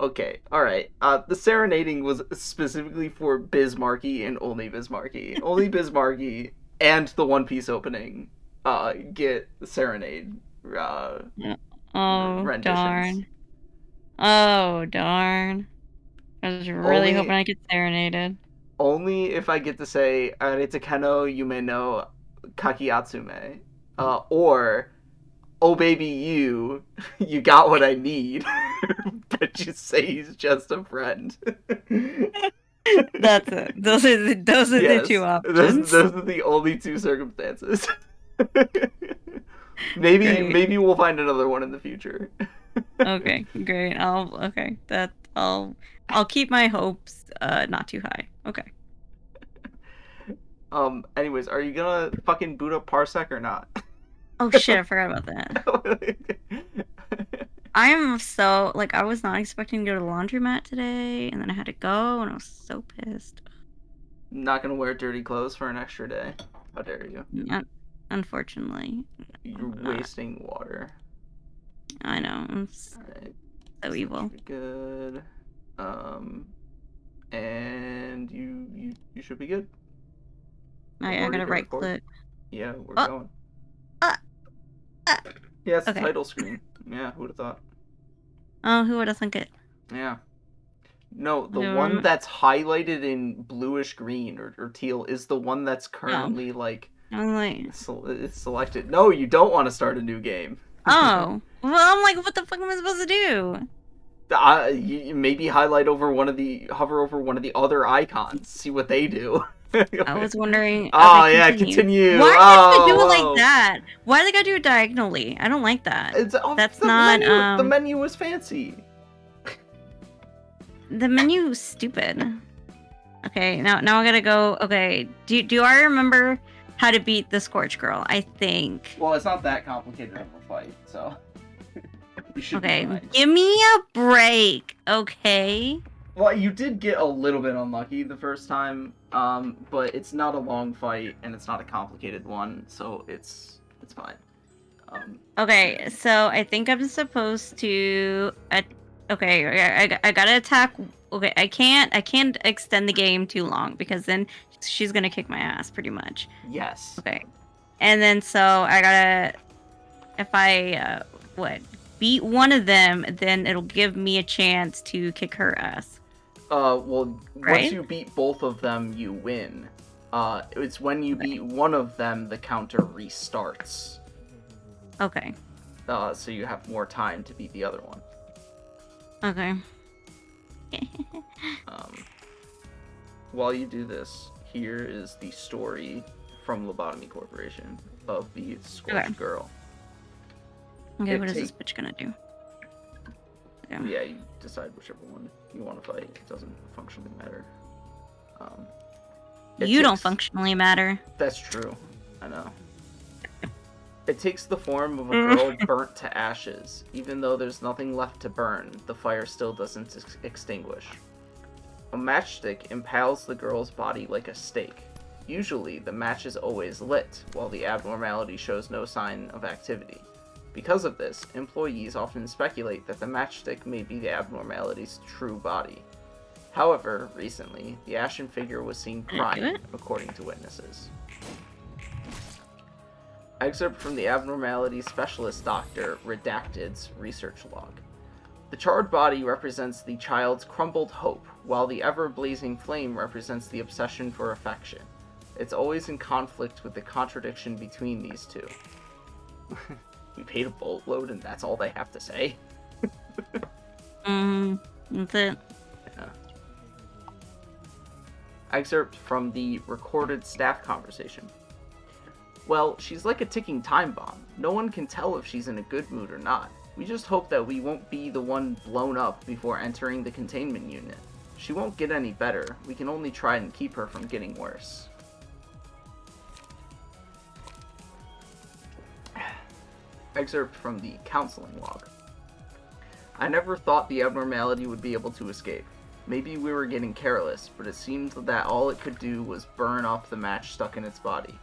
Okay, alright. The serenading was specifically for Bismarcky and only Bismarcky. Only Bismarcky and the One Piece opening get serenade Oh, renditions. darn. Oh, darn. I was really hoping Only I get serenaded. only if I get to say Arete Kano Yume no Kakiatsume. Or oh baby you, you got what I need. But you say he's just a friend. That's it. Those are the two Yes, options. those are the only two circumstances. maybe Great. maybe we'll find another one in the future. Okay, great. I'll keep my hopes not too high. Okay. Anyways, are you gonna fucking boot up Parsec or not? Oh shit, I forgot about that. I am so like I was not expecting to go to the laundromat today, and then I had to go, and I was so pissed. Not gonna wear dirty clothes for an extra day. How dare you? Not, unfortunately, You're I'm not. wasting water. I know. Alright. So So that evil. should be good. And you should be good. I Ready gotta to right record? click. Yeah, we're Oh, going. uh, uh. Yeah, it's the Okay. title screen. Yeah, who would have thought? Oh, who would have thunk it? Yeah. No, the one Um, that's highlighted in bluish green or teal is the one that's oh, currently like I'm like, it's selected. No, you don't want to start a new game. oh. Well, I'm like, what the fuck am I supposed to do? You maybe highlight over hover over one of the other icons, see what they do. I was wondering. Okay, Oh yeah, continue. continue. Why do they gotta Oh, do it like whoa. that? Why do they gotta do it diagonally? I don't like that. It's That's the not menu. The menu was fancy. the menu is stupid. Okay, now I gotta go. Okay, do I remember how to beat the Scorch Girl? I think. Well, it's not that complicated of a fight, so you should be Okay, fine. give me a break. Okay. Well, you did get a little bit unlucky the first time, but it's not a long fight and it's not a complicated one, so it's fine. Okay, so I think I'm supposed to. Okay, I gotta attack. Okay, I can't extend the game too long because then she's gonna kick my ass pretty much. Yes. Okay, and then so I gotta. If I what beat one of them, then it'll give me a chance to kick her ass. Well, once Right? you beat both of them, you win. It's when you beat one of them, the counter restarts. Okay. So you have more time to beat the other one. Okay. While you do this, here is the story from Lobotomy Corporation of the Scorched Girl. Okay, what is this bitch gonna do? Okay. Yeah, you decide whichever one you want to fight. It doesn't functionally matter. You don't functionally matter. That's true. I know. It takes the form of a girl burnt to ashes. Even though there's nothing left to burn, the fire still doesn't extinguish. A matchstick impales the girl's body like a stake. Usually, the match is always lit, while the abnormality shows no sign of activity. Because of this, employees often speculate that the matchstick may be the abnormality's true body. However, recently, the ashen figure was seen crying, according to witnesses. Excerpt from the Abnormality Specialist Dr. Redacted's research log. The charred body represents the child's crumbled hope, while the ever-blazing flame represents the obsession for affection. It's always in conflict with the contradiction between these two. We paid a boatload and that's all they have to say? That's it. Yeah. Excerpt from the recorded staff conversation. Well, she's like a ticking time bomb. No one can tell if she's in a good mood or not. We just hope that we won't be the one blown up before entering the containment unit. She won't get any better. We can only try and keep her from getting worse. Excerpt from the counseling log. I never thought the abnormality would be able to escape. Maybe we were getting careless, but it seemed that all it could do was burn up the match stuck in its body.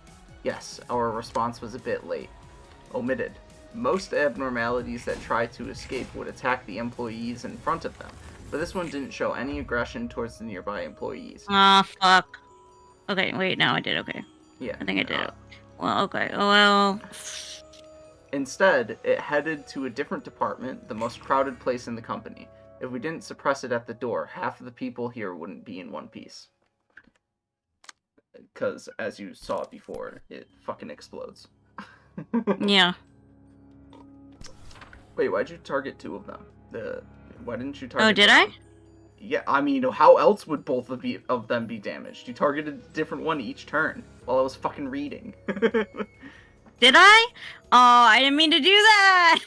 Yes, our response was a bit late. Omitted. Most abnormalities that try to escape would attack the employees in front of them, But this one didn't show any aggression towards the nearby employees. Ah, fuck. Okay, wait, no, I did okay. Yeah. I think I did it. Well, okay. Well. Instead, it headed to a different department, the most crowded place in the company. If we didn't suppress it at the door, half of the people here wouldn't be in one piece. Because, as you saw before, it fucking explodes. Yeah. Wait, why'd you target 2 of them? Why didn't you target... Oh, did I? Yeah, I mean, how else would both of them be damaged? You targeted a different one each turn while I was fucking reading. Did I? Oh, I didn't mean to do that!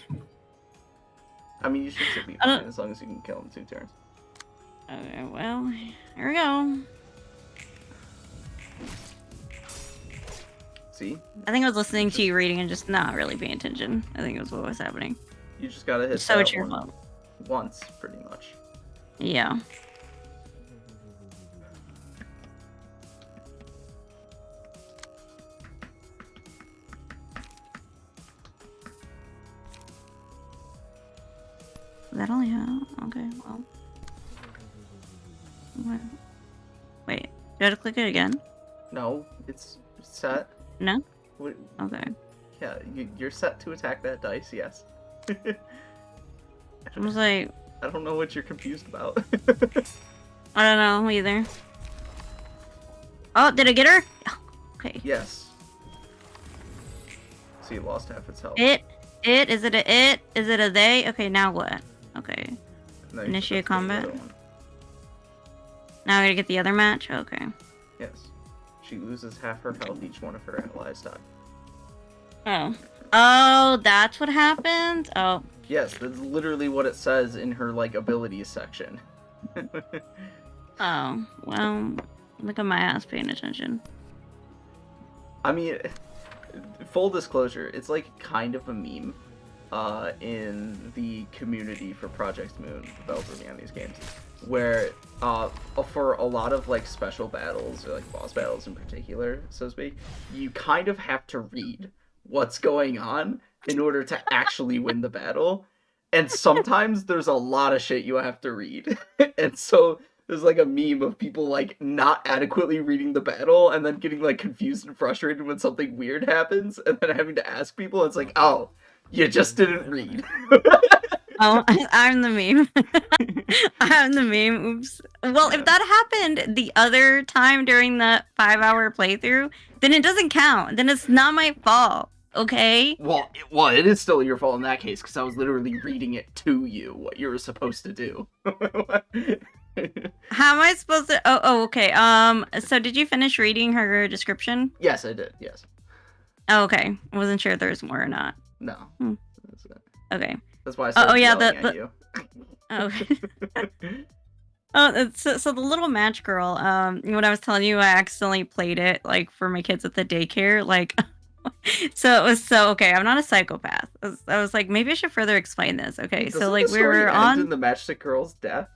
I mean, you should still be fine as long as you can kill them 2 turns. Okay, well, here we go. See? I think I was listening to you reading and just not really paying attention. I think it was what was happening. You just gotta hit So that it's your one fault. once, pretty much. Yeah. Is that all you have? Okay, well. Wait, do I have to click it again? No, it's set. No? What, Okay. yeah, you're set to attack that dice, yes. I was like, I don't know what you're confused about. I don't know either. Oh, did I get her? Okay. Yes. So you lost half its health. Is it a it? Is it a they? Okay, now what? Okay. Now you Initiate just have to go to combat. the other one. Now I gotta get the other match? Okay. Yes. She loses half her health each one of her allies die. Oh. Oh, that's what happened? Oh. Yes, that's literally what it says in her, like, abilities section. Oh. Well, look at my ass paying attention. I mean, full disclosure, it's like kind of a meme in the community for Project Moon, developer me on these games, where for a lot of like special battles or like boss battles in particular, so to speak, you kind of have to read what's going on in order to actually win the battle. And sometimes there's a lot of shit you have to read. And so there's like a meme of people like not adequately reading the battle and then getting like confused and frustrated when something weird happens and then having to ask people. It's like, oh, you just didn't read. Oh, I'm the meme. I'm the meme. Oops. Well, if that happened the other time during the 5-hour playthrough, then it doesn't count. Then it's not my fault. Okay? Well, it is still your fault in that case because I was literally reading it to you what you were supposed to do. How am I supposed to? Oh, okay. So did you finish reading her description? Yes, I did. Yes. Oh, okay. I wasn't sure if there's more or not. No. Hmm. That's it. Okay. That's why I started yelling at you. Oh, so the little match girl. When I was telling you, I accidentally played it like for my kids at the daycare. Like, so it was okay. I'm not a psychopath. I was like, maybe I should further explain this. Okay, Doesn't so like the we story were end on in the matchstick girl's death.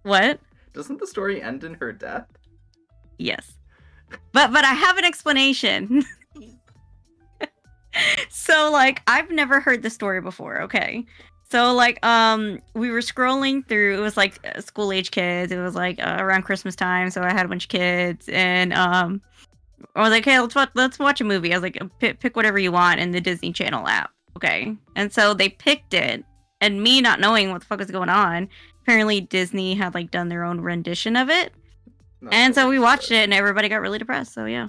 What? Doesn't the story end in her death? Yes, but I have an explanation. So like I've never heard the story before. Okay. So like we were scrolling through, it was like school age kids, it was like around Christmas time, so I had a bunch of kids, and I was like, hey, let's watch a movie. I was like, pick whatever you want in the Disney Channel app. Okay. And so they picked it, and me not knowing what the fuck was going on, apparently Disney had like done their own rendition of it. And so we watched it and everybody got really depressed. So yeah.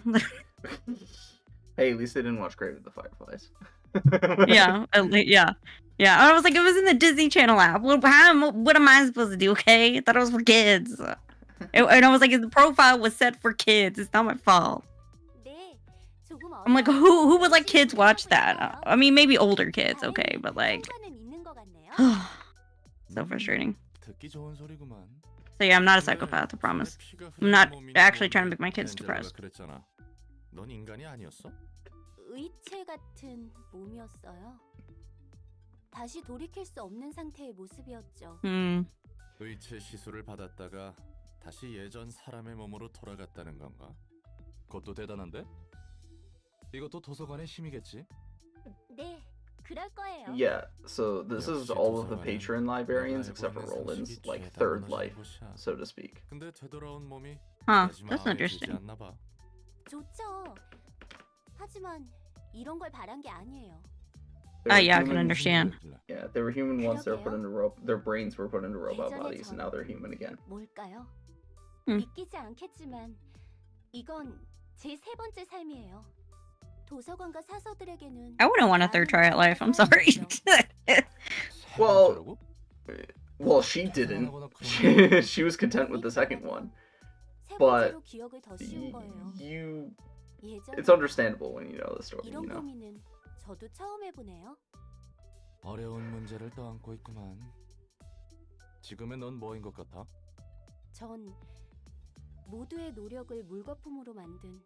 Hey, at least they didn't watch Grave of the Fireflies. Yeah. Yeah. I was like, it was in the Disney Channel app. What am I supposed to do? Okay. I thought it was for kids. And I was like, the profile was set for kids. It's not my fault. I'm like, who would let kids watch that? I mean, maybe older kids, okay, but like, so frustrating. So yeah, I'm not a psychopath, I promise. I'm not actually trying to make my kids depressed. 의체 같은 몸이었어요. 다시 돌이킬 수 없는 상태의 모습이었죠. 의체 시술을 받았다가 다시 예전 사람의 몸으로 돌아갔다는 건가? 그것도 대단한데? 이것도 도서관의 힘이겠지? 네, 그럴 거예요. Yeah, so this is 역시 all of the 도서관은 patron 내가 librarians 알고 except for 있는 Roland's 상식이 like 죄다 third 무너지는 life, 곳이야. so to speak. 근데 되돌아온 몸이 Huh, 그다지 that's 마음에 들지 interesting. 않나 봐. 좋죠. 하지만 이런 걸 바란 게 아니에요. They were Yeah, I can humans- understand. Yeah, they were human once. They were put 그러게요. into their brains were put into robot 예전의 bodies, and 전. now they're human again. 뭘까요? 음. 믿기지 않겠지만 이건 제 세 번째 삶이에요. 도서관과 사서들에게는 I wouldn't want a third try at life. I'm sorry. 세 Well, 번째라고? Well, she didn't. 계산하거나 그런 She was content with the second one. 세 but 번째로 기억을 더 씌운 거예요. You, 예전 it's understandable when you know the story. 이런 You know. 고민은 저도 처음 해보네요. 어려운 문제를 떠안고 있구만. 지금의 넌 뭐인 것 같아? 전 모두의 노력을 물거품으로 만든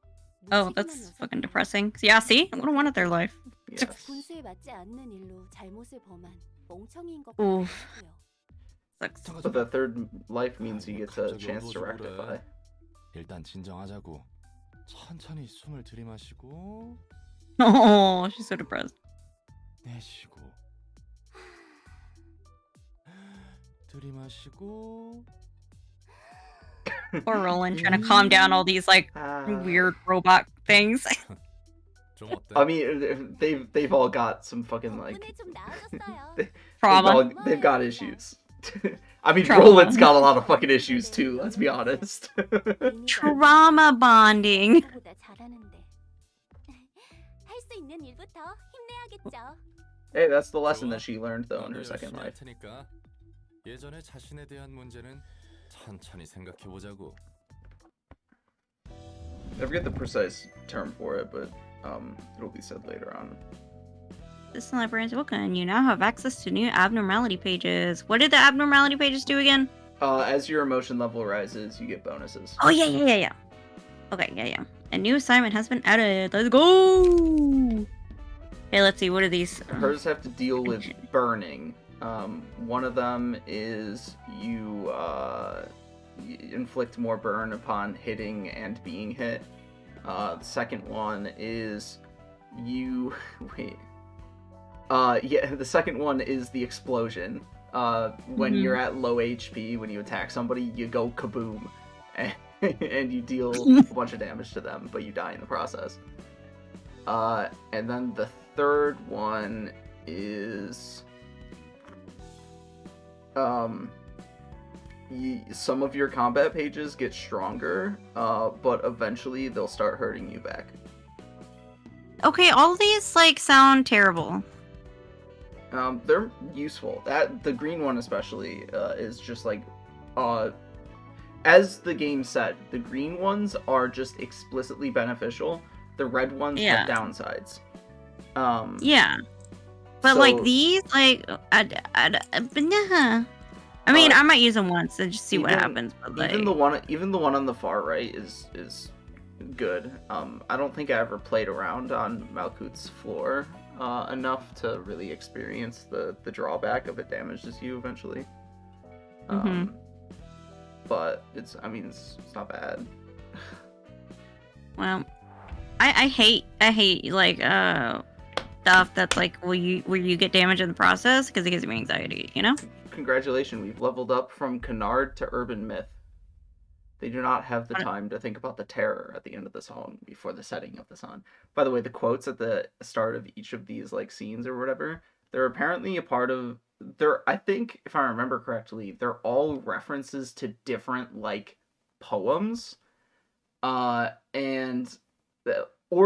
Oh, 무책임한 that's fucking 녀석이에요. depressing. Yeah, see? I wouldn't want a third life. Yes. 분수에 맞지 않는 일로 잘못을 범한 멍청이인 것 Oof. 같고요. Sucks. But the third life means he 아이고, gets a 갑자기 chance to 어두워지고 rectify. 그래. 일단 진정하자고. 천천히 숨을 들이마시고 Oh, she's so depressed. 내쉬고 들이마시고 Poor Roland trying to calm down all these like weird robot things. 좀 어때? I mean, they've all got some fucking like 덕분에 좀 나아졌어요. Trauma. they've got issues. I mean, Trauma. Roland's got a lot of fucking issues too. Let's be honest. Trauma bonding. 보다 잘하는데 할 수 있는 일부터 힘내야겠죠. Hey, that's the lesson that she learned though in her 너도 second 열심히 할 life. 테니까 예전에 자신에 대한 문제는 천천히 생각해 보자고. I forget the precise term for it, but it'll be said later on. This librarian's book, and you now have access to new abnormality pages. What did the abnormality pages do again? As your emotion level rises, you get bonuses. Oh yeah. Okay, yeah. A new assignment has been added. Let's go. Hey, let's see. What are these? Hers have to deal with burning. One of them is you inflict more burn upon hitting and being hit. The second one is you wait. The second one is the explosion. When Mhm. you're at low HP, when you attack somebody, you go kaboom, and you deal a bunch of damage to them, but you die in the process. And then the third one is some of your combat pages get stronger, but eventually they'll start hurting you back. Okay, all these like sound terrible. They're useful. The green one especially is just like, as the game said, the green ones are just explicitly beneficial. The red ones have downsides. Yeah, but like so- these, like, I mean, I might use them once and just see what even- happens. But like, even the one on the far right is good. I don't think I ever played around on Malkuth's floor enough to really experience the drawback of it damages you eventually. But it's not bad. well, I hate like stuff that's like where you get damage in the process because it gives me anxiety, you know. Congratulations, we've leveled up from Canard to Urban Myth. They do not have the What? time to think about the terror at the end of the song before the setting of the sun. By the way, the quotes at the start of each of these like scenes or whatever, they're apparently a part of I think if I remember correctly, they're all references to different like poems. Or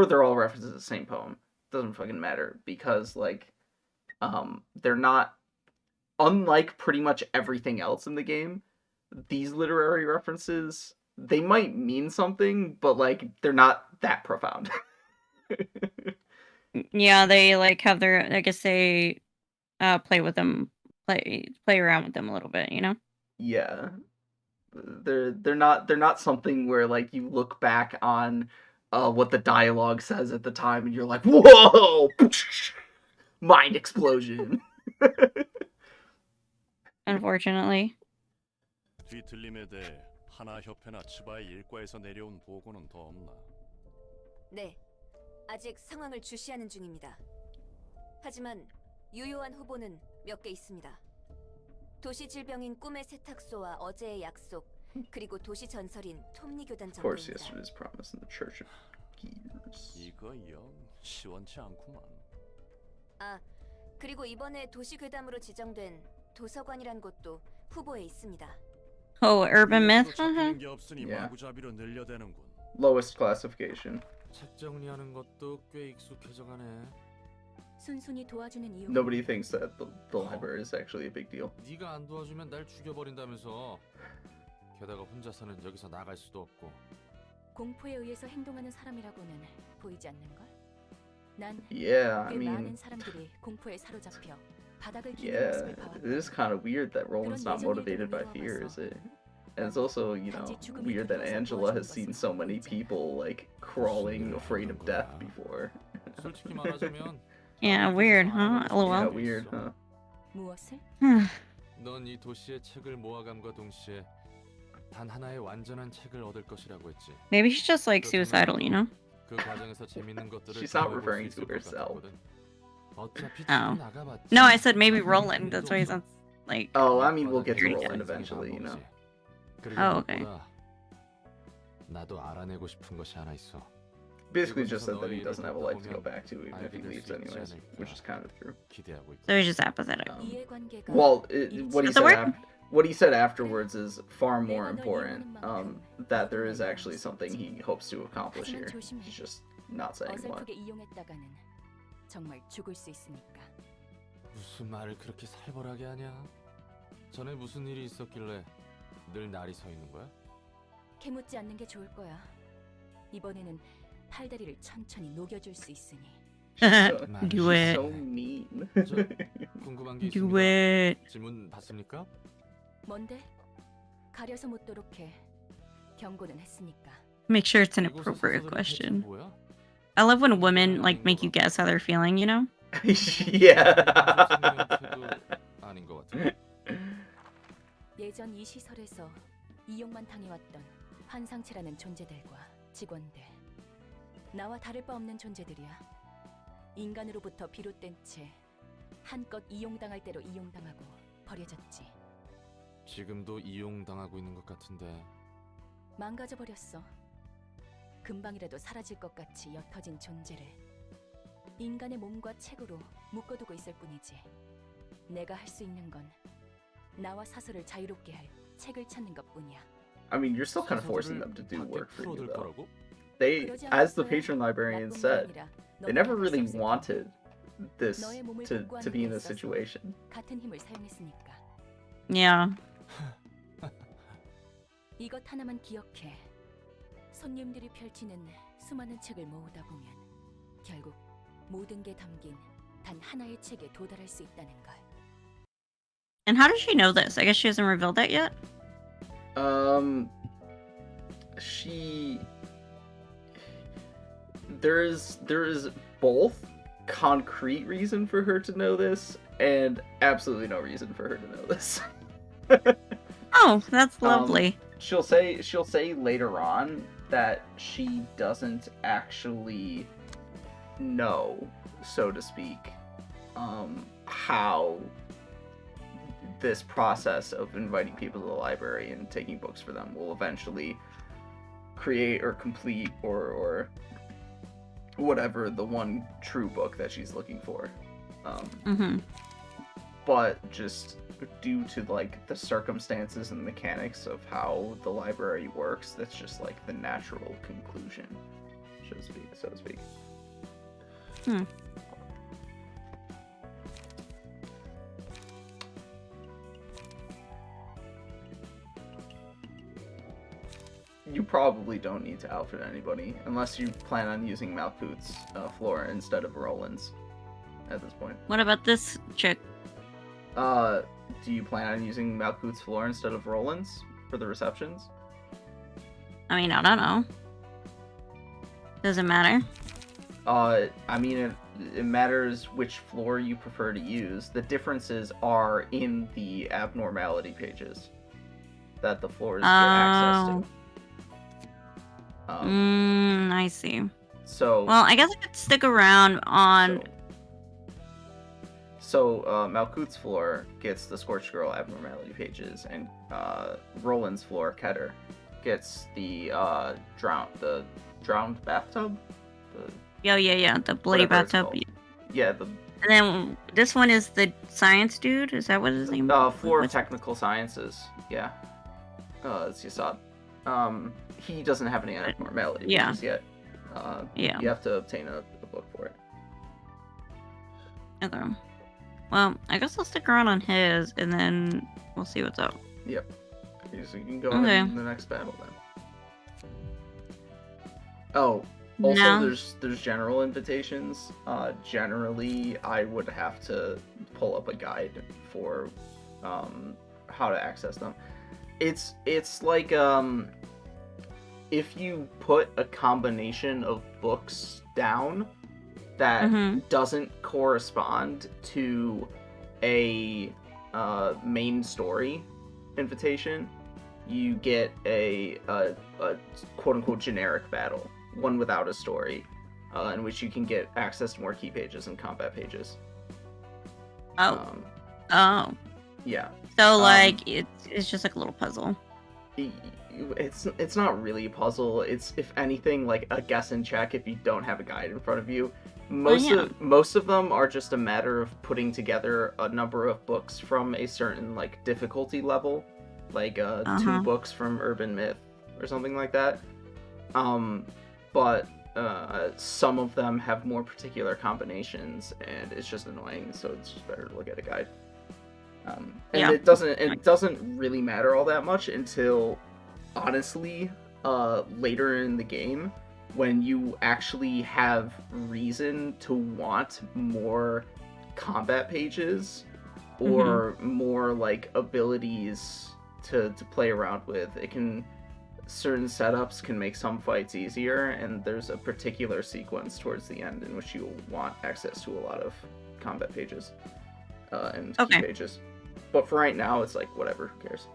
they're all references to the same poem. Doesn't fucking matter because like they're not, unlike pretty much everything else in the game, these literary references, they might mean something, but like they're not that profound. Yeah, they like have their, I guess they play with them, play around with them a little bit, you know. Yeah. They're not something where like you look back on what the dialogue says at the time and you're like, whoa, mind explosion. Unfortunately. 뒤틀림에 대해 하나 협회나 치바의 일과에서 내려온 보고는 더 없나? 네, 아직 상황을 주시하는 중입니다. 하지만 유효한 후보는 몇 개 있습니다. 도시 질병인 꿈의 세탁소와 어제의 약속, 그리고 도시 전설인 톱니 교단 Of course, 정도입니다. yesterday's promise in the Church of Gears. 이거 영 시원치 않구만. 아, 그리고 이번에 도시 괴담으로 지정된 도서관이란 곳도 후보에 있습니다. Oh, urban myth. 잡히는 게 없으니 Yeah. 마구잡이로 늘려대는군. Lowest classification. 책 정리하는 것도 꽤 익숙해져가네. 순순히 도와주는 이유. Nobody thinks that the library is actually a big deal. 네가 안 도와주면 날 죽여버린다면서. 게다가 혼자서는 여기서 나갈 수도 없고. 공포에 의해서 행동하는 사람이라고는 보이지 않는 걸? 난 Yeah, I 꽤 많은 mean, 사람들이 공포에 사로잡혀 바닥을 기는 yeah, 모습을 it 봐왔고 is kind of weird that Roland's not motivated by fear, is it? And it's also, you know, weird that Angela has seen so many people like crawling afraid of death before. 솔직히 말하자면 Yeah, weird, huh? Yeah, LOL. weird, huh? 무엇을? 넌 이 도시의 책을 모아감과 동시에 단 하나의 완전한 책을 얻을 것이라고 했지. Maybe she's just like suicidal, you know? 그 과정에서 재밌는 것들을 She's not 경험해볼 수 referring 있을 to 것 herself. 같았거든. 어차피 Oh. 지금 나가봤자 No, I said maybe Roland. That's why he sounds like. Oh, I mean, we'll get to Very Roland good. eventually, you know. Oh, okay. 나도 알아내고 싶은 것이 하나 있어. Basically just said that he doesn't have a life to go back to even if he leaves anyways, which is kind of true. 기대하고 있고. So he's just apathetic. 이해관계가 Well, what he Is that said word? what he said afterwards is far more important. That there is actually something he hopes to accomplish here. He's just not saying what. 어설프게 이용했다가는 정말 죽을 수 있으니까. 무슨 말을 그렇게 살벌하게 하냐? 전에 무슨 일이 있었길래 늘 날이 서 있는 거야? 캐묻지 않는 게 좋을 거야. 이번에는 팔다리를 천천히 녹여줄 수 있으니. Do She's it. so mean. 저 궁금한 게 Do 있습니다. it. 질문 받습니까? 뭔데? 가려서 묻도록 해. 경고는 했으니까. Make sure it's an 이곳의 appropriate 소설은 대체 question. 뭐야? I love when women like make you guess how they're feeling, you know? Yeah. 아닌 것 같아. 예전 이 시설에서 이용만 당해왔던 환상체라는 존재들과 직원들. 나와 다를 바 없는 존재들이야. 인간으로부터 비롯된 채 한껏 이용당할 대로 이용당하고 버려졌지. 지금도 이용당하고 있는 것 같은데. 망가져버렸어. 금방이라도 사라질 것 같이 옅어진 존재를 인간의 몸과 책으로 묶어두고 있을 뿐이지. 내가 할 수 있는 건 나와 사설을 자유롭게 할 책을 찾는 것뿐이야. I mean, you're still kind of forcing them to do 밖에 work for you, 풀어둘 though. 거라고? They, 그러지 as the 않았어요? patron librarian 나뿐만 said, 아니라 they 너무 never 당할 수 really 없을 wanted this 너의 몸을 to 복구하는 be in 데 this 있어서 situation. 같은 힘을 사용했으니까. Yeah. 이것 하나만 기억해. 손님들이 펼치는 수많은 책을 모으다 보면 결국 모든 게 담긴 단 하나의 책에 도달할 수 있다는 걸. And how does she know this? I guess she hasn't revealed that yet. She there is both concrete reason for her to know this and absolutely no reason for her to know this. Oh, that's lovely. She'll say later on that she doesn't actually know, so to speak, how this process of inviting people to the library and taking books for them will eventually create or complete or whatever the one true book that she's looking for. But just due to like the circumstances and mechanics of how the library works, that's just like the natural conclusion, so to speak. You probably don't need to outfit anybody unless you plan on using Malkuth's floor instead of Roland's at this point. What about this chick? Do you plan on using Malkuth's floor instead of Roland's for the receptions? I mean, I don't know. Does it matter? I mean, it matters which floor you prefer to use. The differences are in the abnormality pages that the floors get access to. I see. So Well, I guess I could stick around on. Malkuth's floor gets the Scorched Girl abnormality pages, and Roland's floor, Keter, gets the drowned bathtub. Yeah. The bloody Whatever it's bathtub. called. Yeah, the And then this one is the science dude. Is that what his name? floor of What's- technical sciences. Yeah. It's Yasad. He doesn't have any abnormality pages yet. Yeah. You have to obtain a book for it. Okay. Well, I guess I'll stick around on his, and then we'll see what's up. Yep. So you can go Okay. ahead in the next battle then. Oh, also Now- there's general invitations. Generally, I would have to pull up a guide for how to access them. It's like if you put a combination of books down that Mhm. doesn't correspond to a main story invitation, you get a quote-unquote generic battle, one without a story, in which you can get access to more key pages and combat pages. Oh. Oh. Yeah. So like it's just like a little puzzle. It's not really a puzzle. It's, if anything, like a guess and check if you don't have a guide in front of you. Most of them are just a matter of putting together a number of books from a certain like difficulty level, like 2 books from Urban Myth or something like that. But some of them have more particular combinations, and it's just annoying. So it's just better to look at a guide. And it doesn't really matter all that much until, honestly, later in the game, when you actually have reason to want more combat pages or more like abilities to play around with. Certain setups can make some fights easier, and there's a particular sequence towards the end in which you'll want access to a lot of combat pages and key pages. But for right now, it's like, whatever, who cares?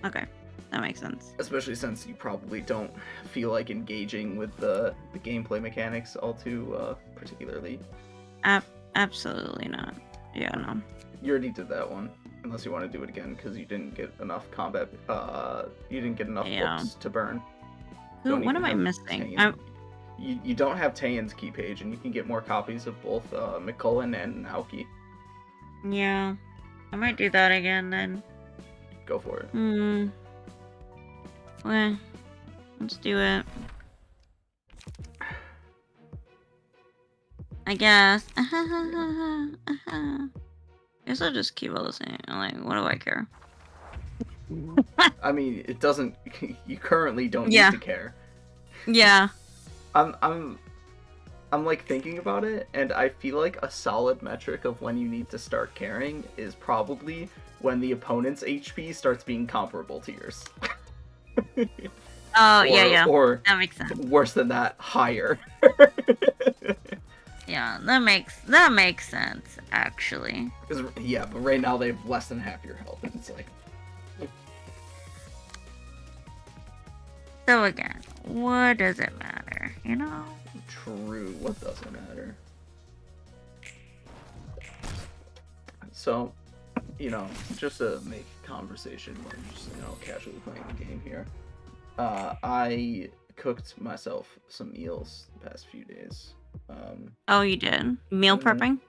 Okay, that makes sense. Especially since you probably don't feel like engaging with the gameplay mechanics all too particularly. Absolutely not. Yeah, no. You already did that one, unless you want to do it again because you didn't get enough combat. You didn't get enough books to burn. What am I missing? You don't have Tayan's key page, and you can get more copies of both McCullen and Naoki. Yeah, I might do that again then. Go for it. Well, let's do it. I guess. Guess I'll just keep all the same. Like, what do I care? I mean, it doesn't. You currently don't need to care. Yeah. I'm like thinking about it, and I feel like a solid metric of when you need to start caring is probably when the opponent's HP starts being comparable to yours. Yeah. Or that makes sense. Worse than that, higher. Yeah, that makes sense actually. Yeah, but right now they have less than half your health, and it's like. So again, what does it matter? You know. True. What doesn't matter? So, just to make conversation when I'm just, casually playing the game here, I cooked myself some meals the past few days. Oh, you did? Meal prepping?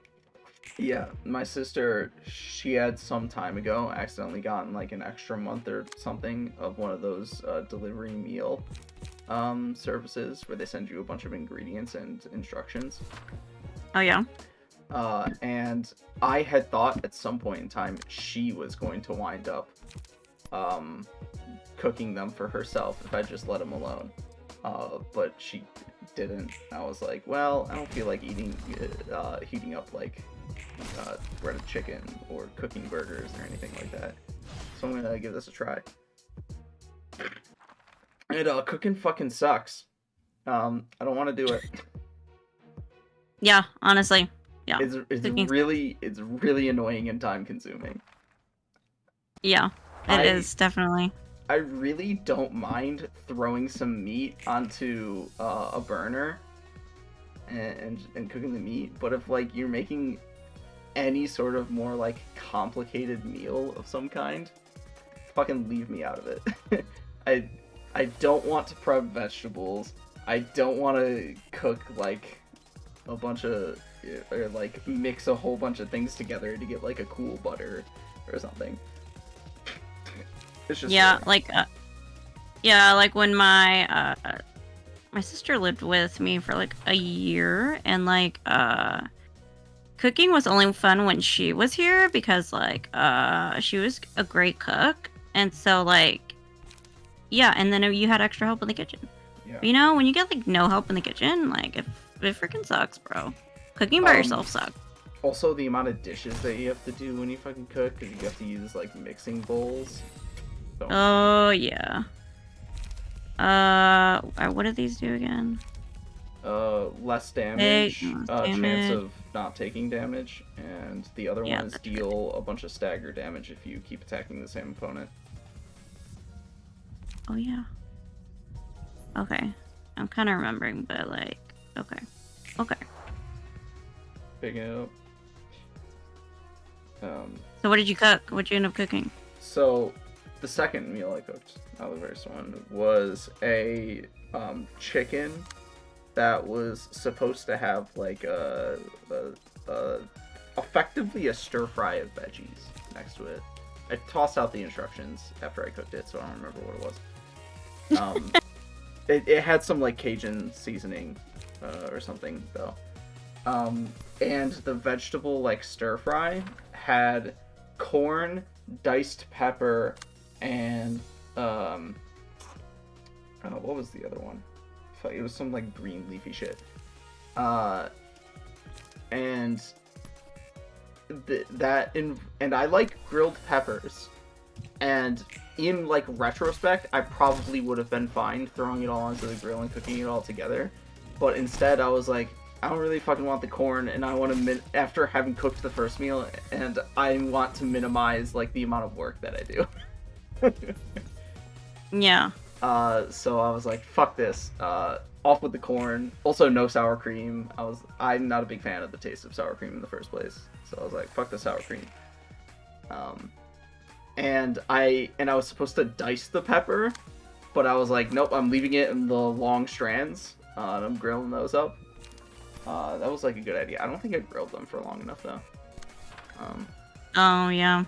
Yeah, my sister, she had some time ago accidentally gotten like an extra month or something of one of those delivery meal services where they send you a bunch of ingredients and instructions. Oh, yeah? And I had thought at some point in time she was going to wind up cooking them for herself if I just let them alone. But she didn't. I was like, well, I don't feel like heating up like breaded chicken or cooking burgers or anything like that. So I'm gonna give this a try. And cooking fucking sucks. I don't want to do it. Yeah, honestly. Yeah. It's really annoying and time consuming. Yeah, it is definitely. I really don't mind throwing some meat onto a burner and cooking the meat, but if like you're making any sort of more like complicated meal of some kind, fucking leave me out of it. I don't want to prep vegetables. I don't want to cook like a bunch of, or like mix a whole bunch of things together to get like a cool butter or something. It's just like when my my sister lived with me for like a year, and like cooking was only fun when she was here because like she was a great cook, and so like yeah, and then you had extra help in the kitchen. Yeah. You know, when you get like no help in the kitchen, like it freaking sucks, bro. Cooking by yourself sucks. Also, the amount of dishes that you have to do when you fucking cook, because you have to use like mixing bowls. So, Oh yeah. What do these do again? less damage, chance damage. of not taking damage, and the other Yeah, one is that's deal a bunch of stagger damage if you keep attacking the same opponent. Oh yeah. Okay. I'm kind of remembering, but like, okay. Picking it up. So what did you cook? What'd you end up cooking? So, the second meal I cooked, not the first one, was a chicken that was supposed to have like effectively a stir fry of veggies next to it. I tossed out the instructions after I cooked it, so I don't remember what it was. It had some like Cajun seasoning or something though. And the vegetable like stir fry had corn, diced pepper, and what was the other one? It was some like green leafy shit. And and I like grilled peppers. And in like retrospect, I probably would have been fine throwing it all onto the grill and cooking it all together. But instead, I was like, I don't really fucking want the corn, and I want to after having cooked the first meal, and I want to minimize like the amount of work that I do. Yeah. So I was like, fuck this. Off with the corn. Also, no sour cream. I'm not a big fan of the taste of sour cream in the first place. So I was like, fuck the sour cream. And I was supposed to dice the pepper, but I was like, nope, I'm leaving it in the long strands. And I'm grilling those up. That was like a good idea. I don't think I grilled them for long enough though. Oh yeah.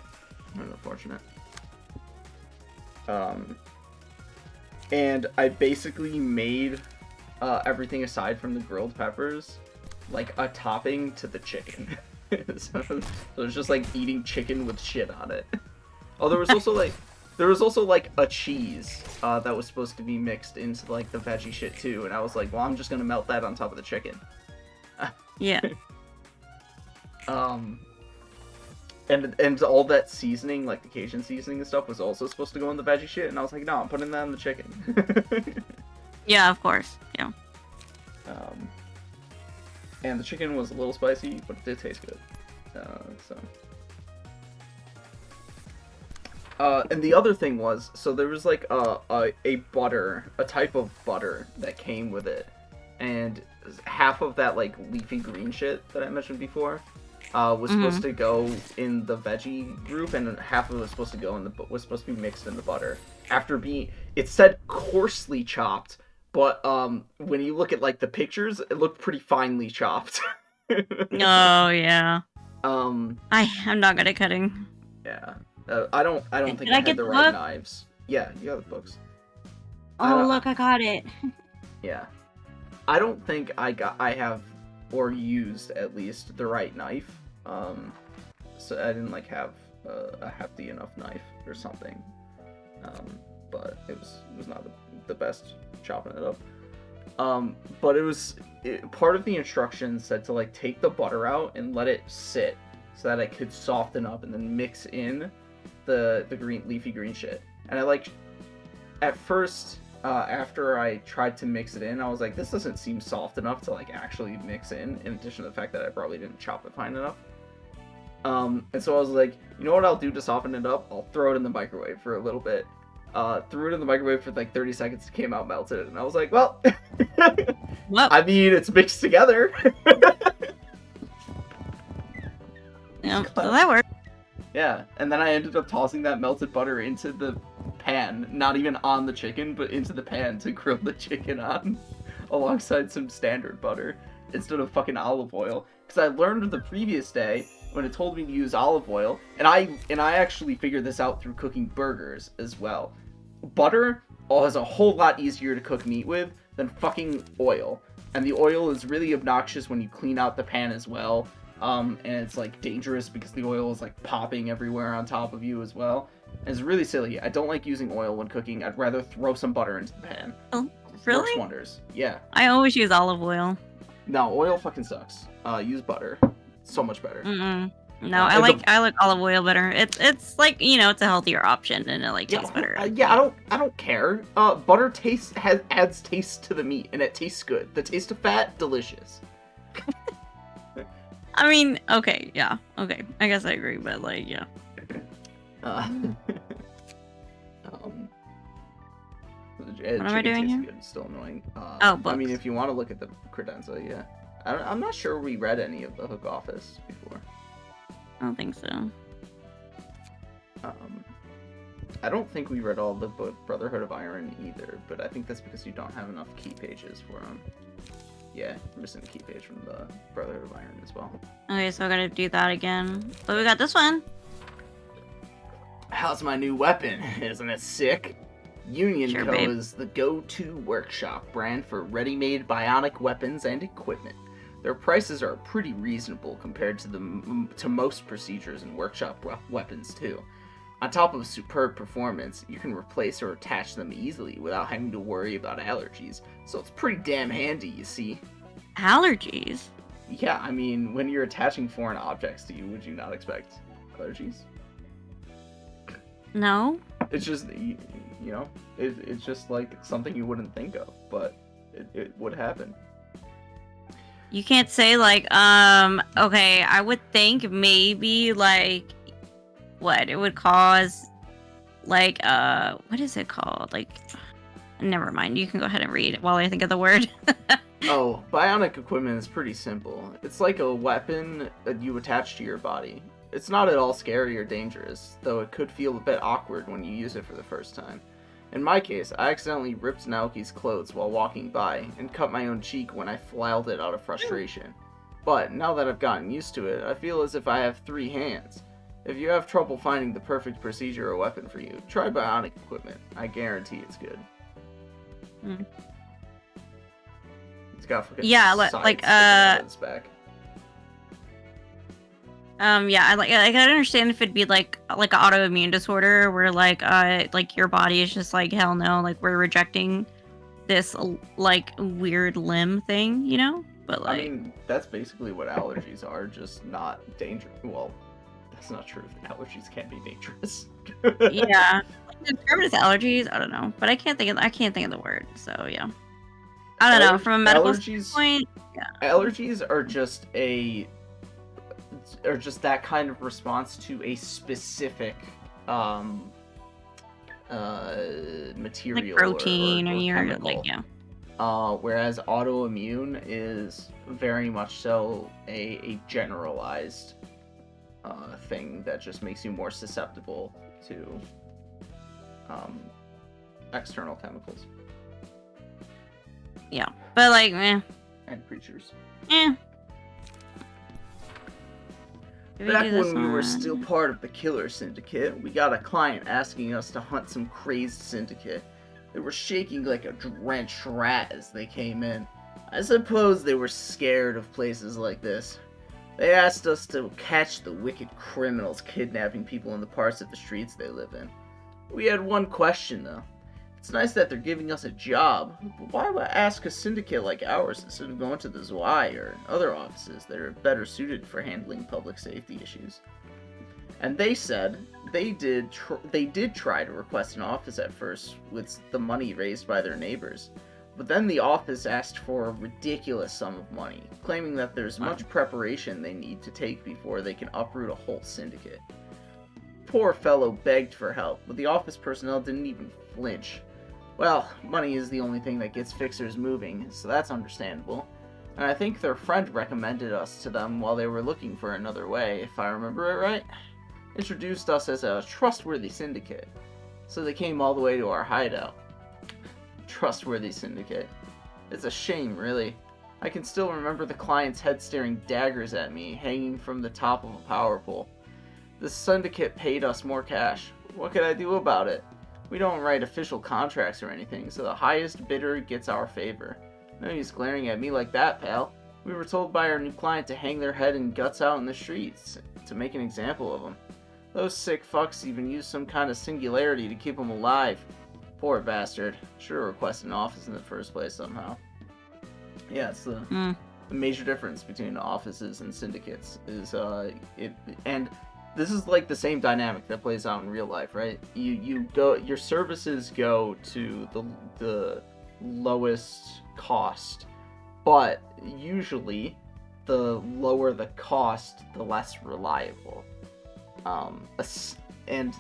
Unfortunate. And I basically made everything aside from the grilled peppers like a topping to the chicken. So it was just like eating chicken with shit on it. Oh, there was also like a cheese that was supposed to be mixed into like the veggie shit too, and I was like, well, I'm just gonna melt that on top of the chicken. Yeah. And all that seasoning, like the Cajun seasoning and stuff, was also supposed to go in the veggie shit, and I was like, no, I'm putting that in the chicken. Yeah, of course. Yeah. And the chicken was a little spicy, but it did taste good. And the other thing was, so there was like a type of butter that came with it, and half of that like leafy green shit that I mentioned before was supposed to go in the veggie group, and half of it was supposed to go was supposed to be mixed in the butter. It said coarsely chopped, but when you look at like the pictures, it looked pretty finely chopped. Oh yeah. I'm not good at cutting. Yeah. I don't think Did I I had get the the right book? knives. Yeah, you got the books. Oh look, I got it. Yeah. I don't think I have, or used at least, the right knife. So I didn't like have a hefty enough knife or something. But it was not the best chopping it up. But part of the instructions said to like take the butter out and let it sit so that I could soften up and then mix in the leafy green shit. And I like, at first, after I tried to mix it in, I was like, this doesn't seem soft enough to like actually mix in addition to the fact that I probably didn't chop it fine enough. And so I was like, you know what I'll do to soften it up? I'll throw it in the microwave for a little bit. Threw it in the microwave for like 30 seconds, came out, melted it, and I was like, well, I mean, it's mixed together. So glass. that worked. Yeah, and then I ended up tossing that melted butter into the pan, not even on the chicken, but into the pan to grill the chicken on, alongside some standard butter, instead of fucking olive oil. Because I learned the previous day when it told me to use olive oil, and I actually figured this out through cooking burgers as well. Butter is a whole lot easier to cook meat with than fucking oil. And the oil is really obnoxious when you clean out the pan as well. And it's like dangerous because the oil is like popping everywhere on top of you as well. And it's really silly. I don't like using oil when cooking. I'd rather throw some butter into the pan. Oh, Works really? wonders. Yeah. I always use olive oil. No, oil fucking sucks. Use butter. So much better. Mm-mm. No, Uh, I and like olive oil better. It's like, you know, it's a healthier option and it like tastes better. Yeah, I don't care. Butter adds taste to the meat and it tastes good. The taste of fat, delicious. I mean, okay, yeah, okay. I guess I agree, but like, yeah. What am I doing here? Good. It's still annoying. Oh, I mean, books. if you want to look at the credenza, yeah. I'm not sure we read any of the Hook Office before. I don't think so. I don't think we read all the Brotherhood of Iron either, but I think that's because you don't have enough key pages for them. Yeah, we're missing a key page from the Brotherhood of Iron as well. Okay, so I gotta do that again. But we got this one. How's my new weapon? Isn't it sick? Union Sure, Co. babe. is the go-to workshop brand for ready-made bionic weapons and equipment. Their prices are pretty reasonable compared to most procedures and workshop weapons too. On top of superb performance, you can replace or attach them easily without having to worry about allergies, so it's pretty damn handy, you see. Allergies? Yeah, I mean, when you're attaching foreign objects to you, would you not expect allergies? No? It's just, you know, it's just like something you wouldn't think of, but it would happen. You can't say like, okay, I would think maybe like, what? It would cause, like, what is it called? Like, never mind. You can go ahead and read while I think of the word. Oh, bionic equipment is pretty simple. It's like a weapon that you attach to your body. It's not at all scary or dangerous, though it could feel a bit awkward when you use it for the first time. In my case, I accidentally ripped Naoki's clothes while walking by, and cut my own cheek when I flailed it out of frustration. But now that I've gotten used to it, I feel as if I have 3 hands. If you have trouble finding the perfect procedure or weapon for you, try bionic equipment. I guarantee it's good. Mm. It's got fucking Yeah, sides like, sticking out of its back. Yeah, I can understand if it'd be like an autoimmune disorder where like your body is just like, hell no, like we're rejecting this like weird limb thing, you know? But like, I mean, that's basically what allergies are, just not dangerous. Well, that's not true. Allergies can be dangerous. yeah, dermatitis allergies. I don't know, but I can't think of the word. So yeah, I don't know. From a medical standpoint, yeah. Allergies are just that kind of response to a specific material, like protein or your chemical. like, yeah. Whereas autoimmune is very much so a generalized thing that just makes you more susceptible to external chemicals. Yeah, but like, And creatures. eh. Back when we were still part of the Killer Syndicate, we got a client asking us to hunt some crazed syndicate. They were shaking like a drenched rat as they came in. I suppose they were scared of places like this. They asked us to catch the wicked criminals kidnapping people in the parts of the streets they live in. We had one question though. It's nice that they're giving us a job, but why would I ask a syndicate like ours instead of going to the Zwei or other offices that are better suited for handling public safety issues? And they said they did try to request an office at first with the money raised by their neighbors, but then the office asked for a ridiculous sum of money, claiming that there's much preparation they need to take before they can uproot a whole syndicate. Poor fellow begged for help, but the office personnel didn't even flinch. Well, money is the only thing that gets fixers moving, so that's understandable. And I think their friend recommended us to them while they were looking for another way, if I remember it right. Introduced us as a trustworthy syndicate. So they came all the way to our hideout. Trustworthy syndicate. It's a shame, really. I can still remember the client's head staring daggers at me, hanging from the top of a power pole. The syndicate paid us more cash. What could I do about it? We don't write official contracts or anything, so the highest bidder gets our favor. No use glaring at me like that, pal. We were told by our new client to hang their head and guts out in the streets, to make an example of them. Those sick fucks even used some kind of singularity to keep them alive. Poor bastard. Should have requested an office in the first place somehow. Yeah, it's the major difference between offices and syndicates is and this is like the same dynamic that plays out in real life, right? Your services go to the lowest cost, but usually the lower the cost, the less reliable. And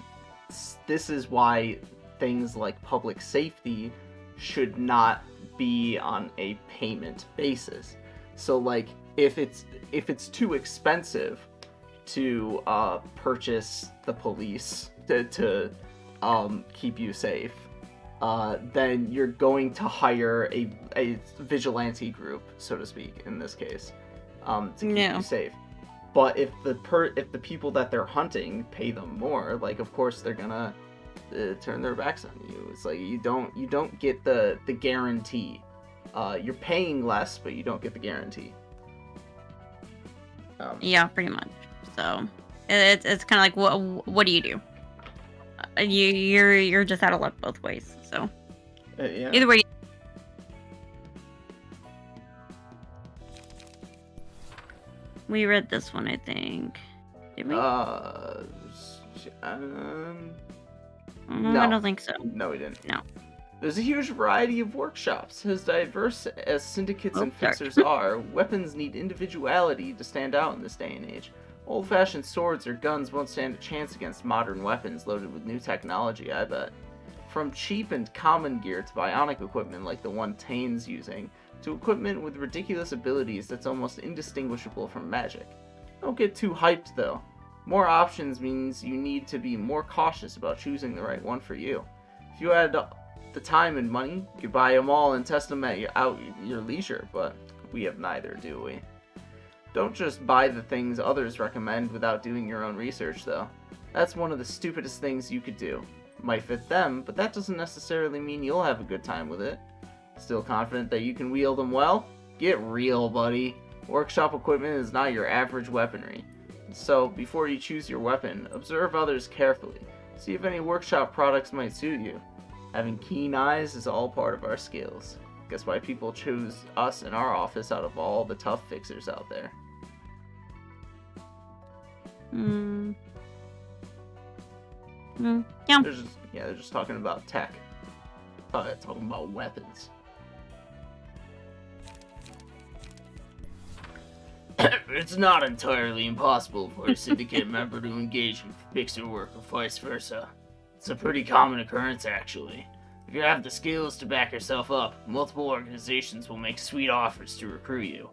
this is why things like public safety should not be on a payment basis. So like if it's too expensive to purchase the police to keep you safe, then you're going to hire a vigilante group, so to speak, in this case, to keep you safe. But if the people that they're hunting pay them more, like of course they're gonna turn their backs on you. It's like you don't get the guarantee. You're paying less, but you don't get the guarantee. Yeah, pretty much. So it's kind of like what do you do? You're just out of luck both ways. So Yeah. either way. We read this one, I think. Did we? No. I don't think so. No, we didn't. No. There's a huge variety of workshops. As diverse as syndicates and sorry. fixers are, weapons need individuality to stand out in this day and age. Old-fashioned swords or guns won't stand a chance against modern weapons loaded with new technology, I bet. From cheap and common gear to bionic equipment like the one Tane's using, to equipment with ridiculous abilities that's almost indistinguishable from magic. Don't get too hyped though. More options means you need to be more cautious about choosing the right one for you. If you had the time and money, you could buy them all and test them at your leisure, but we have neither, do we? Don't just buy the things others recommend without doing your own research though. That's one of the stupidest things you could do. Might fit them, but that doesn't necessarily mean you'll have a good time with it. Still confident that you can wield them well? Get real, buddy. Workshop equipment is not your average weaponry. So, before you choose your weapon, observe others carefully. See if any workshop products might suit you. Having keen eyes is all part of our skills. Guess why people choose us in our office out of all the tough fixers out there. Yeah. They're just talking about tech. Talking about weapons. It's not entirely impossible for a syndicate member to engage in fixer work or vice versa. It's a pretty common occurrence, actually. If you have the skills to back yourself up, multiple organizations will make sweet offers to recruit you.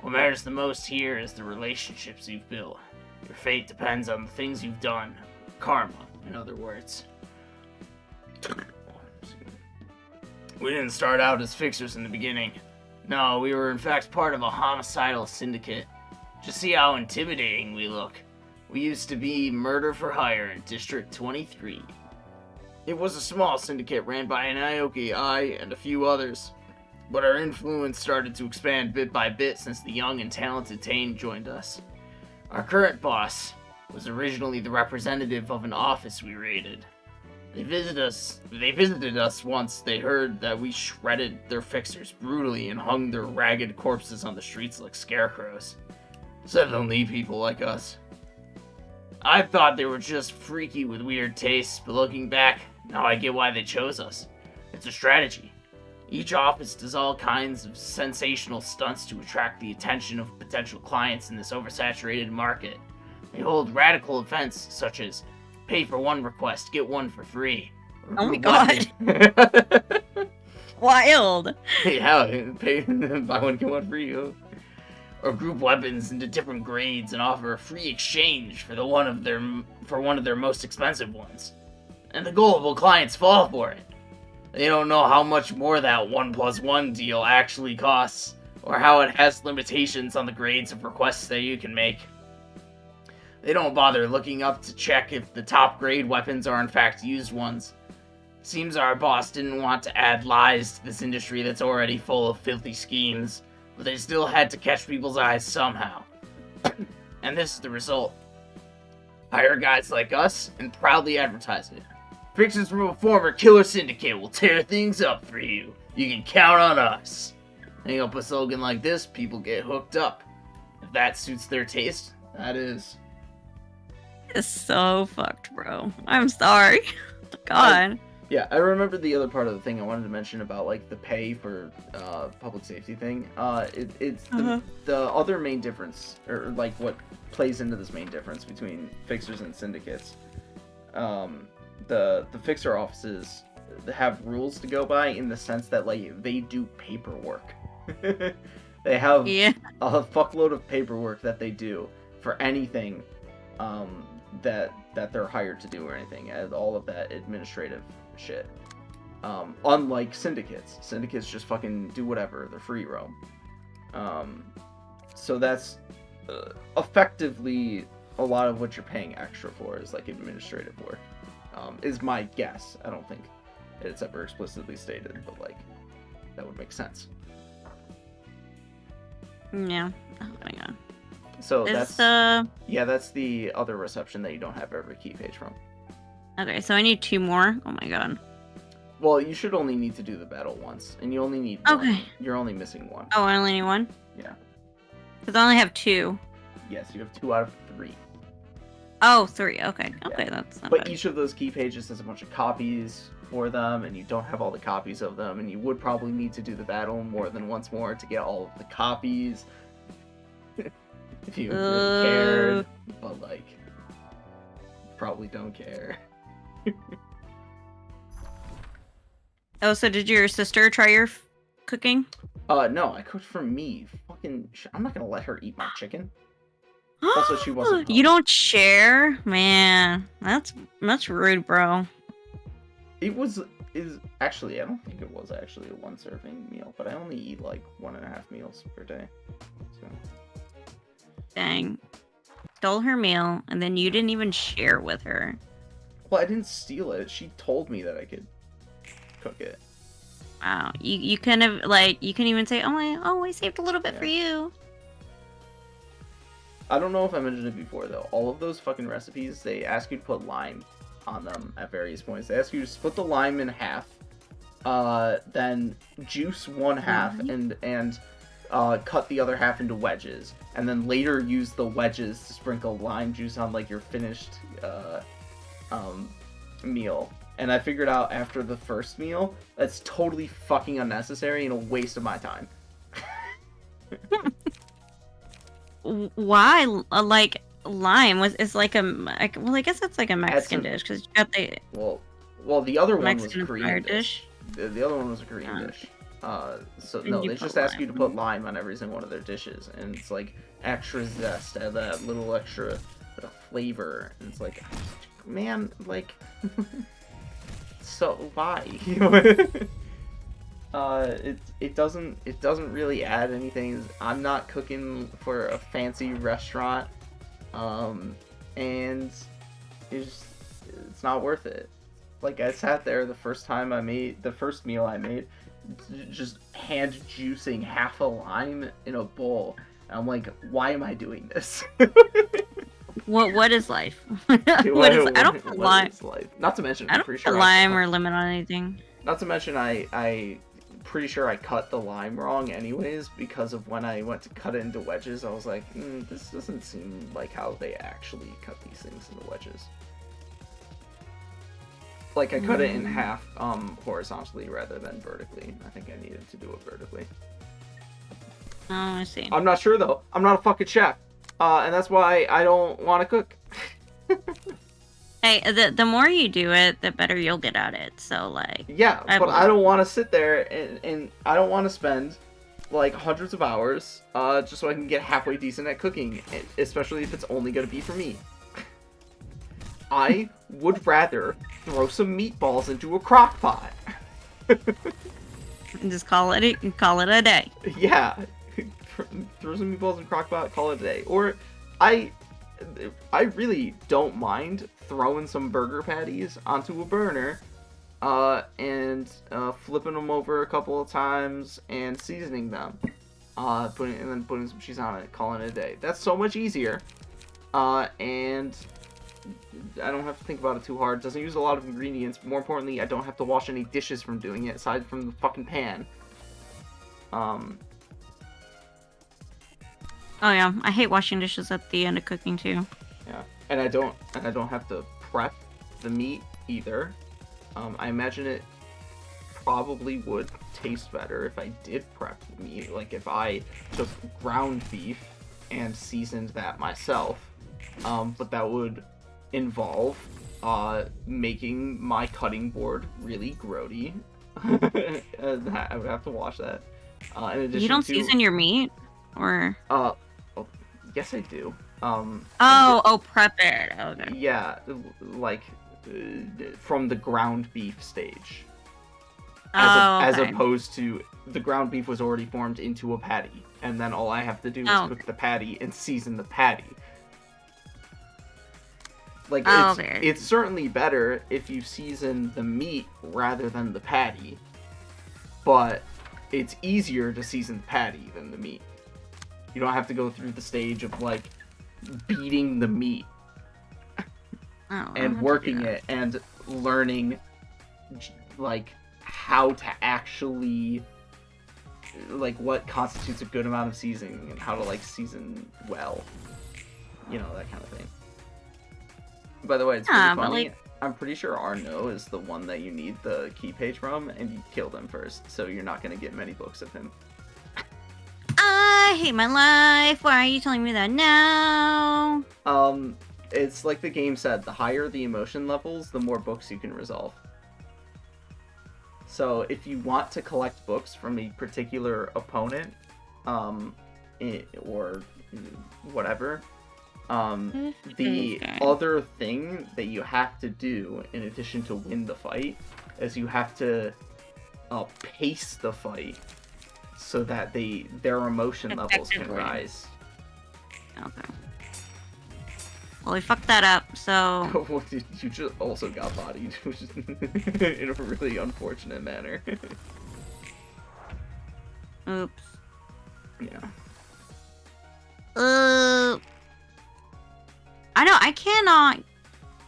What matters the most here is the relationships you've built. Your fate depends on the things you've done. Karma, in other words. We didn't start out as fixers in the beginning. No, we were in fact part of a homicidal syndicate. Just see how intimidating we look. We used to be Murder for Hire in District 23. It was a small syndicate ran by an Aoki, I, and a few others. But our influence started to expand bit by bit since the young and talented Tane joined us. Our current boss was originally the representative of an office we raided. They visited us once they heard that we shredded their fixers brutally and hung their ragged corpses on the streets like scarecrows. Said they'll need people like us. I thought they were just freaky with weird tastes, but looking back, now I get why they chose us. It's a strategy. Each office does all kinds of sensational stunts to attract the attention of potential clients in this oversaturated market. They hold radical events such as pay for one request, get one for free. Oh my god. Wild. Yeah, pay, buy one, get one free. or group weapons into different grades and offer a free exchange for one of their most expensive ones. And the gullible clients fall for it. They don't know how much more that 1+1 deal actually costs, or how it has limitations on the grades of requests that you can make. They don't bother looking up to check if the top grade weapons are in fact used ones. Seems our boss didn't want to add lies to this industry that's already full of filthy schemes, but they still had to catch people's eyes somehow. And this is the result. Hire guys like us and proudly advertise it. Pictures from a former killer syndicate will tear things up for you. You can count on us. Hang up a slogan like this, people get hooked up. If that suits their taste, that is. It's so fucked, bro. I'm sorry. God. Yeah, I remember the other part of the thing I wanted to mention about, like, the pay for public safety thing. It's the other main difference, or, like, what plays into this main difference between fixers and syndicates. The fixer offices have rules to go by in the sense that, like, they do paperwork. They have a fuckload of paperwork that they do for anything that they're hired to do or anything, and all of that administrative shit. Unlike syndicates. Syndicates just fucking do whatever. They're free roam. So that's effectively a lot of what you're paying extra for is like administrative work. Is my guess. I don't think it's ever explicitly stated, but like that would make sense. Yeah. Oh my god. So that's the other reception that you don't have every key page from. Okay, so I need 2 more. Oh my god. Well, you should only need to do the battle once, and you only need one. You're only missing 1. Oh, I only need 1? Yeah. Because I only have 2. Yes, you have 2 out of 3. Oh, 3. Okay. Okay, Yeah. that's not But bad. each of those key pages has a bunch of copies for them, and you don't have all the copies of them, and you would probably need to do the battle more than once more to get all of the copies. If you really cared. But, like, probably don't care. Oh, so did your sister try your cooking? No, I cooked for me. Fucking, I'm not gonna let her eat my chicken. Also, she wasn't You home. don't share? Man, that's rude, bro. Actually, I don't think it was actually a 1 serving meal, but I only eat like 1.5 meals per day. So. Dang. Stole her meal, and then you didn't even share with her. Well, I didn't steal it. She told me that I could cook it. Wow. You kind of, like, you can even say, I saved a little bit for you. I don't know if I mentioned it before, though. All of those fucking recipes, they ask you to put lime on them at various points. They ask you to split the lime in half, then juice 1 half, and cut the other half into wedges, and then later use the wedges to sprinkle lime juice on, like, your finished meal. And I figured out after the first meal, that's totally fucking unnecessary and a waste of my time. Why? Like, lime is like well, I guess that's like a Mexican dish, because you got the Well, the other one was Mexican a Korean dish. The other one was a Korean dish. So no, they just ask you to put lime on every single one of their dishes, and it's like extra zest, add that little extra bit of flavor, and it's like, man, like, so why? It doesn't really add anything. I'm not cooking for a fancy restaurant, and it's not worth it. Like, I sat there the first meal I made, just hand juicing half a lime in a bowl. And I'm like, why am I doing this? What is life? I don't put lime. Not to mention, I don't put lime or lemon on anything. Not to mention, I pretty sure I cut the lime wrong anyways, because of when I went to cut it into wedges, I was like, this doesn't seem like how they actually cut these things into wedges. Like, I cut it in half horizontally rather than vertically. I think I needed to do it vertically. Oh, I see. I'm not sure, though. I'm not a fucking chef. And that's why I don't want to cook. Hey, the more you do it, the better you'll get at it. So, like... Yeah, but I don't want to sit there and I don't want to spend like hundreds of hours, just so I can get halfway decent at cooking, especially if it's only gonna be for me. I would rather throw some meatballs into a crock pot. And just call it a day. Yeah, throw some meatballs in a crock pot, call it a day. Or I really don't mind throwing some burger patties onto a burner, and flipping them over a couple of times and seasoning them, putting some cheese on it, calling it a day. That's so much easier, and I don't have to think about it too hard. It doesn't use a lot of ingredients. More importantly, I don't have to wash any dishes from doing it, aside from the fucking pan. Oh yeah, I hate washing dishes at the end of cooking too. Yeah, and I don't have to prep the meat either. I imagine it probably would taste better if I did prep the meat. Like if I took ground beef and seasoned that myself. But that would involve making my cutting board really grody. I would have to wash that. In addition You don't to, season your meat, or? Oh, yes, I do. Prep it. Okay. Yeah, like from the ground beef stage. As Okay. opposed to the ground beef was already formed into a patty, and then all I have to do is cook the patty and season the patty. Like, it's certainly better if you season the meat rather than the patty, but it's easier to season the patty than the meat. You don't have to go through the stage of, like, beating the meat and working it and learning, like, how to actually, like, what constitutes a good amount of seasoning and how to, like, season well. You know, that kind of thing. By the way, it's pretty funny. I'm pretty sure Arnaud is the one that you need the key page from, and you killed him first, so you're not going to get many books of him. I hate my life. Why are you telling me that now? It's like the game said, the higher the emotion levels, the more books you can resolve. So if you want to collect books from a particular opponent, or whatever, the other thing that you have to do in addition to win the fight is you have to pace the fight so that their emotion levels can rise. Okay. Well, we fucked that up, so... Well, you just also got bodied in a really unfortunate manner. Oops. Yeah. I know, I cannot...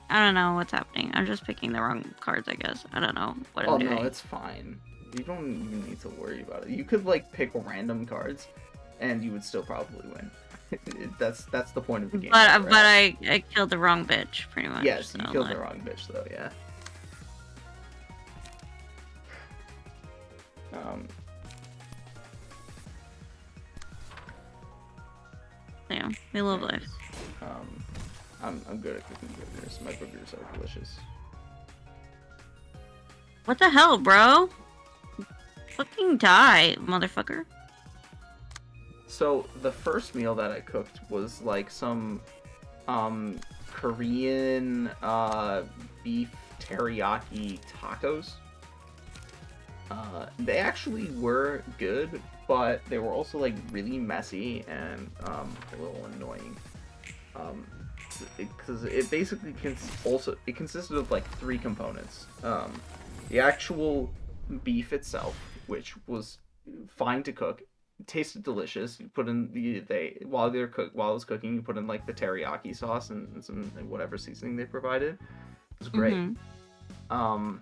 I don't know what's happening. I'm just picking the wrong cards, I guess. I don't know what I'm doing. Oh, no, it's fine. You don't even need to worry about it. You could, like, pick random cards, and you would still probably win. That's the point of the game. But I killed the wrong bitch, pretty much. Yes, so, you killed the wrong bitch, though, yeah. Yeah, we love life. I'm good at cooking boogers. My boogers are delicious. What the hell, bro? Fucking die, motherfucker. So, the first meal that I cooked was, like, some, Korean, beef teriyaki tacos. They actually were good, but they were also, like, really messy and, a little annoying. Because it basically consisted of, like, 3 components. The actual beef itself, which was fine to cook, tasted delicious. You put in while it was cooking, you put in, like, the teriyaki sauce and some whatever seasoning they provided. It was great. Mm-hmm.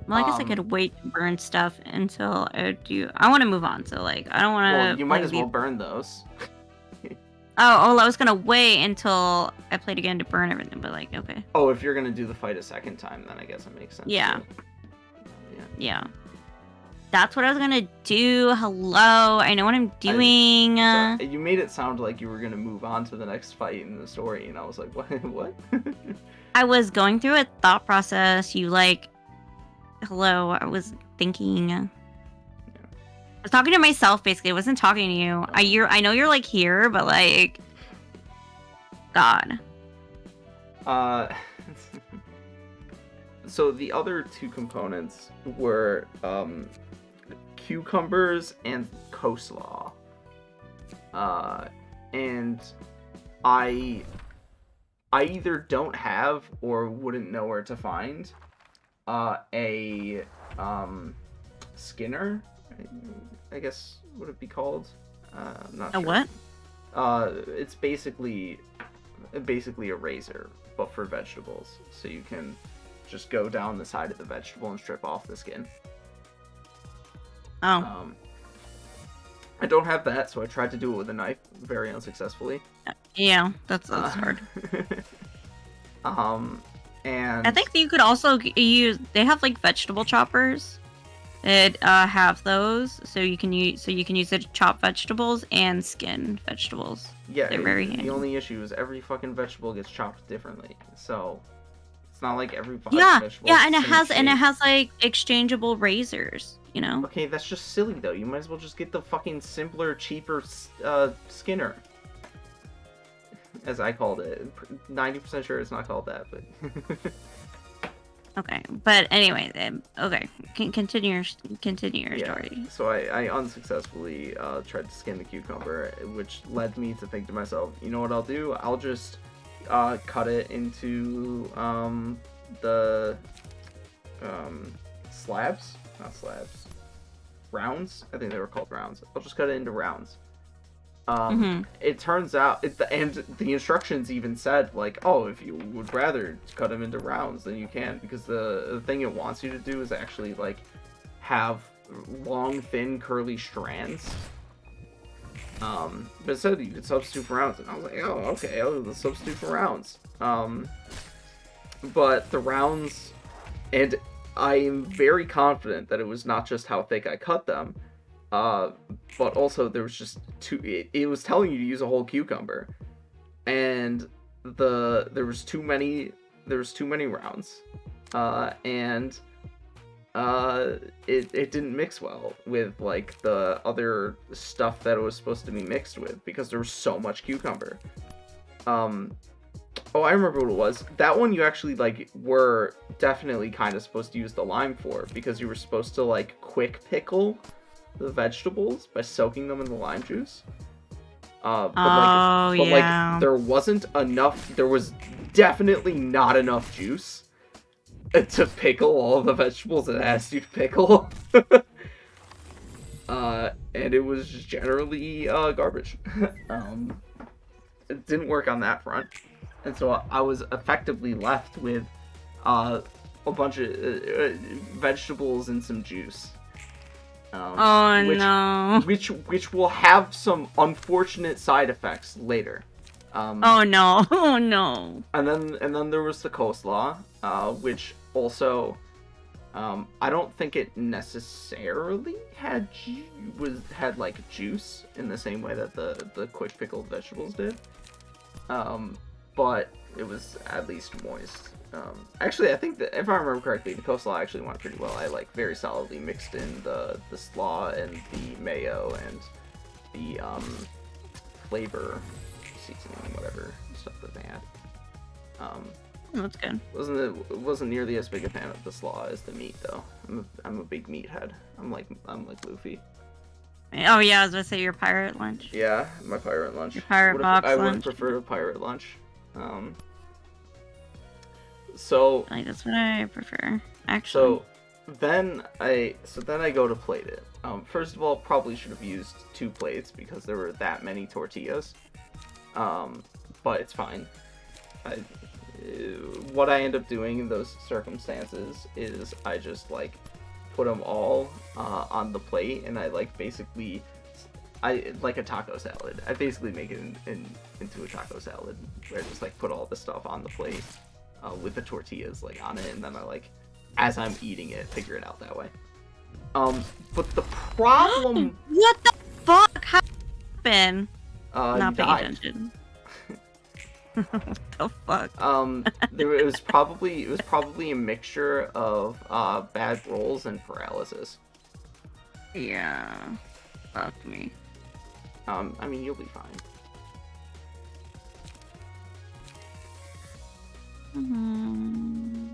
Well, I guess I could wait to burn stuff until I want to move on, so, like, I don't want to... Well, you might as well burn those. I was gonna wait until I played again to burn everything, but, like, okay. Oh, if you're gonna do the fight a second time, then I guess it makes sense. Yeah. Too. Yeah. That's what I was gonna do. Hello, I know what I'm doing. Sorry, you made it sound like you were gonna move on to the next fight in the story, and I was like, what? I was going through a thought process. You, like, hello. I was thinking. I was talking to myself basically. I wasn't talking to you. I know you're like here, but like, God. So the other two components were cucumbers and coleslaw. And I either don't have or wouldn't know where to find a skinner, I guess would it be called? I'm not A sure. what? It's basically a razor, but for vegetables. So you can just go down the side of the vegetable and strip off the skin. Oh. I don't have that, so I tried to do it with a knife, very unsuccessfully. Yeah, that's hard. And I think you could also use. They have like vegetable choppers. That have those, so you can use it to chop vegetables and skin vegetables. yeah, They're very handy. the only issue is every fucking vegetable gets chopped differently, so it's not like every vegetable. Yeah, and is the same it shape. has like exchangeable razors. You know. Okay, that's just silly though. You might as well just get the fucking simpler, cheaper skinner. As I called it. 90% sure it's not called that, but... Okay, but anyway, okay, continue your story. So I unsuccessfully tried to skin the cucumber, which led me to think to myself, you know what I'll do? I'll just cut it into the slabs? Not slabs. Rounds? I think they were called rounds. I'll just cut it into rounds. It turns out, and the instructions even said, like, oh, if you would rather cut them into rounds, then you can, because the thing it wants you to do is actually, like, have long, thin, curly strands. But it said you could substitute for rounds, and I was like, oh, okay, I'll substitute for rounds. But the rounds, and I am very confident that it was not just how thick I cut them, but also there was just it was telling you to use a whole cucumber, and there was too many rounds, and it didn't mix well with like the other stuff that it was supposed to be mixed with, because there was so much cucumber. Oh, I remember what it was. That one you actually, like, were definitely kind of supposed to use the lime for, because you were supposed to, like, quick pickle the vegetables by soaking them in the lime juice. But there wasn't enough, there was definitely not enough juice to pickle all the vegetables it asked you to pickle. And it was just generally garbage. It didn't work on that front. And so I was effectively left with a bunch of vegetables and some juice. Which will have some unfortunate side effects later. Oh no! And then there was the coleslaw, which also, I don't think it necessarily had like juice in the same way that the quick pickled vegetables did. But it was at least moist. Actually, I think that if I remember correctly, the coleslaw actually went pretty well. I like very solidly mixed in the slaw and the mayo and the flavor seasoning, whatever stuff that they had. That's good. Wasn't nearly as big a fan of the slaw as the meat though. I'm a big meathead. I'm like Luffy. Oh yeah, I was gonna say your pirate lunch. Yeah, my pirate lunch. Your pirate box lunch. I would prefer a pirate lunch. So that's what I prefer, actually. So then I go to plate it. First of all, probably should have used 2 plates because there were that many tortillas. But it's fine. What I end up doing in those circumstances is I just like put them all on the plate, and I like basically like a taco salad. I basically make it into a taco salad where I just like put all the stuff on the plate with the tortillas like on it, and then I like, as I'm eating it, figure it out that way. But the problem. What the fuck happened? Not paying died. attention. What the fuck? It was probably a mixture of bad rolls and paralysis. Yeah. Fuck me. I mean, you'll be fine. Mm-hmm.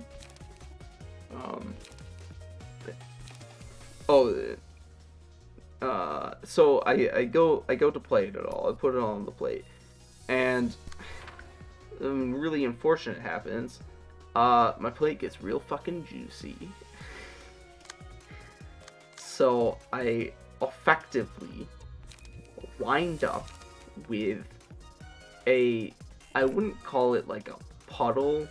So I go to plate it all. I put it all on the plate, and really unfortunate happens. My plate gets real fucking juicy. So I effectively wind up with I wouldn't call it like a puddle,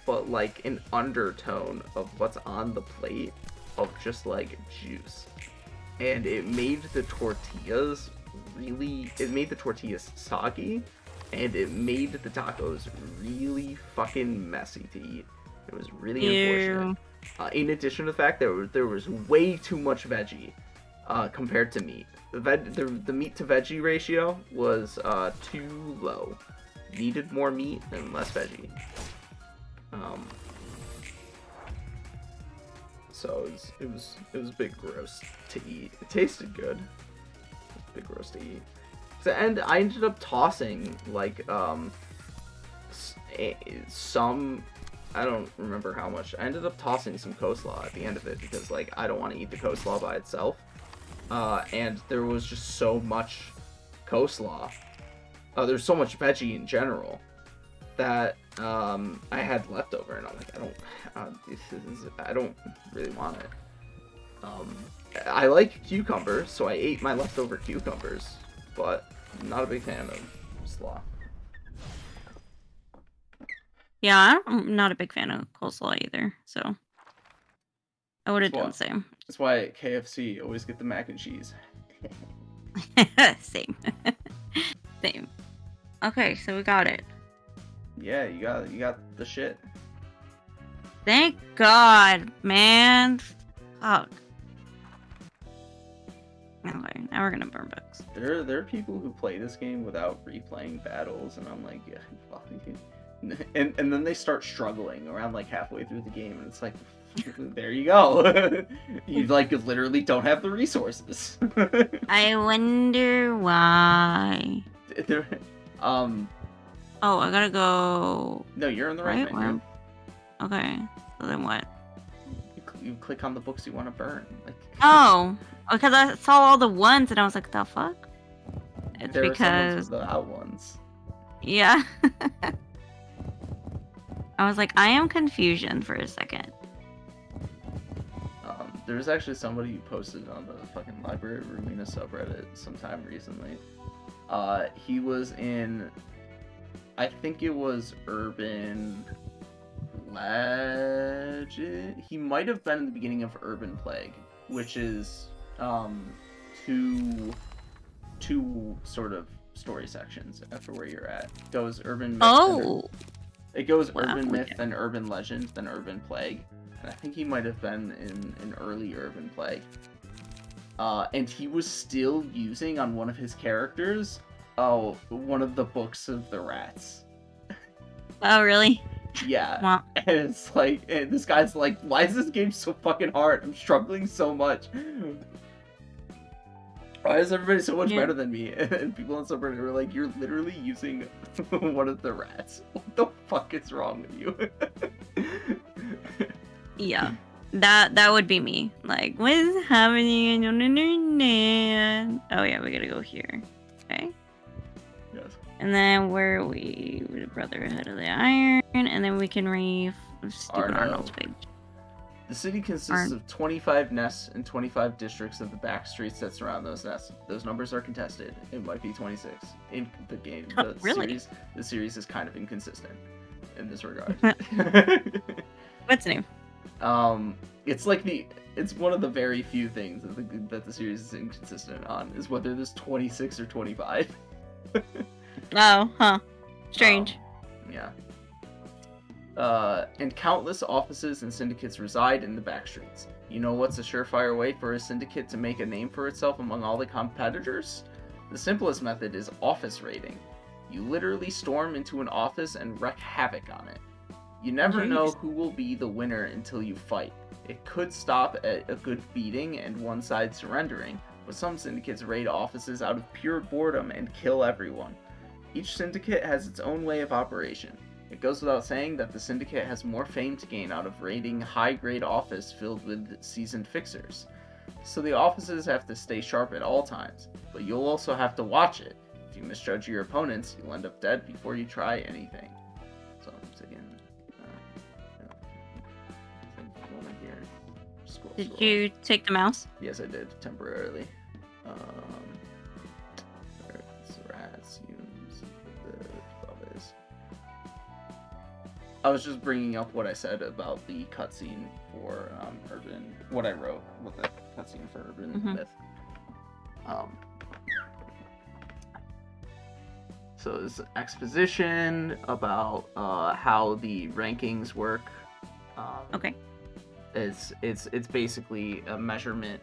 but like an undertone of what's on the plate of just like juice. And it made the tortillas soggy, and it made the tacos really fucking messy to eat. It was really unfortunate. In addition to the fact that there was way too much veggie compared to meat. The meat to veggie ratio was too low. Needed more meat and less veggie. So it was a bit gross to eat. It tasted good. It was a bit gross to eat. And I ended up tossing like some, I don't remember how much. I ended up tossing some coleslaw at the end of it because like I don't want to eat the coleslaw by itself. And there was just so much coleslaw. There's so much veggie in general that I had leftover, and I'm like, I don't really want it. I like cucumbers, so I ate my leftover cucumbers, but I'm not a big fan of slaw. Yeah, I'm not a big fan of coleslaw either, so I would have done the same. That's why at KFC always get the mac and cheese. Same. Same. Okay, so we got it. Yeah, you got the shit. Thank God, man. Fuck. Okay, now we're gonna burn books. There are people who play this game without replaying battles, and I'm like, yeah, fuck you. And then they start struggling around like halfway through the game, and it's like, there you go. You like literally don't have the resources. I wonder why. Oh, I gotta go. No, you're in the right menu. Okay, so then what? You click on the books you want to burn. Like. Oh, because I saw all the ones and I was like, the fuck? It's there because the out ones. Yeah. I was like, I am confusion for a second. There was actually somebody who posted on the fucking Library of Rumina subreddit sometime recently. He was in, I think it was Urban Legend. He might have been in the beginning of Urban Plague, which is two sort of story sections after where you're at. It goes Urban Myth. It goes Urban Myth, then Urban Legend, then Urban Plague. And I think he might have been in an early Urban Plague. And he was still using on one of his characters, one of the books of the rats. Oh, really? Yeah. Wow. And it's like, and this guy's like, why is this game so fucking hard? I'm struggling so much. Why is everybody so much better than me? And people on subreddit were like, you're literally using one of the rats. What the fuck is wrong with you? Yeah. That would be me. Like, what is happening? I don't understand. Oh yeah, we gotta go here. Okay. Yes. And then where are we? With the Brotherhood of the Iron, and then we can stupid Arnold's page. The city consists of 25 nests and 25 districts of the back streets that surround those nests. Those numbers are contested. It might be 26 in the game. Really? The series is kind of inconsistent in this regard. What's new? It's like it's one of the very few things that the series is inconsistent on, is whether there's 26 or 25. Oh, huh. Strange. Yeah. And countless offices and syndicates reside in the back streets. You know what's a surefire way for a syndicate to make a name for itself among all the competitors? The simplest method is office raiding. You literally storm into an office and wreak havoc on it. You never know who will be the winner until you fight. It could stop at a good beating and one side surrendering, but some syndicates raid offices out of pure boredom and kill everyone. Each syndicate has its own way of operation. It goes without saying that the syndicate has more fame to gain out of raiding high-grade office filled with seasoned fixers. So the offices have to stay sharp at all times, but you'll also have to watch it. If you misjudge your opponents, you'll end up dead before you try anything. So again, here. Scroll. Did you take the mouse? Yes, I did temporarily. Rats, humans, the others. I was just bringing up what I said about the cutscene for Urban. What I wrote with the cutscene for Urban Myth. So there's exposition about how the rankings work. Okay. It's basically a measurement.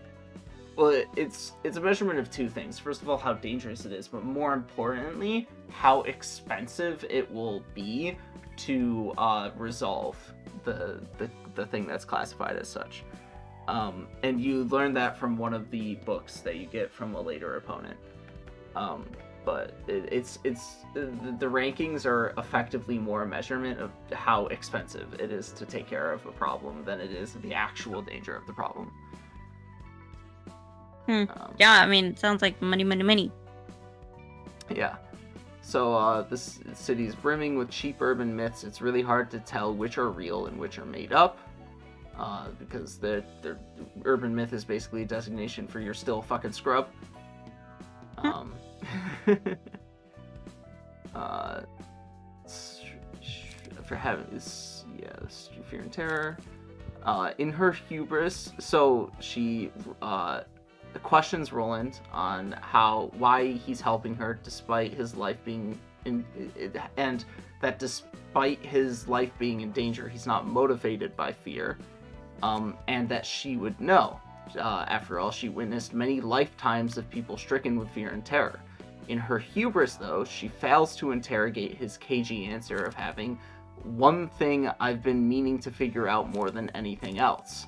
Well, it's a measurement of two things. First of all, how dangerous it is, but more importantly, how expensive it will be to resolve the thing that's classified as such. And you learn that from one of the books that you get from a later opponent. But the rankings are effectively more a measurement of how expensive it is to take care of a problem than it is the actual danger of the problem. Yeah, I mean, it sounds like money. Yeah. So this city is brimming with cheap urban myths. It's really hard to tell which are real and which are made up, because the urban myth is basically a designation for you're still a fucking scrub. For having this, fear and terror. In her hubris, so she questions Roland on why he's helping her despite his life being and that despite his life being in danger, he's not motivated by fear, and that she would know. After all, she witnessed many lifetimes of people stricken with fear and terror. In her hubris, though, she fails to interrogate his cagey answer of having one thing I've been meaning to figure out more than anything else.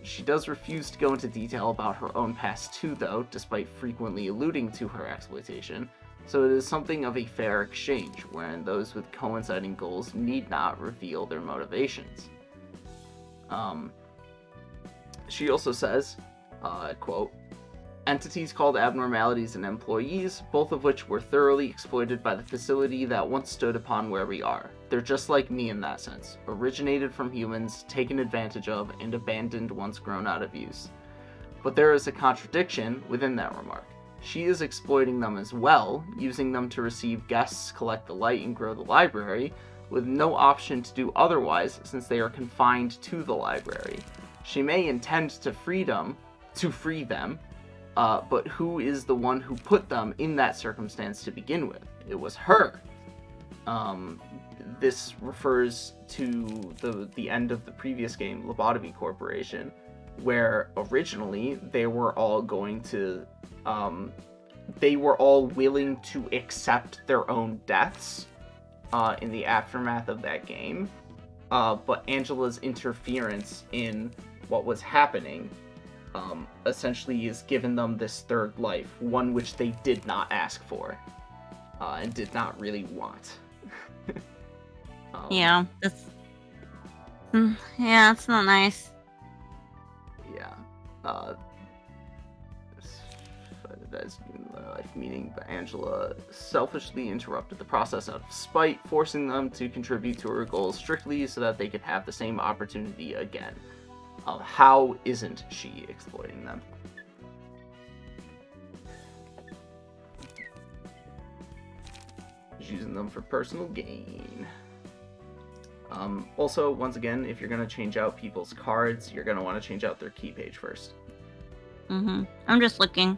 She does refuse to go into detail about her own past too, though, despite frequently alluding to her exploitation, so it is something of a fair exchange, wherein those with coinciding goals need not reveal their motivations. She also says, quote, entities called abnormalities and employees, both of which were thoroughly exploited by the facility that once stood upon where we are. They're just like me in that sense, originated from humans, taken advantage of, and abandoned once grown out of use. But there is a contradiction within that remark. She is exploiting them as well, using them to receive guests, collect the light, and grow the library, with no option to do otherwise since they are confined to the library. She may intend to free them, but who is the one who put them in that circumstance to begin with? It was her. This refers to the end of the previous game, Lobotomy Corporation, where originally they were all willing to accept their own deaths in the aftermath of that game. But Angela's interference in what was happening essentially has given them this third life, one which they did not ask for and did not really want. Yeah, it's not nice. Yeah. That's life meaning, but Angela selfishly interrupted the process out of spite, forcing them to contribute to her goals strictly so that they could have the same opportunity again. How isn't she exploiting them? She's using them for personal gain. Also, once again, if you're going to change out people's cards, you're going to want to change out their key page first. I'm just looking.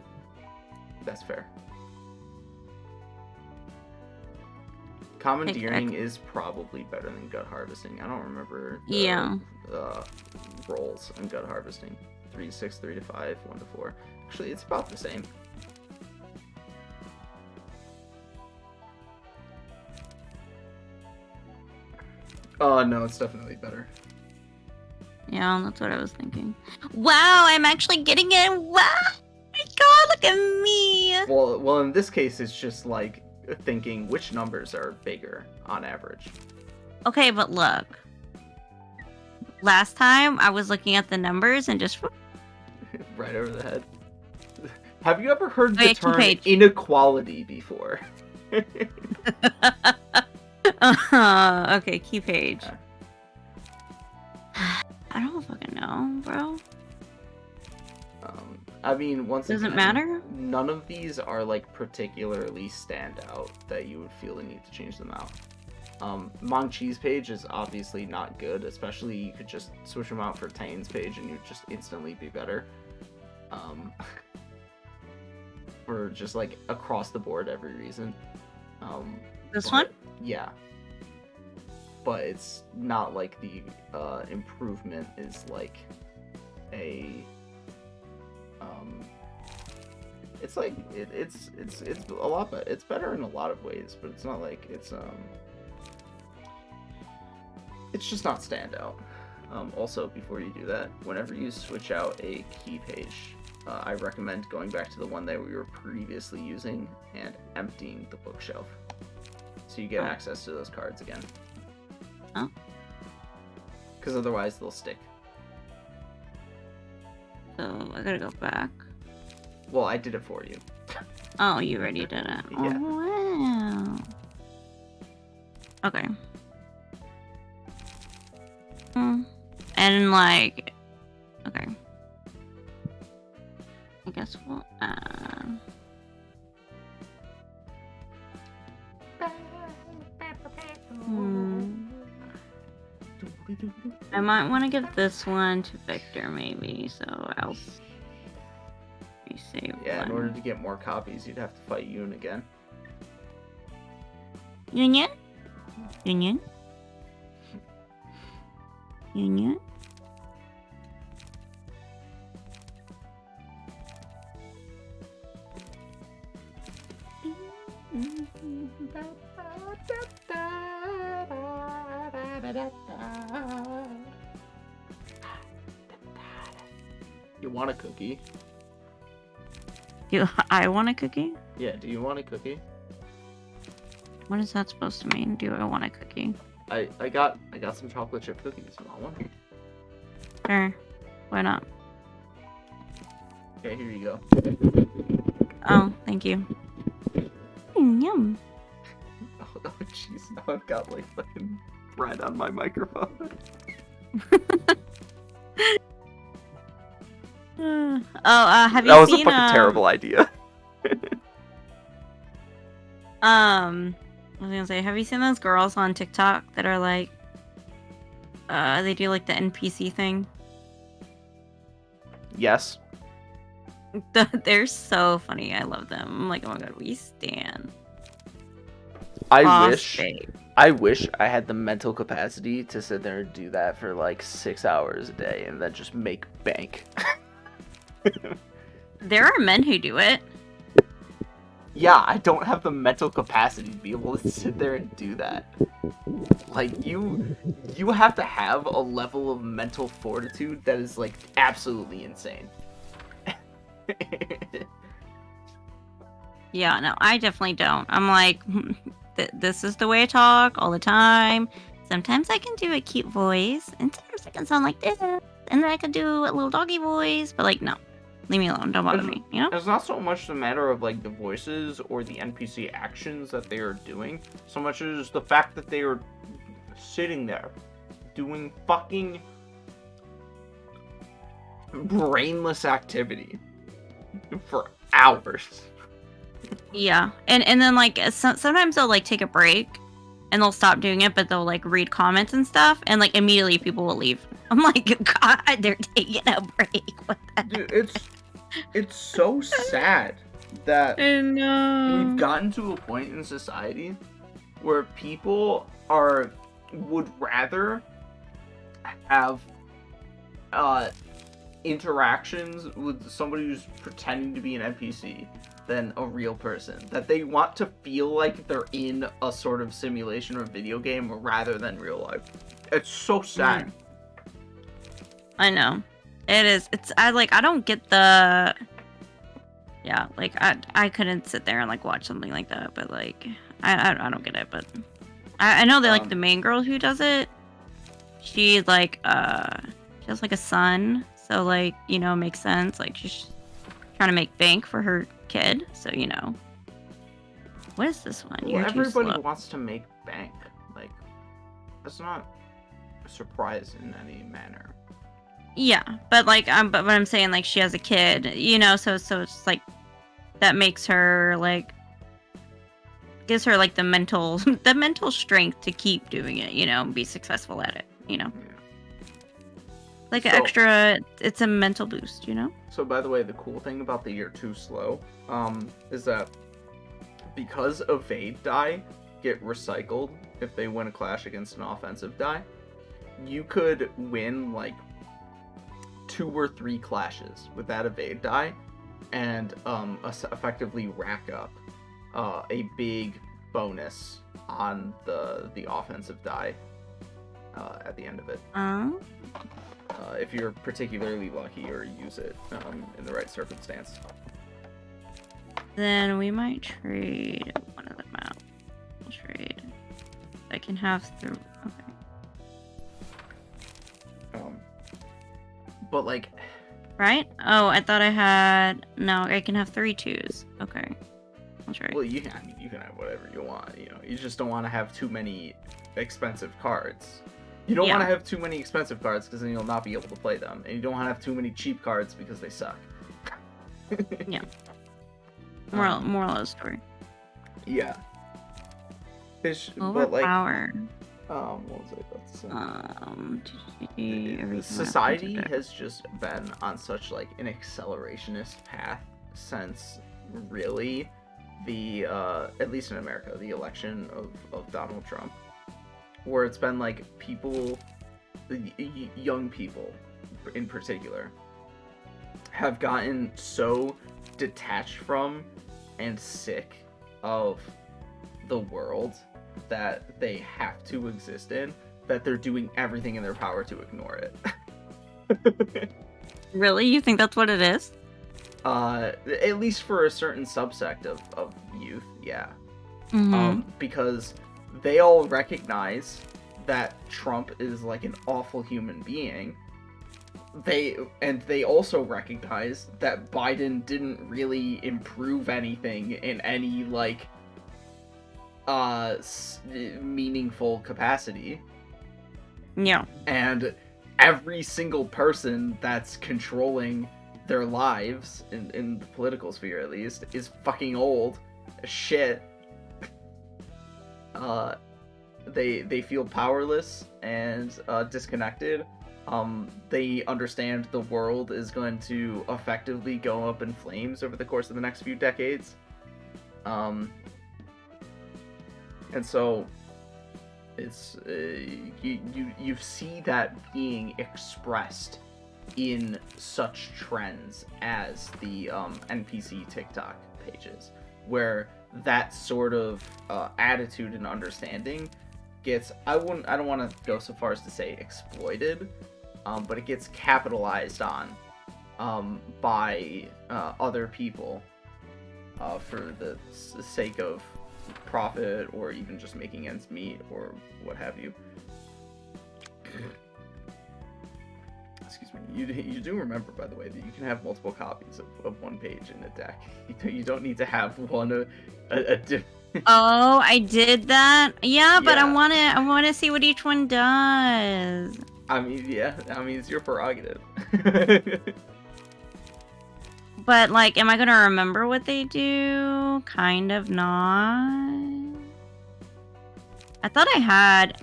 That's fair. Commandeering is probably better than gut harvesting. I don't remember the rolls in gut harvesting. 3 to 6, 3 to 5, 1 to 4. Actually, it's about the same. Oh no, it's definitely better. Yeah, that's what I was thinking. Wow, I'm actually getting it. Wow, my God, look at me. Well, in this case, it's just like thinking which numbers are bigger on average. Okay, but look. Last time I was looking at the numbers and just. Right over the head. Have you ever heard the Wait, term page. inequality before? Okay, key page. Okay. I don't fucking know, bro. I mean, once Does it again, matter? none of these are like particularly stand out that you would feel the need to change them out. Mong Chi's page is obviously not good, especially you could just switch them out for Tane's page and you'd just instantly be better. For just like across the board every reason. This one? Yeah. But it's not like the improvement is like a it's like it's a lot better. It's better in a lot of ways, but it's not like it's just not standout. Also, before you do that, whenever you switch out a key page, I recommend going back to the one that we were previously using and emptying the bookshelf, so you get access to those cards again. Oh. Because otherwise they'll stick. So I gotta go back. Well, I did it for you. Oh, you already did it. Yeah. Oh, wow. Okay. And like, okay. I guess we'll I might want to give this one to Victor, maybe, so else. Let me see. Yeah, in order to get more copies, you'd have to fight Yoon again. Union? Union? Union? You want a cookie? I want a cookie? Yeah, do you want a cookie? What is that supposed to mean? Do I want a cookie? I got some chocolate chip cookies. You want one? Sure. Why not? Okay, here you go. Oh, thank you. Yum. Oh jeez, now I've got like fucking bread on my microphone. Have you That was seen, a fucking terrible idea. I was gonna say, have you seen those girls on TikTok that are like, they do like the NPC thing? Yes. They're so funny. I love them. I'm like, oh my god, we stan. I Boss wish I had the mental capacity to sit there and do that for like 6 hours a day and then just make bank. There are men who do it. Yeah, I don't have the mental capacity to be able to sit there and do that. Like, you have to have a level of mental fortitude that is, like, absolutely insane. Yeah, no, I definitely don't. I'm like, this is the way I talk all the time. Sometimes I can do a cute voice, and sometimes I can sound like this, and then I can do a little doggy voice, but like, no. Leave me alone. Don't bother me, you know? It's not so much the matter of, like, the voices or the NPC actions that they are doing, so much as the fact that they are sitting there doing fucking brainless activity for hours. Yeah. And then, like, sometimes they'll, like, take a break, and they'll stop doing it, but they'll, like, read comments and stuff, and, like, immediately people will leave. I'm like, God, they're taking a break. What the Dude, it's so sad that we've gotten to a point in society where people would rather have interactions with somebody who's pretending to be an NPC than a real person. That they want to feel like they're in a sort of simulation or video game rather than real life. It's so sad. I know. It is. I don't get the... Yeah, like, I couldn't sit there and, like, watch something like that, but, like, I don't get it, but... I know that, like, the main girl who does it, she's, like, she has, like, a son, so, like, you know, it makes sense. Like, she's trying to make bank for her kid, so, you know. What is this one? Well, You're too everybody slow. wants to make bank. Like, that's not a surprise in any manner. Yeah, but, like, but I'm saying, like, she has a kid, you know, so it's, like, that makes her, like, gives her, like, the mental strength to keep doing it, you know, and be successful at it, you know. Yeah. Like, an So- extra, it's a mental boost, you know? So, by the way, the cool thing about the You're Too Slow, is that because evade die get recycled if they win a clash against an offensive die, you could win, like, 2 or 3 clashes with that evade die, and effectively rack up a big bonus on the offensive die at the end of it. If you're particularly lucky or use it in the right circumstance. Then we might trade one of them out. We'll trade. I can have through. Okay. But like, Right? Oh, I thought I had. No, I can have 3 2s. Okay. I'll trade. well, you can have whatever you want. You know, you just don't want to have too many expensive cards. You don't want to have too many expensive cards because then you'll not be able to play them, and you don't want to have too many cheap cards because they suck. Yeah. Moral of the story. Yeah. But like, Overpower. what was I about to say? Everything Society else. has just been on such like an accelerationist path since really the at least in America, the election of Donald Trump, where it's been like people, young people in particular, have gotten so detached from and sick of the world that they have to exist in, that they're doing everything in their power to ignore it. Really? You think that's what it is? At least for a certain subsect of youth, yeah. Mm-hmm. Because they all recognize that Trump is like an awful human being. They also recognize that Biden didn't really improve anything in any like meaningful capacity. Yeah. And every single person that's controlling their lives in the political sphere, at least, is fucking old as shit. They feel powerless and disconnected. They understand the world is going to effectively go up in flames over the course of the next few decades. And so it's you see that being expressed in such trends as the NPC TikTok pages, where that sort of attitude and understanding gets, I don't want to go so far as to say exploited, but it gets capitalized on by other people for the sake of profit or even just making ends meet or what have you. Excuse me. You do remember, by the way, that you can have multiple copies of one page in a deck. You don't need to have one a different. Oh, I did that. Yeah, but Yeah. I want to see what each one does. I mean, yeah. I mean, it's your prerogative. But like, am I gonna remember what they do? Kind of not. I thought I had.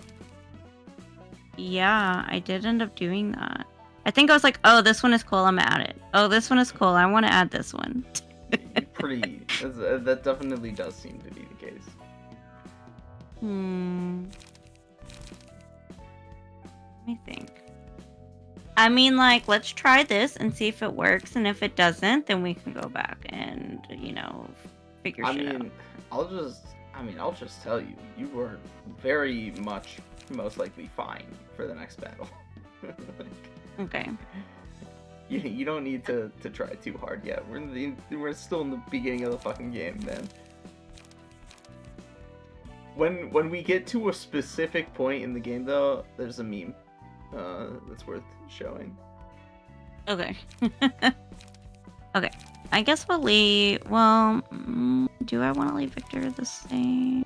Yeah, I did end up doing that. I think I was like, oh, this one is cool. I'm gonna add it. Oh, this one is cool. I want to add this one. That definitely does seem to be the case. Let me think. I mean, like, let's try this and see if it works, and if it doesn't, then we can go back and, you know, figure shit out. I'll just tell you, you were very much most likely fine for the next battle. Okay. You don't need to try too hard yet. We're still in the beginning of the fucking game, man. When we get to a specific point in the game, though, there's a meme that's worth showing. Okay. Okay. I guess we'll leave. Well, do I want to leave Victor the same?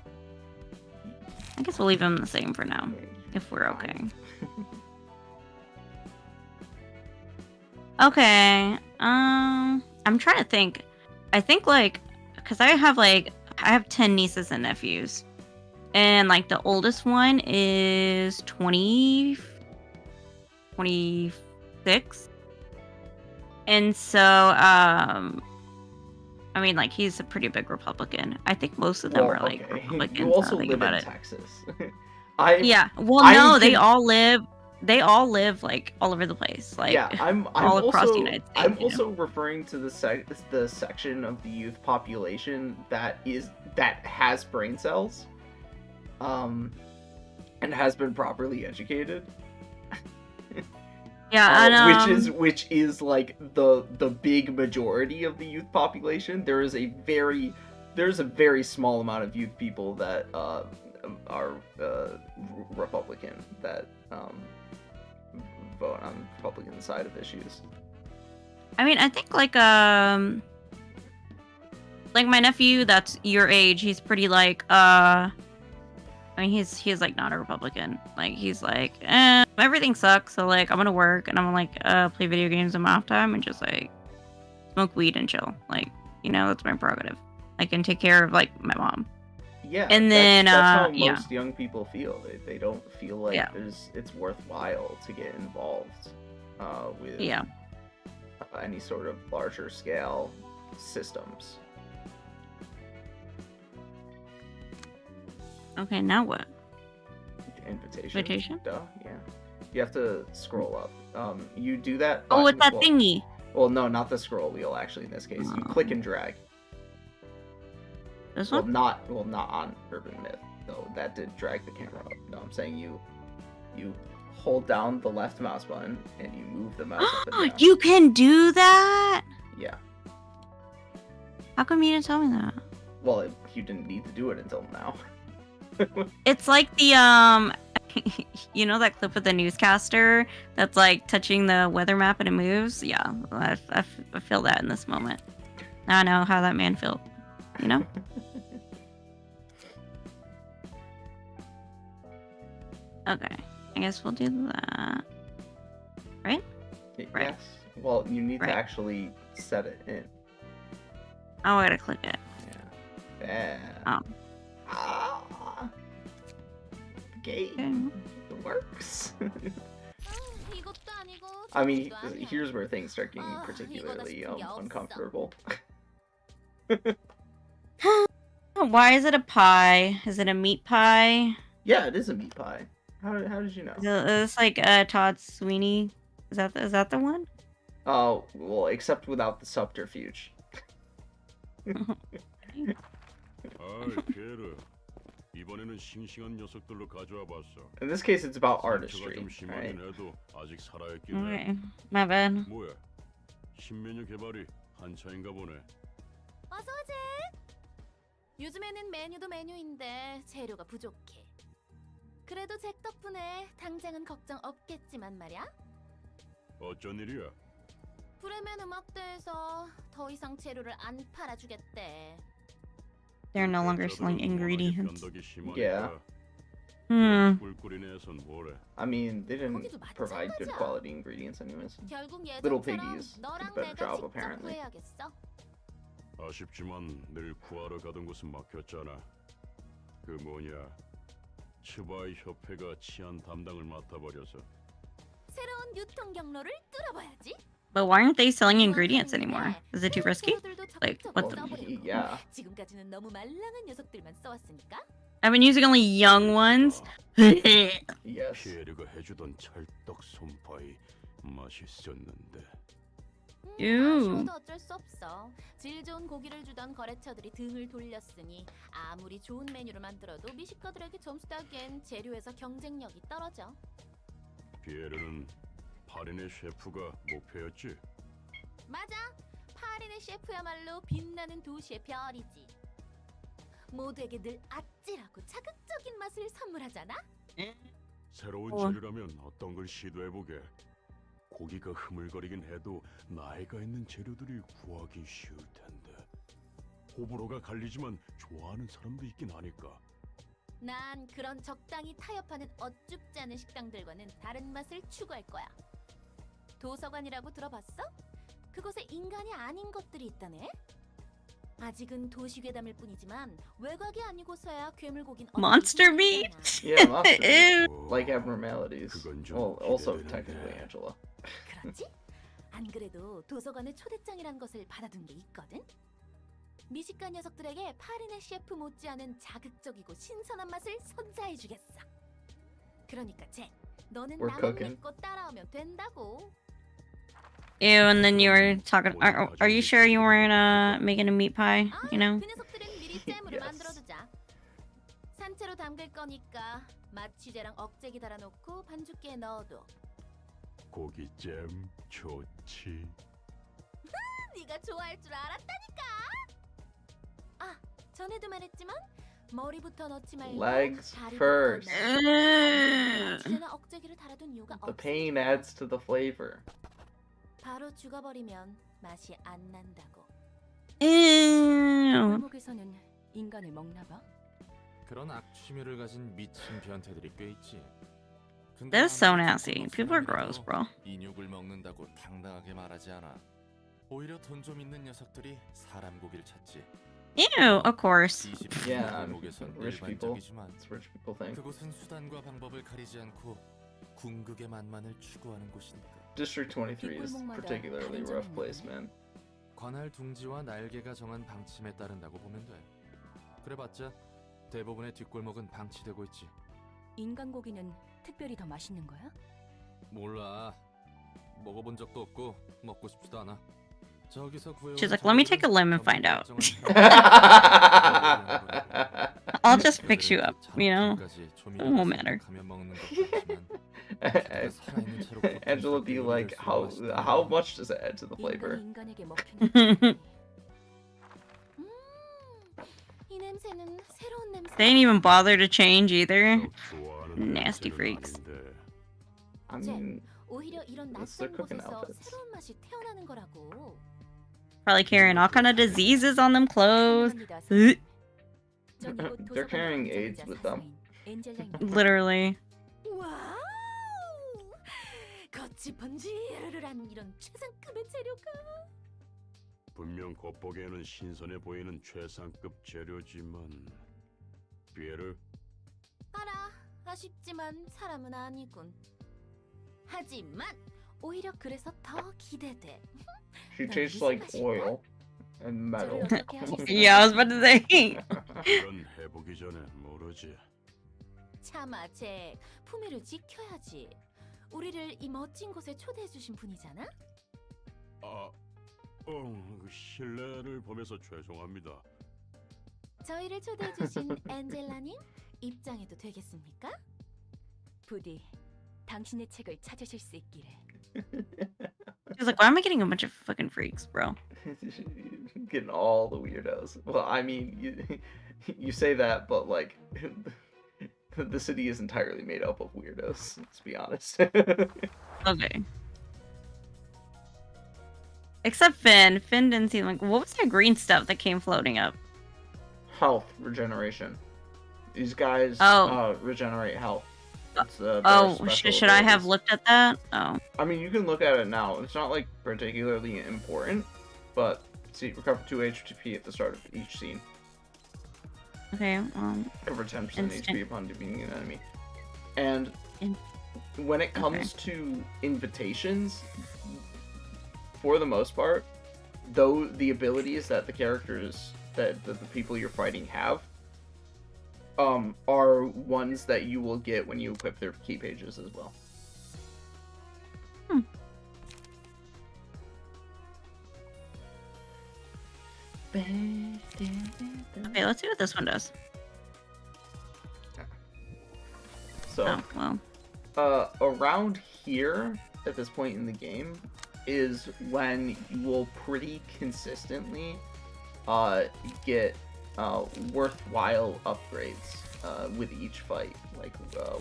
I guess we'll leave him the same for now, if we're okay. Okay. I'm trying to think. I think like, cause I have 10 nieces and nephews, and like the oldest one is 26, and so I mean, like, he's a pretty big Republican. I think most of them are like okay. Republicans. You also think live about in it. Texas. Yeah. Well, I no, they can- all live. They all live like all over the place. Like, yeah, I'm all also, across the United States. I'm you know? also referring to the section of the youth population that has brain cells, and has been properly educated. Yeah, and which is like the big majority of the youth population. There's a very small amount of youth people that are Republican, that vote on Republican side of issues. I mean, I think like my nephew that's your age, he's pretty like I mean, he's like not a Republican. Like, he's like, everything sucks, so like I'm gonna work and I'm gonna like play video games in my off time and just like smoke weed and chill. Like, you know, that's my prerogative. I can take care of like my mom. Yeah, And then that's how yeah. most young people feel. They don't feel like Yeah. it's worthwhile to get involved with Yeah. any sort of larger scale systems. Okay, now what? Invitation. Duh, yeah. You have to scroll up. You do that. Oh, it's that button- thingy. Well, no, not the scroll wheel. Actually, in this case, you click and drag. This Well, one? not on Urban Myth. though. That did drag the camera up. No, I'm saying you hold down the left mouse button and you move the mouse up and down. You can do that? Yeah. How come you didn't tell me that? Well, you didn't need to do it until now. It's like the you know that clip of the newscaster that's like touching the weather map and it moves? Yeah, I feel that in this moment. Now I know how that man felt, you know? Okay, I guess we'll do that. Right? Right. Yes. Well, you need Right. to actually set it in. Oh, I gotta click it. Yeah. Yeah. Oh. Ah. Game. It works. I mean, here's where things start getting particularly uncomfortable. Why is it a pie? Is it a meat pie? Yeah, it is a meat pie. How did you know? Is this like Todd Sweeney? Is that the one? Oh, well, except without the subterfuge. 아이, 게르. 이번에는 싱싱한 녀석들로 가져와 봤어. In this case, it's about 상처가 artistry, 좀 right? 심하긴 해도 아직 살아있긴 Okay, 해. my bad. 뭐야? 신메뉴 개발이 한차인가 보네. 어서 오지. 요즘에는 메뉴도 메뉴인데 재료가 부족해. 그래도 잭 덕분에 당장은 걱정 없겠지만 말이야. 어쩐 일이야? 브레멘 음악대에서 더 이상 재료를 안 팔아주겠대. They're no longer selling ingredients. Yeah. 꿀꿀이네선 뭐래? I mean, they didn't 거기도 provide good 마찬가지야. quality ingredients anyways. 결국 Little 예전처럼 Piggies did a 너랑 better 내가 job, 직접 apparently. 구해야겠어. 아쉽지만 늘 구하러 가던 곳은 막혔잖아. 그 뭐냐? 츠바이 협회가 치안 담당을 맡아버려서. 새로운 유통 경로를 뚫어봐야지. But why aren't they selling ingredients anymore? Is it too risky? Like, what the... Yeah. 지금까지는 너무 말랑한 녀석들만 써왔으니까. I've been using only young ones. Yes. 피에르가 해주던 찰떡 손파이 맛있었는데. Ew. 아쉬워도 어쩔 수 없어. 질 좋은 고기를 주던 거래처들이 등을 돌렸으니 아무리 좋은 메뉴를 만들어도 미식가들에게 점수 따기엔 재료에서 경쟁력이 떨어져. 비에르는 파린의 셰프가 목표였지. 맞아. 파린의 셰프야말로 빛나는 도시의 별이지. 모두에게 늘 아찔하고 자극적인 맛을 선물하잖아. 새로운 우와. 재료라면 어떤 걸 시도해보게. 고기가 흐물거리긴 해도 나이가 있는 재료들이 구하기 쉬울 텐데. 호불호가 갈리지만 좋아하는 사람도 있긴 하니까. 난 그런 적당히 타협하는 어쭙지 않은 식당들과는 다른 맛을 추구할 거야. 도서관이라고 들어봤어? 그곳에 인간이 아닌 것들이 있다네. 아직은 도시 괴담일 뿐이지만 외곽이 아니고서야 괴물고긴 Monster meat? Yeah, monster meat. Ew. Like abnormalities. 그건 좀 Well, also 기대되는데. technically Angela. 그렇지? 안 그래도 도서관에 초대장이란 것을 받아둔 게 있거든? 미식가 녀석들에게 파리네 셰프 못지않은 자극적이고 신선한 맛을 선사해주겠어. 그러니까 쟤, 너는 We're 나만 cooking. 믿고 따라오면 된다고. Ew, and then you were talking. Are you sure you weren't making a meat pie? You know? 그 녀석들은 미리 잼으로 Yes. 만들어두자. 산채로 담글 거니까 마취제랑 억제기 달아놓고 반죽기에 넣어둬. 고기잼 좋지. 네가 좋아할 줄 알았다니까. 아, 전에도 말했지만 머리부터 넣지 말고 Legs 다리부터 first. 넣어. 마취제나 억제기를 달아둔 이유가 The pain 없으니까. adds to the flavor. 바로 죽어버리면 맛이 안 난다고. Ew. 골목에서는 인간을 먹나 봐. 그런 악취미를 가진 미친 변태들이 꽤 있지. 근데 That is so 아무리 nasty. 조금 People are 사람이라도 gross, bro. 인육을 먹는다고 당당하게 말하지 않아. 오히려 돈 좀 있는 녀석들이 사람 고기를 찾지. Ew, of course. 20분 Yeah, 골목에선 rich people. 일반적이지만 It's rich people thing. 그곳은 수단과 방법을 가리지 않고 궁극의 만만을 추구하는 곳이니까. District 23 is 뒷골목마다 particularly 다른 rough 점이 place, 있네. man. 관할 둥지와 날개가 정한 방침에 따른다고 보면 돼. 그래봤자 대부분의 뒷골목은 방치되고 있지. 인간 고기는 특별히 더 맛있는 거야? 몰라. 먹어본 적도 없고 먹고 싶지도 않아. 저기서 구해온 She's like, let me take a limb and find out. Angela I'll just fix you up, you know? It won't matter. be like, how much does it add to the flavor? 인간에게 먹히는 이 냄새는 새로운 냄새. They didn't even bother to change either. 너 좋아하는 Nasty 냄새는 freaks. 아닌데. I mean, 오히려 이런 That's their 낯선 cooking 곳에서 outfits. 새로운 맛이 태어나는 거라고. Probably carrying all kind of diseases on them clothes. 사랑합니다, 으. 전 이곳 They're 도서관의 carrying 안전자 AIDS with them. 사서인 엔젤라입니다. Literally. 와우! 겉이 번지르르한 이런 최상급의 재료가. 분명 겉보기에는 신선해 보이는 최상급 재료지만 비에르 알아, 아쉽지만 사람은 아니군. 하지만 오히려 그래서 더 기대돼. she tastes like oil and metal. 저를 어떻게 하겠어? Yeah, I was about to say. 그건 해보기 전에 모르지. 참아, 잭. 품위를 지켜야지. 우리를 이 멋진 곳에 초대해 주신 분이잖아. 그 신뢰를 범해서 죄송합니다. 저희를 초대해 주신 엔젤라님 입장해도 되겠습니까? 부디 당신의 책을 찾으실 수 있기를. She's like, why am I getting a bunch of fucking freaks, bro? Getting all the weirdos. Well, I mean, you say that, but like, the city is entirely made up of weirdos. Let's be honest. Okay. Except Finn. Finn didn't seem like. What was that green stuff that came floating up? Health regeneration. These guys regenerate health. It's, their special Should I have abilities. looked at that? Oh. I mean, you can look at it now. It's not like particularly important, but see, recover 2 HP at the start of each scene. Okay. Recover 10% Instant. HP upon defeating an enemy. And In- when it comes to invitations, for the most part, though the abilities that the characters that the people you're fighting have are ones that you will get when you equip their key pages as well. Okay, let's see what this one does. So, Oh, well. around here, at this point in the game, is when you will pretty consistently get worthwhile upgrades with each fight, like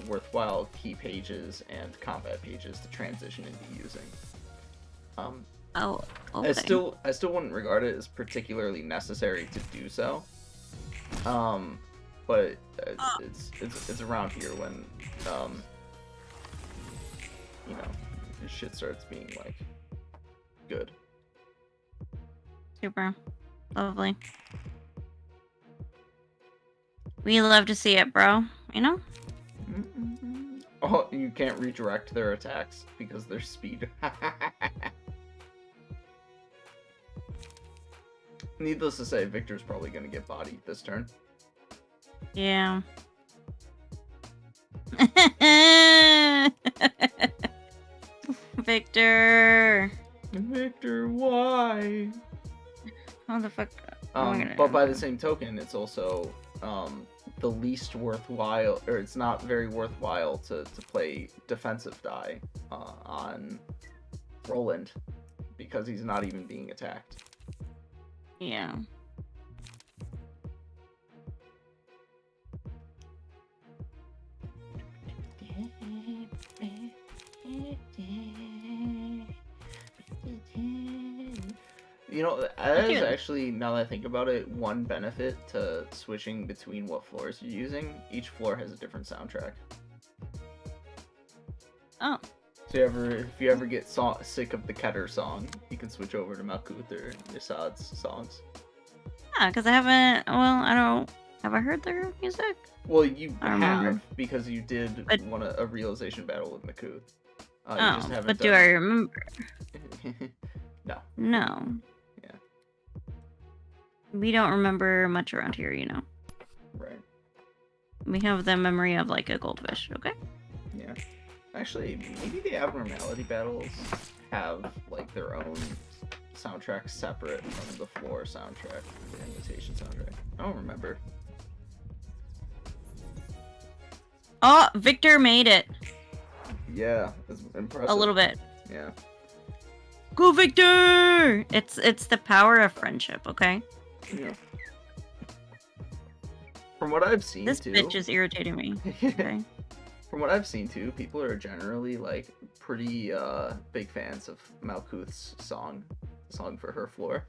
worthwhile key pages and combat pages to transition into using. Oh, okay. I still wouldn't regard it as particularly necessary to do so. But it's around here when you know, shit starts being like good. Super. Lovely. We love to see it, bro. You know? Oh, you can't redirect their attacks because they're speed. Needless to say, Victor's probably gonna get bodied this turn. Yeah. Victor. Victor, why? How the fuck? Oh, But by the same token, it's also the least worthwhile, or it's not very worthwhile to play defensive die on Roland because he's not even being attacked. Yeah. You know, that is actually, now that I think about it, one benefit to switching between what floors you're using. Each floor has a different soundtrack. Oh. So if you ever get sick of the Keter song, you can switch over to Malkuth or Nisad's songs. Yeah, because I haven't. Well, I don't. Have I heard their music? Well, you I have remember. because you did But- a realization battle with Malkuth. You Oh, just haven't but do done I remember? No. No. Yeah. We don't remember much around here, you know. Right. We have the memory of like a goldfish. Okay. Yeah. Actually, maybe the abnormality battles have like their own soundtrack separate from the floor soundtrack, the invitation soundtrack. I don't remember. Oh, Victor made it Yeah, it's impressive. a little bit. Yeah. Go, Victor! It's the power of friendship. Okay. Yeah. From what I've seen This too. bitch is irritating me. Okay. From what I've seen too, people are generally like pretty big fans of Malkuth's song for her floor.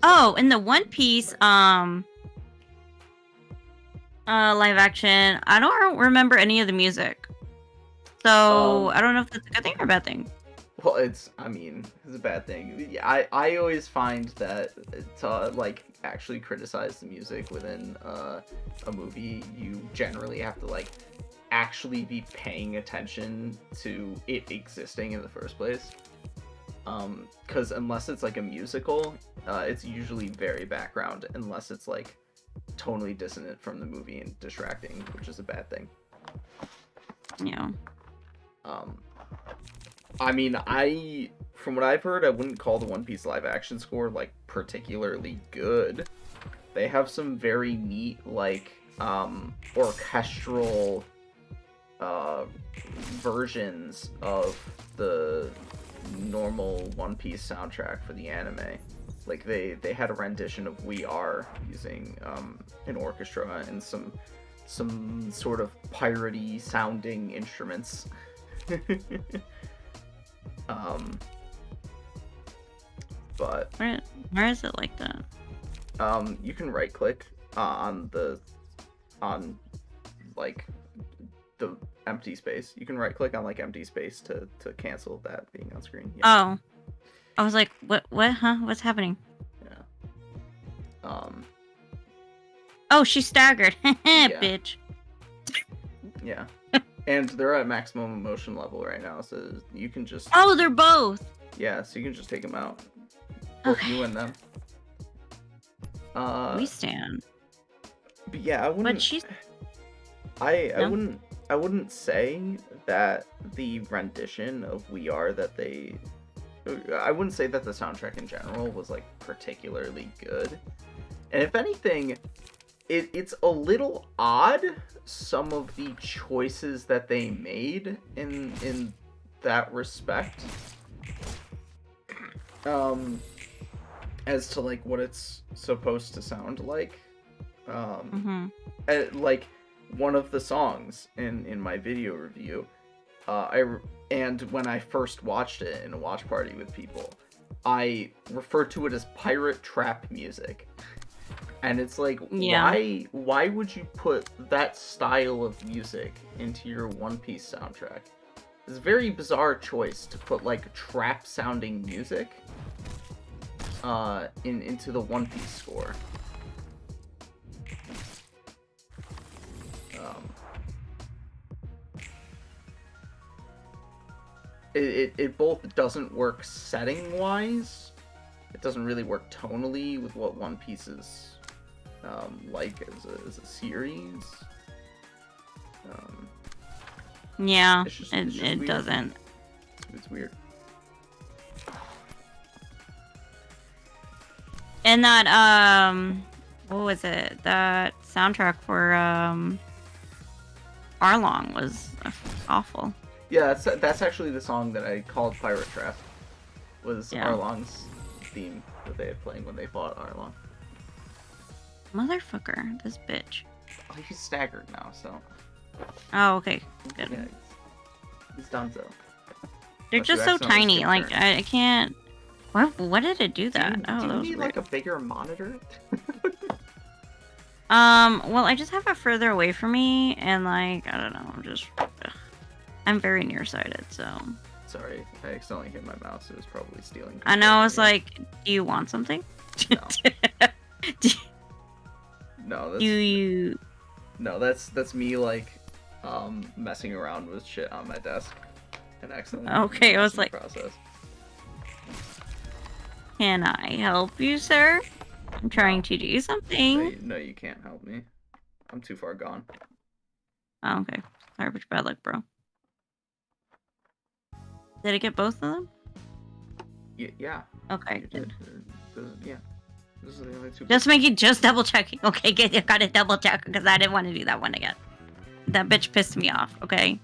Oh, in the One Piece live action, I don't remember any of the music. So I don't know if that's a good thing or a bad thing. Well, it's a bad thing. Yeah, I always find that to like actually criticize the music within a movie, you generally have to like actually be paying attention to it existing in the first place. Because unless it's like a musical, it's usually very background, unless it's like tonally dissonant from the movie and distracting, which is a bad thing. Yeah. From what I've heard, I wouldn't call the One Piece live action score like particularly good. They have some very neat like orchestral versions of the normal One Piece soundtrack for the anime. Like they had a rendition of We Are using an orchestra and some sort of piratey sounding instruments. But Where is it like that? you can right click on like the empty space. You can right click on like empty space to cancel that being on screen. Yeah. Oh. I was like, what, huh? What's happening? Yeah. Oh, she staggered. Bitch. Yeah. And they're at maximum emotion level right now, so you can just... Oh, they're both! Yeah, so you can just take them out. Both Okay. you and them. We stand. But yeah, I wouldn't... But she's... I No? wouldn't I wouldn't say that the rendition of We Are that they... I wouldn't say that the soundtrack in general was, like, particularly good. And if anything, it's a little odd, some of the choices that they made in that respect. As to, like, what it's supposed to sound like. Like, one of the songs in my video review, and when I first watched it in a watch party with people, I referred to it as pirate trap music. And it's like, why would you put that style of music into your One Piece soundtrack? It's a very bizarre choice to put, like, trap sounding music into the One Piece score. It both doesn't work setting wise, it doesn't really work tonally with what One Piece is like as a series. Yeah, it's just it weird. doesn't. It's weird. And that what was it? That soundtrack for Arlong was awful. Yeah, that's actually the song that I called Pirate Trap. Was Arlong's theme that they had playing when they fought Arlong. Motherfucker, this bitch. Oh, he's staggered now, so. Oh, okay, good. Yeah, he's done so. They're just so tiny. Like I can't. What did it do that? Do you need like a bigger monitor? Well, I just have it further away from me, and like I don't know, I'm very nearsighted, so. Sorry, I accidentally hit my mouse. It was probably stealing. I know. I was like, do you want something? No. No. That's, No, that's me like, messing around with shit on my desk, and accidentally. Okay, I was like. Process. Can I help you, sir? I'm trying to do something. No, you can't help me. I'm too far gone. Oh, okay. Sorry, but bad luck, bro. Did I get both of them? Yeah. Okay, good. Yeah. Those are the only two. Just making, just double checking. Okay, good. You gotta double check because I didn't want to do that one again. That bitch pissed me off. Okay.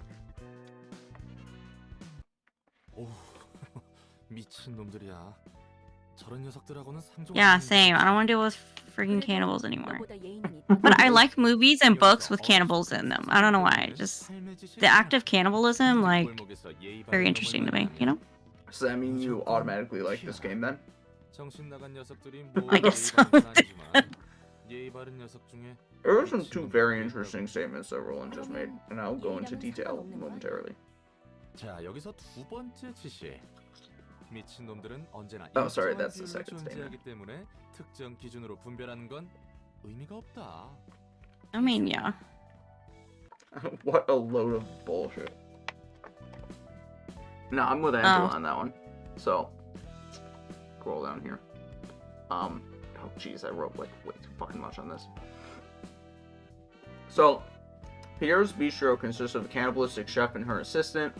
오, 미친 놈들이야. 저런 녀석들하고는 상종. Yeah, same. I don't want to deal with freaking cannibals anymore. But I like movies and books with cannibals in them. I don't know why. Just the act of cannibalism, like, very interesting to me. You know? So that mean you automatically like this game then? I guess so. There were some two very interesting statements that Roland just made, and I'll go into detail momentarily. 자, 여기서 두 번째 지시. 미친놈들은 언제나 Oh, sorry, that's the second 존재하기 때문에 특정 기준으로 분별하는 건 의미가 없다. I mean, yeah. What a load of bullshit. No, I'm with Angela on that one. So, scroll down here. Oh jeez, I wrote like way too fucking much on this. So, Pierre's Bistro consists of a cannibalistic chef and her assistant.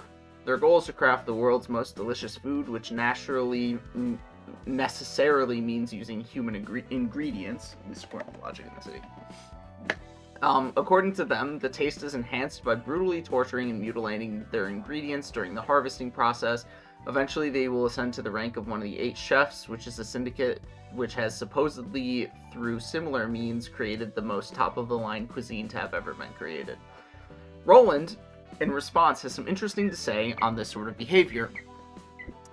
Their goal is to craft the world's most delicious food, which necessarily means using human ingredients. This is according to logic in the city. According to them, the taste is enhanced by brutally torturing and mutilating their ingredients during the harvesting process. Eventually, they will ascend to the rank of one of the 8 chefs, which is a syndicate which has supposedly, through similar means, created the most top-of-the-line cuisine to have ever been created. Roland, in response, has some interesting to say on this sort of behavior.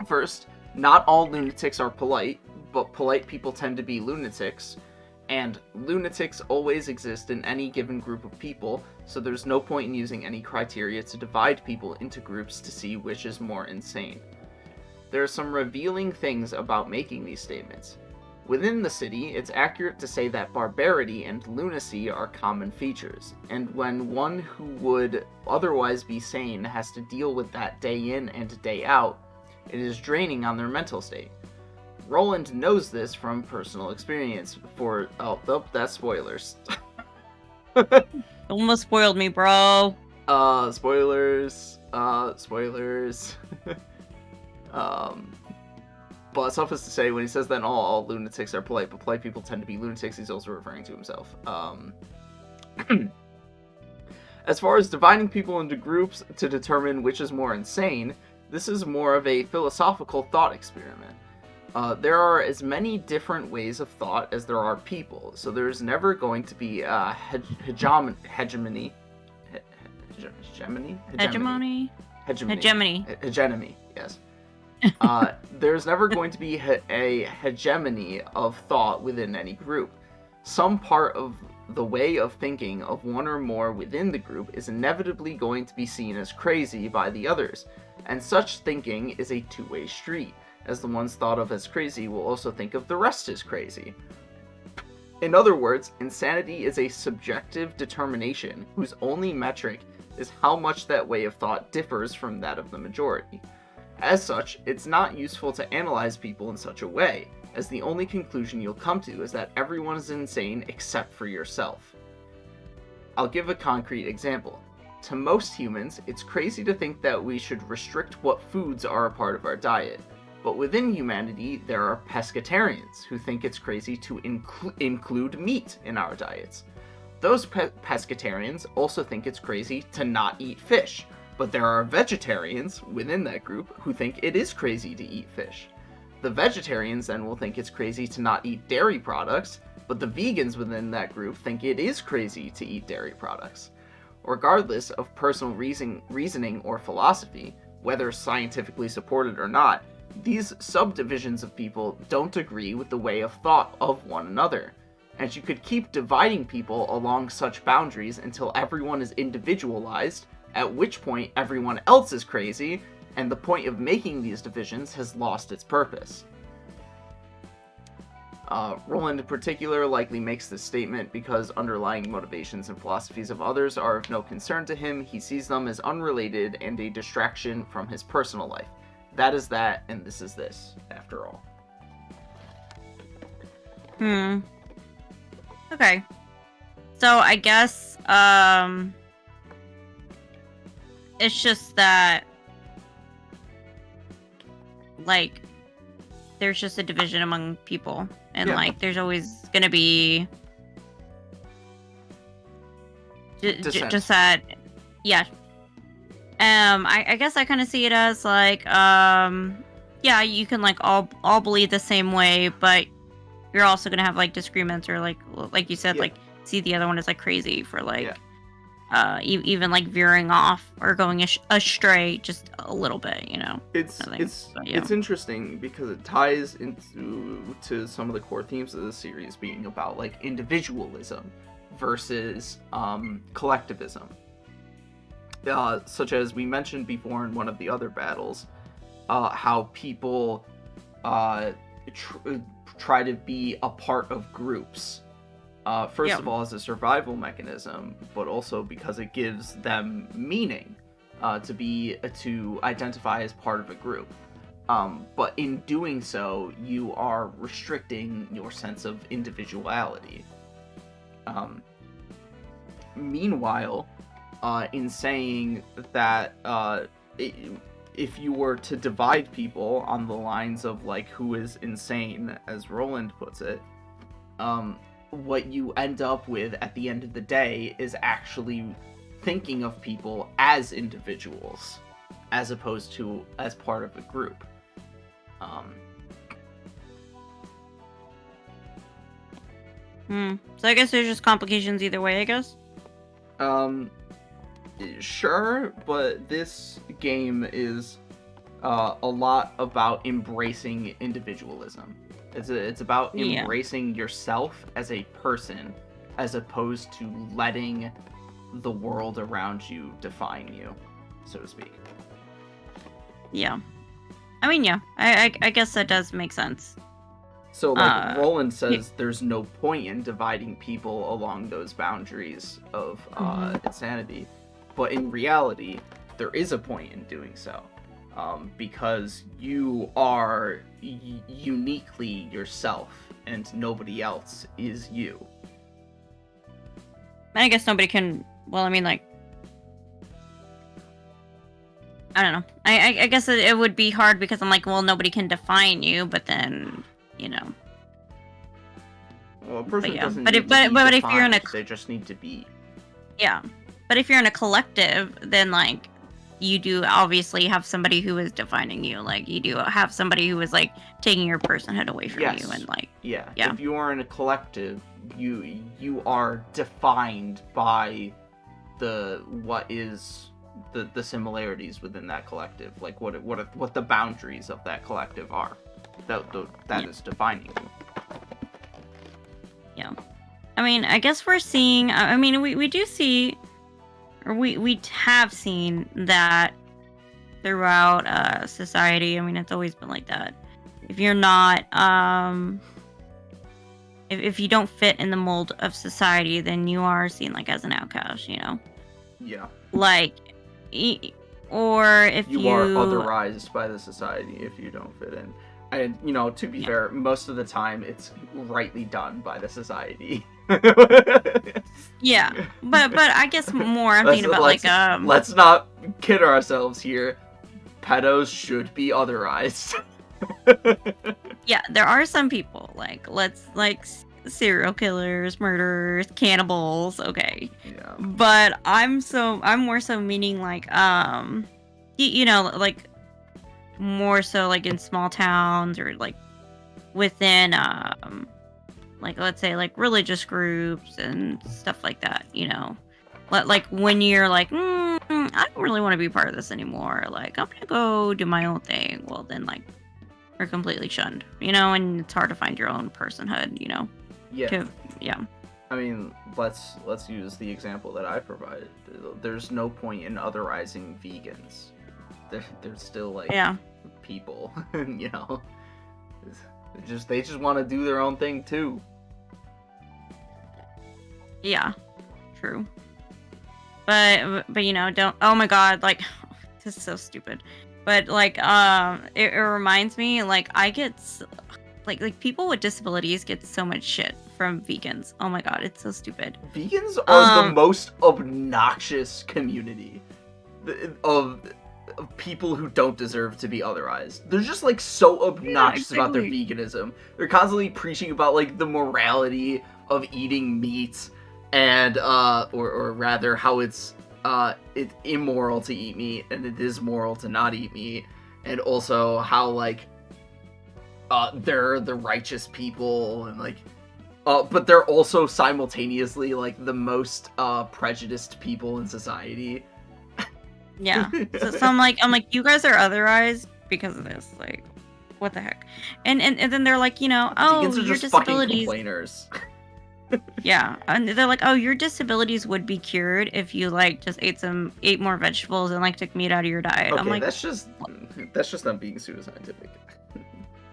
First, not all lunatics are polite, but polite people tend to be lunatics, and lunatics always exist in any given group of people, so there's no point in using any criteria to divide people into groups to see which is more insane. There are some revealing things about making these statements. Within the city, it's accurate to say that barbarity and lunacy are common features, and when one who would otherwise be sane has to deal with that day in and day out, it is draining on their mental state. Roland knows this from personal experience, Almost spoiled me, bro. Spoilers. Spoilers. But suffice to say, when he says that all lunatics are polite, but polite people tend to be lunatics, he's also referring to himself. As far as dividing people into groups to determine which is more insane, this is more of a philosophical thought experiment. There are as many different ways of thought as there are people, so there's never going to be a hegemony. Hegemony, yes. There's never going to be a hegemony of thought within any group. Some part of the way of thinking of one or more within the group is inevitably going to be seen as crazy by the others, and such thinking is a two-way street, as the ones thought of as crazy will also think of the rest as crazy. In other words, insanity is a subjective determination whose only metric is how much that way of thought differs from that of the majority. As such, it's not useful to analyze people in such a way, as the only conclusion you'll come to is that everyone is insane except for yourself. I'll give a concrete example. To most humans, it's crazy to think that we should restrict what foods are a part of our diet. But within humanity, there are pescatarians who think it's crazy to include meat in our diets. Those pescatarians also think it's crazy to not eat fish, but there are vegetarians within that group who think it is crazy to eat fish. The vegetarians then will think it's crazy to not eat dairy products, but the vegans within that group think it is crazy to eat dairy products. Regardless of personal reasoning or philosophy, whether scientifically supported or not, these subdivisions of people don't agree with the way of thought of one another, and you could keep dividing people along such boundaries until everyone is individualized, at which point everyone else is crazy, and the point of making these divisions has lost its purpose. Roland in particular likely makes this statement because underlying motivations and philosophies of others are of no concern to him. He sees them as unrelated and a distraction from his personal life. That is that, and this is this, after all. Okay. So I guess, it's just that, like, there's just a division among people, and like, there's always gonna be just that, yeah. I guess I kind of see it as like, yeah, you can like all believe the same way, but you're also gonna have like disagreements, or like you said, like see the other one as like crazy for like, even like veering off or going astray just a little bit, you know. It's interesting because it ties into some of the core themes of the series being about like individualism versus collectivism. Such as we mentioned before in one of the other battles, how people try to be a part of groups. First of all, as a survival mechanism, but also because it gives them meaning to identify as part of a group. But in doing so, you are restricting your sense of individuality. Meanwhile, in saying that if you were to divide people on the lines of like who is insane, as Roland puts it, what you end up with at the end of the day is actually thinking of people as individuals as opposed to as part of a group. So I guess there's just complications either way, I guess. Sure, but this game is a lot about embracing individualism. It's about embracing yourself as a person, as opposed to letting the world around you define you, so to speak. Yeah. I mean, yeah. I guess that does make sense. So, like, Roland says there's no point in dividing people along those boundaries of insanity. But in reality, there is a point in doing so. Because you are uniquely yourself, and nobody else is you. I guess nobody can... Well, I mean, like... I don't know. I guess it would be hard because I'm like, well, nobody can define you, but then, you know. Well, a person yeah. doesn't But need if- to be but if you're in a- defined, they just need to be. Yeah. But if you're in a collective, then like you do obviously have somebody who is defining you. Like you do have somebody who is like taking your personhood away from Yes. you and like Yeah. Yeah. If you are in a collective, you are defined by what is the similarities within that collective, like what the boundaries of that collective are. That is defining you. yeah. I mean, I guess we're seeing I mean we do see or we have seen that throughout society. I mean, it's always been like that. If you're not if you don't fit in the mold of society, then you are seen like as an outcast, you know? Yeah. Like or if You are otherized by the society if you don't fit in. And, you know, to be Yeah. fair, most of the time it's rightly done by the society. Yeah. But I guess more I'm thinking about like let's not kid ourselves here. Pedos should be otherized. yeah, there are some people like serial killers, murderers, cannibals, okay. Yeah. But I'm more so meaning like you know, like more so like in small towns or like within like let's say like religious groups and stuff like that, you know. Like when you're like, I don't really want to be part of this anymore. Like I'm gonna go do my own thing. Well then like you're completely shunned, you know, and it's hard to find your own personhood, you know. Yeah. Yeah. I mean, let's use the example that I provided. There's no point in otherizing vegans. They're still like Yeah. people, you know. They just want to do their own thing too. Yeah. True. But you know, don't. Oh my god, like this is so stupid. But like it reminds me like I get like people with disabilities get so much shit from vegans. Oh my god, it's so stupid. Vegans are the most obnoxious community of people who don't deserve to be otherized. They're just like so obnoxious about their veganism. They're constantly preaching about like the morality of eating meat and or rather how it's immoral to eat meat and it is moral to not eat meat, and also how like they're the righteous people and like but they're also simultaneously like the most prejudiced people in society. Yeah. So I'm like you guys are otherized because of this. Like what the heck? And then they're like, you know, oh, Vegans are your just fucking disabilities. complainers. Yeah, and they're like, oh, your disabilities would be cured if you like just ate more vegetables and like took meat out of your diet. Okay, I'm like, that's just not being pseudoscientific.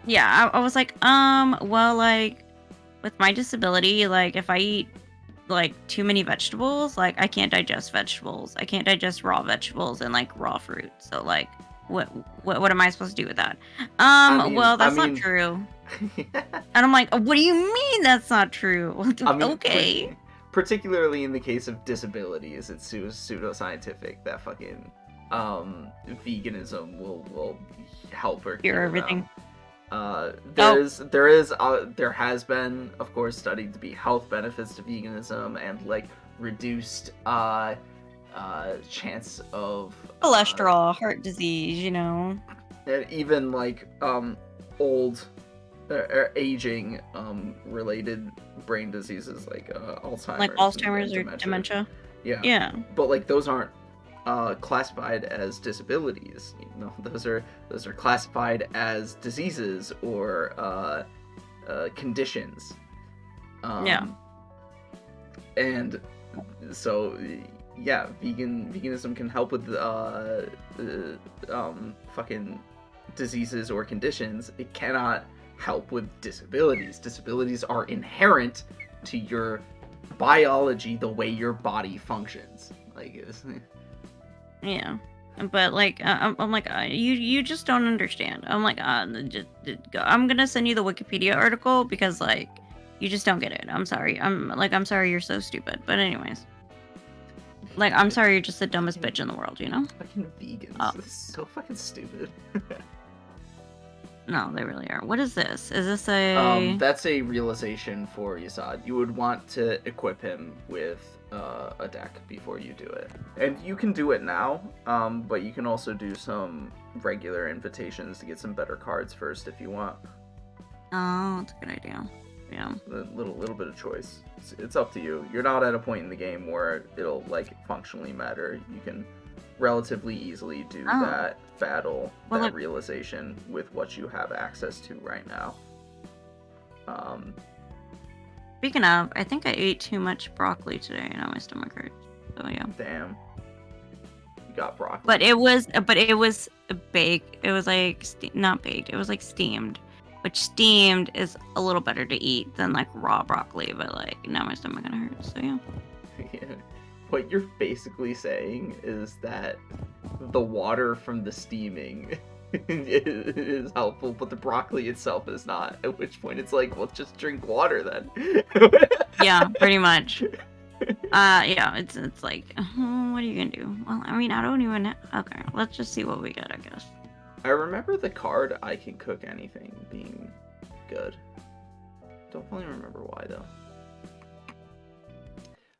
yeah, I was like, well, like with my disability, like if I eat like too many vegetables, like I can't digest vegetables. I can't digest raw vegetables and like raw fruit. So like, what am I supposed to do with that? Well, that's not true. And I'm like, what do you mean that's not true? I mean, okay. Particularly in the case of disabilities, it's pseudoscientific that fucking veganism will help or Cure everything. There has been, of course, studied to be health benefits to veganism and like reduced chance of Cholesterol, heart disease, you know. And even like old aging related brain diseases like Alzheimer's. Like Alzheimer's or dementia. Yeah. Yeah. But like those aren't classified as disabilities. You know, those are classified as diseases or conditions. Yeah. And so yeah, veganism can help with fucking diseases or conditions. It cannot help with disabilities. Disabilities are inherent to your biology, the way your body functions. Like, yeah, but like I'm like you just don't understand. I'm like I'm gonna send you the Wikipedia article because like you just don't get it. I'm sorry. I'm sorry you're so stupid. But anyways, Like, I'm sorry, you're just the dumbest bitch in the world, you know? Fucking vegans. Oh. This is so fucking stupid. No, they really are. What is this? Is this a... That's a realization for Yasad. You would want to equip him with a deck before you do it. And you can do it now, but you can also do some regular invitations to get some better cards first if you want. Oh, that's a good idea. Yeah. A little bit of choice. It's up to you. You're not at a point in the game where it'll like functionally matter. You can relatively easily do that battle, that realization with what you have access to right now. Speaking of, I think I ate too much broccoli today and now my stomach hurts. So yeah. Damn. You got broccoli. But it was baked. It was like not baked. It was like steamed. Which steamed is a little better to eat than like raw broccoli, but like now my stomach gonna hurt. So yeah. Yeah. What you're basically saying is that the water from the steaming is helpful, but the broccoli itself is not. At which point it's like, well, just drink water then. Yeah, pretty much. Yeah, it's like, what are you gonna do? Well, I mean, I don't even. Okay, let's just see what we get, I guess. I remember the card "I can cook anything" being good. Don't really remember why though.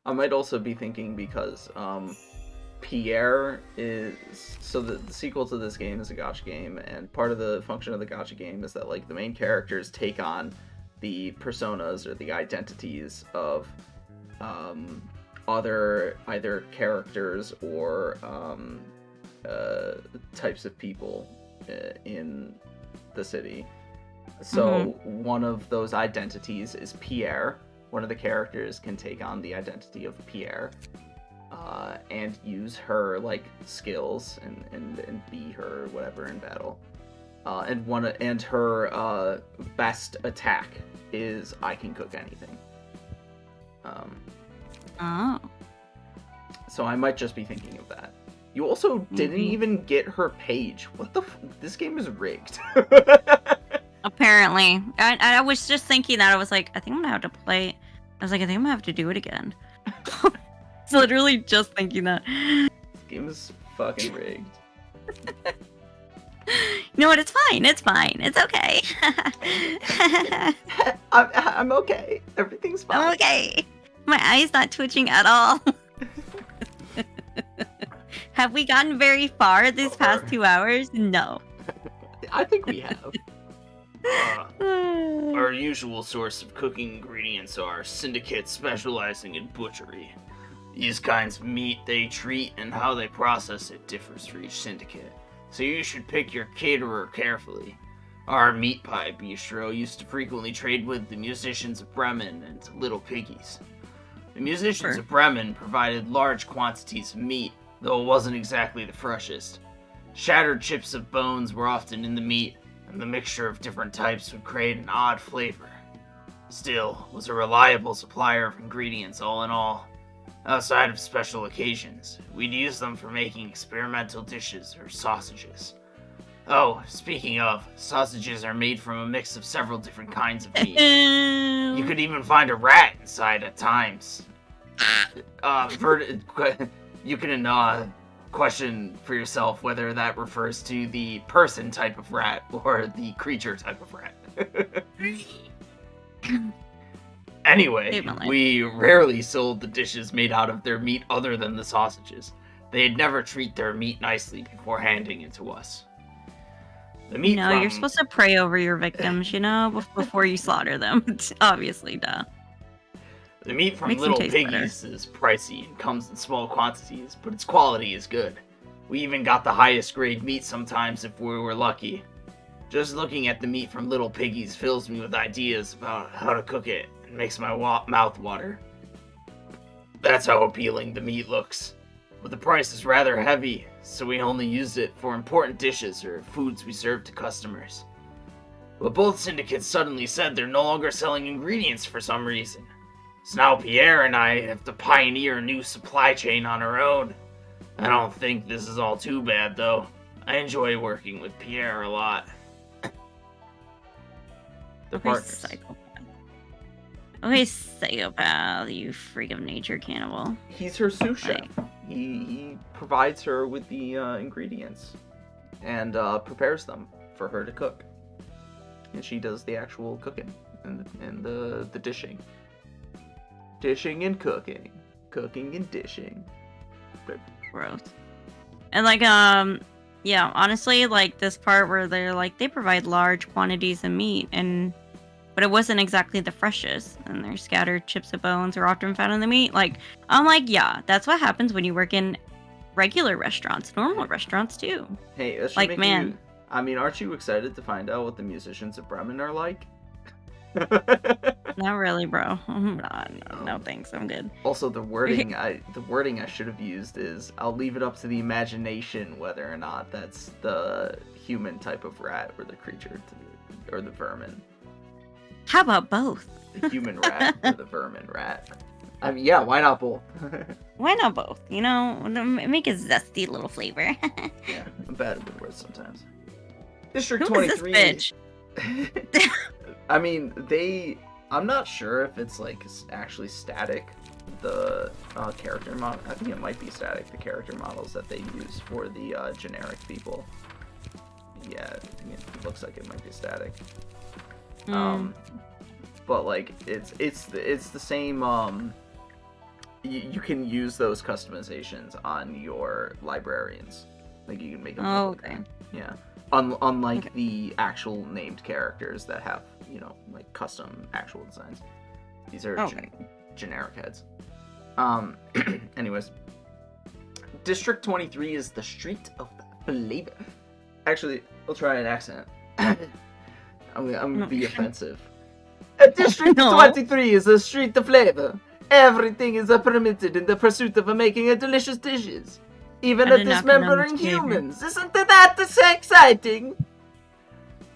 I might also be thinking because Pierre is the sequel to this game is a gacha game, and part of the function of the gacha game is that like the main characters take on the personas or the identities of other either characters or types of people in the city. So one of those identities is Pierre. One of the characters can take on the identity of Pierre and use her like skills and be her whatever in battle. And her best attack is "I can cook anything." So I might just be thinking of that. You also didn't even get her page. What the? This game is rigged. Apparently, I was just thinking that. I was like, I think I'm gonna have to play. I was like, I think I'm gonna have to do it again. It's literally just thinking that. This game is fucking rigged. You know what? It's fine. It's fine. It's okay. I'm okay. Everything's fine. I'm okay. My eye's not twitching at all. Have we gotten very far these past 2 hours? No. I think we have. Our usual source of cooking ingredients are syndicates specializing in butchery. These kinds of meat they treat and how they process it differs for each syndicate, so you should pick your caterer carefully. Our meat pie bistro used to frequently trade with the musicians of Bremen and Little Piggies. The musicians of Bremen provided large quantities of meat, though it wasn't exactly the freshest. Shattered chips of bones were often in the meat, and the mixture of different types would create an odd flavor. Still, was a reliable supplier of ingredients all in all. Outside of special occasions, we'd use them for making experimental dishes or sausages. Oh, speaking of, sausages are made from a mix of several different kinds of meat. You could even find a rat inside at times. You can question for yourself whether that refers to the person type of rat or the creature type of rat. Anyway, we rarely sold the dishes made out of their meat other than the sausages. They'd never treat their meat nicely before handing it to us. The meat you're supposed to pray over your victims, before you slaughter them. Obviously, duh. The meat from Little Piggies is pricey and comes in small quantities, but its quality is good. We even got the highest grade meat sometimes if we were lucky. Just looking at the meat from Little Piggies fills me with ideas about how to cook it and makes my mouth water. That's how appealing the meat looks. But the price is rather heavy, so we only used it for important dishes or foods we served to customers. But both syndicates suddenly said they're no longer selling ingredients for some reason. So now Pierre and I have to pioneer a new supply chain on our own. I don't think this is all too bad, though. I enjoy working with Pierre a lot. They're partners. Psychopath. Okay, psychopath, you freak of nature cannibal. He's her sous chef. he provides her with the ingredients and prepares them for her to cook, and she does the actual cooking and the dishing and cooking and dishing. Gross. And like yeah, honestly, like this part where they're like they provide large quantities of meat but it wasn't exactly the freshest, and their scattered chips of bones are often found in the meat. Like, I'm like, yeah, that's what happens when you work in regular restaurants, normal restaurants too. Hey, that should Like, make man. you... I mean, aren't you excited to find out what the musicians of Bremen are like? Not really, bro. No thanks, I'm good. Also, the wording I should have used is, I'll leave it up to the imagination whether or not that's the human type of rat or the creature or the vermin. How about both? The human rat or the vermin rat. I mean, yeah, why not both? Why not both? You know, make a zesty little flavor. Yeah, I'm bad with words sometimes. District Who is 23. this bitch? I mean, I'm not sure if it's like actually static, the character model. I think it might be static, the character models that they use for the generic people. Yeah, it looks like it might be static. But like it's the same. You can use those customizations on your librarians. Like you can make them. Oh, okay. Yeah. Unlike the actual named characters that have, like custom actual designs. These are generic heads. Anyways. District 23 is the street of flavor. Actually, I'll try an accent. I'm gonna be offensive. District 23 is a street of flavor. Everything is permitted in the pursuit of making delicious dishes. Even dismembering humans. Isn't that exciting?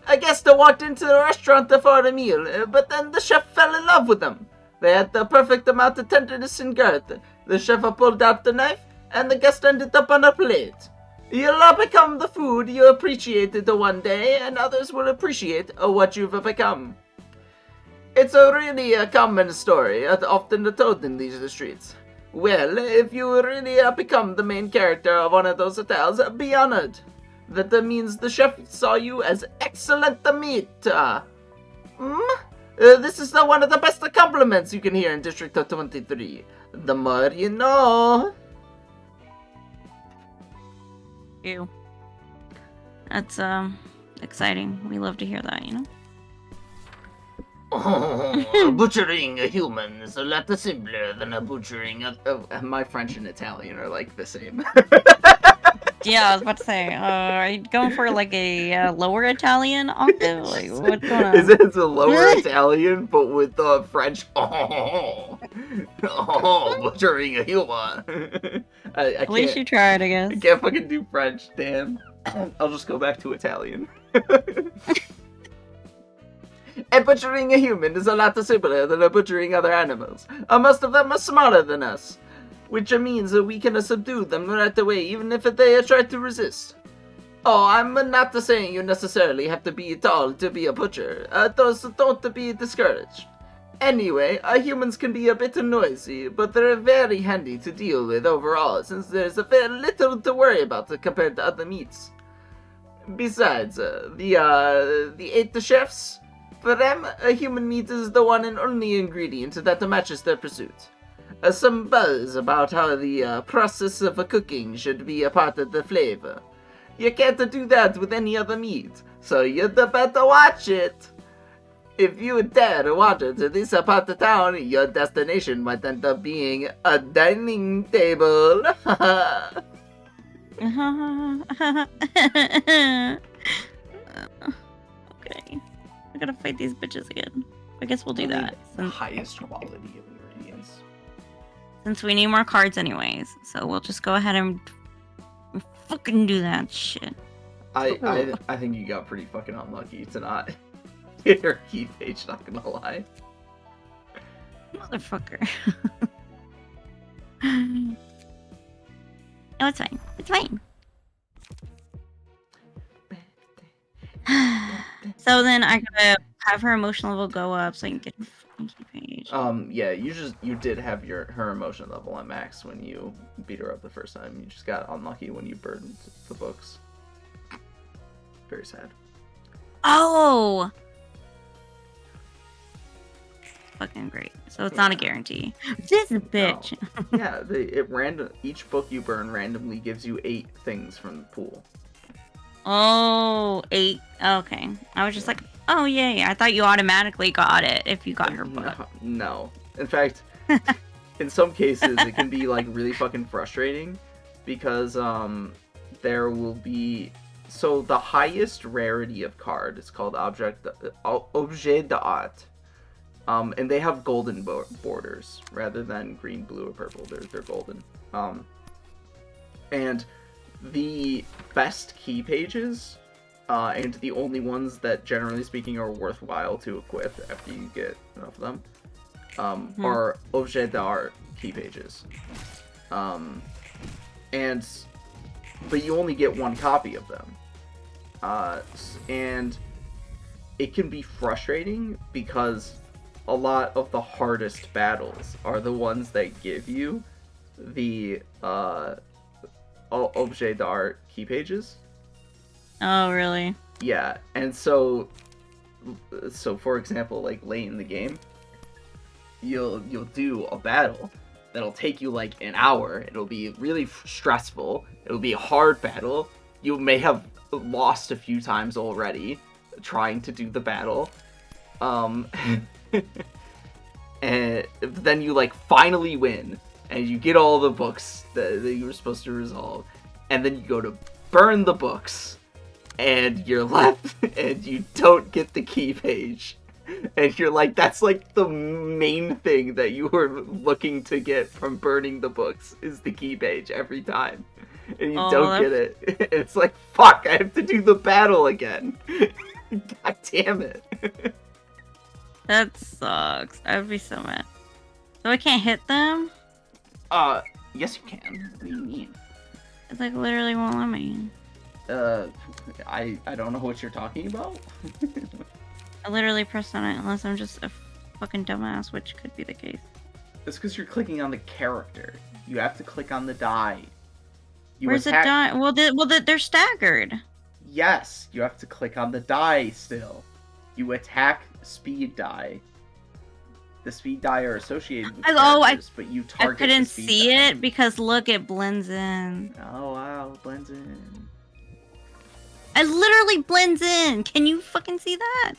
A guest walked into the restaurant for a meal, but then the chef fell in love with them. They had the perfect amount of tenderness and girth. The chef pulled out the knife, and the guest ended up on a plate. You'll become the food you appreciated one day, and others will appreciate what you've become. It's a really common story, often told in these streets. Well, if you really become the main character of one of those hotels, be honored. That means the chef saw you as excellent meat. This is one of the best compliments you can hear in District 23. The more you know. Ew. That's exciting. We love to hear that, you know? Oh, butchering a human is a lot simpler than butchering a... My French and Italian are like the same. Yeah, I was about to say, are you going for like a lower Italian octave? Like, what's going on? It's a lower Italian, but with the French. Butchering a human. At least you tried, I guess. I can't fucking do French, damn. I'll just go back to Italian. Butchering a human is a lot simpler than butchering other animals. Most of them are smaller than us, which means that we can subdue them right away, even if they try to resist. Oh, I'm not saying you necessarily have to be tall to be a butcher. Don't be discouraged. Anyway, humans can be a bit noisy, but they're very handy to deal with overall, since there's very little to worry about compared to other meats. Besides, the 8 chefs, for them, human meat is the one and only ingredient that matches their pursuit. Some buzz about how the process of cooking should be a part of the flavor. You can't do that with any other meat, so you'd better watch it. If you dare wander to this part of town, your destination might end up being a dining table. Okay. I gotta fight these bitches again. I guess we'll do that. The highest quality of ingredients. Since we need more cards anyways, so we'll just go ahead and fucking do that shit. I think you got pretty fucking unlucky to not hit her key page, not gonna lie. Motherfucker. No, it's fine. It's fine. So then I gotta have her emotional level go up so I can get her fucking key page. page. Yeah, you did have her emotion level at max when you beat her up the first time. You just got unlucky when you burned the books. Very sad. Oh! Fucking great. So it's not a guarantee. This bitch. No. Yeah, each book you burn randomly gives you 8 things from the pool. Oh, 8. Okay. I was just like, oh, yay. I thought you automatically got it if you got her book. No. In fact, in some cases, it can be, like, really fucking frustrating because, there will be... So, the highest rarity of card is called Objet d'Art. And they have golden borders rather than green, blue, or purple. They're golden. And the best key pages, and the only ones that, generally speaking, are worthwhile to equip after you get enough of them, are Objet d'Art key pages. But you only get 1 copy of them. And it can be frustrating because a lot of the hardest battles are the ones that give you the Objet d'Art key pages. Oh, really? Yeah, and so for example, like late in the game, you'll do a battle that'll take you like an hour. It'll be really stressful. It'll be a hard battle. You may have lost a few times already trying to do the battle. And then you like finally win and you get all the books that you were supposed to resolve, and then you go to burn the books and you're left and you don't get the key page, and you're like, that's like the main thing that you were looking to get from burning the books is the key page every time, and you don't get it. It's like, fuck, I have to do the battle again. God damn it. That sucks. I would be so mad. So I can't hit them? Yes you can. What do you mean? It like literally won't let me. I don't know what you're talking about. I literally pressed on it unless I'm just a fucking dumbass, which could be the case. It's because you're clicking on the character. You have to click on the die. Where's the die? Well, they're staggered. Yes, you have to click on the die still. You attack speed die. The speed die are associated with characters, but you target I couldn't the speed see die. it because look, it blends in. Oh wow, it blends in. It literally blends in. Can you fucking see that?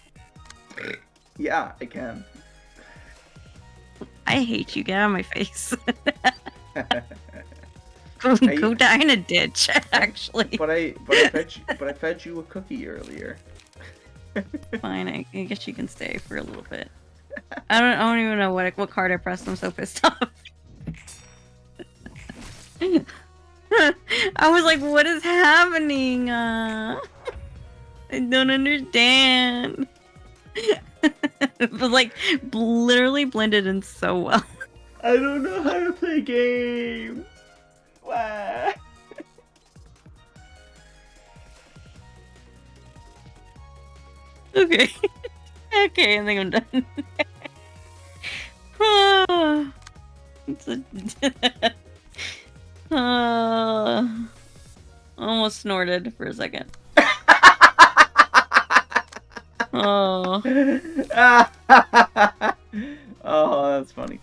Yeah, I can. I hate you. Get out of my face. Go die in a ditch. Actually. But I fed you a cookie earlier. Fine, I guess you can stay for a little bit. I don't even know what card I pressed. I'm so pissed off. I was like, what is happening? I don't understand. It was like literally blended in so well. I don't know how to play games. Wah. Okay. Okay, I think I'm done. Almost snorted for a second. Oh. Oh, that's funny.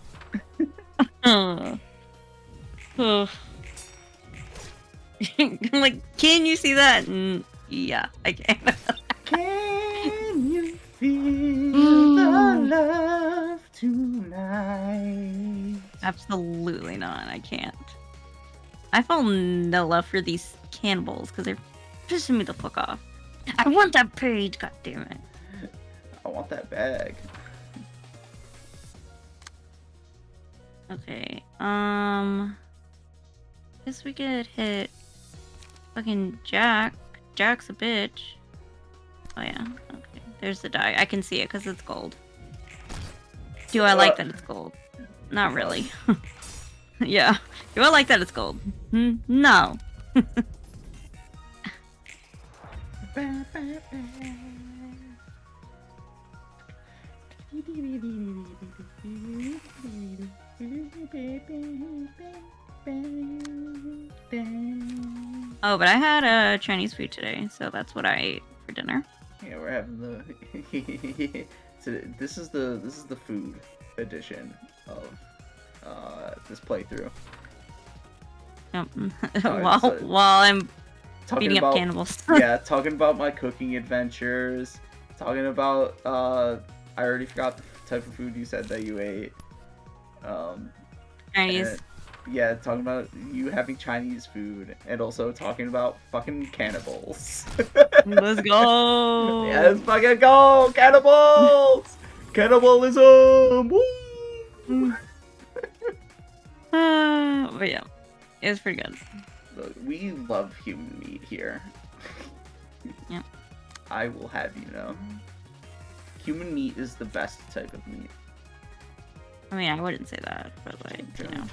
Like, can you see that? Yeah, I can. Can you feel the love tonight? Absolutely not. I can't. I feel no love for these cannibals because they're pissing me the fuck off. I want that page, god damn it. I want that bag. Okay, guess we could hit fucking Jack. Jack's a bitch. Oh yeah, okay. There's the die. I can see it because it's gold. Do I like that it's gold? Not really. Yeah. Do I like that it's gold? No. Oh, but I had Chinese food today, so that's what I ate for dinner. Yeah, we're having the. So this is the food edition of this playthrough. Yep. Alright, so- while I'm Talking beating about up cannibals. yeah, talking about my cooking adventures. Talking about I already forgot the type of food you said that you ate. Chinese. and- yeah, talking about you having Chinese food, and also talking about fucking cannibals. Let's go. Let's fucking go, cannibals! Cannibalism! Woo! But yeah, it was pretty good. Look, we love human meat here. Yeah. I will have you know. Human meat is the best type of meat. I mean, I wouldn't say that, but like, you know.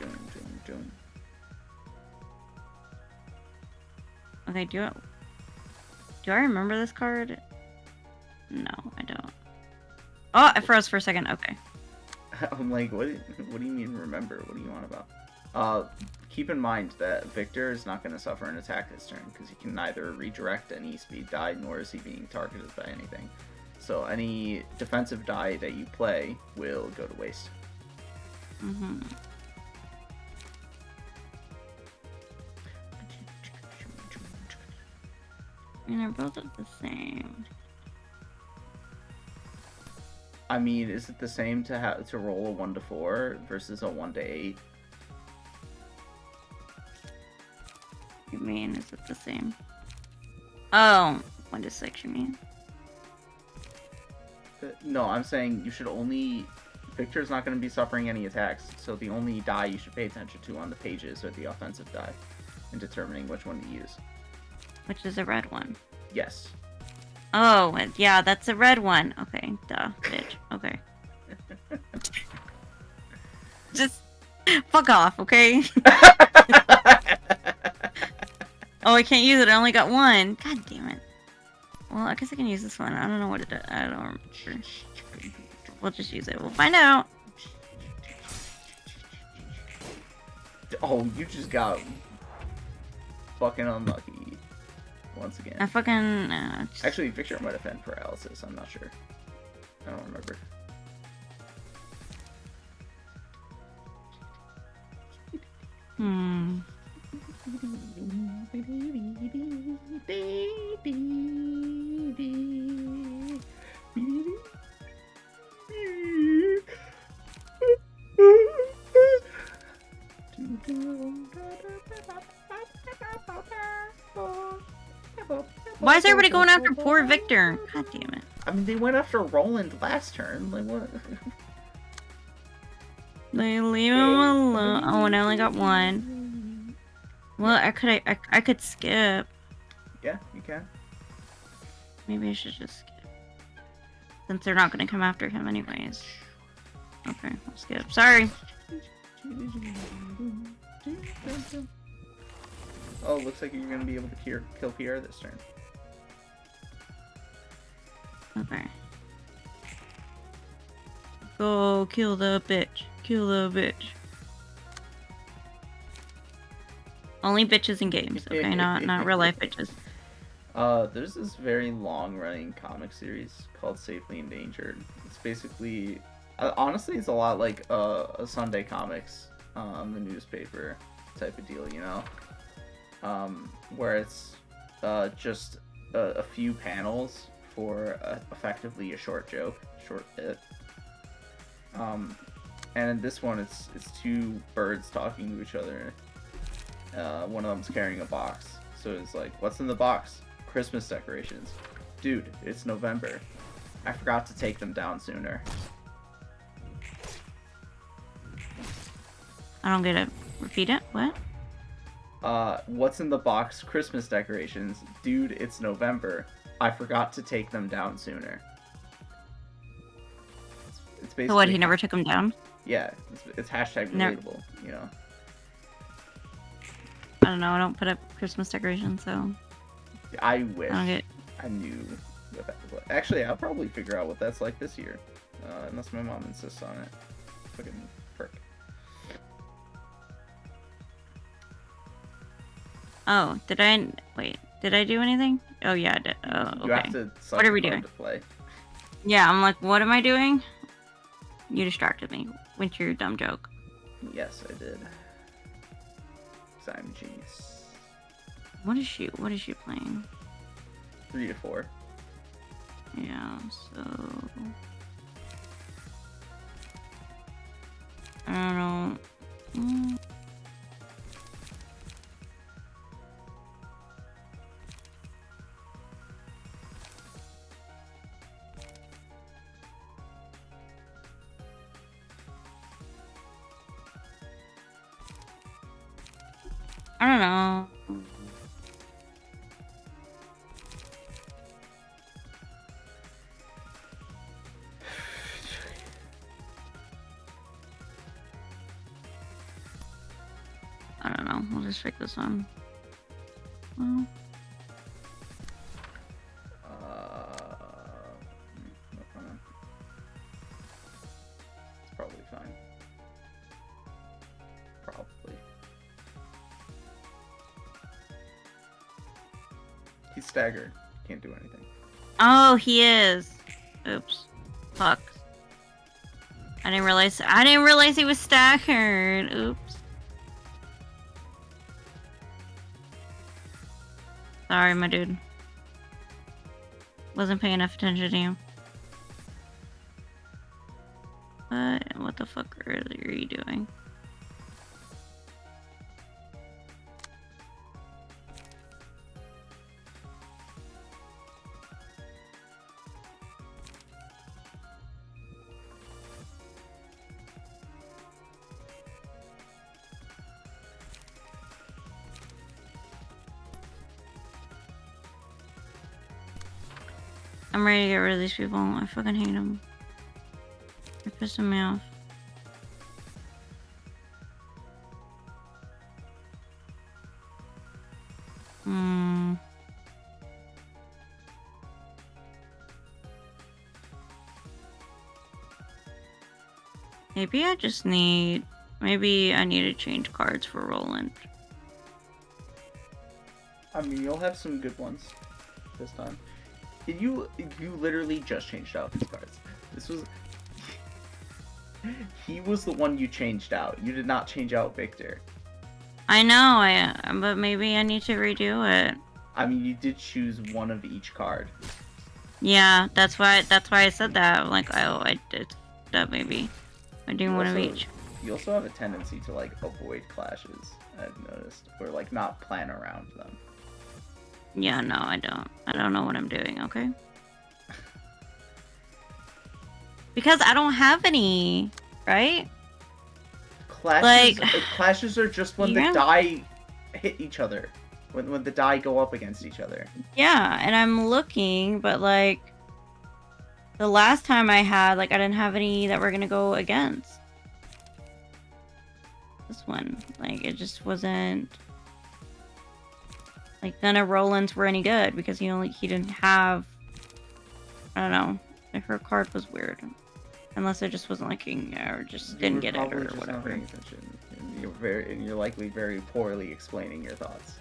Okay, do I remember this card? No, I don't. Oh, I froze for a second. Okay. I'm like, what do you mean remember? What do you want about? Keep in mind that Victor is not going to suffer an attack this turn, because he can neither redirect any speed die, nor is he being targeted by anything. So any defensive die that you play will go to waste. Mm-hmm. And they're both at the same. I mean, is it the same to roll a 1 to 4 versus a 1 to 8? You mean, is it the same? Oh, 1 to 6, you mean? No, I'm saying you should only... Victor's not going to be suffering any attacks, so the only die you should pay attention to on the pages are the offensive die, in determining which one to use. Which is a red one. Yes. Oh, yeah, that's a red one. Okay, duh, bitch. Okay. Just fuck off, okay? Oh, I can't use it. I only got one. God damn it. Well, I guess I can use this one. I don't know what it does. I don't remember. We'll just use it. We'll find out. Oh, you just got fucking unlucky once again. I fucking... Actually, Victor might have had paralysis. I'm not sure. I don't remember. Hmm. Why is everybody going after poor Victor? God damn it. I mean, they went after Roland last turn. Like, what? They leave him alone. Oh, and I only got one. Well, I could skip. Yeah, you can. Maybe I should just skip. Since they're not going to come after him anyways. Okay, I'll skip. Sorry. Oh, looks like you're gonna be able to kill Pierre this turn. Okay. Go kill the bitch. Kill the bitch. Only bitches in games, okay? Not real life bitches. There's this very long-running comic series called Safely Endangered. It's basically, honestly, it's a lot like a Sunday Comics, the newspaper type of deal, you know, where it's just a few panels for effectively a short joke, short bit. And in this one, it's two birds talking to each other. One of them's carrying a box, so it's like, what's in the box? Christmas decorations. Dude, it's November. I forgot to take them down sooner. I don't get it. Repeat it? What? What's in the box? Christmas decorations. Dude, it's November. I forgot to take them down sooner. It's basically... So what, he never took him down? Yeah, it's hashtag relatable, you know. I don't know, I don't put up Christmas decorations, so... I wish I I knew what that was. Actually, I'll probably figure out what that's like this year. Unless my mom insists on it. Fucking prick. Oh, did I? Wait, did I do anything? Oh yeah, I did. Oh, You have okay. to What are we select a card doing? to play. Yeah, I'm like, what am I doing? You distracted me with your dumb joke. Yes, I did. 'Cause I'm a genius. What is she playing? 3 to 4. Yeah, so I don't know. I don't know. I don't know. We'll just pick this one. Well, No comment. It's probably fine. Probably. He's staggered. Can't do anything. oh, he is. Oops. Fuck. I didn't realize he was staggered. Oops. Sorry, my dude. Wasn't paying enough attention to you. What the fuck are you doing? I'm ready to get rid of these people. I fucking hate them. They're pissing me off. Maybe I need to change cards for Roland. I mean, you'll have some good ones this time. You literally just changed out his cards. This was... He was the one you changed out. You did not change out Victor. I know, but maybe I need to redo it. I mean, you did choose one of each card. Yeah, that's why I said that. I'm like, oh, I did that maybe. I do one of each. You also have a tendency to, like, avoid clashes, I've noticed. Or, like, not plan around them. Yeah, no, I don't. I don't know what I'm doing, okay? Because I don't have any, right? Clashes are just when the die hit each other. When the die go up against each other. Yeah, and I'm looking, but, like, the last time I had, like, I didn't have any that were gonna go against this one. Like, it just wasn't... Like, none of Roland's were any good because he didn't have... I don't know. Like, her card was weird. Unless I just wasn't looking or just didn't get it or whatever. And you're likely very poorly explaining your thoughts.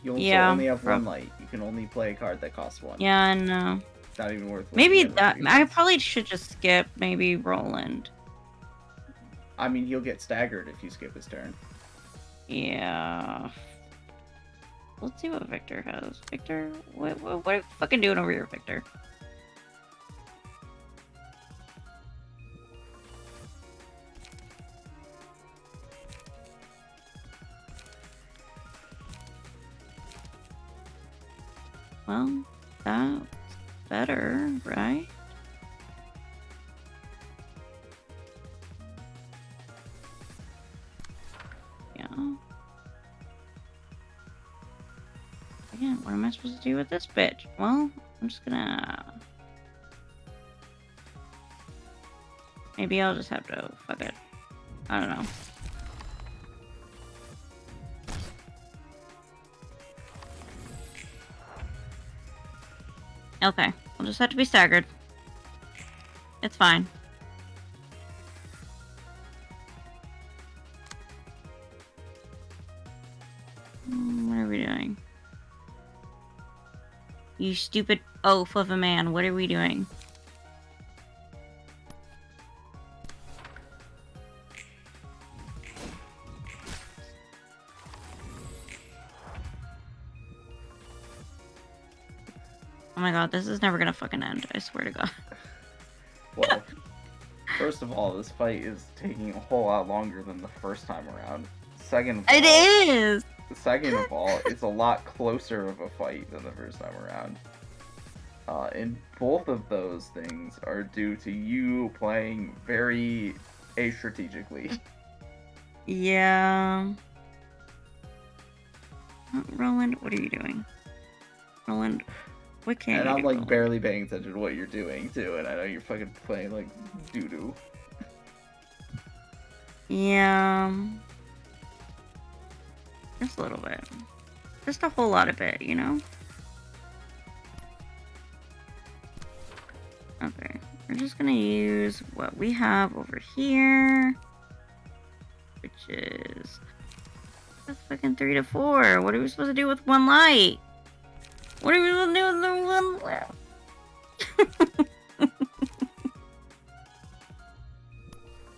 You also Yeah, only have one light. You can only play a card that costs one. Yeah, I know. It's not even worth Maybe looking at that... the I reasons. probably should just skip maybe Roland. I mean, he'll get staggered if you skip his turn. Yeah. Let's see what Victor has. Victor? What are you fucking doing over here, Victor? Well, that's better, right? Yeah. Again, what am I supposed to do with this bitch? Well, I'm just gonna... Maybe I'll just have to... Fuck it. I don't know. Okay, we'll just have to be staggered. It's fine. You stupid oaf of a man. What are we doing? Oh my god, this is never gonna fucking end. I swear to god. Well, first of all, this fight is taking a whole lot longer than the first time around. Second of all, It is! Second of all, it's a lot closer of a fight than the first time around. And both of those things are due to you playing very astrategically. Yeah. Roland, what are you doing? Roland, what can And you I'm do, like Roland? barely paying attention to what you're doing too, and I know you're fucking playing like doo-doo. Yeah. Just a little bit. Just a whole lot of it, you know? Okay. We're just gonna use what we have over here. Which is... the fucking 3 to 4. What are we supposed to do with one light? What are we supposed to do with the one light?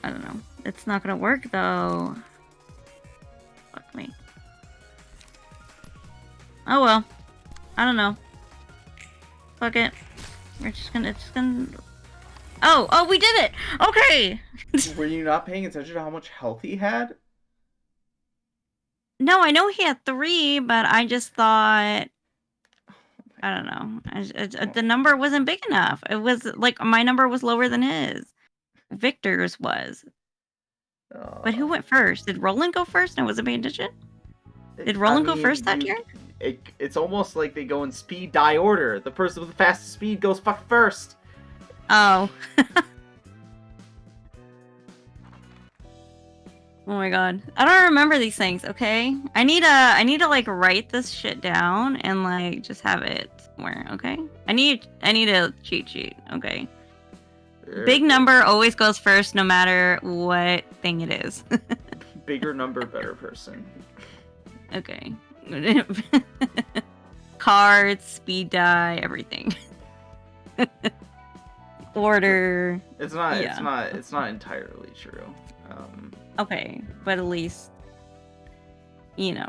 I don't know. It's not gonna work though. Fuck me. Oh well. I don't know. Fuck it. We're just gonna. Oh, we did it! Okay! Were you not paying attention to how much health he had? No, I know he had 3, but I just thought. I don't know. The number wasn't big enough. It was like my number was lower than his. Victor's was. But who went first? Did Roland go first? I wasn't paying attention. Did Roland go first that turn? It's almost like they go in speed die order. The person with the fastest speed goes first. Oh. Oh my god. I don't remember these things, okay? I need to like write this shit down and like just have it somewhere, okay? I need a cheat sheet, okay? Big number always goes first no matter what thing it is. Bigger number, better person. Okay. Cards, speed die, everything. Order. It's not Yeah. it's not entirely true. Okay, but at least you know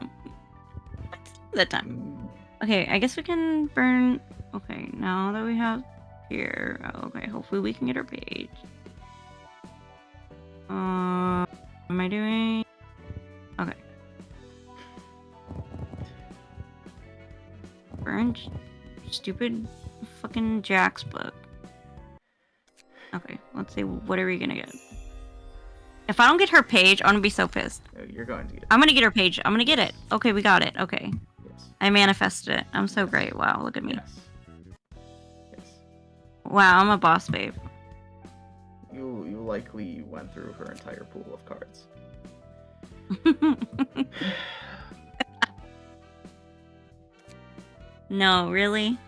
the time. Okay, I guess we can burn. Okay, now that we have here. Okay, hopefully we can get our page. What am I doing? Okay. Burn stupid fucking Jack's book. Okay, let's see. What are we gonna get? If I don't get her page, I'm gonna be so pissed. You're going to get it. I'm gonna get her page. I'm gonna get it. Okay, we got it. Okay. Yes. I manifested it. I'm so great. Wow, look at me. Yes. Yes. Wow, I'm a boss babe. You likely went through her entire pool of cards. No, really?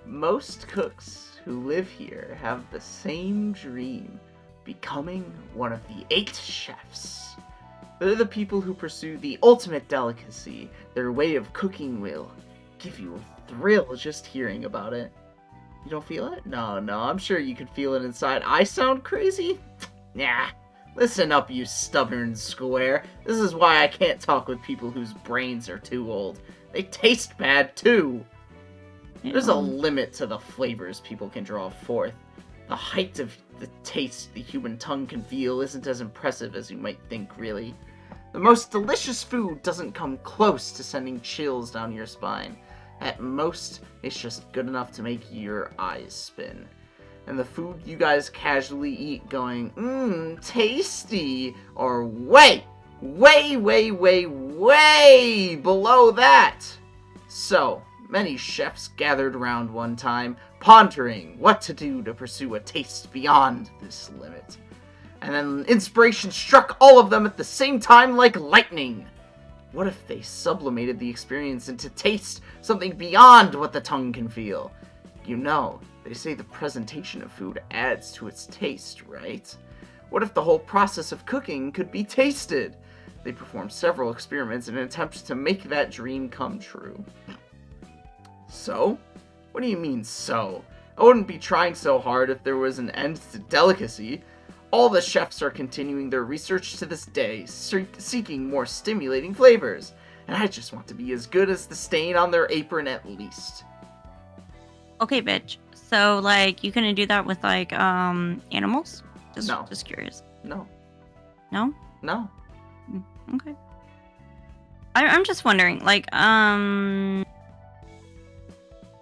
Most cooks who live here have the same dream, becoming one of the 8 chefs. They're the people who pursue the ultimate delicacy. Their way of cooking will give you a thrill just hearing about it. You don't feel it? No, I'm sure you can feel it inside. I sound crazy? Nah. Listen up, you stubborn square. This is why I can't talk with people whose brains are too old. They taste bad, too. There's a limit to the flavors people can draw forth. The height of the taste the human tongue can feel isn't as impressive as you might think, really. The most delicious food doesn't come close to sending chills down your spine. At most, it's just good enough to make your eyes spin. And the food you guys casually eat going, tasty, or way below that. So, many chefs gathered around one time, pondering what to do to pursue a taste beyond this limit. And then inspiration struck all of them at the same time like lightning. What if they sublimated the experience into taste, something beyond what the tongue can feel? You know, they say the presentation of food adds to its taste, right? What if the whole process of cooking could be tasted? They performed several experiments in an attempt to make that dream come true. So? What do you mean, so? I wouldn't be trying so hard if there was an end to delicacy. All the chefs are continuing their research to this day, seeking more stimulating flavors. And I just want to be as good as the stain on their apron at least. Okay, bitch. So, like, you gonna do that with, like, animals? No. Just curious. No. No? No. Okay. I'm just wondering, like,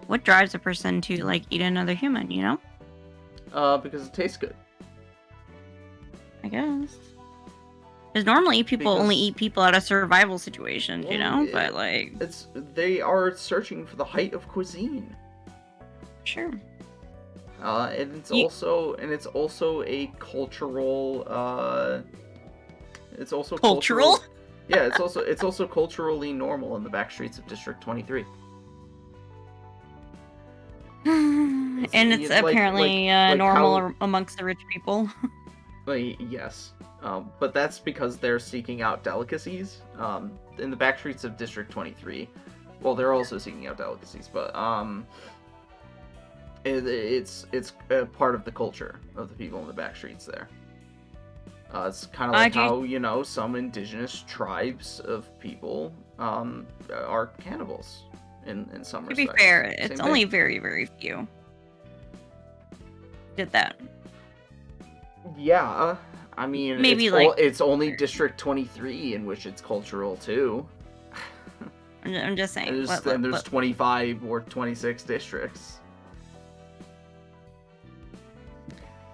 what drives a person to, like, eat another human, you know? Because it tastes good. I guess. Because normally people only eat people out of survival situations, you know? But, like... They are searching for the height of cuisine. Sure. And it's also a cultural, it's also cultural? Yeah, it's also culturally normal in the back streets of District 23. And it's like apparently normal amongst the rich people. Yes. But that's because they're seeking out delicacies. In the back streets of District 23. Well, they're also seeking out delicacies, but it's a part of the culture of the people in the back streets there. It's kind of like how, you know, some indigenous tribes of people are cannibals in some respects. To be fair, it's only very, very few did that. Yeah, I mean, maybe it's only District 23 in which it's cultural too. I'm just saying. And there's 25 or 26 districts.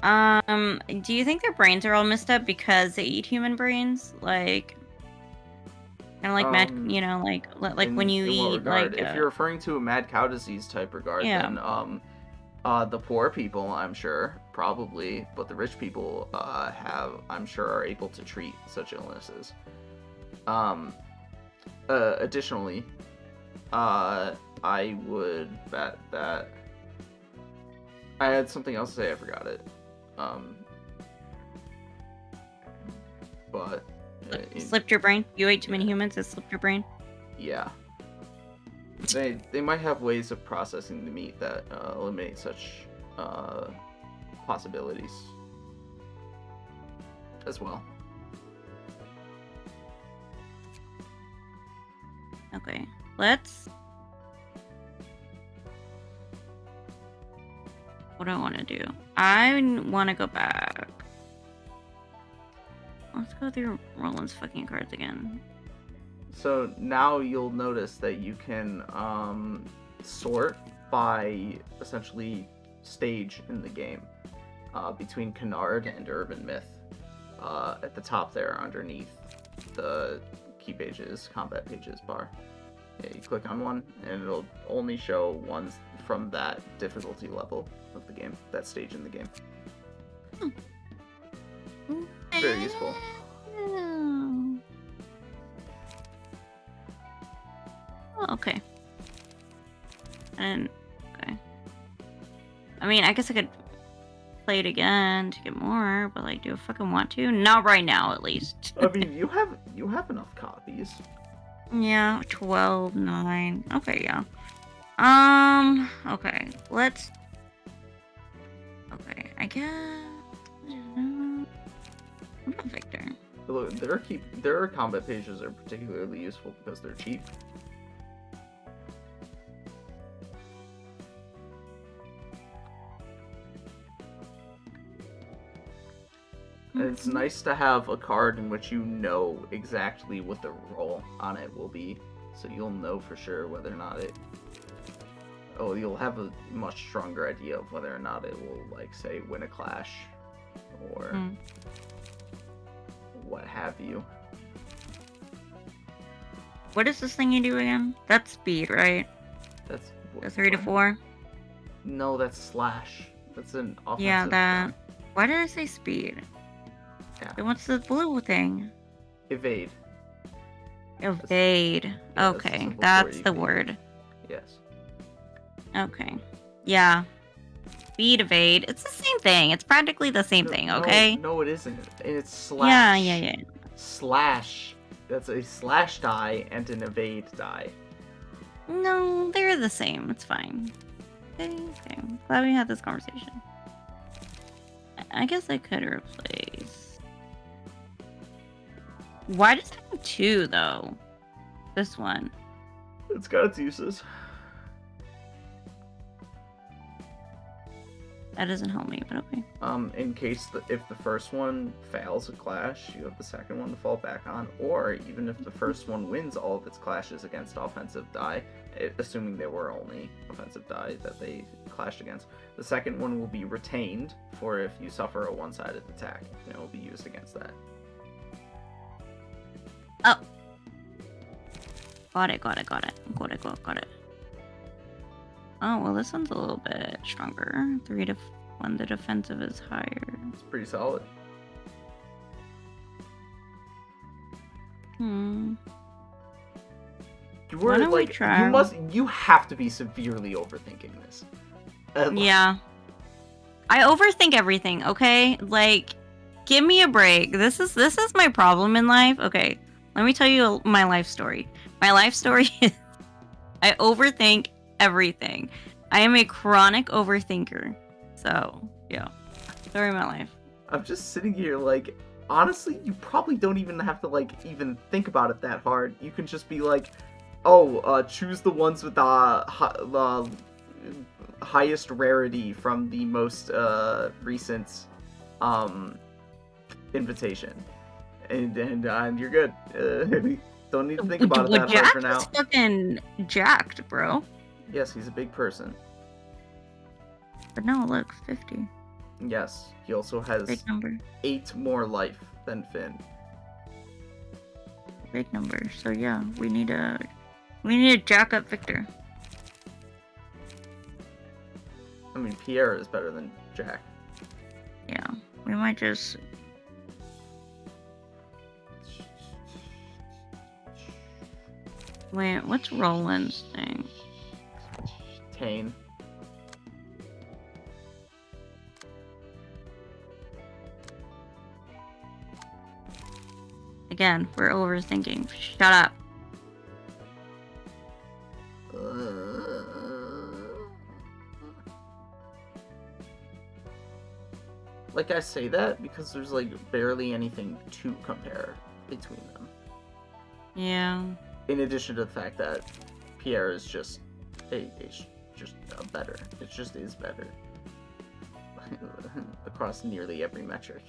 Do you think their brains are all messed up because they eat human brains? Like, kind of like mad, you know, like when you eat, like... if you're referring to a mad cow disease type regard, then, the poor people, I'm sure, probably, but the rich people, I'm sure, are able to treat such illnesses. Additionally, I would bet that... I had something else to say, I forgot it. But... slipped your brain? You ate too many humans, it slipped your brain? Yeah. They might have ways of processing the meat that eliminate such possibilities as well. Okay, let's... What do I want to do? I want to go back. Let's go through Roland's fucking cards again. So now you'll notice that you can sort by essentially stage in the game between Canard and Urban Myth. At the top there, underneath the key pages, combat pages bar. Yeah, you click on one, and it'll only show ones from that difficulty level of the game, that stage in the game. Very useful. Oh, okay. And okay. I mean, I guess I could play it again to get more, but like, do I fucking want to? Not right now, at least. I mean, you have enough copies. Yeah, 12, 9. Okay, yeah. Okay, let's... Okay, I guess... What about Victor? Look, their combat pages are particularly useful because they're cheap. And it's nice to have a card in which you know exactly what the roll on it will be, so you'll know for sure whether or not it... Oh, you'll have a much stronger idea of whether or not it will, like, say, win a clash, or what have you. What is this thing you do again? That's speed, right? That's... The 3 to 4? No, that's slash. That's an offensive... Yeah, that... Why did I say speed? Yeah. Then what's the blue thing? Evade. Evade. Yeah, okay, that's the word. Yes. Okay. Yeah. Speed, evade. It's the same thing. It's practically the same thing, okay? No, it isn't. It's slash. Yeah. Slash That's a slash die and an evade die. No, they're the same. It's fine. Okay. Glad we had this conversation. I guess I could replace. Why does it have 2 though? This one. It's got its uses. That doesn't help me, but okay. In case if the first one fails a clash, you have the second one to fall back on, or even if the first one wins all of its clashes against offensive die, assuming they were only offensive die that they clashed against, the second one will be retained for if you suffer a one-sided attack, and it will be used against that. Oh. Got it. Oh, well, this one's a little bit stronger. 3 to 1, the defensive is higher. It's pretty solid. Hmm. You Why were don't we like, try? you have to be severely overthinking this. Yeah. I overthink everything, okay? Like, give me a break. This is my problem in life. Okay, let me tell you my life story. My life story is I overthink everything. I am a chronic overthinker. So, yeah. Story of my life. I'm just sitting here like, honestly, you probably don't even have to like even think about it that hard. You can just be like, oh, choose the ones with the highest rarity from the most recent invitation, and you're good. Don't need to think about it that hard for now. Jack is fucking jacked, bro. Yes, he's a big person. But no, look, 50. Yes, he also has Big number. 8 more life than Finn. Big number. So yeah, we need to jack up Victor. I mean, Pierre is better than Jack. Yeah, we might just. Wait, what's Roland's thing? Tane. Again, we're overthinking. Shut up. Like, I say that because there's like barely anything to compare between them. Yeah. In addition to the fact that Pierre is just better. It just is better across nearly every metric.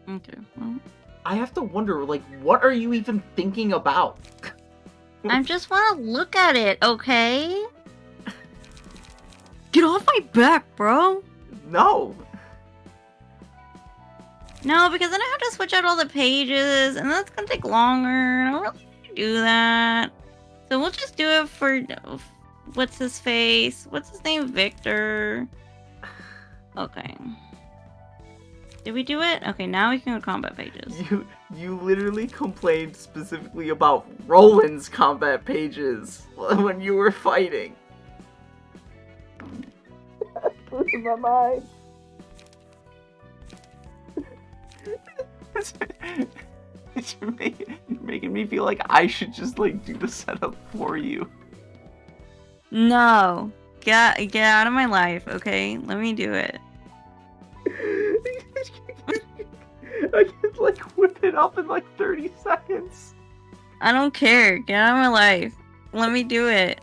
Okay. Well, I have to wonder, like, what are you even thinking about? I just want to look at it, okay? Get off my back, bro. No. No, because then I have to switch out all the pages, and that's gonna take longer. I don't really want to do that. So we'll just do it for what's his face? What's his name? Victor. Okay. Did we do it? Okay, now we can go to combat pages. You literally complained specifically about Roland's combat pages when you were fighting. In my mind. You're making me feel like I should just like do the setup for you. No. Get out of my life, okay? Let me do it. I can like whip it up in like 30 seconds. I don't care. Get out of my life. Let me do it.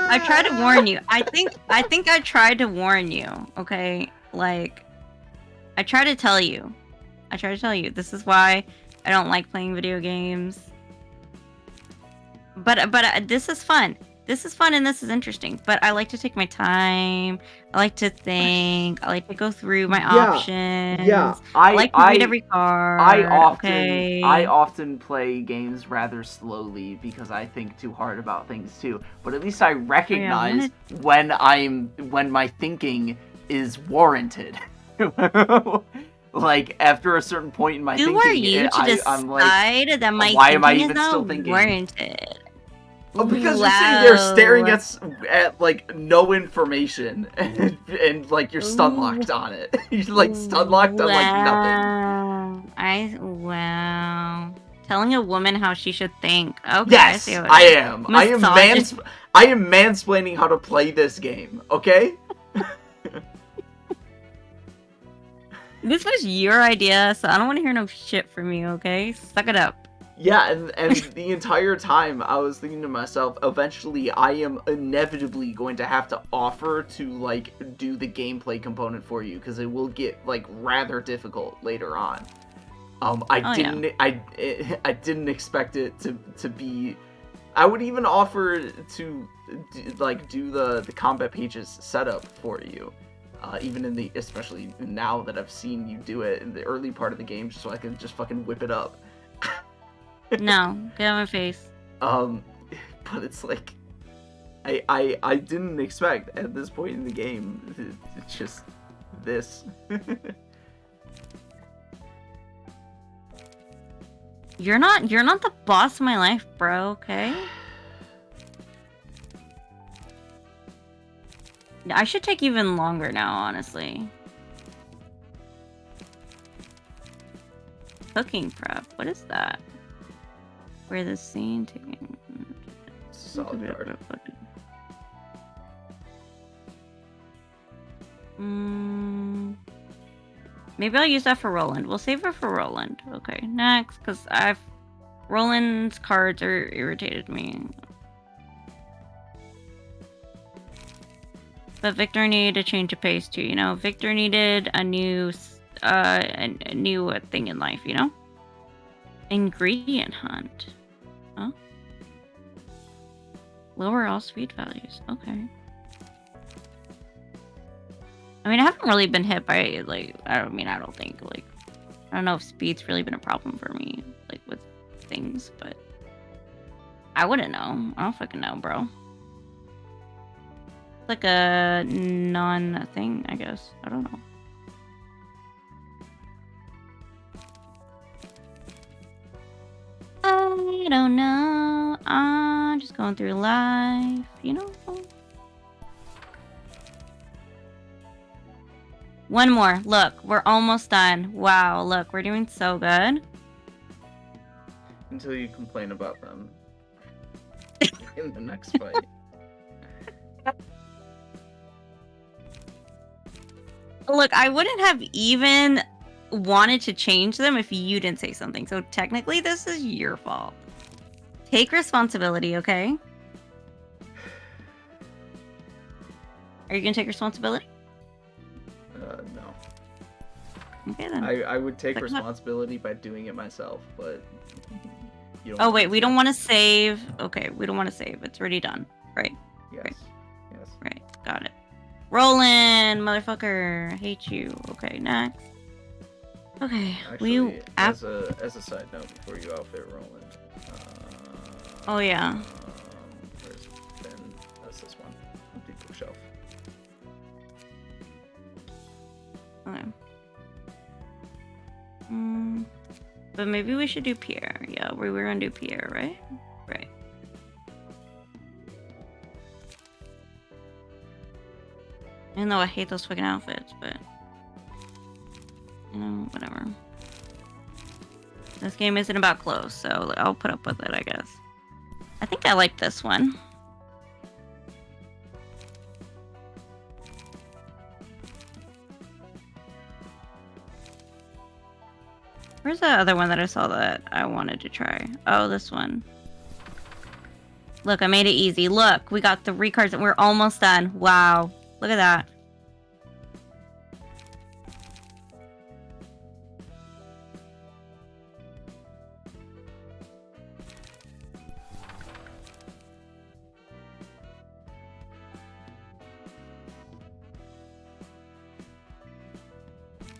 I tried to warn you. I think I tried to warn you, okay? Like, I tried to tell you. This is why I don't like playing video games. But this is fun. This is fun and this is interesting. But I like to take my time. I like to think. I like to go through my options. Yeah, I like to read every card. I often play games rather slowly because I think too hard about things too. But at least I recognize when my thinking is warranted. Like after a certain point in my thinking, Who are you to decide I'm like, that my why am I thinking even is still not thinking? warranted? Because you're sitting there staring Wow. at like no information and like you're stun locked on it. You're like stun locked on like nothing. Wow. Telling a woman how she should think. Okay, I see Yes, what I it is. am. Misogyn- I am mansplaining how to play this game. Okay. This was your idea, so I don't want to hear no shit from you. Okay, suck it up. Yeah, and the entire time I was thinking to myself, eventually I am inevitably going to have to offer to like do the gameplay component for you because it will get like rather difficult later on. I didn't expect it to be. I would even offer to do the combat pages setup for you, even especially now that I've seen you do it in the early part of the game, so I can just fucking whip it up. No, get out of my face. But it's like, I didn't expect at this point in the game, it's just this. You're not the boss of my life, bro, okay? I should take even longer now, honestly. Cooking prep, what is that? Where the scene taking... Solid card. Maybe I'll use that for Roland. We'll save her for Roland. Okay, next, because Roland's cards are irritated me. But Victor needed a change of pace too, you know? Victor needed a new thing in life, you know? Ingredient hunt. Huh? Lower all speed values. Okay. I mean, I haven't really been hit by, like, I don't think, like, I don't know if speed's really been a problem for me, like, with things, but I wouldn't know. I don't fucking know, bro. It's like a non-thing, I guess. I don't know. I don't know. I'm just going through life, you know? One more. Look, we're almost done. Wow, look, we're doing so good. Until you complain about them in the next fight. Look, I wouldn't have even wanted to change them if you didn't say something. So technically, this is your fault. Take responsibility, okay? Are you gonna take responsibility? No. Okay then. I would take Like what? responsibility by doing it myself, but you don't Oh want wait, me we to. don't want to save. Okay, we don't want to save. It's already done. Right. Yes. Right. Yes. Right. Got it. Roland, motherfucker. I hate you. Okay, next. Okay. Actually, as a side note, before you outfit Roland. Oh yeah. Where's Ben? That's this one. Empty bookshelf. Okay. But maybe we should do Pierre. Yeah, we were gonna do Pierre, right? Right. Even though I hate those fucking outfits, but you know, whatever. This game isn't about clothes, so I'll put up with it, I guess. I think I like this one. Where's the other one that I saw that I wanted to try? Oh, this one. Look, I made it easy. Look, we got 3 cards and we're almost done. Wow. Look at that.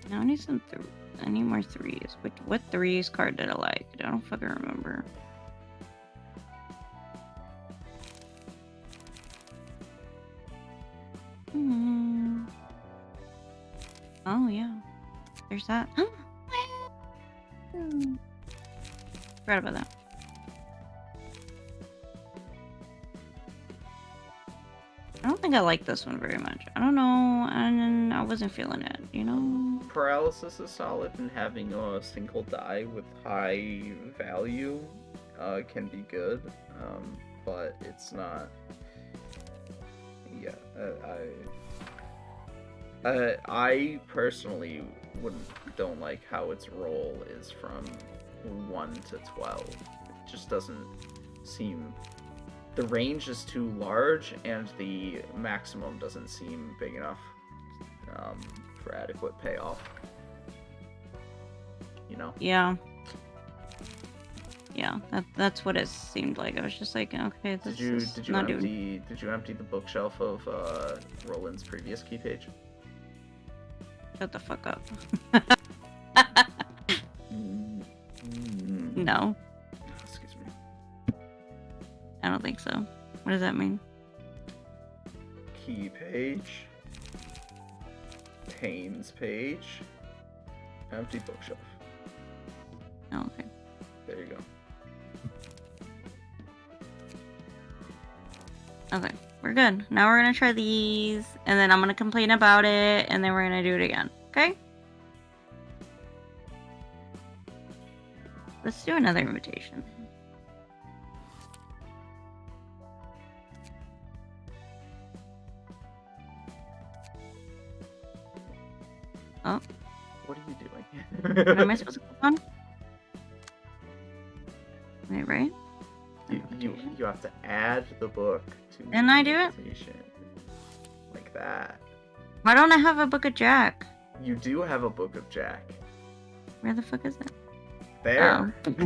Now I need some I need more 3s. What 3s card did I like? I don't fucking remember. Oh yeah. There's that. Forgot about that. I don't think I like this one very much. I don't know, and I wasn't feeling it, you know? Paralysis is solid, and having a single die with high value can be good, but it's not. Yeah, I personally don't like how its roll is from 1 to 12. It just doesn't seem. The range is too large, and the maximum doesn't seem big enough for adequate payoff. You know? Yeah. Yeah, that's what it seemed like. I was just like, okay, this is Did you not empty doing... Did you empty the bookshelf of Roland's previous key page? Shut the fuck up. Mm-hmm. No, Excuse me. I don't think so. What does that mean? Key page. Pains page. Empty bookshelf. Oh, okay. There you go. Okay, we're good. Now we're gonna try these, and then I'm gonna complain about it, and then we're gonna do it again. Okay? Let's do another invitation. Oh, What are you doing? what am I supposed to click on? Wait, right? You have to add the book to Didn't the I do it? invitation. Like that. Why don't I have a book of Jack? You do have a book of Jack. Where the fuck is it? There. Oh.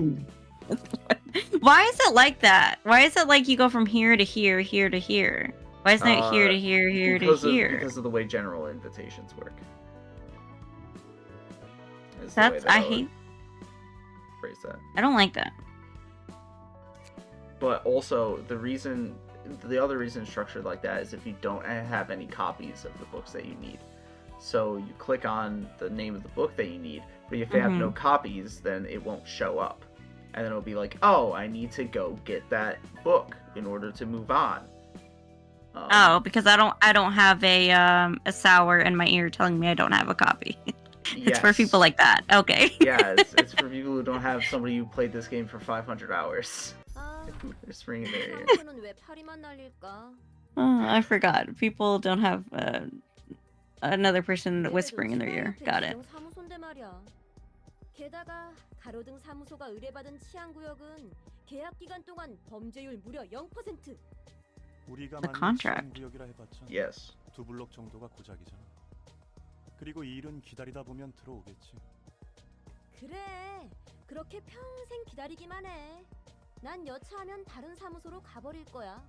Why is it like that? Why is it like you go from here to here, here to here? Why isn't it here to here, here to here? Because of the way general invitations work. Is the That's way that I would hate. phrase that. I don't like that. But also the other reason it's structured like that is if you don't have any copies of the books that you need. So you click on the name of the book that you need, but if you have no copies, then it won't show up. And then it'll be like, oh, I need to go get that book in order to move on. Oh, because I don't have a sour in my ear telling me I don't have a copy. It's for people like that. Okay. Yeah, it's for people who don't have somebody who played this game for 500 hours. Just ring in their ear. Oh, I forgot. People don't have another person whispering in their ear. Got it. 게다가 가로등 사무소가 의뢰받은 치안 구역은 계약 기간 동안 범죄율 무려 0%. 우리가 The 만든 contract. 치안 구역이라 해봤자 Yes. 두 블록 정도가 고작이잖아. 그리고 이 일은 기다리다 보면 들어오겠지. 그래. 그렇게 평생 기다리기만 해. 난 여차하면 다른 사무소로 가버릴 거야.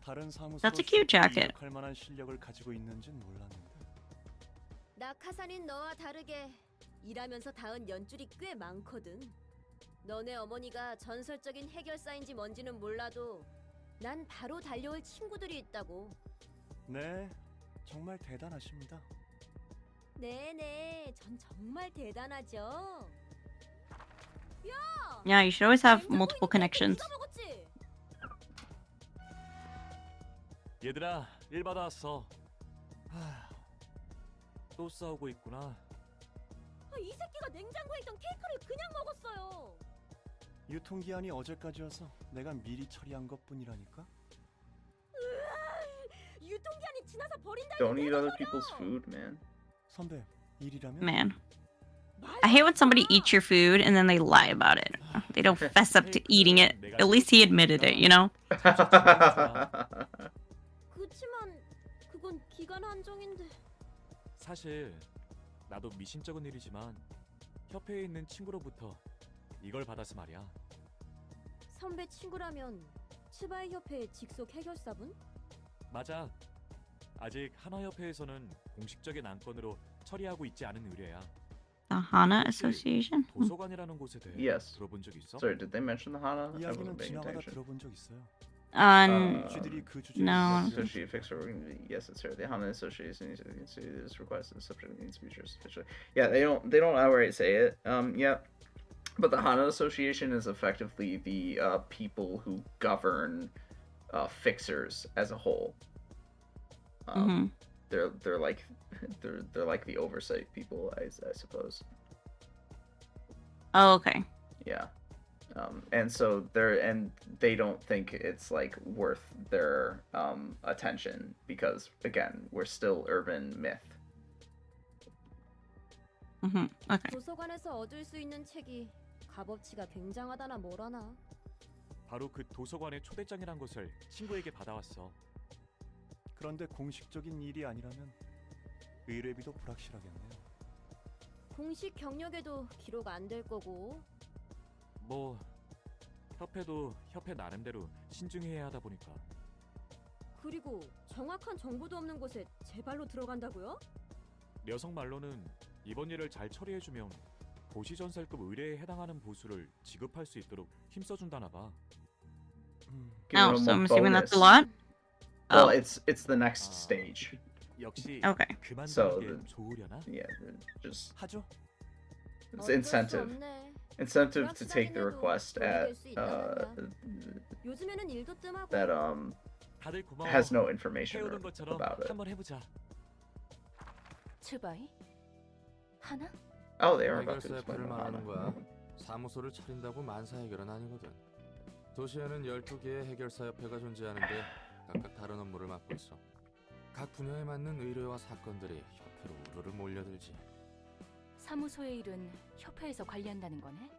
다른 사무소로 That's a cute jacket. 할 만한 실력을 가지고 있는진 몰랐는데. 낙하산인 너와 다르게 일하면서 닿은 연줄이 꽤 많거든. 너네 어머니가 전설적인 해결사인지 뭔지는 몰라도 난 바로 달려올 친구들이 있다고. 네, 정말 대단하십니다. 네네, 전 정말 대단하죠. Yeah, you should always have multiple connections. 얘들아, 일 받아왔어. 또 싸우고 있구나. 이 새끼가 냉장고에 있던 케이크를 그냥 먹었어요. 유통기한이 어제까지여서 내가 미리 처리한 것뿐이라니까. 유통기한이 지나서 버린다는 Don't eat other people's food, man. 선배, 일이라면? Man. I hate when somebody eats your food and then they lie about it. They don't fess up to eating it. At least he admitted it, you know? 그치만 그건 기간 한정인데. 사실 나도 미심쩍은 일이지만 협회에 있는 친구로부터 이걸 받아서 말이야. 선배 친구라면 츠바이 협회의 직속 해결사분? 맞아. 아직 한화협회에서는 공식적인 안건으로 처리하고 있지 않은 의뢰야. The Hana Association? 도서관이라는 곳에 대해 Yes. 들어본 적 있어? Sorry, did they mention the Hana? I 이야기는 wasn't paying 지나가다 attention. 들어본 적 있어요. 쥐들이 그 주제에 no. Associate fixer. Yes, it's her. The Hana Association is requested subject needs features officially. Yeah, they don't outright say it. Yeah, but the Hana Association is effectively the people who govern fixers as a whole. Mm-hmm. They're like they're like the oversight people, I suppose. Oh, okay. Yeah. And so they don't think it's like worth their attention because again, we're still urban myth. Mm-hmm. Okay. 도서관에서 얻을 수 있는 책이 값어치가 굉장하다나 뭐라나. 바로 그 도서관의 초대장이란 것을 친구에게 받아왔어. 그런데 공식적인 일이 아니라면 의뢰비도 불확실하겠네요. 공식 경력에도 기록 안 될 거고. 뭐 협회도 협회 나름대로 신중히 해야 하다 보니까. 그리고 정확한 정보도 없는 곳에 제 발로 들어간다고요? 녀석 말로는 이번 일을 잘 처리해주면 도시전설급 의뢰에 해당하는 보수를 지급할 수 있도록 힘써준다나 봐. Give Oh, them so a I'm assuming that's a bonus. lot? Well, Oh, it's the next stage. 역시 okay. So, 그만두는 게 좋으려나? Yeah, just 하죠. it's incentive. Incentive to take the request at 요즘에는 일도 뜸하고. that 다들 고마워. has no information 해오던 것처럼 about it. 한번 해보자. 츠바이? 하나? Oh, they are about to 해결사 explain 협회를 the 말하는 Hana. 거야. 사무소를 차린다고 만사 해결은 아니거든. 도시에는 12개의 해결사 협회가 존재하는데 각각 다른 업무를 맡고 있어. 각 분야에 맞는 의뢰와 사건들이 협회로 우르르 몰려들지. 사무소의 일은 협회에서 관리한다는 거네?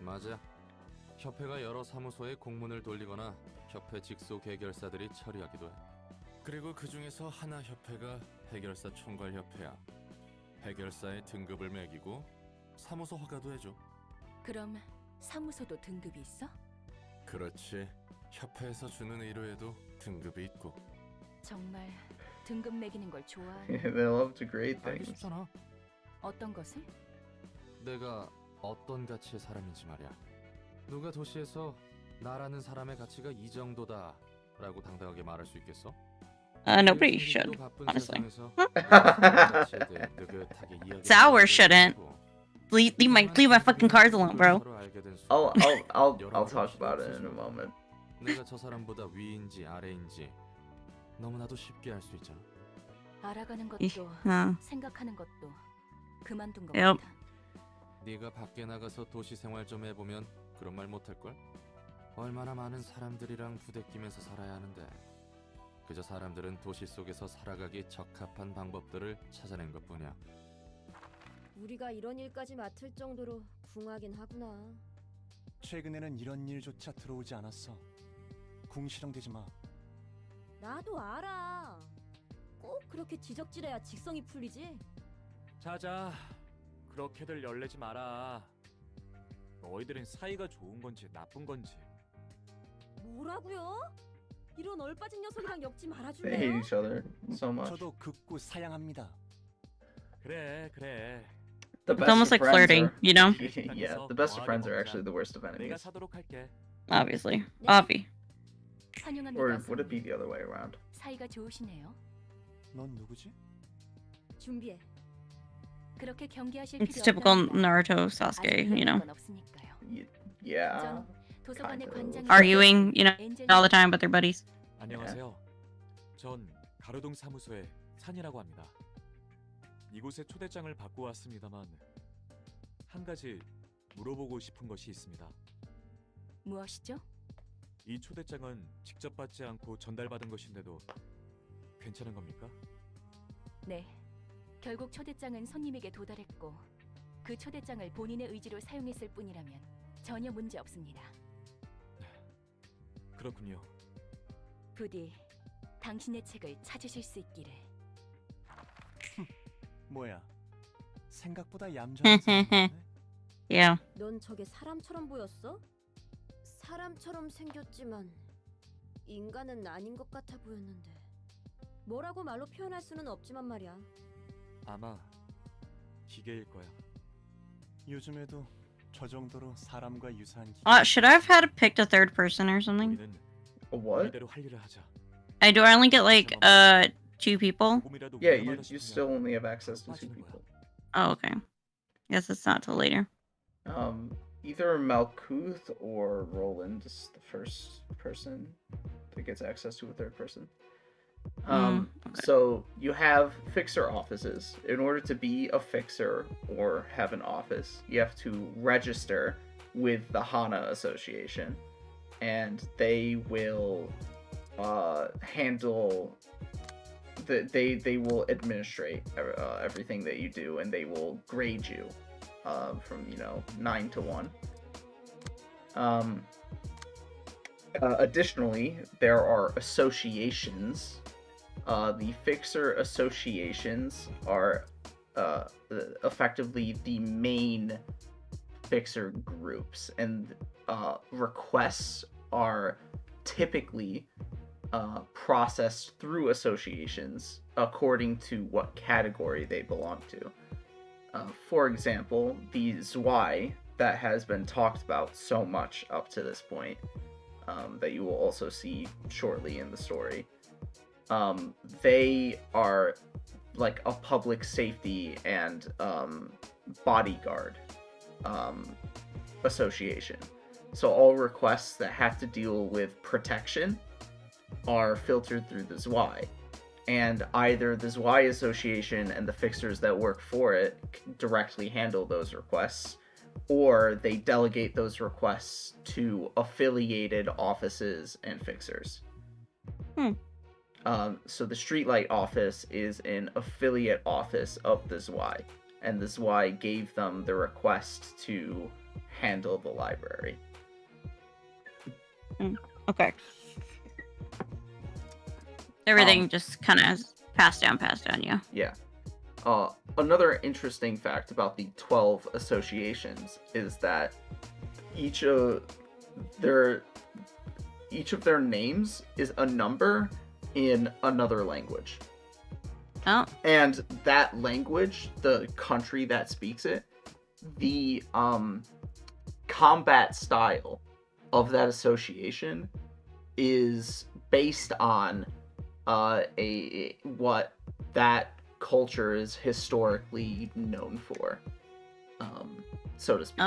맞아. 협회가 여러 사무소에 공문을 돌리거나 협회 직속 해결사들이 처리하기도 해. 그리고 그 중에서 하나 협회가 해결사 총괄 협회야. 해결사의 등급을 매기고 사무소 허가도 해줘. 그럼 사무소도 등급이 있어? 그렇지. 협회에서 주는 의뢰에도 등급이 있고. 정말 등급 매기는 걸 좋아하네. They love to grade 알기 things. 쉽잖아. 어떤 것을? 내가 어떤 가치의 사람인지 말이야. 누가 도시에서 나라는 사람의 가치가 이 정도다 라고 당당하게 말할 수 있겠어? Nobody 제일 should, 힘들고 바쁜 honestly. 세상에서 가치에 대해 느긋하게 이야기하는 Sour 사람도 shouldn't. 있고, Leave my fucking cards alone, bro. 서로 알게 된 I'll 순간 I'll talk about it in a moment. 내가 저 사람보다 위인지 아래인지 너무나도 쉽게 알 수 있잖아. 알아가는 것도 생각하는 것도 그만둔 것 Yep. 같아. 네가 밖에 나가서 도시 생활 좀 해보면 그런 말 못할걸? 얼마나 많은 사람들이랑 부대끼면서 살아야 하는데 그저 사람들은 도시 속에서 살아가기 적합한 방법들을 찾아낸 것뿐이야. 우리가 이런 일까지 맡을 정도로 궁하긴 하구나. 최근에는 이런 일조차 들어오지 않았어. 궁시렁대지 마. 나도 알아. 꼭 그렇게 지적질해야 직성이 풀리지. 자자, 그렇게들 열내지 마라. 너희들은 사이가 좋은 건지 나쁜 건지. 뭐라고요? 이런 얼빠진 녀석이랑 엮지 They hate 말아줄래요? each other so much. 저도 극구 사양합니다. 그래. The It's best almost of like friends flirting, are- you know? Yeah, the best of friends are actually the worst of 내가 enemies. 사도록 할게. Obviously. Obvi. 환영합니다. Or would it 손님. be the other way around? 사이가 좋으시네요. 넌 누구지? 준비해. 그렇게 경계하실 It's 필요 typical 없답니다. Naruto 아직 Sasuke, you 위험한 know. 건 없으니까요. Yeah. 전 도서관의 kind of. 관장이 Arguing, you know, 엔젤 all the time with their buddies. 안녕하세요. 전 가로동 사무소의 산이라고 합니다. 이곳에 초대장을 받고 왔습니다만 한 가지 물어보고 싶은 것이 있습니다. 무엇이죠? 이 초대장은 직접 받지 않고 전달받은 것인데도 괜찮은 겁니까? 네. 결국 초대장은 손님에게 도달했고 그 초대장을 본인의 의지로 사용했을 뿐이라면 전혀 문제 없습니다. 그렇군요. 부디 당신의 책을 찾으실 수 있기를. 뭐야? 생각보다 얌전한 사람이네. Yeah. 넌 저게 사람처럼 보였어? 사람처럼 생겼지만 인간은 아닌 것 같아 보였는데. 뭐라고 말로 표현할 수는 없지만 말이야. 아마 기계일 거야. 요즘에도 저 정도로 사람과 유사한 기계. Should I have had picked a third person or something? 우리는 A what? 우리대로 할 일을 하자. Do I only get like 2 people? 조금이라도 Yeah, 위험하다 you 싶으면 still only have access to 2 빠지는 거야. people. Oh, okay. Guess it's not till later. Either Malkuth or Roland is the first person that gets access to a third person. So you have fixer offices. In order to be a fixer or have an office, you have to register with the Hana Association, and they will handle they will administrate everything that you do, and they will grade you from 9 to 1. Additionally, there are associations. The fixer associations are effectively the main fixer groups, and requests are typically processed through associations according to what category they belong to. For example, the Zwei that has been talked about so much up to this point, that you will also see shortly in the story. They are like a public safety and bodyguard association. So all requests that have to deal with protection are filtered through the Zwei. And either the Zwei Association and the fixers that work for it directly handle those requests, or they delegate those requests to affiliated offices and fixers. So the Streetlight office is an affiliate office of the Zwei, and the Zwei gave them the request to handle the library. Okay. Everything just kind of passed down, yeah. Yeah. Another interesting fact about the 12 associations is that each of their names is a number in another language. Oh. And that language, the country that speaks it, the combat style of that association is based on what that culture is historically known for, so to speak.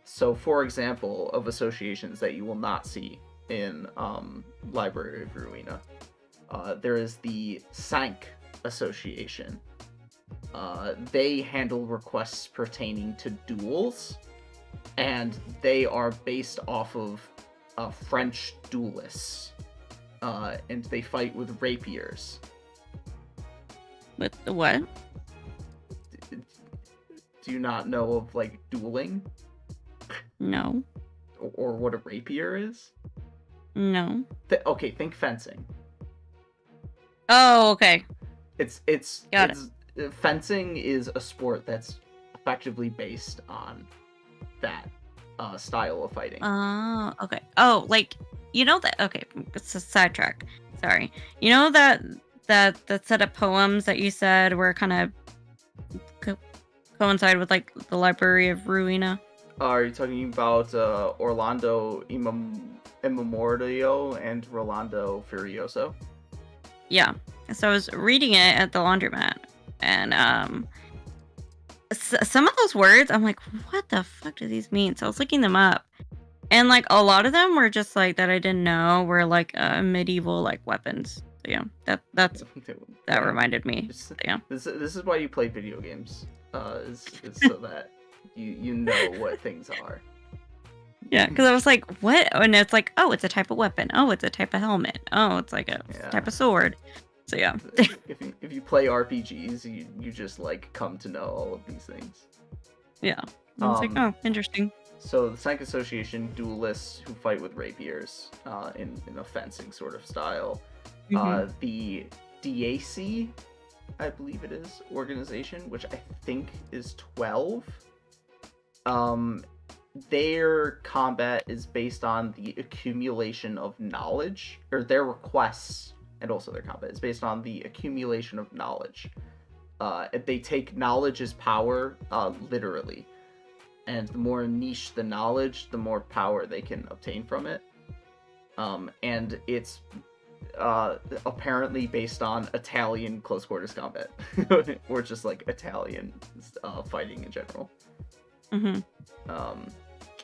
So for example, of associations that you will not see in Library of Ruina, there is the Sank Association. They handle requests pertaining to duels, and they are based off of French duelists, and they fight with rapiers. With the what? Do you not know of, like, dueling? No. Or what a rapier is? No. Okay, think fencing. Oh, okay. Got it. Fencing is a sport that's effectively based on that style of fighting. Oh, okay. Oh, like, you know that... Okay, it's a sidetrack. Sorry. You know that set of poems that you said were kind of coincide with, like, the Library of Ruina? Are you talking about Orlando Immemordio and Rolando Furioso? Yeah. So I was reading it at the laundromat, and some of those words, I'm like, what the fuck do these mean? So I was looking them up, and, like, a lot of them were just, like, that I didn't know were, like, medieval, like, weapons. So, yeah, that reminded me. Yeah. This is why you play video games, is so that you know what things are. Yeah, because I was like, what? And it's like, oh, it's a type of weapon. Oh, it's a type of helmet. Oh, it's like a type of sword. So yeah. if you play RPGs, you just, like, come to know all of these things. Yeah. I was like, oh, interesting. So the Sank Association, duelists who fight with rapiers in a fencing sort of style. Mm-hmm. The DAC, I believe it is, organization, which I think is 12. Their combat is based on the accumulation of knowledge, or their requests, and also their combat is based on the accumulation of knowledge. They take knowledge as power, literally. And the more niche the knowledge, the more power they can obtain from it. And it's apparently based on Italian close quarters combat, or just, like, Italian fighting in general. Mm-hmm.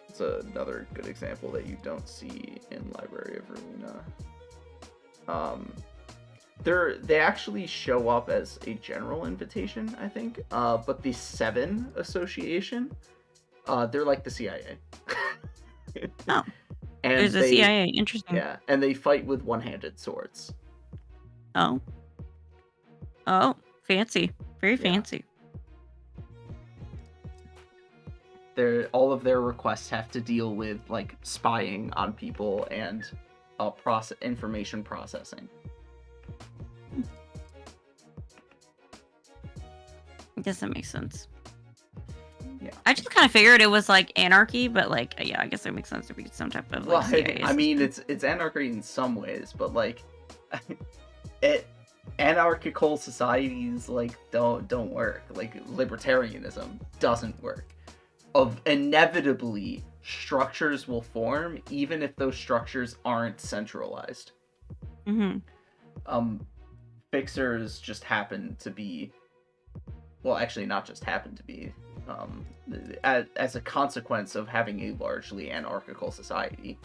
It's another good example that you don't see in Library of Ruina. They actually show up as a general invitation, I think. But the Seven Association, they're like the CIA. Oh, And there's a CIA. Interesting. Yeah, and they fight with one-handed swords. Oh. Oh, fancy. Very Yeah. fancy. All of their requests have to deal with like spying on people and information processing. I guess that makes sense. Yeah. I just kind of figured it was like anarchy, but like, yeah, I guess it makes sense to be some type of like CIA I mean, system. it's anarchy in some ways, but like, anarchical societies like don't work. Like libertarianism doesn't work. Inevitably, structures will form even if those structures aren't centralized. Mm-hmm. Fixers just happen to be, well, actually not just happen to be, as a consequence of having a largely anarchical society,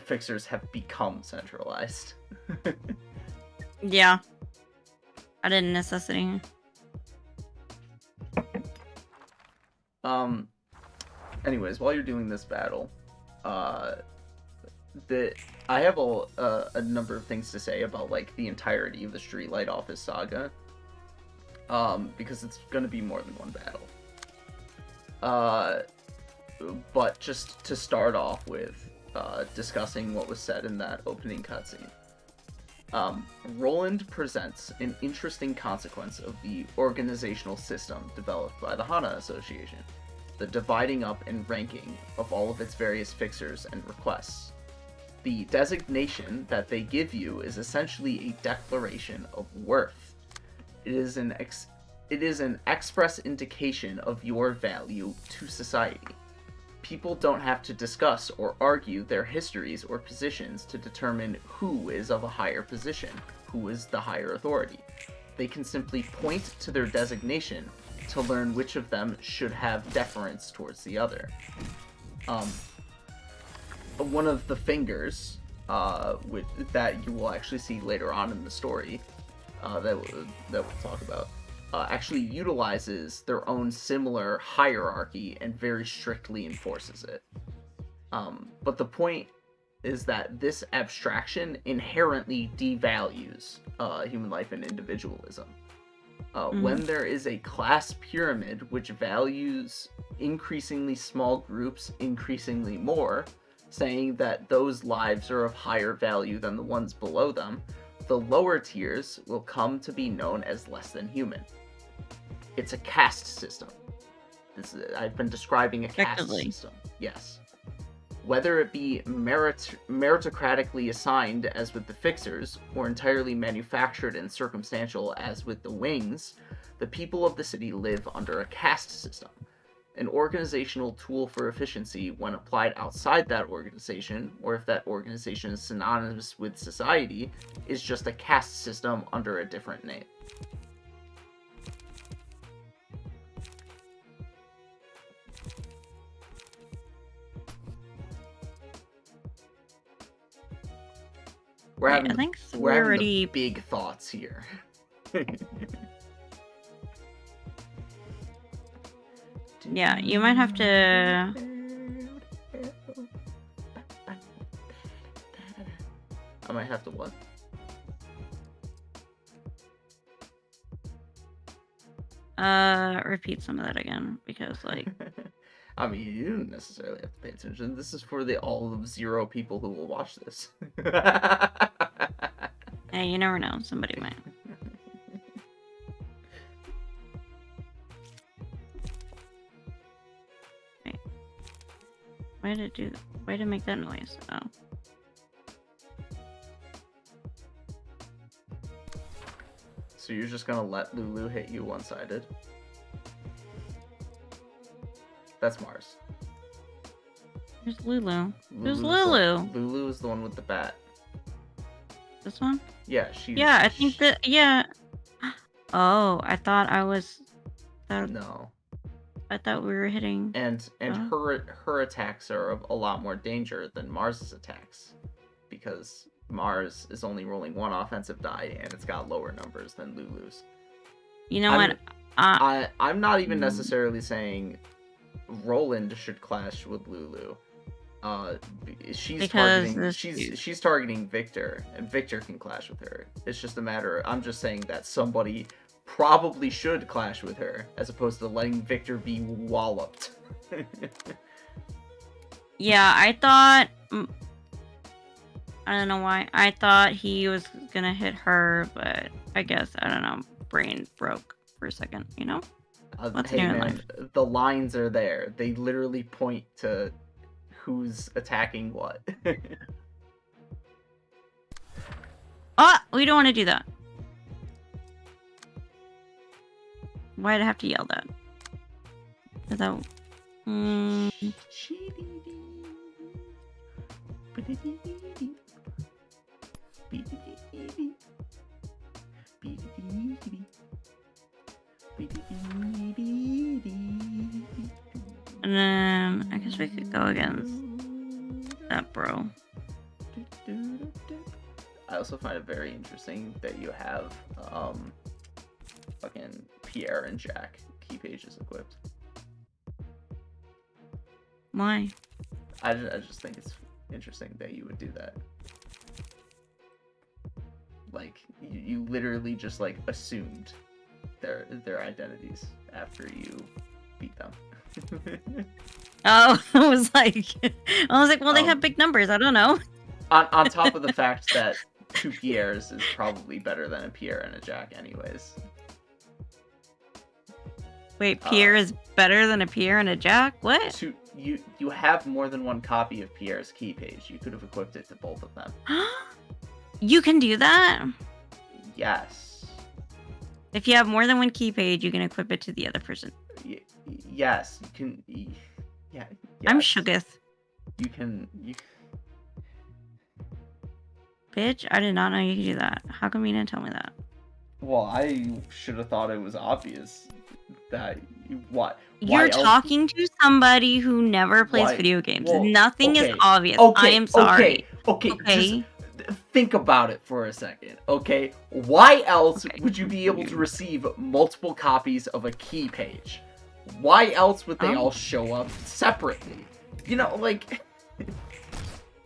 fixers have become centralized. Yeah. I didn't necessity. Anyways, while you're doing this battle, I have a number of things to say about like the entirety of the Streetlight Office saga. Because it's gonna be more than one battle. But just to start off with, discussing what was said in that opening cutscene. Roland presents an interesting consequence of the organizational system developed by the Hana Association, the dividing up and ranking of all of its various fixers and requests. The designation that they give you is essentially a declaration of worth. It is an express indication of your value to society. People don't have to discuss or argue their histories or positions to determine who is of a higher position, who is the higher authority. They can simply point to their designation to learn which of them should have deference towards the other. One of the fingers, that you will actually see later on in the story, that we'll talk about, actually utilizes their own similar hierarchy and very strictly enforces it. But the point is that this abstraction inherently devalues human life and individualism. When there is a class pyramid which values increasingly small groups increasingly more, saying that those lives are of higher value than the ones below them, the lower tiers will come to be known as less than human. It's a caste system. I've been describing a caste system. Yes. Whether it be meritocratically assigned, as with the Fixers, or entirely manufactured and circumstantial, as with the Wings, the people of the city live under a caste system. An organizational tool for efficiency when applied outside that organization, or if that organization is synonymous with society, is just a caste system under a different name. We're having the big thoughts here. Yeah, you might have to... I might have to what? Repeat some of that again, because, like... I mean, you don't necessarily have to pay attention. This is for all of 0 people who will watch this. Hey, you never know. Somebody might. Wait. Why did it make that noise? Oh. So you're just gonna let Lulu hit you one-sided? That's Mars. There's Lulu. Who's Lulu? Lulu is the one with the bat. This one? Yeah, she. Yeah, I think that. Yeah. Oh, I thought I was. No. I thought we were hitting. And her attacks are of a lot more danger than Mars's attacks, because Mars is only rolling 1 offensive die and it's got lower numbers than Lulu's. You know what? I'm not even necessarily saying Roland should clash with Lulu. She's targeting Victor, and Victor can clash with her. It's just a matter I'm just saying that somebody probably should clash with her, as opposed to letting Victor be walloped. Yeah, I thought... I don't know why. I thought he was gonna hit her, but I guess, I don't know, brain broke for a second, you know? What's Hey new in man, life? the lines are there. They literally point to who's attacking what. Oh, we don't want to do that. Why'd I have to yell that? Without... And then I guess we could go against that bro. I also find it very interesting that you have fucking Pierre and Jack key pages equipped. Why? I just think it's interesting that you would do that. Like, you literally just, like, assumed their identities after you beat them. Oh, I was like, well, they have big numbers. I don't know. On top of the fact that 2 Pierres is probably better than a Pierre and a Jack anyways. Wait, Pierre is better than a Pierre and a Jack? What? You have more than one copy of Pierre's key page. You could have equipped it to both of them. You can do that? Yes. If you have more than one key page, you can equip it to the other person. Yes, you can. Yeah. Yes. I'm shooketh. You can. Bitch, I did not know you could do that. How come you didn't tell me that? Well, I should have thought it was obvious that what. You're talking to somebody who never plays video games. Well, nothing is obvious. I am sorry. Okay. Just think about it for a second, okay? Why else would you be able to receive multiple copies of a key page? Why else would they all show up separately? You know, like...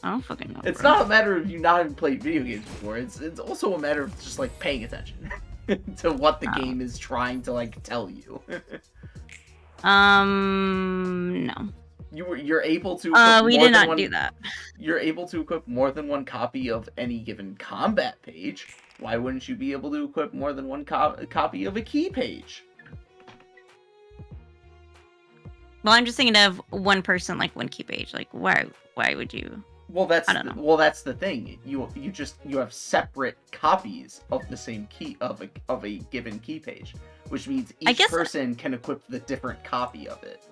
I don't fucking know. It's not a matter of you not having played video games before. It's also a matter of just, like, paying attention to what the game is trying to, like, tell you. No. You're able to. We did not do that. You're able to equip more than one copy of any given combat page. Why wouldn't you be able to equip more than one copy of a key page? Well, I'm just thinking of one person, like one key page. Like, why would you? Well, that's I don't know. Well, that's the thing. You have separate copies of the same key of a given key page, which means each person can equip the different copy of it.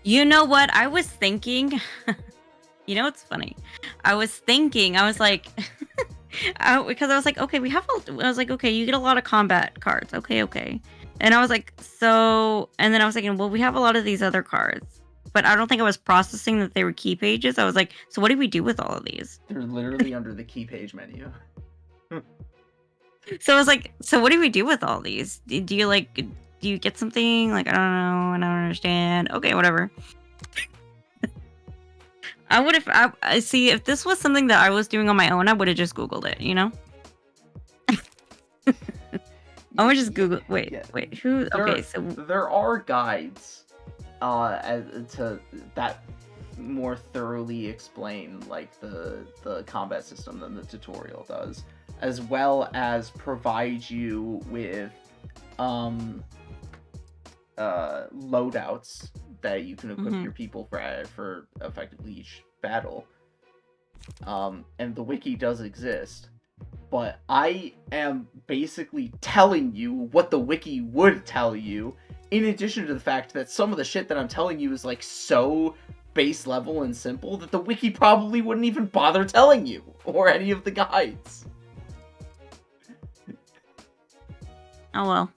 You know what? I was thinking. You know what's funny? I was like, because I was like, okay, okay, you get a lot of combat cards. Okay. And I was like, so, and then I was thinking, well, we have a lot of these other cards. But I don't think I was processing that they were key pages. I was like, so what do we do with all of these? They're literally under the key page menu. So I was like, so what do we do with all these? Do you get something? Like, I don't know. I don't understand. Okay, whatever. I would have, see, if this was something that I was doing on my own, I would have just Googled it, you know? I would just Google, wait, who, okay, so. There are guides to that more thoroughly explain like the combat system than the tutorial does, as well as provide you with loadouts that you can equip your people for effectively each battle. And the wiki does exist, but I am basically telling you what the wiki would tell you, in addition to the fact that some of the shit that I'm telling you is, like, so base level and simple that the wiki probably wouldn't even bother telling you, or any of the guides. Oh, well.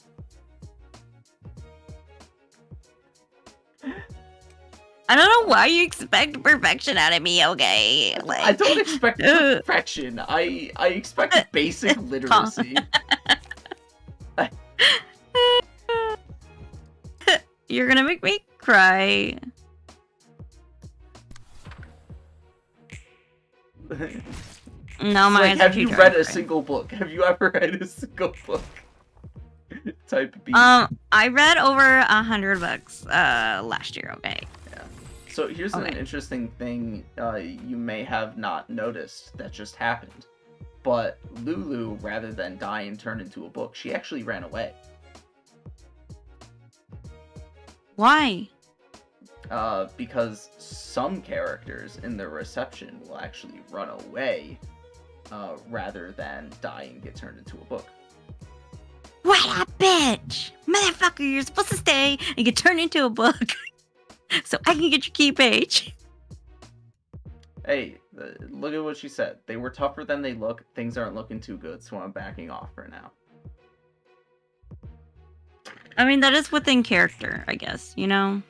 I don't know why you expect perfection out of me, okay? Like, I don't expect ugh. perfection. I expect basic literacy. You're gonna make me cry. No, my Like, eyes are have too you dry read to a cry. single book? Have you ever read a single book? Type B. I read over 100 books last year. Okay. Yeah. So here's an Okay. interesting thing you may have not noticed that just happened. But Lulu, rather than die and turn into a book, she actually ran away. Why? Because some characters in the reception will actually run away rather than die and get turned into a book. What a bitch! Motherfucker, you're supposed to stay and get turned into a book so I can get your key page. Hey, look at what she said. They were tougher than they look. Things aren't looking too good, so I'm backing off for now. I mean, that is within character, I guess, you know?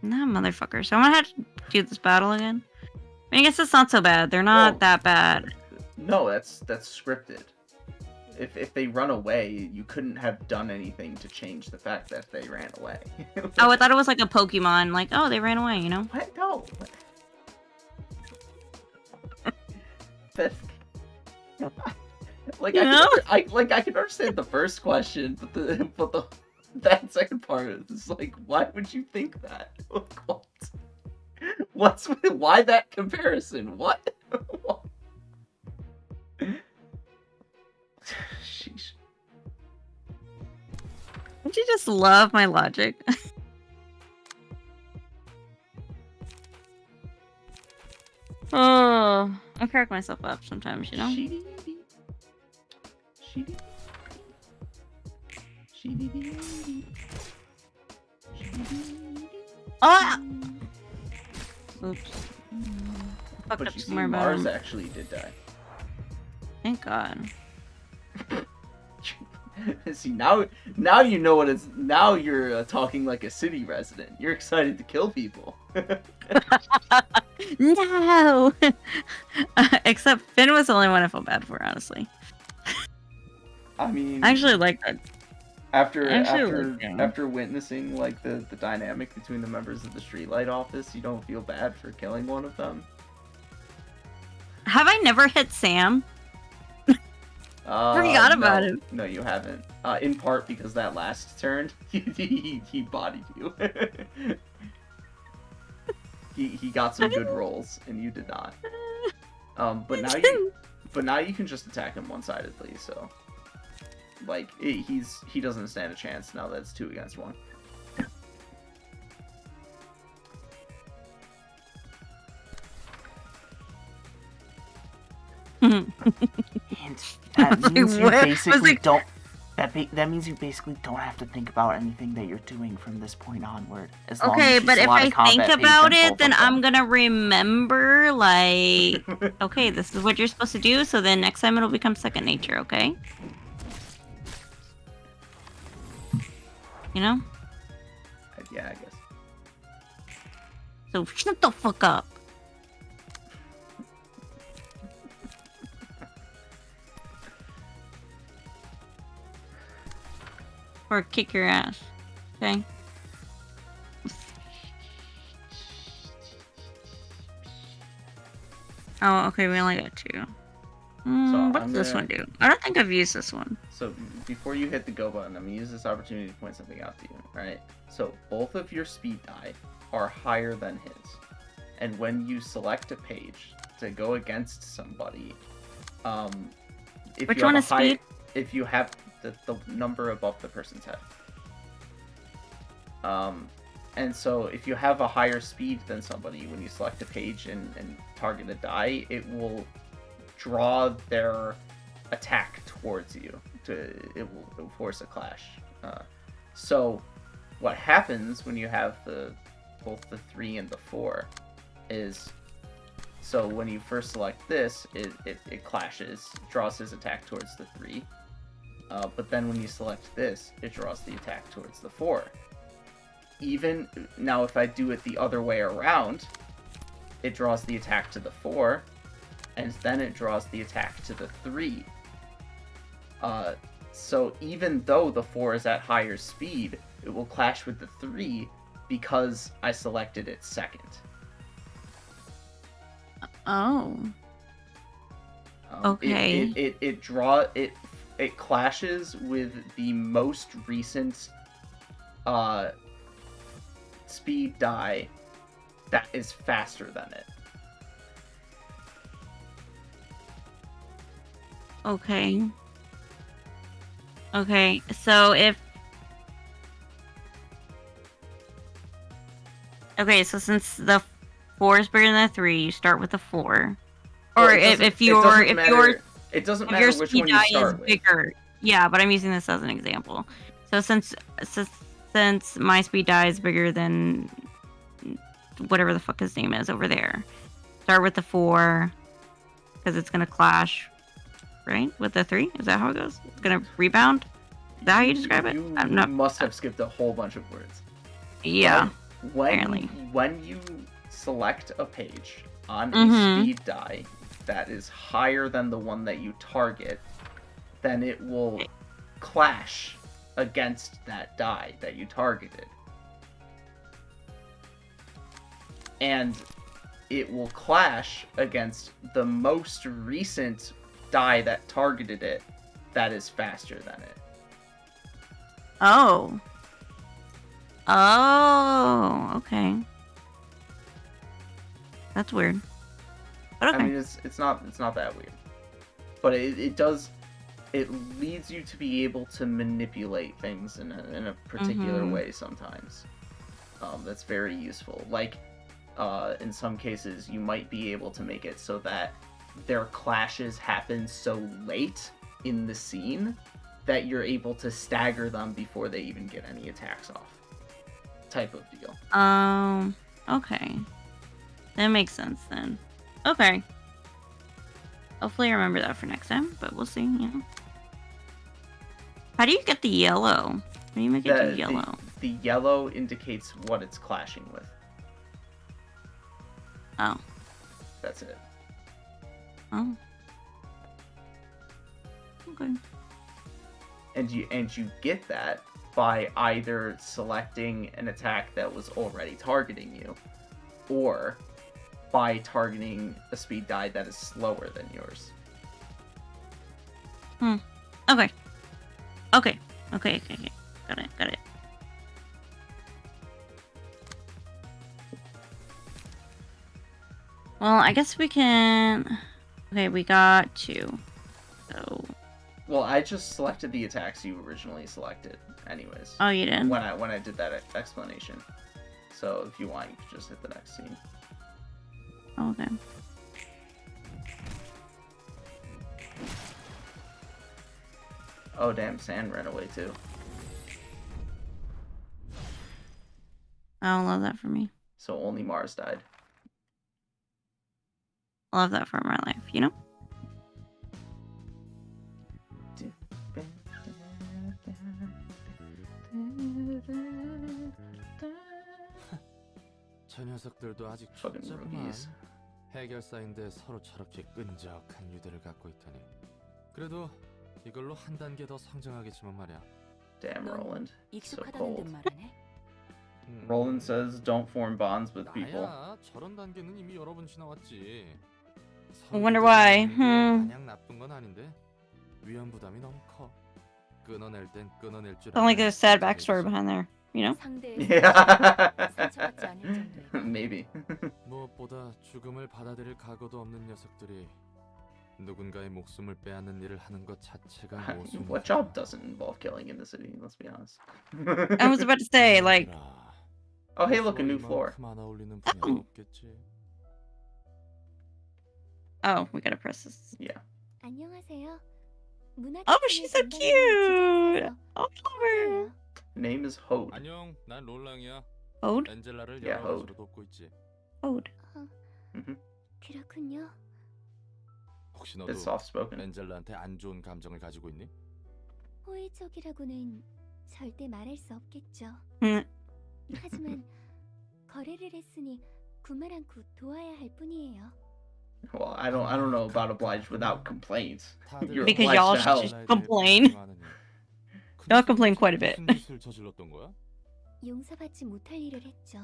Nah, motherfucker. So I'm gonna have to do this battle again. I mean, I guess it's not so bad. They're not Well, that bad. No, that's scripted. If they run away, you couldn't have done anything to change the fact that they ran away. Oh, I thought it was like a Pokemon. Like, oh, they ran away, you know? What? No. That's... Like, You know? I can understand the first question, but that second part is like, why would you think that? What? Why that comparison? What? What? Sheesh. Don't you just love my logic? Oh, I crack myself up sometimes, you know? Ah! Oops. Fucked But up you see, somewhere about Mars him. actually did die. Thank God. See, now you know what it's. Now you're talking like a city resident. You're excited to kill people. No! Except Finn was the only one I felt bad for, honestly. I mean, I actually like that. after witnessing like the dynamic between the members of the Streetlight office, you don't feel bad for killing one of them. Have I never hit Sam? Forgot about him. No, you haven't. In part because that last turn, he bodied you. he got some good rolls, and you did not. But now you can just attack him one-sidedly. So, like, he doesn't stand a chance now that it's 2 against 1. And that means you What? basically like- don't. That means you basically don't have to think about anything that you're doing from this point onward. As long Okay, as you but if slot a I combat think page about on it, both then of them. I'm gonna remember, like, okay, this is what you're supposed to do, so then next time it'll become second nature, okay? You know? Yeah, I guess. So shut the fuck up. Or kick your ass, okay? Oh, okay, we only got 2. What I'm does this gonna- one do? I don't think I've used this one. So before you hit the go button, I'm gonna use this opportunity to point something out to you. Alright? So both of your speed die are higher than his. And when you select a page to go against somebody, if Which you have one a is high, speed? if you have the number above the person's head. And so if you have a higher speed than somebody, when you select a page and target a die, it will draw their attack towards you. It will force a clash. So what happens when you have both the 3 and the 4 is, so when you first select this, it clashes, draws his attack towards the 3. But then when you select this, it draws the attack towards the 4. even now, if I do it the other way around, it draws the attack to the 4, and then it draws the attack to the 3. So even though the 4 is at higher speed, it will clash with the 3 because I selected it second. Oh. Okay. It clashes with the most recent speed die that is faster than it. Okay. Okay, so if... Okay, so since the 4 is bigger than the 3, you start with the 4. Or Well, it doesn't matter which speed one you die start is with. bigger. Yeah, but I'm using this as an example. So since my speed die is bigger than whatever the fuck his name is over there, start with the 4 because it's gonna clash, right? With the 3? Is that how it goes? It's gonna rebound? Is that how you describe it? You I'm not... must have skipped a whole bunch of words. Yeah. When you select a page on a speed die that is higher than the one that you target, then it will clash against that die that you targeted. And it will clash against the most recent die that targeted it that is faster than it. Oh. Oh, okay. That's weird. But okay. I mean, it's not that weird, but it leads you to be able to manipulate things in a particular way sometimes. That's very useful. Like, in some cases, you might be able to make it so that their clashes happen so late in the scene that you're able to stagger them before they even get any attacks off. Type of deal. Okay. That makes sense then. Okay. Hopefully I remember that for next time, but we'll see, you know. How do you get the yellow? How do you make it to yellow? The yellow indicates what it's clashing with. Oh. That's it. Oh. Okay. And you get that by either selecting an attack that was already targeting you, or by targeting a speed die that is slower than yours. Okay. Okay. Got it. Well, I guess we can... Okay, we got 2. So... Well, I just selected the attacks you originally selected, anyways. Oh, you did? When I did that explanation. So if you want, you can just hit the next scene. Oh, okay. Oh, damn, Sand ran away too. I don't love that for me. So only Mars died. I love that for my life, you know? 저 녀석들도 아직 Fucking 좁구만. rookies. 해결사인데 서로 저렇게 끈적한 유대를 갖고 있다니. 그래도 이걸로 한 단계 더 성장하겠지만 말이야. Damn, Roland. So 익숙하다는 듯 cold. 말하네. Roland says don't form bonds with people. 나야 저런 단계는 이미 여러 번 지나왔지. I wonder why. 마냥 나쁜 건 아닌데 위험 부담이 너무 커. 끊어낼 땐 끊어낼 줄. Sound like there's a sad backstory behind there, you know? 상대의 Yeah. 상처받지 않을 정도의 Maybe. 무엇보다 죽음을 받아들일 각오도 없는 녀석들이 누군가의 목숨을 빼앗는 일을 하는 것 자체가 모순. What job doesn't involve killing in the city? Let's be honest. I was about to say, like... Oh, hey, look, a new floor. Oh, we gotta press this. Yeah. 안녕하세요. Oh, but she's so cute! Oh, Clover! Name is Hode. 안녕, 난 롤랑이야. Hode? 엔젤라를 Yeah, 여러 Hode. 가지로 돕고 있지. Hode. 그렇군요. 혹시 너도 It's soft-spoken. 엔젤라한테 안 좋은 감정을 가지고 있니? 호의적이라고는 절대 말할 수 없겠죠. 하지만 거래를 했으니 구말 않고 도와야 할 뿐이에요. Well, I don't know about obliged without complaints. You're Because obliged y'all to help. just complain. Y'all complain quite a bit. 무슨 짓을 저질렀던 거야? 용서받지 못할 일을 했죠.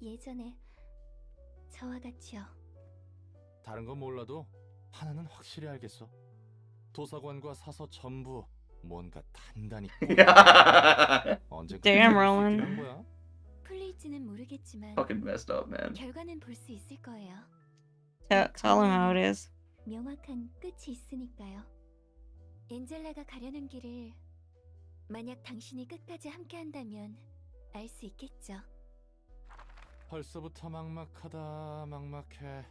예전에 저와 같이요. 다른 건 몰라도 하나는 확실히 알겠어. 도서관과 사서 전부 뭔가 단단히 언제까지 Damn, 할 수 Roland. 있긴 한 거야? 풀릴지는 모르겠지만 Fucking messed up, man. 결과는 볼 수 있을 거예요. Tell him how it is. 명확한 끝이 있으니까요. 엔젤라가 가려는 길을 만약 당신이 끝까지 함께한다면 알 수 있겠죠. 벌써부터 막막하다 막막해.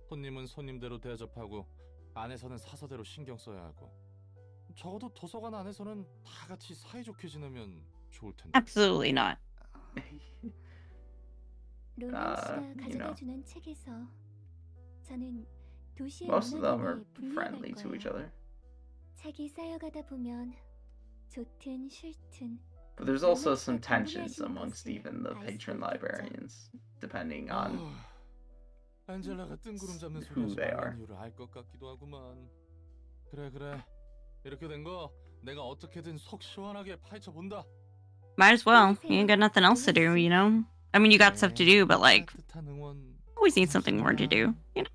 손님은 손님대로 대접하고 안에서는 사서대로 신경 써야 하고. 적어도 도서관 안에서는 다 같이 사이좋게 지내면 좋을 텐데. Absolutely not. 롤런 씨가 you know. 가져다주는 책에서 저는 도시의 Most of them are 문화계에 friendly 분리할 to each 거예요. other. 책이 쌓여가다 보면 좋든 싫든 But there's also some tensions amongst even the patron librarians, depending on 안젤라가 뜬구름 잡는 who 소리 they 하지 are. 말라는 이유를 알 것 같기도 하구만. 그래. 이렇게 된 거 내가 어떻게든 속 시원하게 파헤쳐 본다. Might as well. You ain't got nothing else to do, you know? I mean, you got stuff to do, but like, 따뜻한 응원. always need something more to do. You know?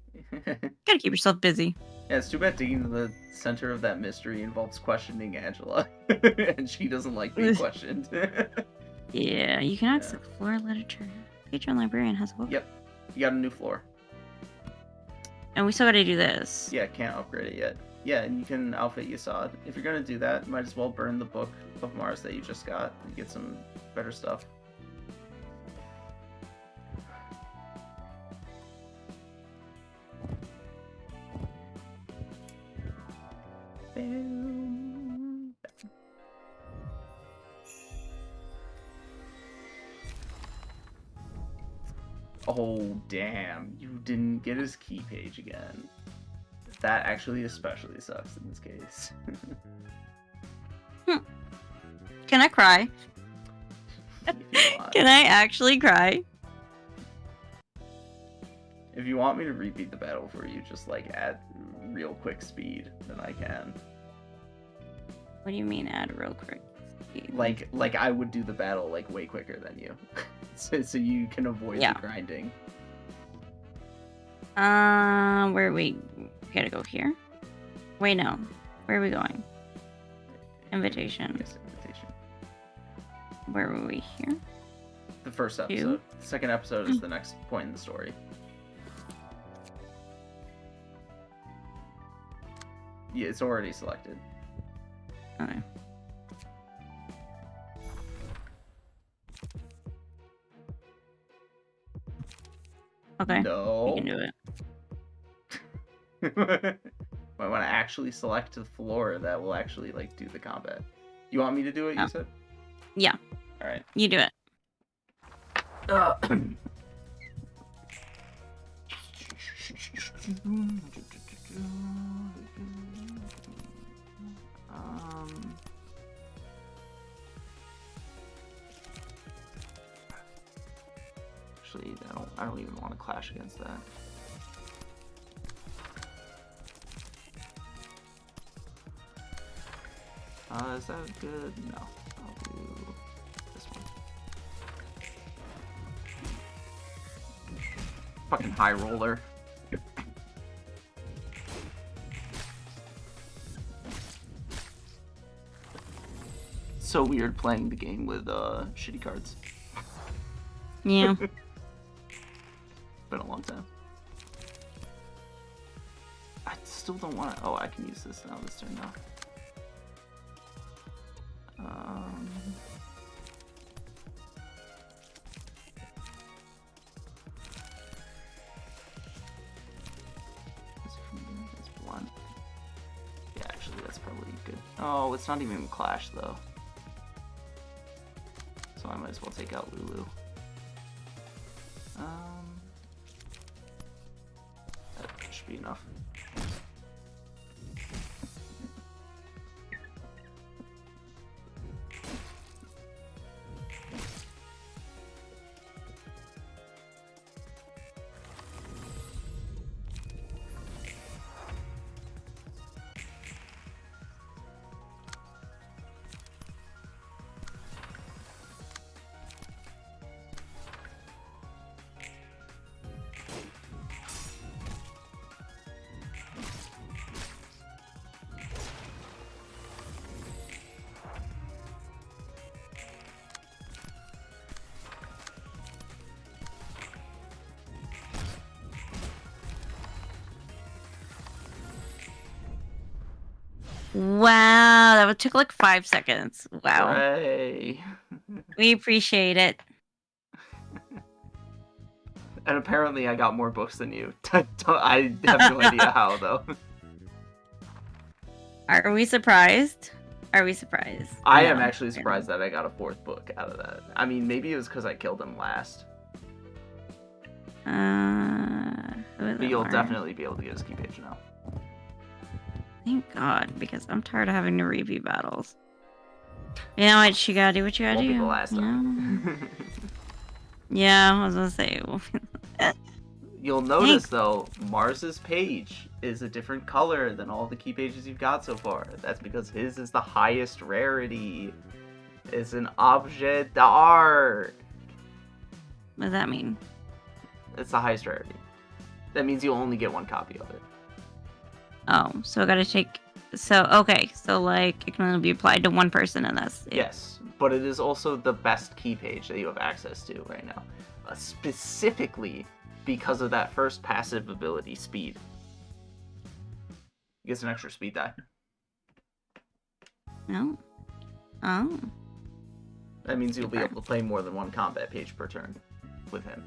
Gotta keep yourself busy. Yeah, it's too bad digging to the center of that mystery involves questioning Angela, and she doesn't like being questioned. Yeah, you can access the floor literature. Patron librarian has a book. Yep, you got a new floor. And we still gotta do this. Yeah, can't upgrade it yet. Yeah, and you can outfit Yasad. If you're gonna do that, might as well burn the Book of Mars that you just got and get some better stuff. Boom. Oh, damn. You didn't get his key page again. That actually especially sucks in this case. Can I cry? If you want. Can I actually cry? If you want me to repeat the battle for you, just like at real quick speed, then I can. What do you mean add real quick speed? Like I would do the battle like way quicker than you, so you can avoid Yeah. the grinding. Where are we? We gotta go here. Wait, no. Where are we going? Invitation. Yes, invitation. Where were we? Here? The first episode. The second episode is the next point in the story. Yeah, it's already selected. Okay. Okay. No. You can do it. I want to actually select the floor that will actually like do the combat. You want me to do it? Oh. You said. Yeah. All right. You do it. Actually, I don't even want to clash against that. Is that good? No. I'll do this one. Fucking high roller. So weird playing the game with shitty cards. Yeah. Been a long time. I still don't want to. Oh, I can use this now. This turn now. That's blunt. Yeah, actually, that's probably good. Oh, it's not even Clash though. So I might as well take out Lulu. That should be enough. Wow, that took like 5 seconds. Wow. Hooray. We appreciate it. And apparently I got more books than you. I have no idea how, though. Are we surprised? Are we surprised? I am No. actually surprised that I got a 4th book out of that. I mean, maybe it was because I killed him last. Who is But it, you'll Lauren? definitely be able to get his key page now. Thank God, because I'm tired of having to repeat battles. You know what? You gotta do what you gotta Won't do. be the last you know? time. Yeah, I was gonna say. You'll notice, though, Mars's page is a different color than all the key pages you've got so far. That's because his is the highest rarity. It's an objet d'art. What does that mean? It's the highest rarity. That means you'll only get 1 copy of it. Oh, so I gotta take. So okay, so like it can only be applied to one person, and that's it. Yes, but it is also the best key page that you have access to right now. Specifically because of that first passive ability, speed. He gets an extra speed die. No. Oh. That means you'll be able to play more than 1 combat page per turn with him.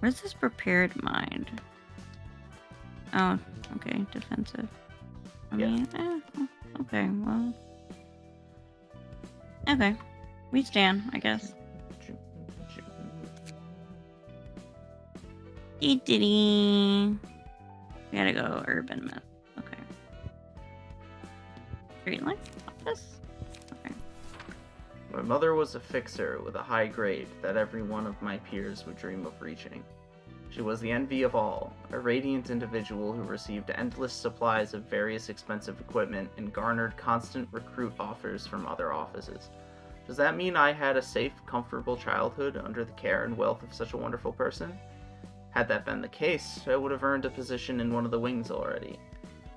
Where's this prepared mind? Oh, okay, defensive. I mean, okay, well. Okay. We stand, I guess. Dee-dee-dee. We gotta go urban myth. Okay. Street light office? Okay. My mother was a fixer with a high grade that every one of my peers would dream of reaching. She was the envy of all, a radiant individual who received endless supplies of various expensive equipment and garnered constant recruit offers from other offices. Does that mean I had a safe, comfortable childhood under the care and wealth of such a wonderful person? Had that been the case, I would have earned a position in one of the wings already.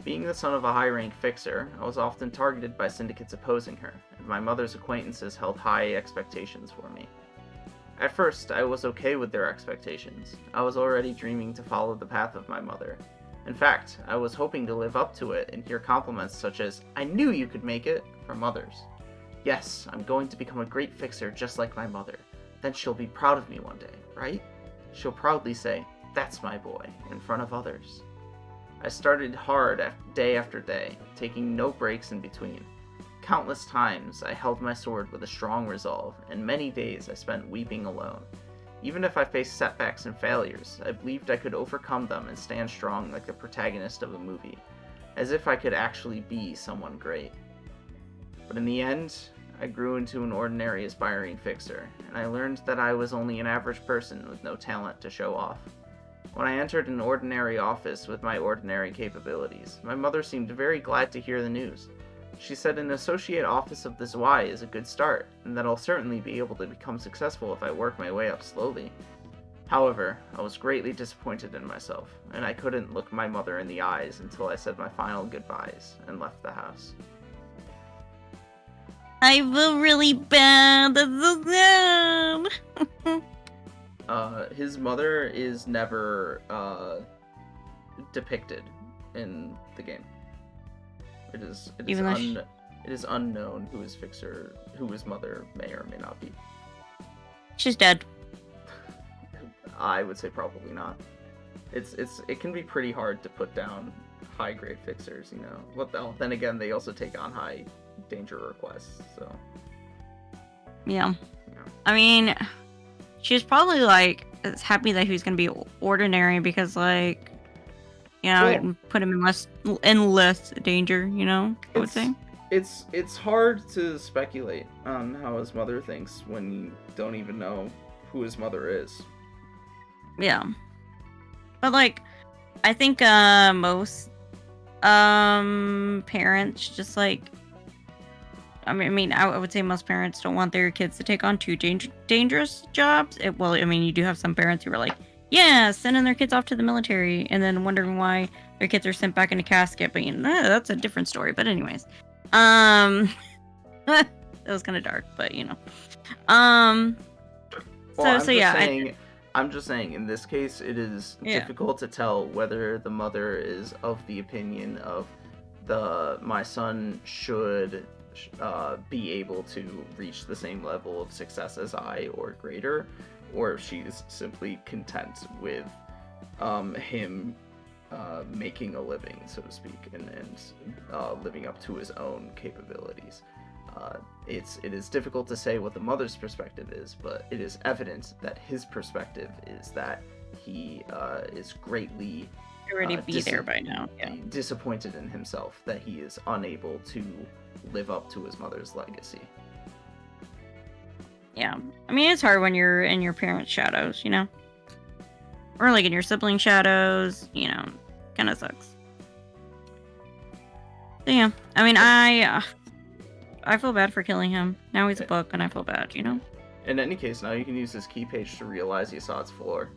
Being the son of a high-rank fixer, I was often targeted by syndicates opposing her, and my mother's acquaintances held high expectations for me. At first, I was okay with their expectations. I was already dreaming to follow the path of my mother. In fact, I was hoping to live up to it and hear compliments such as, "I knew you could make it," from others. Yes, I'm going to become a great fixer just like my mother. Then she'll be proud of me one day, right? She'll proudly say, "That's my boy," in front of others. I started hard day after day, taking no breaks in between. Countless times I held my sword with a strong resolve, and many days I spent weeping alone. Even if I faced setbacks and failures, I believed I could overcome them and stand strong like the protagonist of a movie, as if I could actually be someone great. But in the end, I grew into an ordinary aspiring fixer, and I learned that I was only an average person with no talent to show off. When I entered an ordinary office with my ordinary capabilities, my mother seemed very glad to hear the news. She said an associate office of the Zwei is a good start, and that I'll certainly be able to become successful if I work my way up slowly. However, I was greatly disappointed in myself, and I couldn't look my mother in the eyes until I said my final goodbyes and left the house. I feel really bad. That's so sad. His mother is never depicted in the game. It is unknown who his fixer, who his mother may or may not be. She's dead. I would say probably not. It can be pretty hard to put down high grade fixers, you know. Then again, they also take on high danger requests, so. Yeah. I mean, she was probably like happy that he was gonna be ordinary because, like, you know, it would put him in less danger. You know, I would say. It's hard to speculate on how his mother thinks when you don't even know who his mother is. Yeah, but like, I think most parents just like. I mean, I would say most parents don't want their kids to take on too dangerous jobs. Well, I mean, you do have some parents who are like, yeah, sending their kids off to the military and then wondering why their kids are sent back in a casket. But, you know, that's a different story. But anyways, it was kind of dark, but, you know. I'm just saying, in this case, it is difficult to tell whether the mother is of the opinion of my son should be able to reach the same level of success as I or greater, or if she's simply content with him making a living, so to speak, and living up to his own capabilities. It is difficult to say what the mother's perspective is, but it is evident that his perspective is that he is greatly already be there by now. Yeah. Disappointed in himself that he is unable to live up to his mother's legacy. Yeah, I mean, it's hard when you're in your parents' shadows, you know, or like in your sibling shadows, you know, kind of sucks. So, yeah, I mean, I feel bad for killing him. Now he's a book, and I feel bad, you know? In any case, now you can use this key page to realize you saw its floor.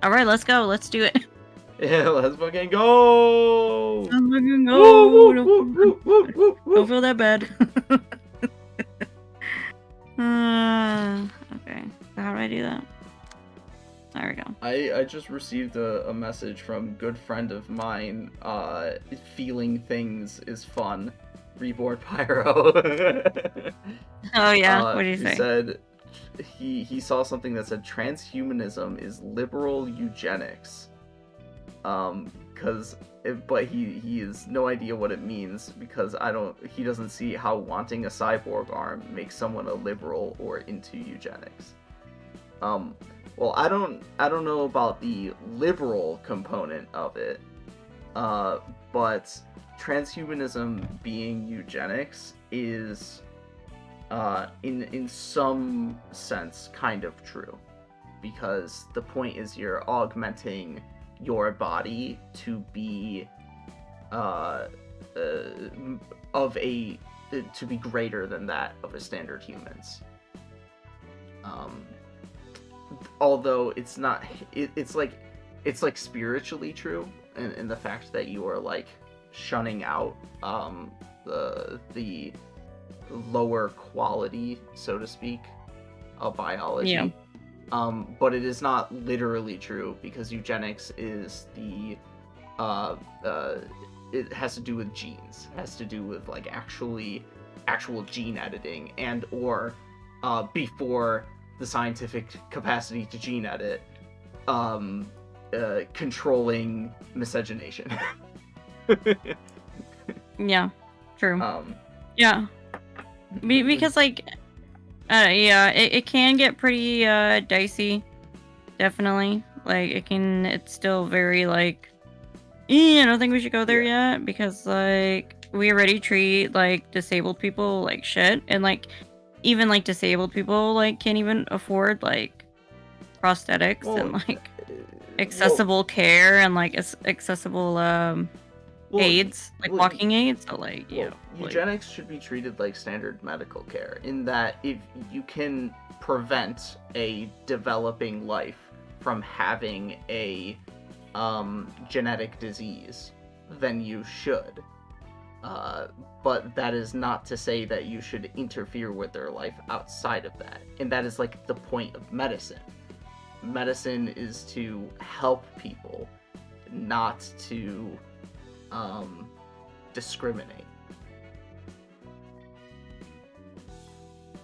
Alright, let's go. Let's do it. Yeah, let's fucking go! Let's fucking go! Woo, woo, woo, woo, woo, woo. Don't feel that bad. Okay, so how do I do that? There we go. I just received a message from good friend of mine, feeling things is fun. Reborn Pyro. Oh yeah, what did he say? He said he saw something that said transhumanism is liberal eugenics. But he has no idea what it means because he doesn't see how wanting a cyborg arm makes someone a liberal or into eugenics. Well, I don't know about the liberal component of it, but transhumanism being eugenics is, in some sense, kind of true, because the point is you're augmenting your body to be to be greater than that of a standard human's. Although it's not, it's like spiritually true in the fact that you are like shunning out the lower quality, so to speak, of biology. Yeah. But it is not literally true because eugenics is it has to do with genes. It has to do with like actual gene editing and or before the scientific capacity to gene edit, controlling miscegenation. Yeah, true. Yeah, because like, yeah, it can get pretty dicey. Definitely, like it's still very like, I don't think we should go there yet because like we already treat like disabled people like shit, and like even like disabled people like can't even afford like prosthetics and like accessible care and like accessible aids, like walking aids. So like, eugenics should be treated like standard medical care in that if you can prevent a developing life from having a genetic disease, then you should. But that is not to say that you should interfere with their life outside of that. And that is like the point of medicine. Medicine is to help people, not to discriminate.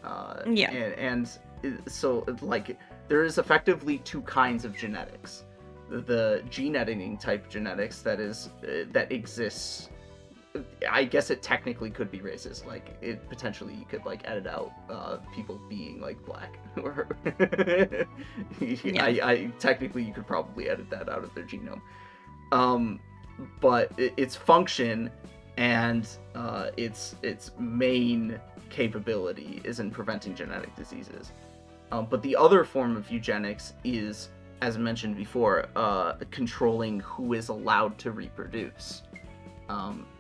And so like there is effectively two kinds of genetics. The gene editing type genetics that exists. I guess it technically could be racist. Like it potentially you could like edit out people being like black. Or I technically you could probably edit that out of their genome. But its function and its main capability is in preventing genetic diseases. But the other form of eugenics is, as mentioned before, controlling who is allowed to reproduce.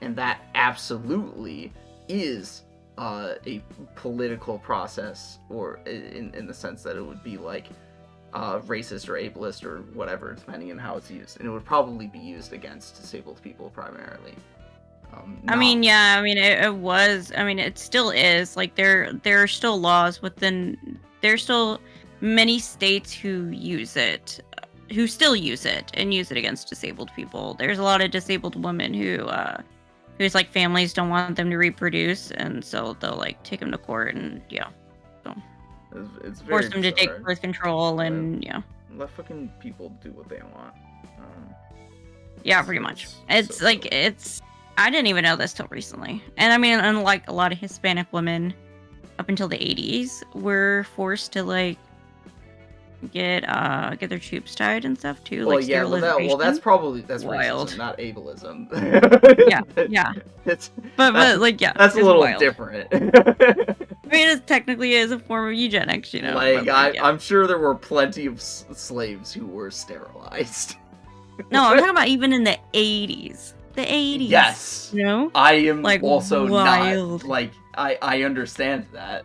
And that absolutely is a political process, or in the sense that it would be like racist or ableist or whatever, depending on how it's used. And it would probably be used against disabled people primarily. It was. I mean, it still is. Like there are still laws within. There's still many states who use it, who still use it and use it against disabled people. There's a lot of disabled women whose like families don't want them to reproduce, and so they'll like take them to court and It's very force them to bizarre. take birth control and Let fucking people do what they want. pretty much. It's so like I didn't even know this till recently, and I mean, unlike a lot of Hispanic women, up until the 80s, were forced to like get their tubes tied and stuff too. Well, like yeah, that's sterilization. that's Wild. racism, not ableism. Yeah. It's, But like that's a it's little wild. different. I mean, it technically is a form of eugenics, you know. Like, but, I'm sure there were plenty of slaves who were sterilized. No, I'm talking about even in the 80s. The 80s. Yes. You know? I am Like, also wild. not like I understand that.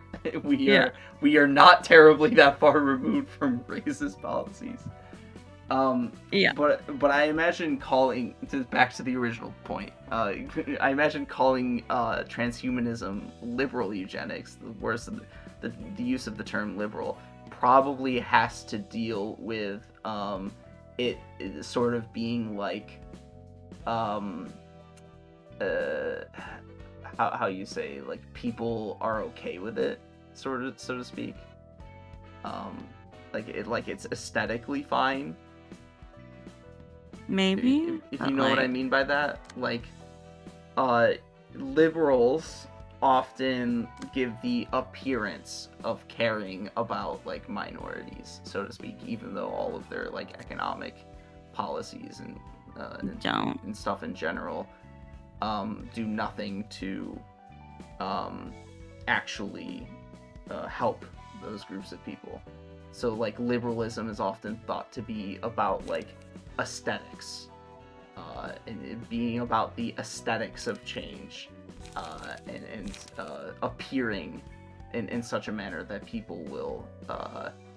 We are not terribly that far removed from racist policies. But I imagine calling back to the original point. I imagine calling transhumanism liberal eugenics, whereas the use of the term liberal probably has to deal with it sort of being like how you say, like, people are okay with it, sort of, so to speak. Like it's aesthetically fine. Maybe. If you know what I mean by that, like, liberals often give the appearance of caring about, like, minorities, so to speak, even though all of their, like, economic policies and stuff in general do nothing to actually help those groups of people. So, like, liberalism is often thought to be about, like, aesthetics, and it being about the aesthetics of change, and appearing in such a manner that people will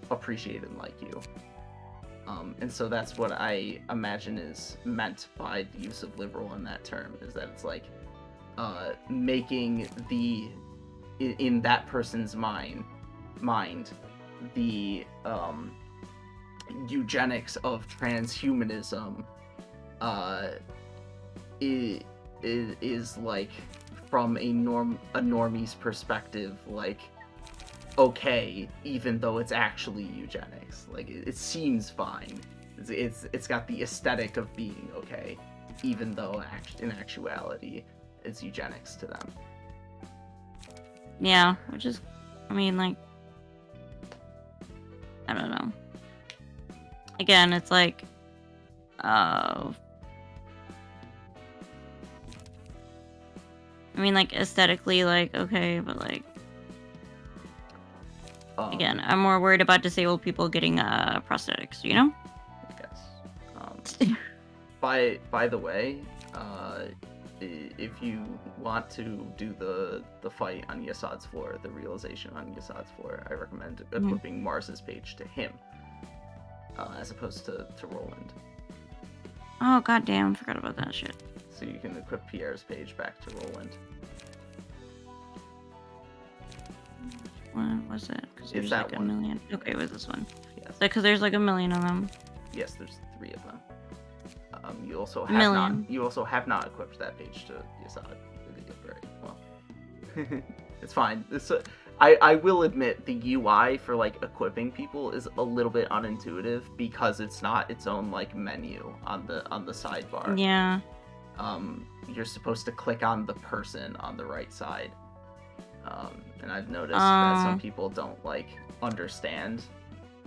appreciate and like you. And so that's what I imagine is meant by the use of liberal in that term, is that it's like making in that person's mind the eugenics of transhumanism is like, from a normie's perspective, like, okay, even though it's actually eugenics. Like, it seems fine. It's got the aesthetic of being okay, even though in actuality it's eugenics to them. Yeah, which is, I mean, like, I don't know. Again, it's like, I mean, like, aesthetically, like, okay, but, like, again, I'm more worried about disabled people getting prosthetics, you know? Yes. By the way, if you want to do the fight on Yasad's floor, the realization on Yasad's floor, I recommend equipping Mars's page to him, as opposed to Roland. Oh, goddamn, forgot about that shit. So you can equip Pierre's page back to Roland. What was it? Because there's that like one. a million. Okay, it was this one. Yes. Because there's like a million of them. Yes, there's 3 of them. You also have not equipped that page to Yasad. Very well. It's fine. I will admit the UI for, like, equipping people is a little bit unintuitive because it's not its own, like, menu on the sidebar. Yeah. You're supposed to click on the person on the right side. And I've noticed that some people don't, like, understand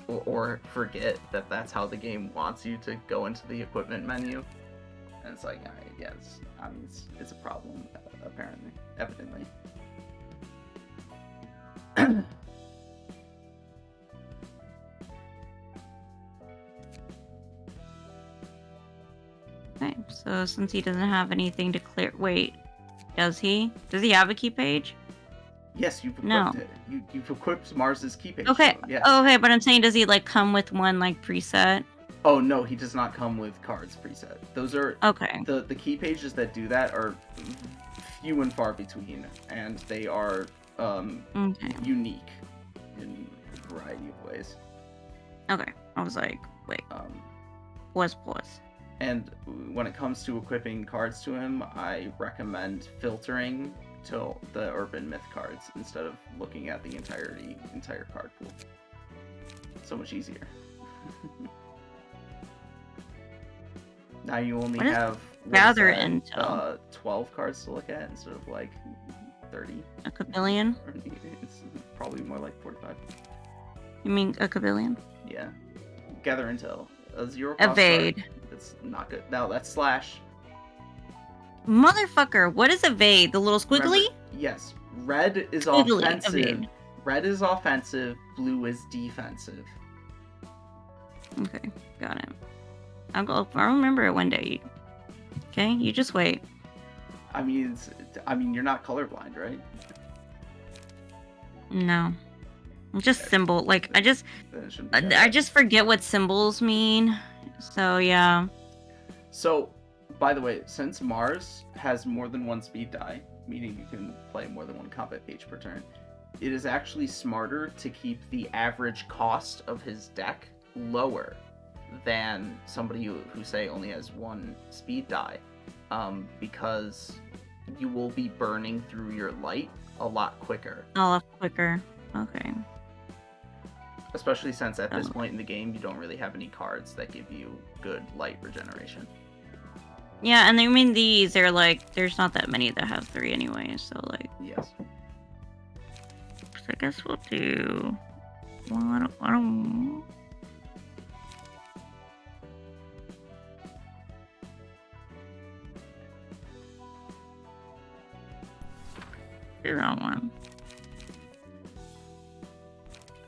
or forget that that's how the game wants you to go into the equipment menu. And it's like, it's a problem, evidently. Okay, so since he doesn't have anything to clear... Wait, does he? Does he have a key page? Yes, you've equipped it. You've equipped Mars's key page. Okay, yes. okay, but I'm saying, does he, like, come with one, like, preset? Oh, no, he does not come with cards preset. Those are... Okay. The key pages that do that are few and far between, and they are unique in a variety of ways. Okay. I was like, wait, pause. And when it comes to equipping cards to him, I recommend filtering to the urban myth cards instead of looking at the entire card pool. So much easier. Now you only What is have gather intel? 12 cards to look at instead of like 30. A kabillion? It's probably more like 45. You mean a kabillion? Yeah. Gather intel. A 0 cost Evade. card. That's not good. No, that's slash. Motherfucker, what is evade? The little squiggly? Remember, yes. Red is Squiggly, offensive. evade. Red is offensive. Blue is defensive. Okay, got it. I'll remember it one day. Okay, you just wait. I mean, you're not colorblind, right? No. Just symbol. Like, Then it shouldn't be that I bad. just forget what symbols mean. So, yeah. So, by the way, since Mars has more than one speed die, meaning you can play more than one combat page per turn, it is actually smarter to keep the average cost of his deck lower than somebody who say only has one speed die, because you will be burning through your light a lot quicker. A lot quicker. Okay. Especially since at this point in the game, you don't really have any cards that give you good light regeneration. Yeah, and I mean these are like, there's not that many that have 3 anyway, so like, Yes. so I guess we'll do. Well, I don't. The wrong one.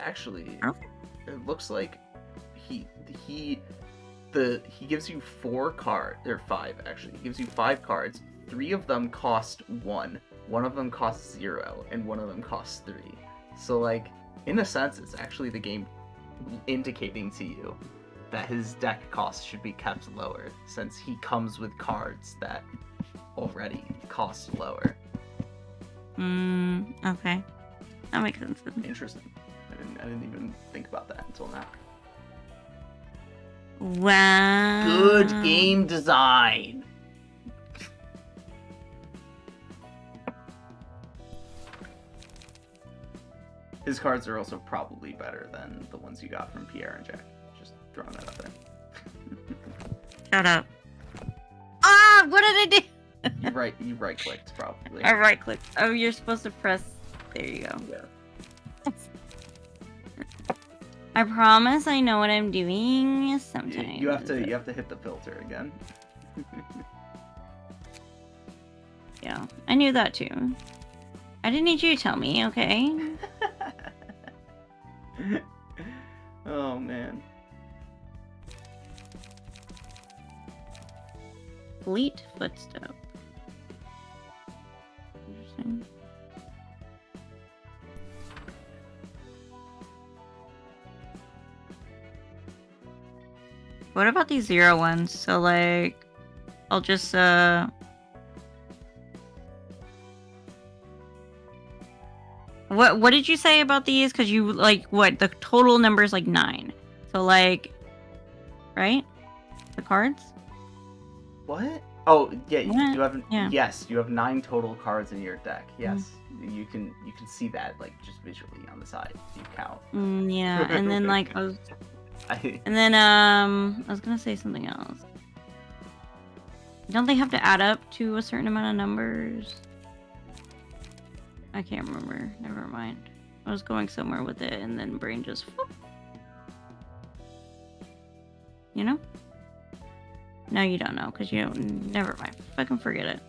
Actually, Okay. it looks like he gives you 4 cards, or 5 actually. He gives you 5 cards. 3 of them cost 1, 1 of them costs 0, and 1 of them costs 3. So like, in a sense, it's actually the game indicating to you that his deck cost should be kept lower, since he comes with cards that already cost lower. Okay. That makes sense. Interesting. I didn't even think about that until now. Wow. Good game design. His cards are also probably better than the ones you got from Pierre and Jack. Just throwing that out there. Shut up. Ah, what did I do? You right clicked probably. I right clicked. Oh, you're supposed to press. There you go. Yeah. I promise I know what I'm doing sometimes. You have to hit the filter again. Yeah, I knew that too. I didn't need you to tell me, okay? Oh man. Fleet footstep. Interesting. What about these 0 ones? So like, I'll just What did you say about these? Because you like what the total number is like 9. So like, right? The cards. What? Oh yeah, What? you have Yeah. yes, you have 9 total cards in your deck. Yes, you can see that like just visually on the side. You count. Yeah, and then like I was I gonna say something else. Don't they have to add up to a certain amount of numbers? I can't remember. Never mind. I was going somewhere with it, and then brain just. Whoop. You know? No, you don't know, because you don't. Never mind. Fucking forget it.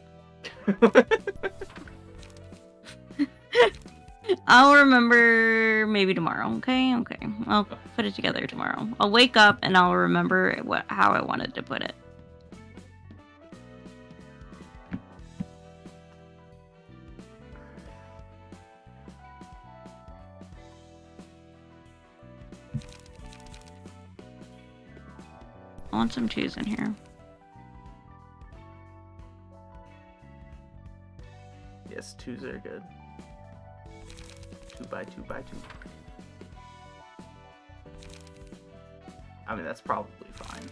I'll remember maybe tomorrow. Okay. I'll put it together tomorrow. I'll wake up and I'll remember how I wanted to put it. I want some 2s in here. Yes, 2s are good. 2 by 2 by 2. I mean, that's probably fine.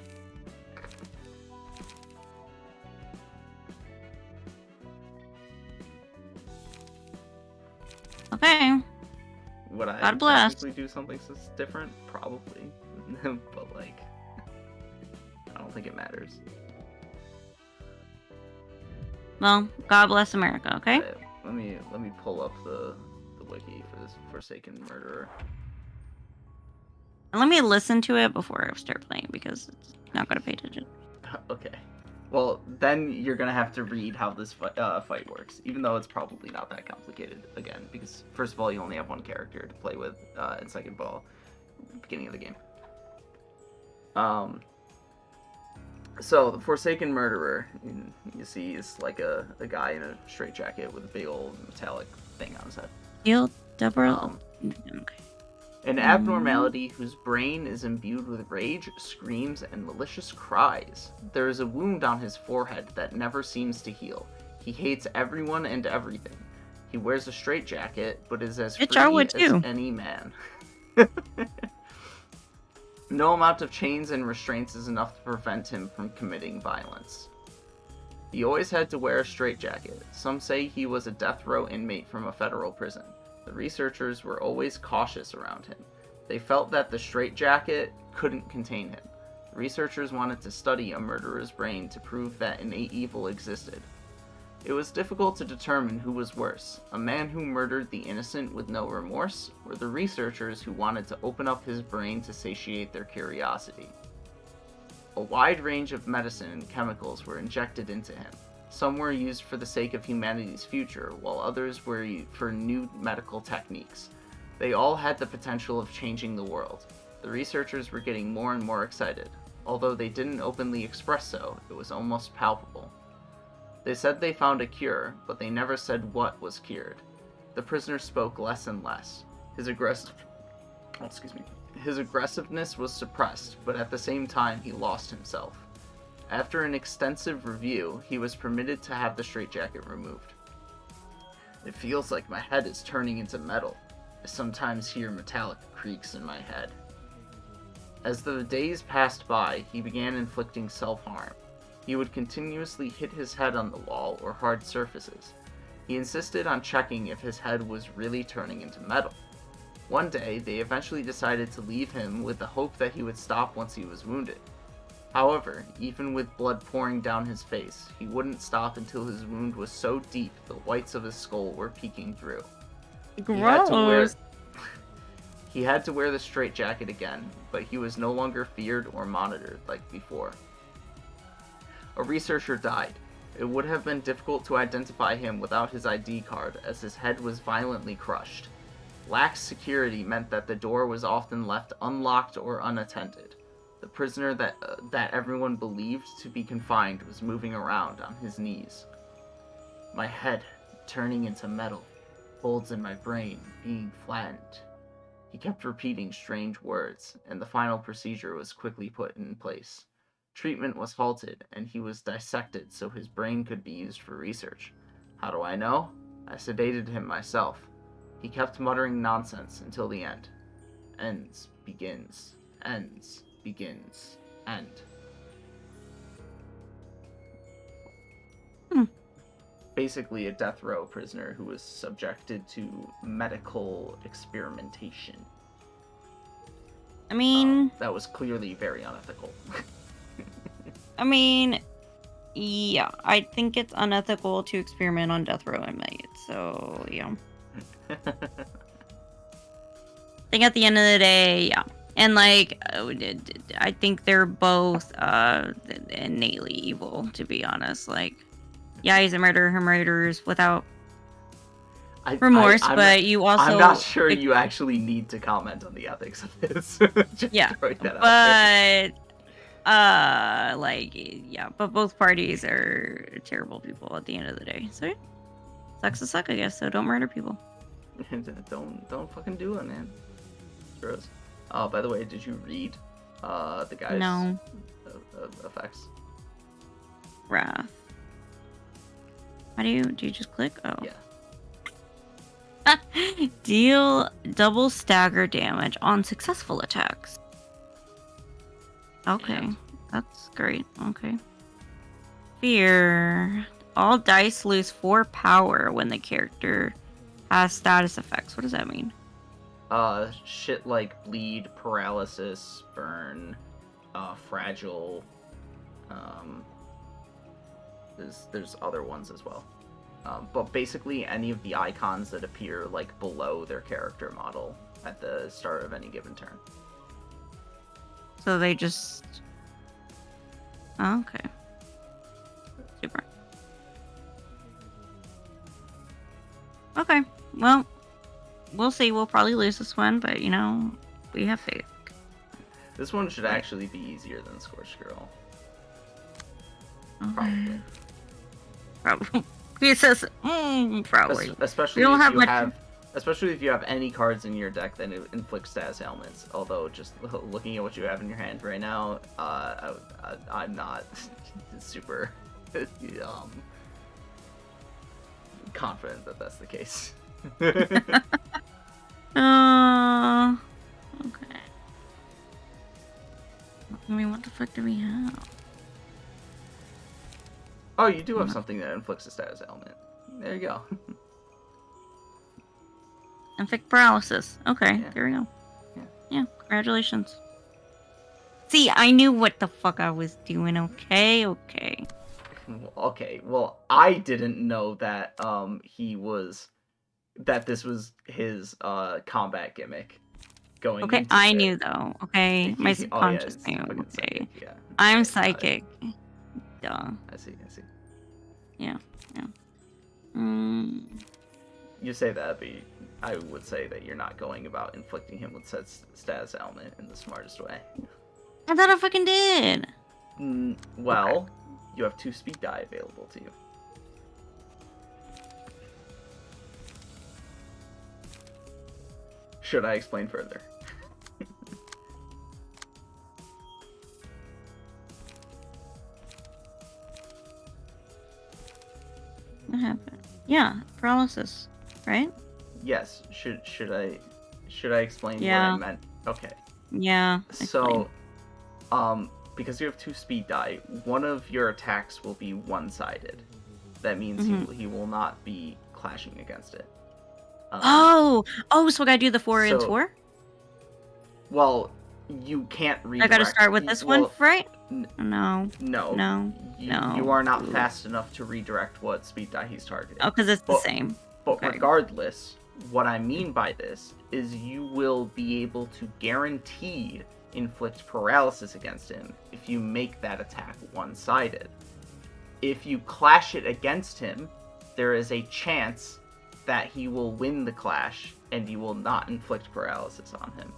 Okay. Would I God bless. technically do something that's different? Probably. But, like, I don't think it matters. Well, God bless America, okay? Alright, let me pull up the wiki for this Forsaken Murderer. And let me listen to it before I start playing because it's not going to pay attention. Okay. Well, then you're gonna have to read how this fight works, even though it's probably not that complicated. Again, because first of all, you only have one character to play with, and second of all, beginning of the game. So the Forsaken Murderer, you see, is like a guy in a straitjacket with a big old metallic thing on his head. Deal double. Okay. An abnormality whose brain is imbued with rage, screams, and malicious cries. There is a wound on his forehead that never seems to heal. He hates everyone and everything. He wears a straitjacket, but is as free as any man. No amount of chains and restraints is enough to prevent him from committing violence. He always had to wear a straitjacket. Some say he was a death row inmate from a federal prison. The researchers were always cautious around him. They felt that the straitjacket couldn't contain him. The researchers wanted to study a murderer's brain to prove that innate evil existed. It was difficult to determine who was worse, a man who murdered the innocent with no remorse, or the researchers who wanted to open up his brain to satiate their curiosity. A wide range of medicine and chemicals were injected into him. Some were used for the sake of humanity's future, while others were for new medical techniques. They all had the potential of changing the world. The researchers were getting more and more excited. Although they didn't openly express so, it was almost palpable. They said they found a cure, but they never said what was cured. The prisoner spoke less and less. His aggressiveness was suppressed, but at the same time he lost himself. After an extensive review, he was permitted to have the straitjacket removed. It feels like my head is turning into metal. I sometimes hear metallic creaks in my head. As the days passed by, he began inflicting self-harm. He would continuously hit his head on the wall or hard surfaces. He insisted on checking if his head was really turning into metal. One day, they eventually decided to leave him with the hope that he would stop once he was wounded. However, even with blood pouring down his face, he wouldn't stop until his wound was so deep the whites of his skull were peeking through. Gross. He had to wear the straitjacket again, but he was no longer feared or monitored like before. A researcher died. It would have been difficult to identify him without his ID card, as his head was violently crushed. Lax security meant that the door was often left unlocked or unattended. The prisoner that everyone believed to be confined was moving around on his knees. My head, turning into metal, folds in my brain, being flattened. He kept repeating strange words, and the final procedure was quickly put in place. Treatment was halted, and he was dissected so his brain could be used for research. How do I know? I sedated him myself. He kept muttering nonsense until the end. Ends, begins, ends, begins, end. Basically a death row prisoner who was subjected to medical experimentation. I mean... that was clearly very unethical. I mean, yeah, I think it's unethical to experiment on death row inmates, so, yeah. I think at the end of the day, yeah. And, like, I think they're both innately evil, to be honest. Like, yeah, he's a murderer who murders without remorse, but you also... I'm not sure you actually need to comment on the ethics of this. Yeah, but both parties are terrible people at the end of the day. So, yeah. Sucks to suck, I guess, so don't murder people. don't fucking do it, man. Gross. Oh, by the way, did you read the guy's effects? Wrath. How do you just click? Oh. Yeah. Deal double stagger damage on successful attacks. Okay, that's great. Okay. Fear. All dice lose 4 power when the character has status effects. What does that mean? Shit like bleed, paralysis, burn, fragile. There's other ones as well. But basically any of the icons that appear like below their character model at the start of any given turn. So they just... Oh, okay. Super. Okay, well, we'll see. We'll probably lose this one, but, you know, we have faith. This one should actually be easier than Scorched Girl. Probably. Probably. He says, probably. Especially We don't if have you much... have... Especially if you have any cards in your deck that inflict status ailments. Although, just looking at what you have in your hand right now, I'm not super confident that that's the case. Okay. I mean, what the fuck do we have? Oh, you do have something that inflicts a status ailment. There you go. Inflict paralysis. Okay, Yeah. there we go. Yeah. Yeah, congratulations. See, I knew what the fuck I was doing. Okay. Okay, well, I didn't know that that this was his combat gimmick going Okay, into I it. knew though. Okay, my subconscious it's knew. fucking Okay, psychic, yeah. I'm Got it. psychic. Duh. I see. Yeah. You say that, but I would say that you're not going about inflicting him with said status ailment in the smartest way. I thought I fucking did. Well, you have 2 speed die available to you. Should I explain further? What happened? Yeah, paralysis, right? Yes. Should I explain Yeah. what I meant? Okay. Yeah. So, because you have 2 speed die, one of your attacks will be one-sided. That means he will not be clashing against it. So I gotta do the 4 and 4? Well, you can't redirect. I gotta start with this one, right? No. No. You are not fast enough to redirect what speed die he's targeting. Oh, because it's the same. But Okay. regardless, what I mean by this is you will be able to guaranteed inflict paralysis against him if you make that attack one-sided. If you clash it against him, there is a chance that he will win the clash and you will not inflict paralysis on him.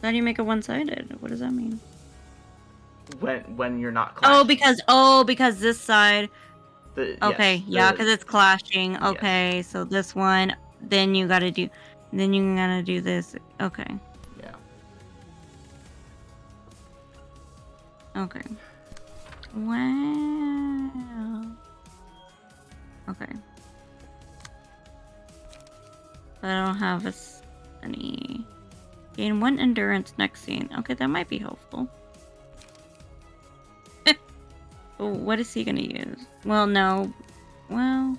How do you make it one-sided? What does that mean? When you're not clashing. Because this side. Okay, yes, because it's clashing. Okay, so this one, then you gotta do this. Okay. Yeah. Okay. Wow. Okay. But I don't have any. Gain 1 endurance next scene. Okay, that might be helpful. What is he gonna use? Well, no. Well,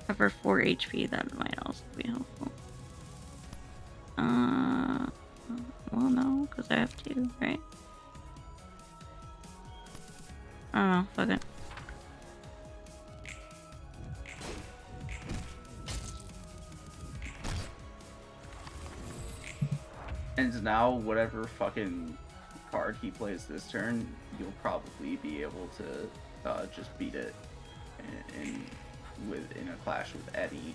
cover 4 HP. That might also be helpful. Well, no, because I have 2, right? I don't know. Fuck it. And now, whatever fucking card he plays this turn, you'll probably be able to just beat it in a clash with any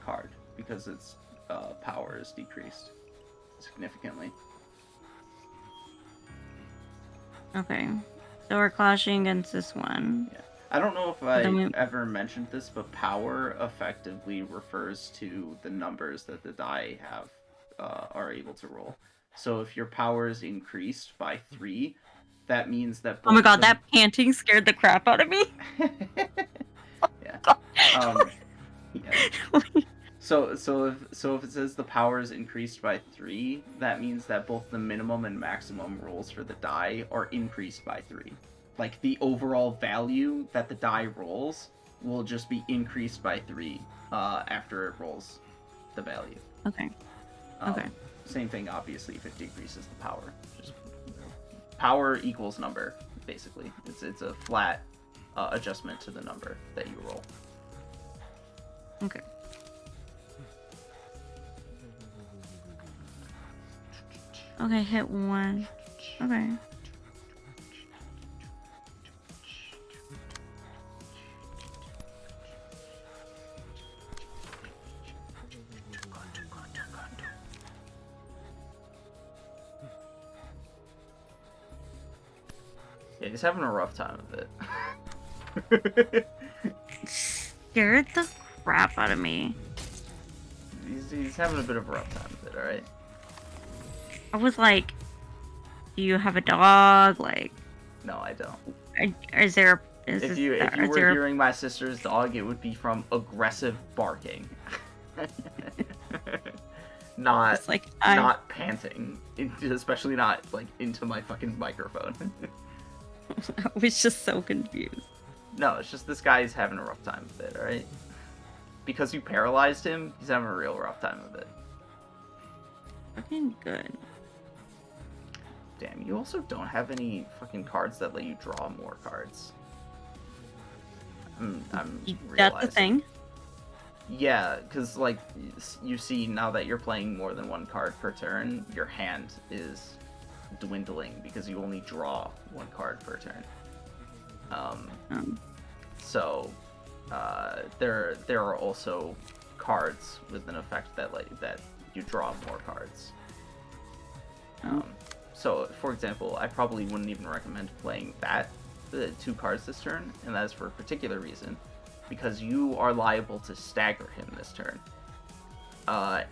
card because its power is decreased significantly. Okay, so we're clashing against this one. Yeah. I don't know if I ever mentioned this, but power effectively refers to the numbers that the die have are able to roll. So if your power is increased by 3, that means that Oh my god, that panting scared the crap out of me. yeah. Yeah. So if it says the power is increased by 3, that means that both the minimum and maximum rolls for the die are increased by 3. Like the overall value that the die rolls will just be increased by 3 after it rolls the value. Okay. Okay. Same thing, obviously, if it decreases the power. Just power equals number, basically. It's a flat adjustment to the number that you roll. Okay. Okay, hit 1. Okay. Yeah, he's having a rough time with it. Scared the crap out of me. He's having a bit of a rough time with it, alright? I was like, do you have a dog? Like, No, I don't. is there If you were hearing my sister's dog, it would be from aggressive barking. Not like not panting. Especially not like into my fucking microphone. I was just so confused. No, it's just this guy's having a rough time with it, alright? Because you paralyzed him, he's having a real rough time with it. Fucking good. Damn, you also don't have any fucking cards that let you draw more cards. I'm realizing. That's the thing. Yeah, because, like, you see now that you're playing more than one card per turn, your hand is dwindling because you only draw one card per turn. So, there are also cards with an effect that you draw more cards. So, for example, I probably wouldn't even recommend playing the 2 cards this turn, and that is for a particular reason, because you are liable to stagger him this turn.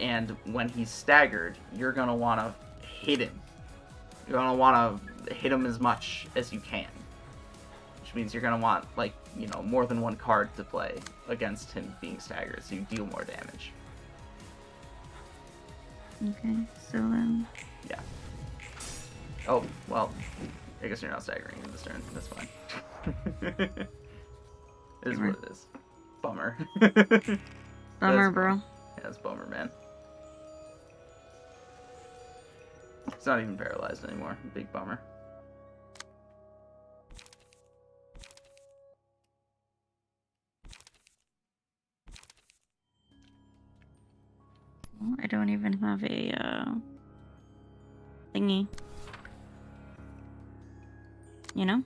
And when he's staggered, you're going to want to hit him. You're going to want to hit him as much as you can. Which means you're going to want, like, you know, more than one card to play against him being staggered, so you deal more damage. Okay, so then... Yeah. Oh, well, I guess you're not staggering him this turn. That's fine. It is what it is. Bummer. Bummer, bro. Yeah, it's bummer, man. It's not even paralyzed anymore. Big bummer. Well, I don't even have a thingy. You know?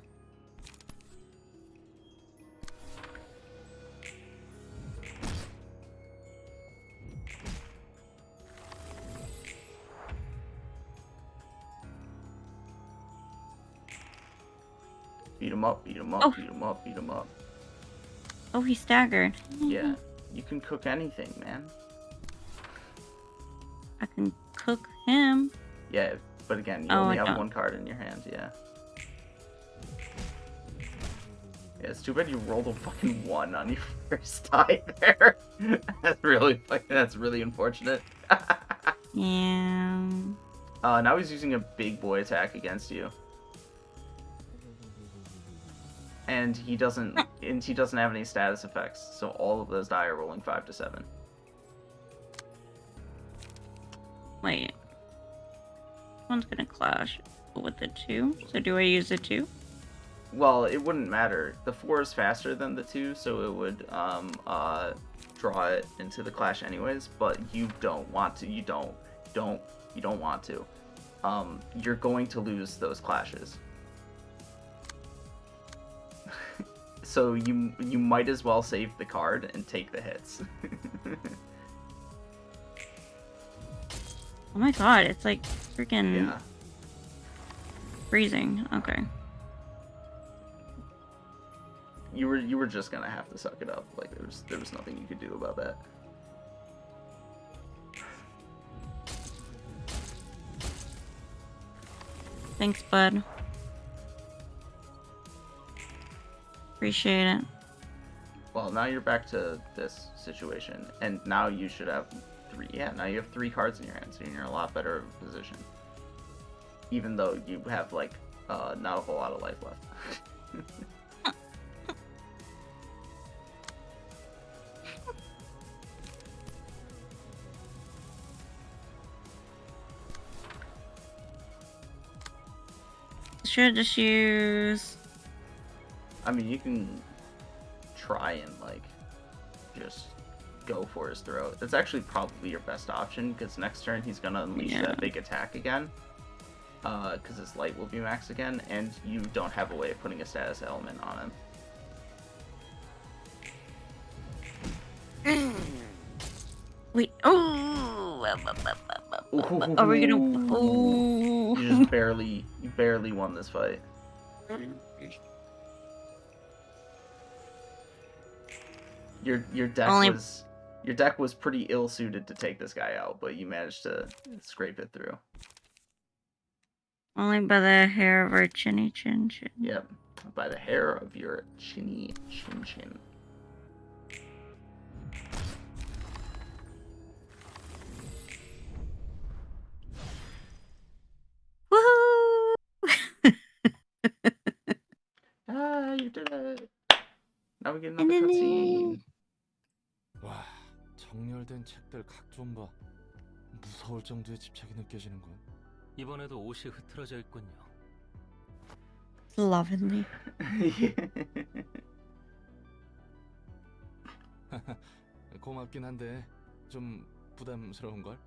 Beat him up, beat him up, Oh. beat him up, beat him up. Oh, he staggered. Yeah, you can cook anything, man. I can cook him. Yeah, but again, you Oh, only I have don't. one card in your hand, yeah. Yeah, it's too bad you rolled a fucking 1 on your first die there. That's really unfortunate. Yeah. Now he's using a big boy attack against you. And he doesn't have any status effects, so all of those die are rolling 5 to 7. Wait. One's gonna clash with the 2. So do I use the 2? Well, it wouldn't matter. The 4 is faster than the 2, so it would draw it into the clash anyways, but you don't want to. You don't want to. You're going to lose those clashes. So you might as well save the card and take the hits. Oh my god, it's like freaking Yeah. freezing. Okay. You were just gonna have to suck it up. Like there was nothing you could do about that. Thanks, bud. Appreciate it. Well, now you're back to this situation, and now you should have 3. Yeah, now you have 3 cards in your hand, so you're in a lot better position. Even though you have, like, not a whole lot of life left. Should just use. I mean, you can try and, like, just go for his throat. That's actually probably your best option, because next turn he's gonna unleash that big attack again. Because his light will be max again, and you don't have a way of putting a status element on him. Wait. Oh. Are we gonna? Oh. You just barely won this fight. Your deck was pretty ill suited to take this guy out, but you managed to scrape it through. Only by the hair of our chinny chin chin. Yep, by the hair of your chinny chin chin. Woohoo! Ah, you did it! Now we get another cutscene. 와, 정렬된 책들 각 좀 봐. 무서울 정도의 집착이 느껴지는군. 이번에도 옷이 흐트러져 있군요. Lovingly. 고맙긴 한데 좀 부담스러운 걸.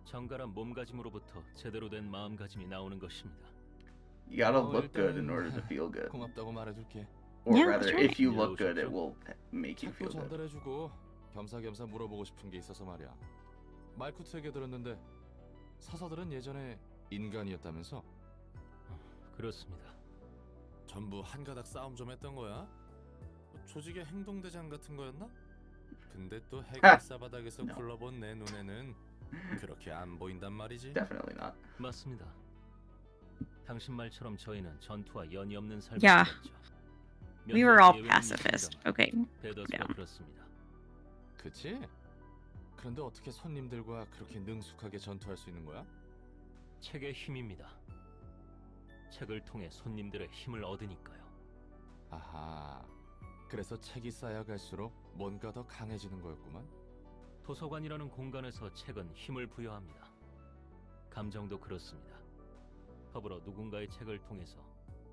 정갈한 몸가짐으로부터 제대로 된 마음가짐이 나오는 것입니다. You gotta look good in order to feel good. 고맙다고 말해줄게. Or Yeah, rather, that's right. if you look good, it will make you 책도 feel good. 전달해주고 겸사겸사 물어보고 싶은 게 있어서 말이야. 말쿠트에게 들었는데 사서들은 예전에 인간이었다면서? 그렇습니다. 전부 한가닥 싸움 좀 했던 거야? 조직의 행동대장 같은 거였나? 근데 또 해결사 바닥에서 No. 굴러본 내 눈에는 그렇게 안 보인단 말이지. Definitely not. 맞습니다. 당신 말처럼 저희는 전투와 연이 없는 삶을 Yeah. 살았죠. We were all pacifist. Okay. 대다수가 그렇습니다. 그치? 그런데 어떻게 손님들과 그렇게 능숙하게 전투할 수 있는 거야? 책의 힘입니다. 책을 통해 손님들의 힘을 얻으니까요. 아하. 그래서 책이 쌓여갈수록 뭔가 더 강해지는 거였구만. 도서관이라는 공간에서 책은 힘을 부여합니다. 감정도 그렇습니다. 더불어 누군가의 책을 통해서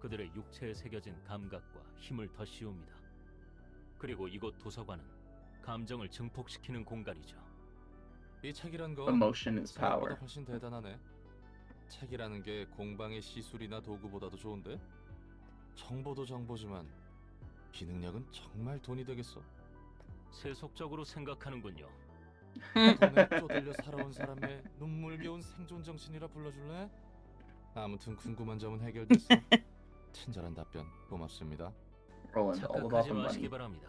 그들의 육체에 새겨진 감각과 힘을 더 씌웁니다. 그리고 이곳 도서관은 감정을 증폭시키는 공간이죠. 이 책이란 건 Emotion is 생각보다 power. 훨씬 대단하네. 책이라는 게 공방의 시술이나 도구보다도 좋은데? 정보도 정보지만 기능력은 정말 돈이 되겠어. 세속적으로 생각하는군요. 돈에 쪼들려 살아온 사람의 눈물겨운 생존 정신이라 불러줄래? 아무튼 궁금한 점은 해결됐어. 친절한 답변 고맙습니다. Roland, all about 착각하지 the 마시기 money. 바랍니다.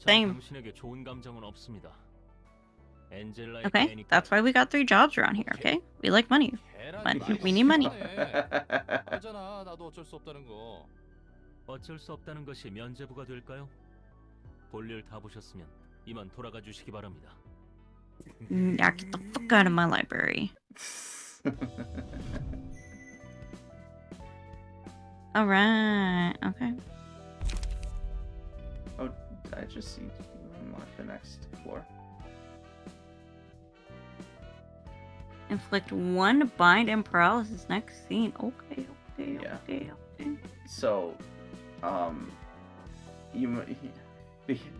Same. 전 당신에게 좋은 감정은 없습니다. 엔젤라의 Okay. 개니까 That's why we got 3 jobs around here. Okay. We like money. 계란이 But we need money. 알잖아, 나도 어쩔 수 없다는 거. 어쩔 수 없다는 것이 면제부가 될까요? 볼일 다 보셨으면 이만 돌아가 주시기 바랍니다. Yeah, get the fuck out of my library. All right. Okay. Oh, did I just see you unlock the next floor? Inflict 1 bind and paralysis next scene. Okay. Yeah. Okay. So,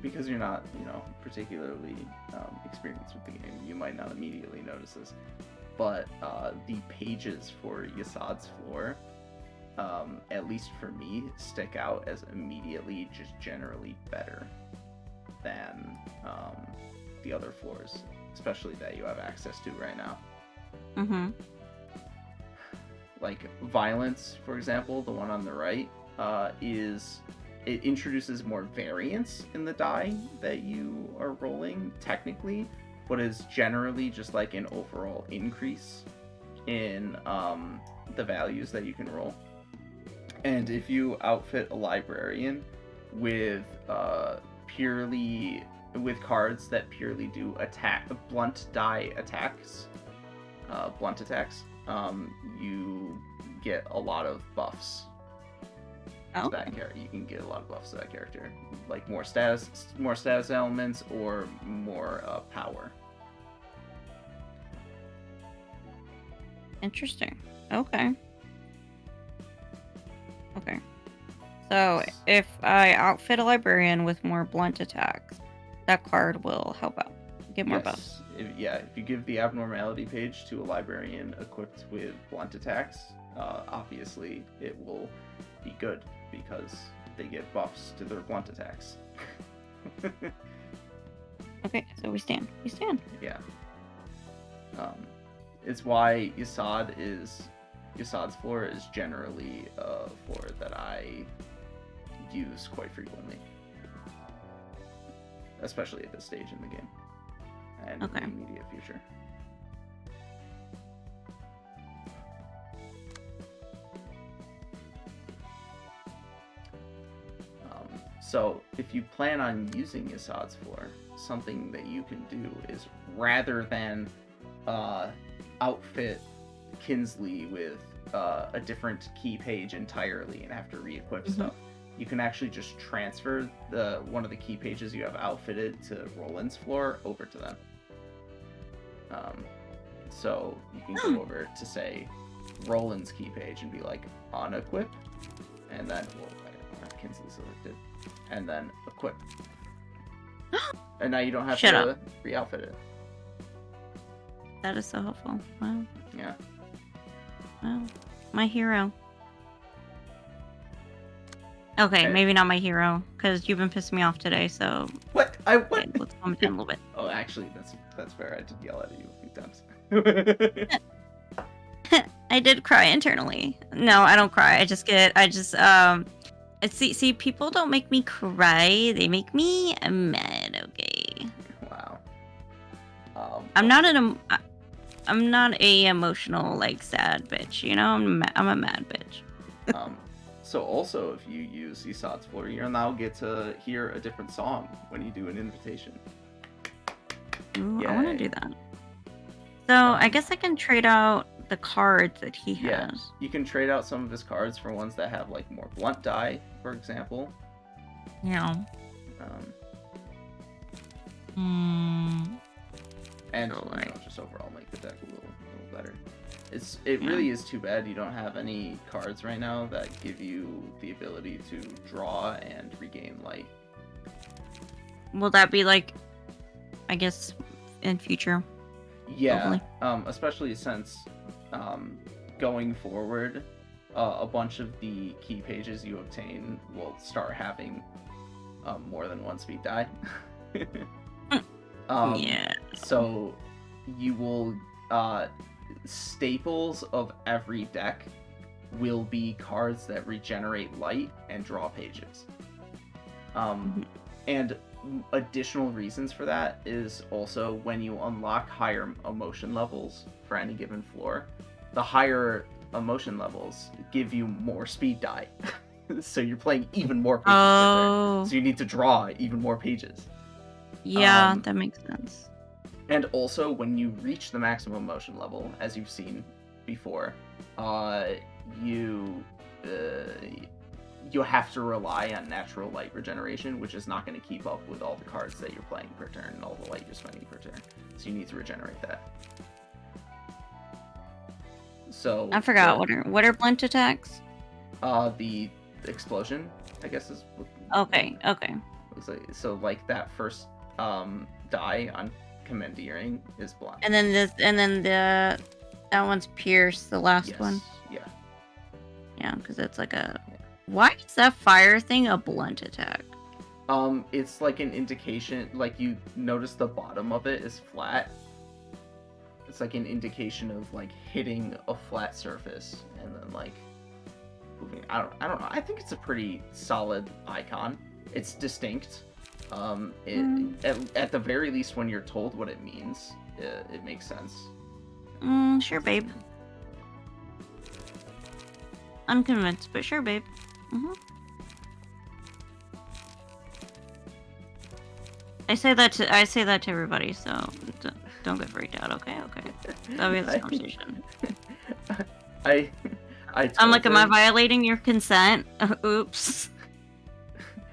because you're not, particularly experienced with the game, you might not immediately notice this, but the pages for Yasad's floor, at least for me, stick out as immediately just generally better than the other floors, especially that you have access to right now. Mm-hmm. Like violence, for example, the one on the right, it introduces more variance in the die that you are rolling technically, but is generally just like an overall increase in the values that you can roll. And if you outfit a librarian with purely with cards that purely do blunt die attacks, you get a lot of buffs. To that character, you can get a lot of buffs to that character, like more status elements, or more power. Interesting. Okay. Okay. So if I outfit a librarian with more blunt attacks, that card will help out. Get more buffs. If you give the abnormality page to a librarian equipped with blunt attacks, obviously it will be good because they get buffs to their blunt attacks. Okay, so we stand. We stand. Yeah. It's why Yassad's floor is generally a floor that I use quite frequently, especially at this stage in the game and in the immediate future. So if you plan on using Yassad's floor, something that you can do is, rather than outfit Kinsley with a different key page entirely and have to re-equip stuff, you can actually just transfer one of the key pages you have outfitted to Roland's floor over to them. So you can go over to, say, Roland's key page and be like, unequip, and then, well, I don't have Kinsley selected, and then equip. And now you don't have to re-outfit it. That is so helpful. Wow. Yeah. Wow. My hero. Okay, maybe not my hero, because you've been pissing me off today, so... What? Okay, let's calm it down a little bit. Oh, actually, that's fair. I did yell at you a few times. I did cry internally. No, I don't cry. See, people don't make me cry. They make me mad, okay? Wow. I'm not a emotional, like, sad bitch, you know? I'm a mad bitch. So also, if you use Yassad's floor, you'll now get to hear a different song when you do an invitation. Ooh, I want to do that. So I guess I can trade out the cards that he has. Yeah, you can trade out some of his cards for ones that have, like, more blunt die, for example. Yeah. And just overall make the deck a little better. It really is too bad you don't have any cards right now that give you the ability to draw and regain light. Will that be, like, I guess, in future? Yeah, especially since going forward, a bunch of the key pages you obtain will start having more than one speed die. Yeah. So you will staples of every deck will be cards that regenerate light and draw pages. And additional reasons for that is also when you unlock higher emotion levels for any given floor, the higher emotion levels give you more speed die. So you're playing even more pages per turn. So you need to draw even more pages. Yeah, that makes sense. And also, when you reach the maximum emotion level, as you've seen before, you have to rely on natural light regeneration, which is not going to keep up with all the cards that you're playing per turn and all the light you're spending per turn. So you need to regenerate that. So I forgot what are blunt attacks? The explosion, I guess is. Okay. So like that first die on commandeering is blunt. And then that one's pierce, the last one. Yeah. Yeah, because it's like a. Why is that fire thing a blunt attack? It's like an indication, like you notice the bottom of it is flat. It's like an indication of like hitting a flat surface and then like moving. I don't know. I think it's a pretty solid icon. It's distinct. At the very least, when you're told what it means, it makes sense. Sure, babe. Unconvinced, but sure, babe. I say that to everybody, so don't get freaked out, okay? Okay. That'll be this conversation. I'm like, am I violating your consent? Oops.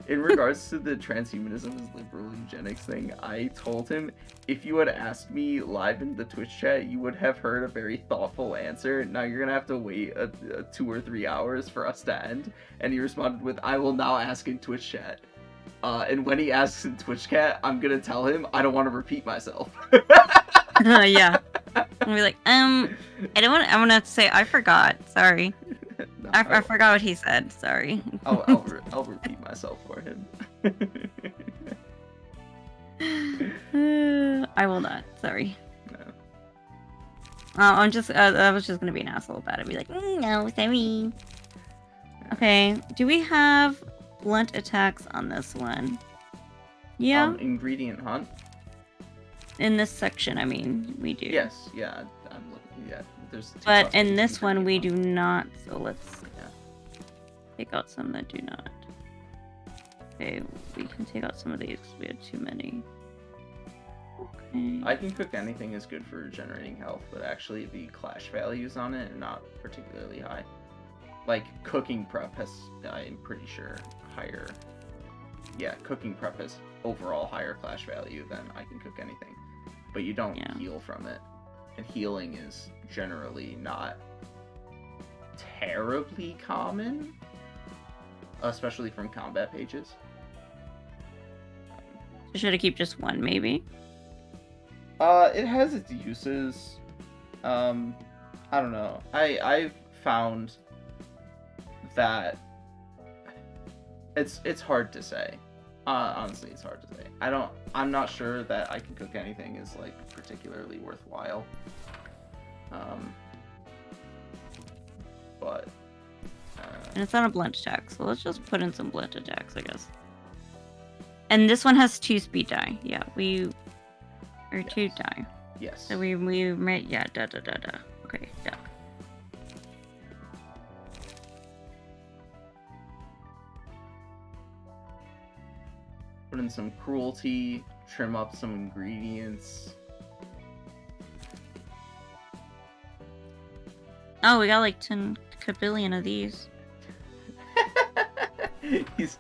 In regards to the transhumanism is liberal eugenics thing, I told him if you had asked me live in the Twitch chat, you would have heard a very thoughtful answer. Now you're gonna have to wait 2 or 3 hours for us to end. And he responded with, "I will now ask in Twitch chat." And when he asks in Twitch chat, I'm gonna tell him I don't want to repeat myself. Yeah. I'll be like, I don't want. I'm gonna have to say I forgot. Sorry. No, I forgot what he said. Sorry. I'll repeat myself for him. I will not. Sorry. No. I was just gonna be an asshole about it. Be like, no, sorry. Okay. Do we have blunt attacks on this one? Yeah. Ingredient hunt. In this section, I mean, we do. Yes. Yeah. I'm looking. Yeah. There's. But in this one, we do not. So let's take out some that do not. Okay, we can take out some of these. We have too many. Okay. I can cook anything is good for generating health, but actually the clash values on it are not particularly high. Like cooking prep has, I'm pretty sure, higher. Yeah, cooking prep has overall higher clash value than I can cook anything. But you don't heal from it. And healing is generally not terribly common, especially from combat pages. Should I keep just one, maybe? It has its uses. I don't know. I've found that it's hard to say. Honestly, it's hard to say. I'm not sure that I can cook anything is like particularly worthwhile. But and it's not a blunt attack, so let's just put in some blunt attacks, I guess. And this one has 2 speed die. Yeah, or 2 die. Yes. So we made da. Okay, da. Put in some cruelty, trim up some ingredients. Oh, we got like 10 kabillion of these. He's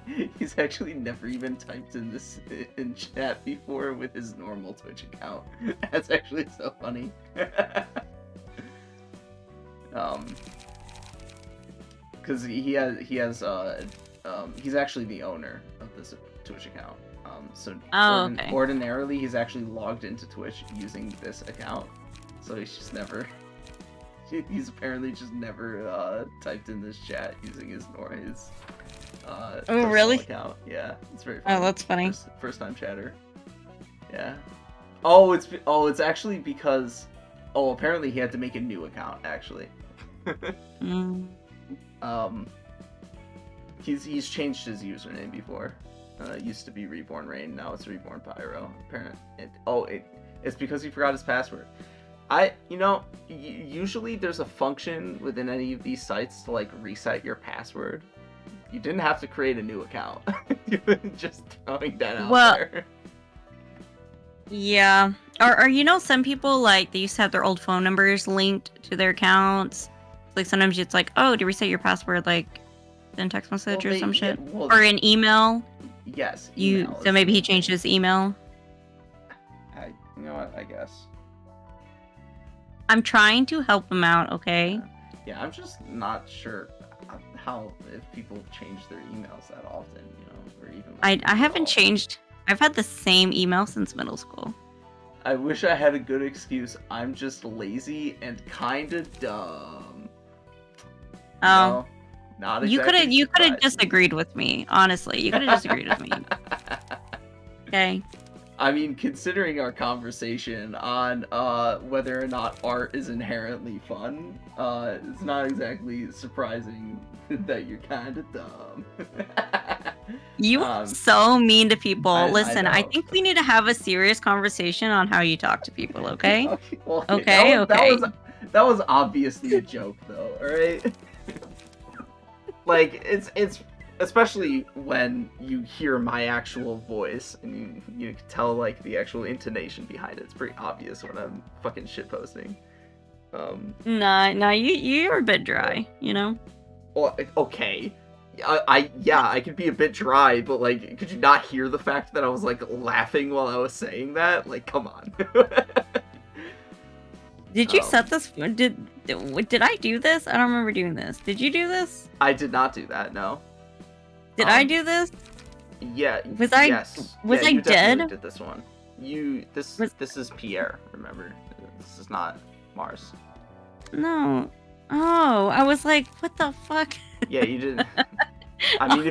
actually never even typed in this in chat before with his normal Twitch account. That's actually so funny. Because he's actually the owner of this Twitch account. Ordinarily he's actually logged into Twitch using this account, so he's just never. He's apparently just never typed in this chat using his oh really? Account. Yeah, it's very funny. Oh, that's funny. First time chatter. Yeah. It's actually because apparently he had to make a new account actually. He's changed his username before. It used to be Reborn Rain, now it's Reborn Pyro. It's because he forgot his password. Usually there's a function within any of these sites to like reset your password. You didn't have to create a new account. Just throwing that out there. Yeah. Or some people like they used to have their old phone numbers linked to their accounts. Like sometimes it's like, oh, do you reset your password like in text message or some shit? Or an email. Yes. So maybe he changed his email. You know what? I guess. I'm trying to help him out, okay? Yeah, I'm just not sure how if people change their emails that often, or even. Like, I haven't changed. I've had the same email since middle school. I wish I had a good excuse. I'm just lazy and kind of dumb. Oh. Not exactly. You could have disagreed with me. Honestly, you could have disagreed with me. Okay. I mean, considering our conversation on whether or not art is inherently fun, it's not exactly surprising that you're kind of dumb. You are so mean to people. Listen, I know. think we need to have a serious conversation on how you talk to people, okay? Okay. Okay. That was obviously a joke, though. All right. Like it's especially when you hear my actual voice and you can tell like the actual intonation behind it. It's pretty obvious when I'm fucking shitposting. Nah, you're a bit dry, you know? Well, okay. I could be a bit dry, but like, could you not hear the fact that I was like laughing while I was saying that? Like, come on. Did you set this? Did I do this? I don't remember doing this. Did you do this? I did not do that. No. Did I do this? Yeah. Was I? Yes. Was yeah, I you definitely dead? did this one. This is Pierre. Remember, this is not Mars. No. Oh, I was like, what the fuck? Yeah, you didn't. I mean,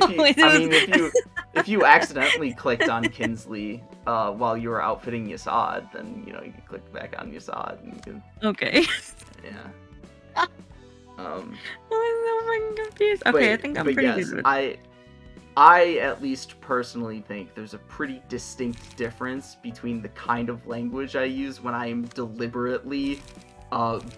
if you accidentally clicked on Kinsley while you were outfitting Yasad, then you know you could click back on Yasad and you could. Okay. Yeah. I'm so fucking confused. Okay, I think I'm pretty yes, good. I at least personally think there's a pretty distinct difference between the kind of language I use when I am deliberately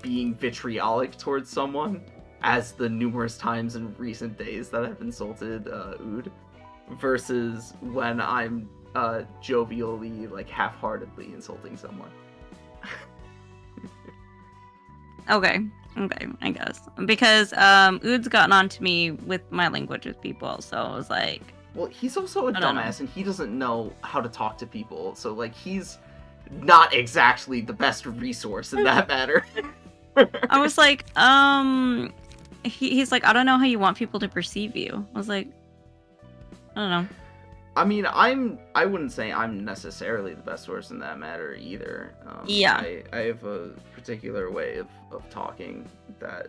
being vitriolic towards someone, as the numerous times in recent days that I've insulted Ood, versus when I'm jovially, like, half-heartedly insulting someone. Okay, I guess. Because Ood's gotten on to me with my language with people, so I was like... Well, he's also a I don't know. dumbass, and he doesn't know how to talk to people, so, like, he's not exactly the best resource in that matter. I was like, he's like, I don't know how you want people to perceive you. I was like, I don't know. I mean, I wouldn't say I'm necessarily the best source in that matter either. Yeah. I have a particular way of talking that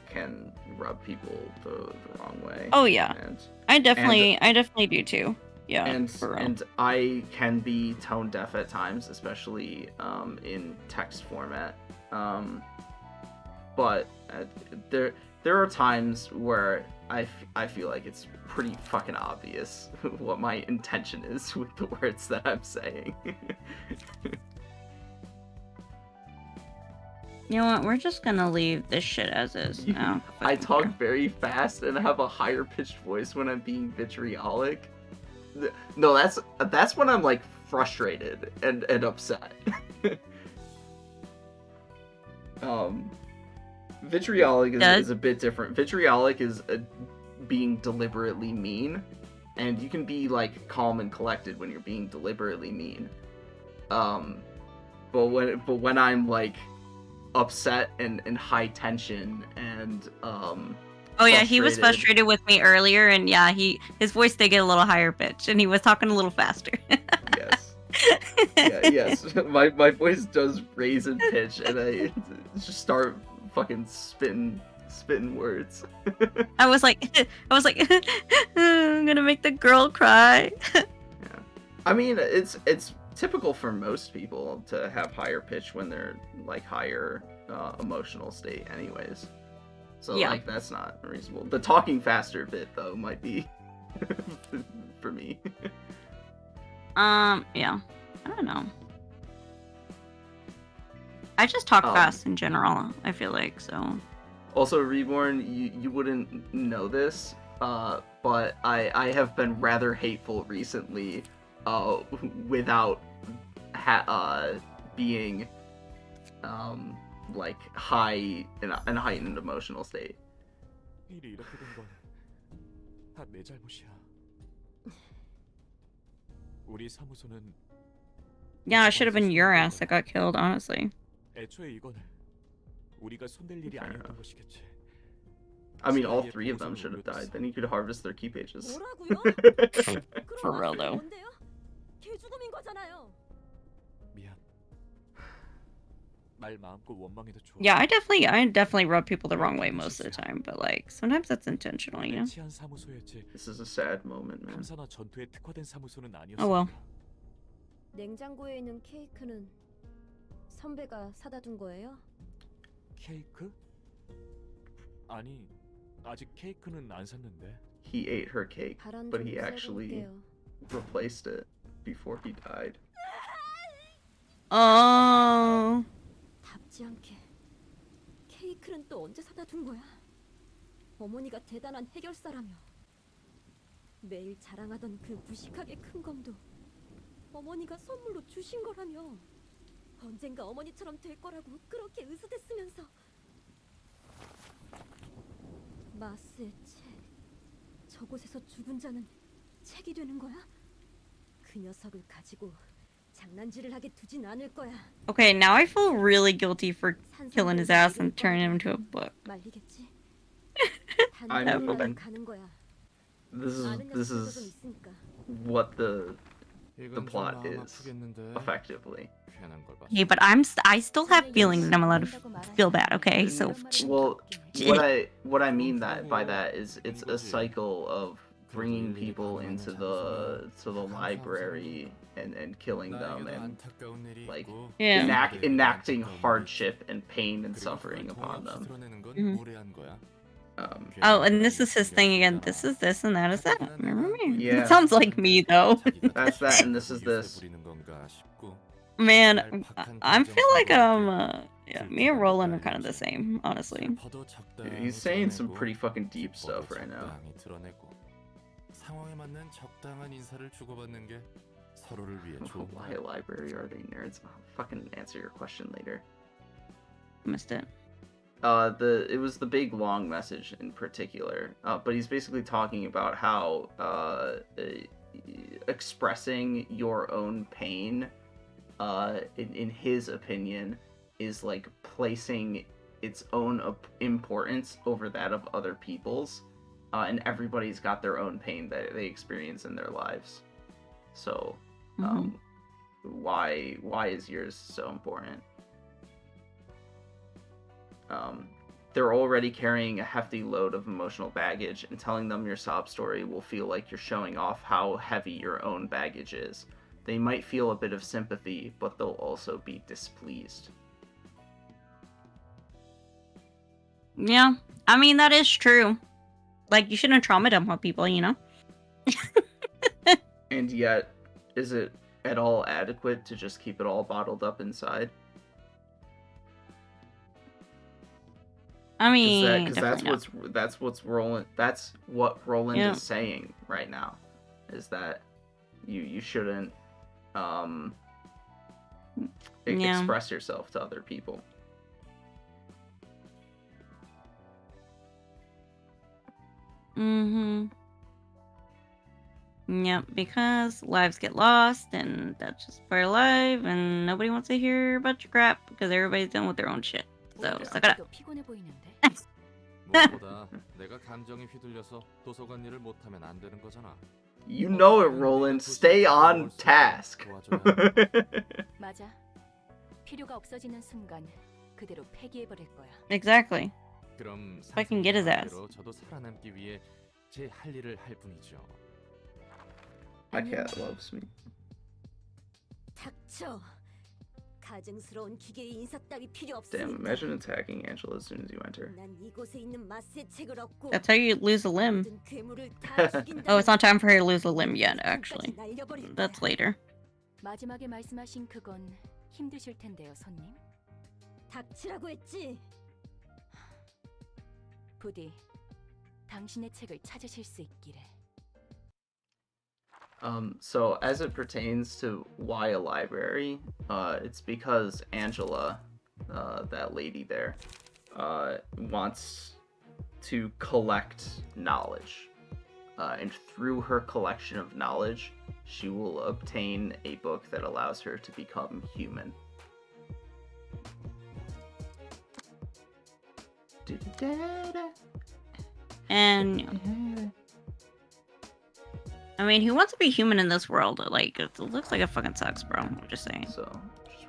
can rub people the wrong way. Oh yeah. And I definitely do too. Yeah. and I can be tone deaf at times, especially in text format. But there are times where I feel like it's pretty fucking obvious what my intention is with the words that I'm saying. You know what? We're just gonna leave this shit as is now. I talk very fast and have a higher pitched voice when I'm being vitriolic. No, that's when I'm like frustrated and upset. Vitriolic is a bit different. Vitriolic is being deliberately mean, and you can be like calm and collected when you're being deliberately mean. But when I'm like upset and high tension and oh yeah, he was frustrated with me earlier, and yeah, his voice did get a little higher pitched, and he was talking a little faster. Yes. Yeah, yes. My voice does raise in pitch, and I just start fucking spitting words. I was like, I'm gonna make the girl cry. Yeah. I mean, it's typical for most people to have higher pitch when they're like higher emotional state anyways. So yeah. Like that's not reasonable. The talking faster bit though might be for me. Yeah. I don't know. I just talk fast in general, I feel like, so. Also, Reborn, you wouldn't know this, but I have been rather hateful recently, without being, like, high in a heightened emotional state. 일이 이렇게 된 건 다 내 잘못이야. 우리 사무소는 Yeah, it should have been your ass that got killed, honestly. 애초에 이건 우리가 손댈 일이 아니었던 것이겠지. I mean, all three of them should have died. Then you could harvest their key pages. For real, though. 걔 죽음인 거잖아요. 미안. 말 마음껏 원망해도 좋아. Yeah, I definitely rub people the wrong way most of the time, but like sometimes that's intentional, you know. 치안 사무소였지. This is a sad moment, man. 탐사나 전투에 특화된 사무소는 아니었어. Oh well. 냉장고에 있는 케이크는 선배가 사다 둔 거예요? 케이크? 아니, 아직 케이크는 안 샀는데. He ate her cake, but he actually replaced it before he died. Oh. 답지 않게 케이크는 또 언제 사다 둔 거야? 어머니가 대단한 해결사라며 매일 자랑하던 그 무식하게 큰 검도 어머니가 선물로 주신 거라며. 언젠가 어머니처럼 될 거라고 그렇게 으스댔으면서. 마스의 책. 저곳에서 죽은 자는 책이 되는 거야? 그 녀석을 가지고 장난질을 하게 두진 않을 거야. Okay, now I feel really guilty for killing his ass and turning him into a book. 말리겠지. I'm 단단히 open. 가는 거야. This 아는 is 녀석들도 좀 있으니까. what the 이건 좀 plot 마음 is 아프겠는데. effectively. 괜한 걸 봤어. Hey, but I still have feelings and I'm allowed to feel bad, okay? So, Well, what I mean by that is it's a cycle of bringing people into the library and killing them and like yeah. enacting hardship and pain and suffering upon them. Oh, and this is his thing again. This is this and that is that. Remember me? Yeah. It sounds like me, though. That's that and this is this. Man, I feel like yeah, me and Roland are kind of the same, honestly. He's saying some pretty fucking deep stuff right now. 상황에 맞는 적당한 인사를 주고받는 게 서로를 위해 좋은 Why a library are they nerds? I'll fucking answer your question later. Missed it. It was the big long message in particular, but he's basically talking about how expressing your own pain, in his opinion, is like placing its own importance over that of other people's, and everybody's got their own pain that they experience in their lives. So, why is yours so important? They're already carrying a hefty load of emotional baggage, and telling them your sob story will feel like you're showing off how heavy your own baggage is. They might feel a bit of sympathy, but they'll also be displeased. Yeah, I mean, that is true. Like, you shouldn't trauma dump on people, you know? And yet, is it at all adequate to just keep it all bottled up inside? I mean, Because that's what Roland Yeah. is saying right now, is that you shouldn't Yeah. express yourself to other people. Yeah, because lives get lost, and that's just part of life, and nobody wants to hear about your crap because everybody's done with their own shit. So, suck it up. 너 피곤해 보이는데. 무엇보다 내가 감정에 휘둘려서 도서관 일을 못하면 안 되는 거잖아. You know it, Roland. Stay on task. 맞아. 필요가 없어지는 순간 그대로 폐기해 버릴 거야. Exactly. 그럼 I can get his ass. 상상대로 저도 살아남기 위해 제 할 일을 할 뿐이죠. My cat loves me. 닥쳐. 가증스러운 기계의 인사 따위 필요 Damn, 없으니까. imagine attacking Angela as soon as you enter. 난 이곳에 있는 마스의 책을 얻고 That's how you lose a limb. 모든 괴물을 다 죽인다는 Oh, it's not time for her to lose a limb yet, actually. 끝까지 날려버릴 That's 거야. later. 마지막에 말씀하신 그건 힘드실 텐데요, 손님. 닥치라고 했지. 부디 당신의 책을 찾으실 수 있기를. So as it pertains to why a library, it's because Angela, that lady there, wants to collect knowledge. And through her collection of knowledge, she will obtain a book that allows her to become human. And I mean, who wants to be human in this world? Like, it looks like it fucking sucks, bro. I'm just saying. So,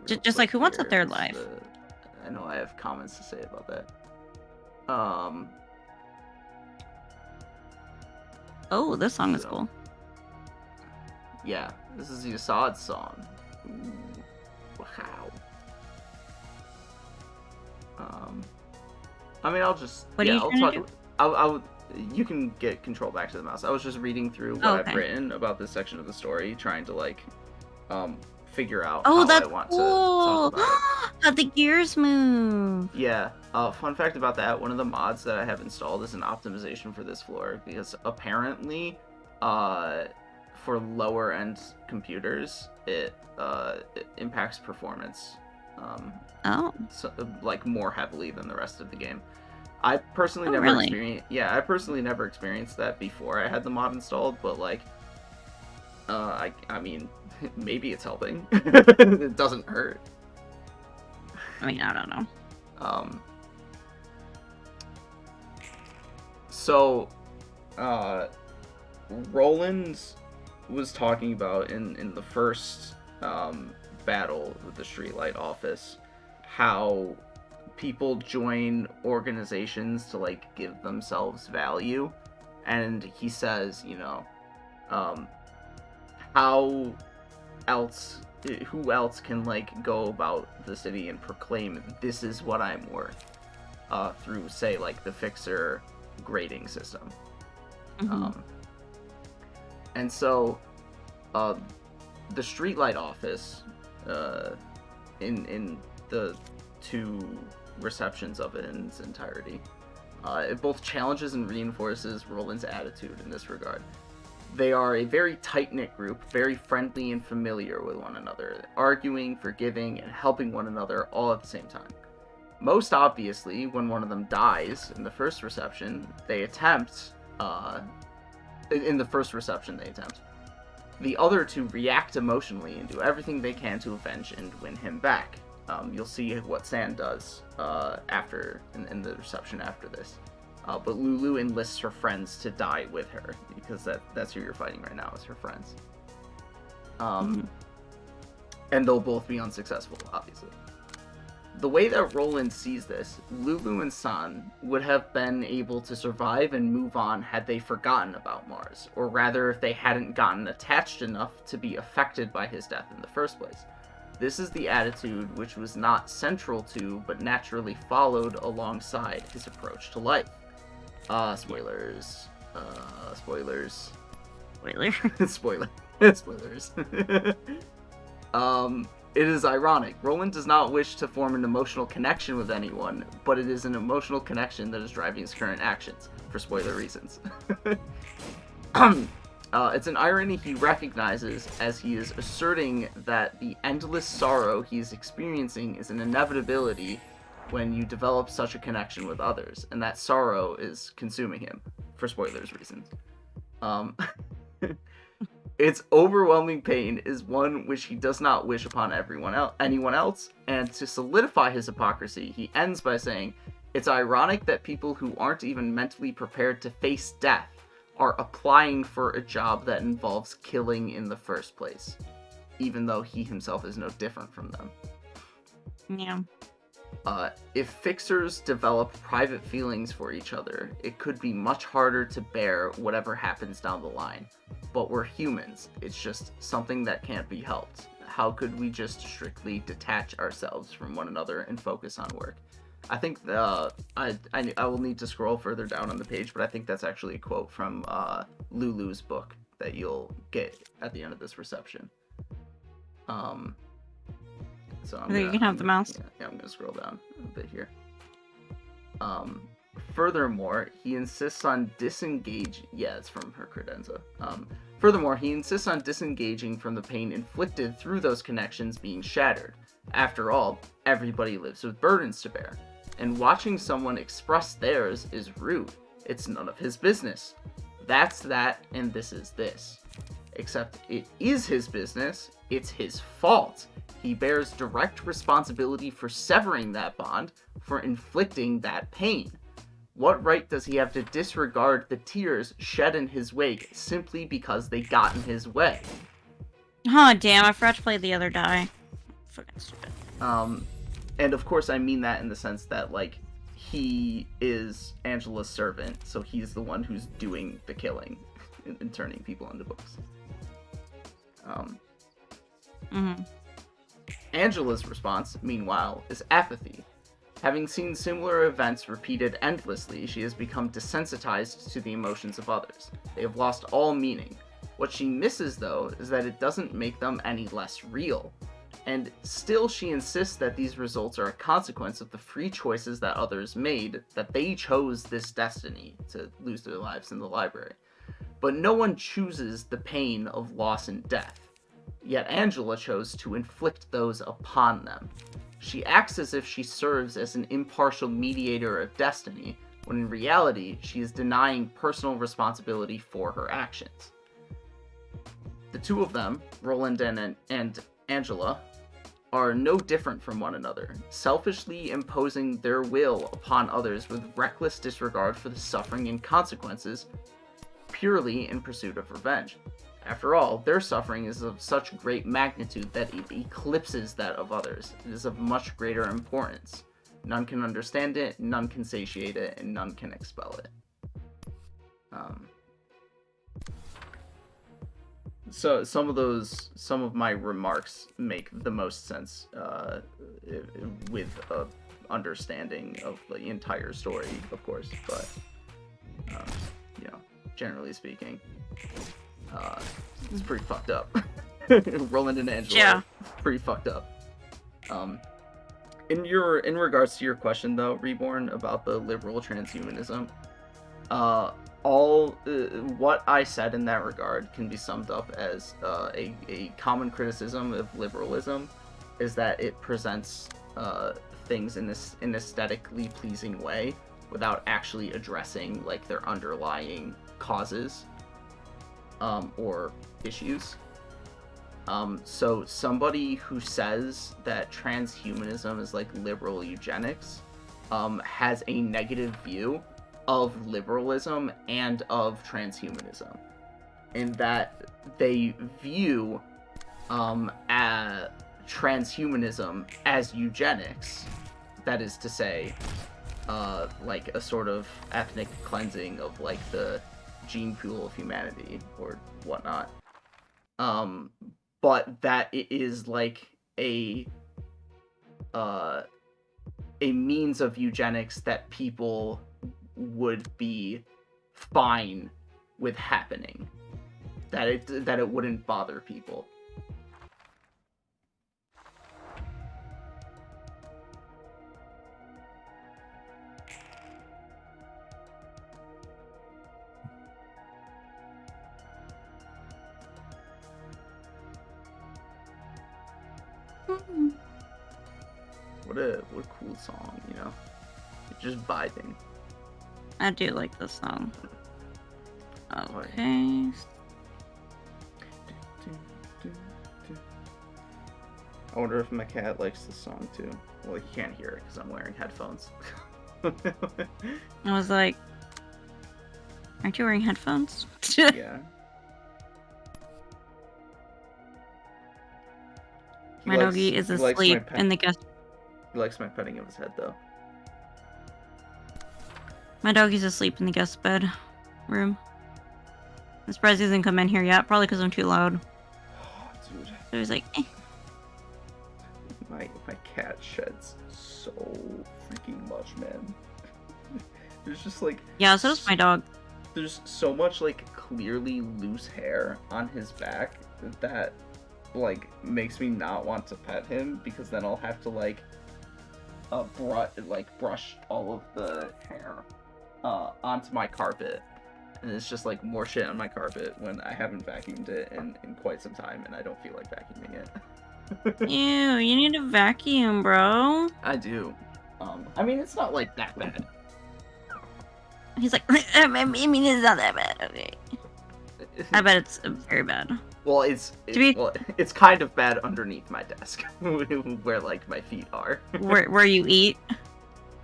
Just real like, quick who wants a here, third it's life? I know I have comments to say about that. Oh, this song is So- cool. Yeah, this is the Assad song. Ooh, wow. I mean, I'll just. What are you I'll trying talk. to do? I'll. You can get control back to the mouse. I was just reading through what I've Okay. written about this section of the story, trying to like, figure out Oh, how that's I want to talk cool! about it. How the gears move. Yeah. Fun fact about that: one of the mods that I have installed is an optimization for this floor because apparently, for lower end computers, it impacts performance. So, like, more heavily than the rest of the game. I personally I personally never experienced that before I had the mod installed, but like, I mean, maybe it's helping. It doesn't hurt. I mean, I don't know. So, Roland was talking about in the first battle with the Streetlight office how people join organizations to like give themselves value, and he says, you know, who else can like go about the city and proclaim this is what I'm worth through, say, like the Fixer grading system. And so the Streetlight office in the 2 receptions of it in its entirety, it both challenges and reinforces Roland's attitude in this regard. They are a very tight-knit group, very friendly and familiar with one another, arguing, forgiving, and helping one another all at the same time. Most obviously, when one of them dies in the first reception, they attempt, the other to react emotionally and do everything they can to avenge and win him back. You'll see what Sand does after in the reception after this. But Lulu enlists her friends to die with her, because that's who you're fighting right now, is her friends. And they'll both be unsuccessful, obviously. The way that Roland sees this, Lulu and San would have been able to survive and move on had they forgotten about Mars, or rather if they hadn't gotten attached enough to be affected by his death in the first place. This is the attitude which was not central to, but naturally followed alongside his approach to life. Spoilers. Spoilers. Spoilers. It is ironic. Roland does not wish to form an emotional connection with anyone, but it is an emotional connection that is driving his current actions, for spoiler reasons. It's an irony he recognizes as he is asserting that the endless sorrow he is experiencing is an inevitability when you develop such a connection with others, and that sorrow is consuming him, for spoilers reasons. Its overwhelming pain is one which he does not wish upon anyone else, and to solidify his hypocrisy, he ends by saying, "It's ironic that people who aren't even mentally prepared to face death are applying for a job that involves killing in the first place, even though he himself is no different from them." Yeah. If Fixers develop private feelings for each other, it could be much harder to bear whatever happens down the line. But we're humans. It's just something that can't be helped. How could we just strictly detach ourselves from one another and focus on work? I think I will need to scroll further down on the page, but I think that's actually a quote from Lulu's book that you'll get at the end of this reception. So you can have the mouse. Yeah, I'm gonna scroll down a bit here. Furthermore, he insists on disengaging. Yeah, it's from her credenza. Furthermore, he insists on disengaging from the pain inflicted through those connections being shattered. After all, everybody lives with burdens to bear, and watching someone express theirs is rude. It's none of his business. That's that, and this is this. Except it is his business. It's his fault. He bears direct responsibility for severing that bond, for inflicting that pain. What right does he have to disregard the tears shed in his wake simply because they got in his way? Oh, damn, I forgot to play the other die. Fucking stupid. And of course I mean that in the sense that, like, he is Angela's servant, so he's the one who's doing the killing and turning people into books. Angela's response, meanwhile, is apathy. Having seen similar events repeated endlessly, she has become desensitized to the emotions of others. They have lost all meaning. What she misses, though, is that it doesn't make them any less real. And still she insists that these results are a consequence of the free choices that others made, that they chose this destiny to lose their lives in the library. But no one chooses the pain of loss and death. Yet Angela chose to inflict those upon them. She acts as if she serves as an impartial mediator of destiny, when in reality, she is denying personal responsibility for her actions. The two of them, Roland and Angela, are no different from one another, selfishly imposing their will upon others with reckless disregard for the suffering and consequences, purely in pursuit of revenge. After all, their suffering is of such great magnitude that it eclipses that of others. It is of much greater importance. None can understand it, none can satiate it, and none can expel it. So some of my remarks make the most sense with understanding of the entire story, of course, but generally speaking, it's pretty fucked up. Roland and Angela, pretty fucked up. In regards to your question though, Reborn, about the liberal transhumanism, what I said in that regard can be summed up as a common criticism of liberalism is that it presents things in an aesthetically pleasing way without actually addressing like their underlying causes or issues. So somebody who says that transhumanism is like liberal eugenics has a negative view of liberalism and of transhumanism, in that they view transhumanism as eugenics, that is to say, like a sort of ethnic cleansing of like the gene pool of humanity or whatnot, but that it is like a means of eugenics that people would be fine with happening, that it wouldn't bother people. What a cool song, you know? It's just vibing. I do like this song. Okay. I wonder if my cat likes this song too. Well, he can't hear it because I'm wearing headphones. I was like, aren't you wearing headphones? Yeah. My doggy is asleep in the guest. He likes my petting of his head though. My doggy's asleep in the guest bed room. I'm surprised he hasn't come in here yet. Probably because I'm too loud. Oh, dude. So he's like, eh. My cat sheds so freaking much, man. There's just like... Yeah, so does my dog. There's so much like clearly loose hair on his back that like makes me not want to pet him, because then I'll have to like brush all of the hair onto my carpet, and it's just like more shit on my carpet when I haven't vacuumed it in quite some time, and I don't feel like vacuuming it. Ew, you need a vacuum, bro. I do. I mean, it's not like that bad. He's like, I mean, it's not that bad. Okay. I bet it's very bad. Well, it's kind of bad underneath my desk, where like my feet are. where you eat.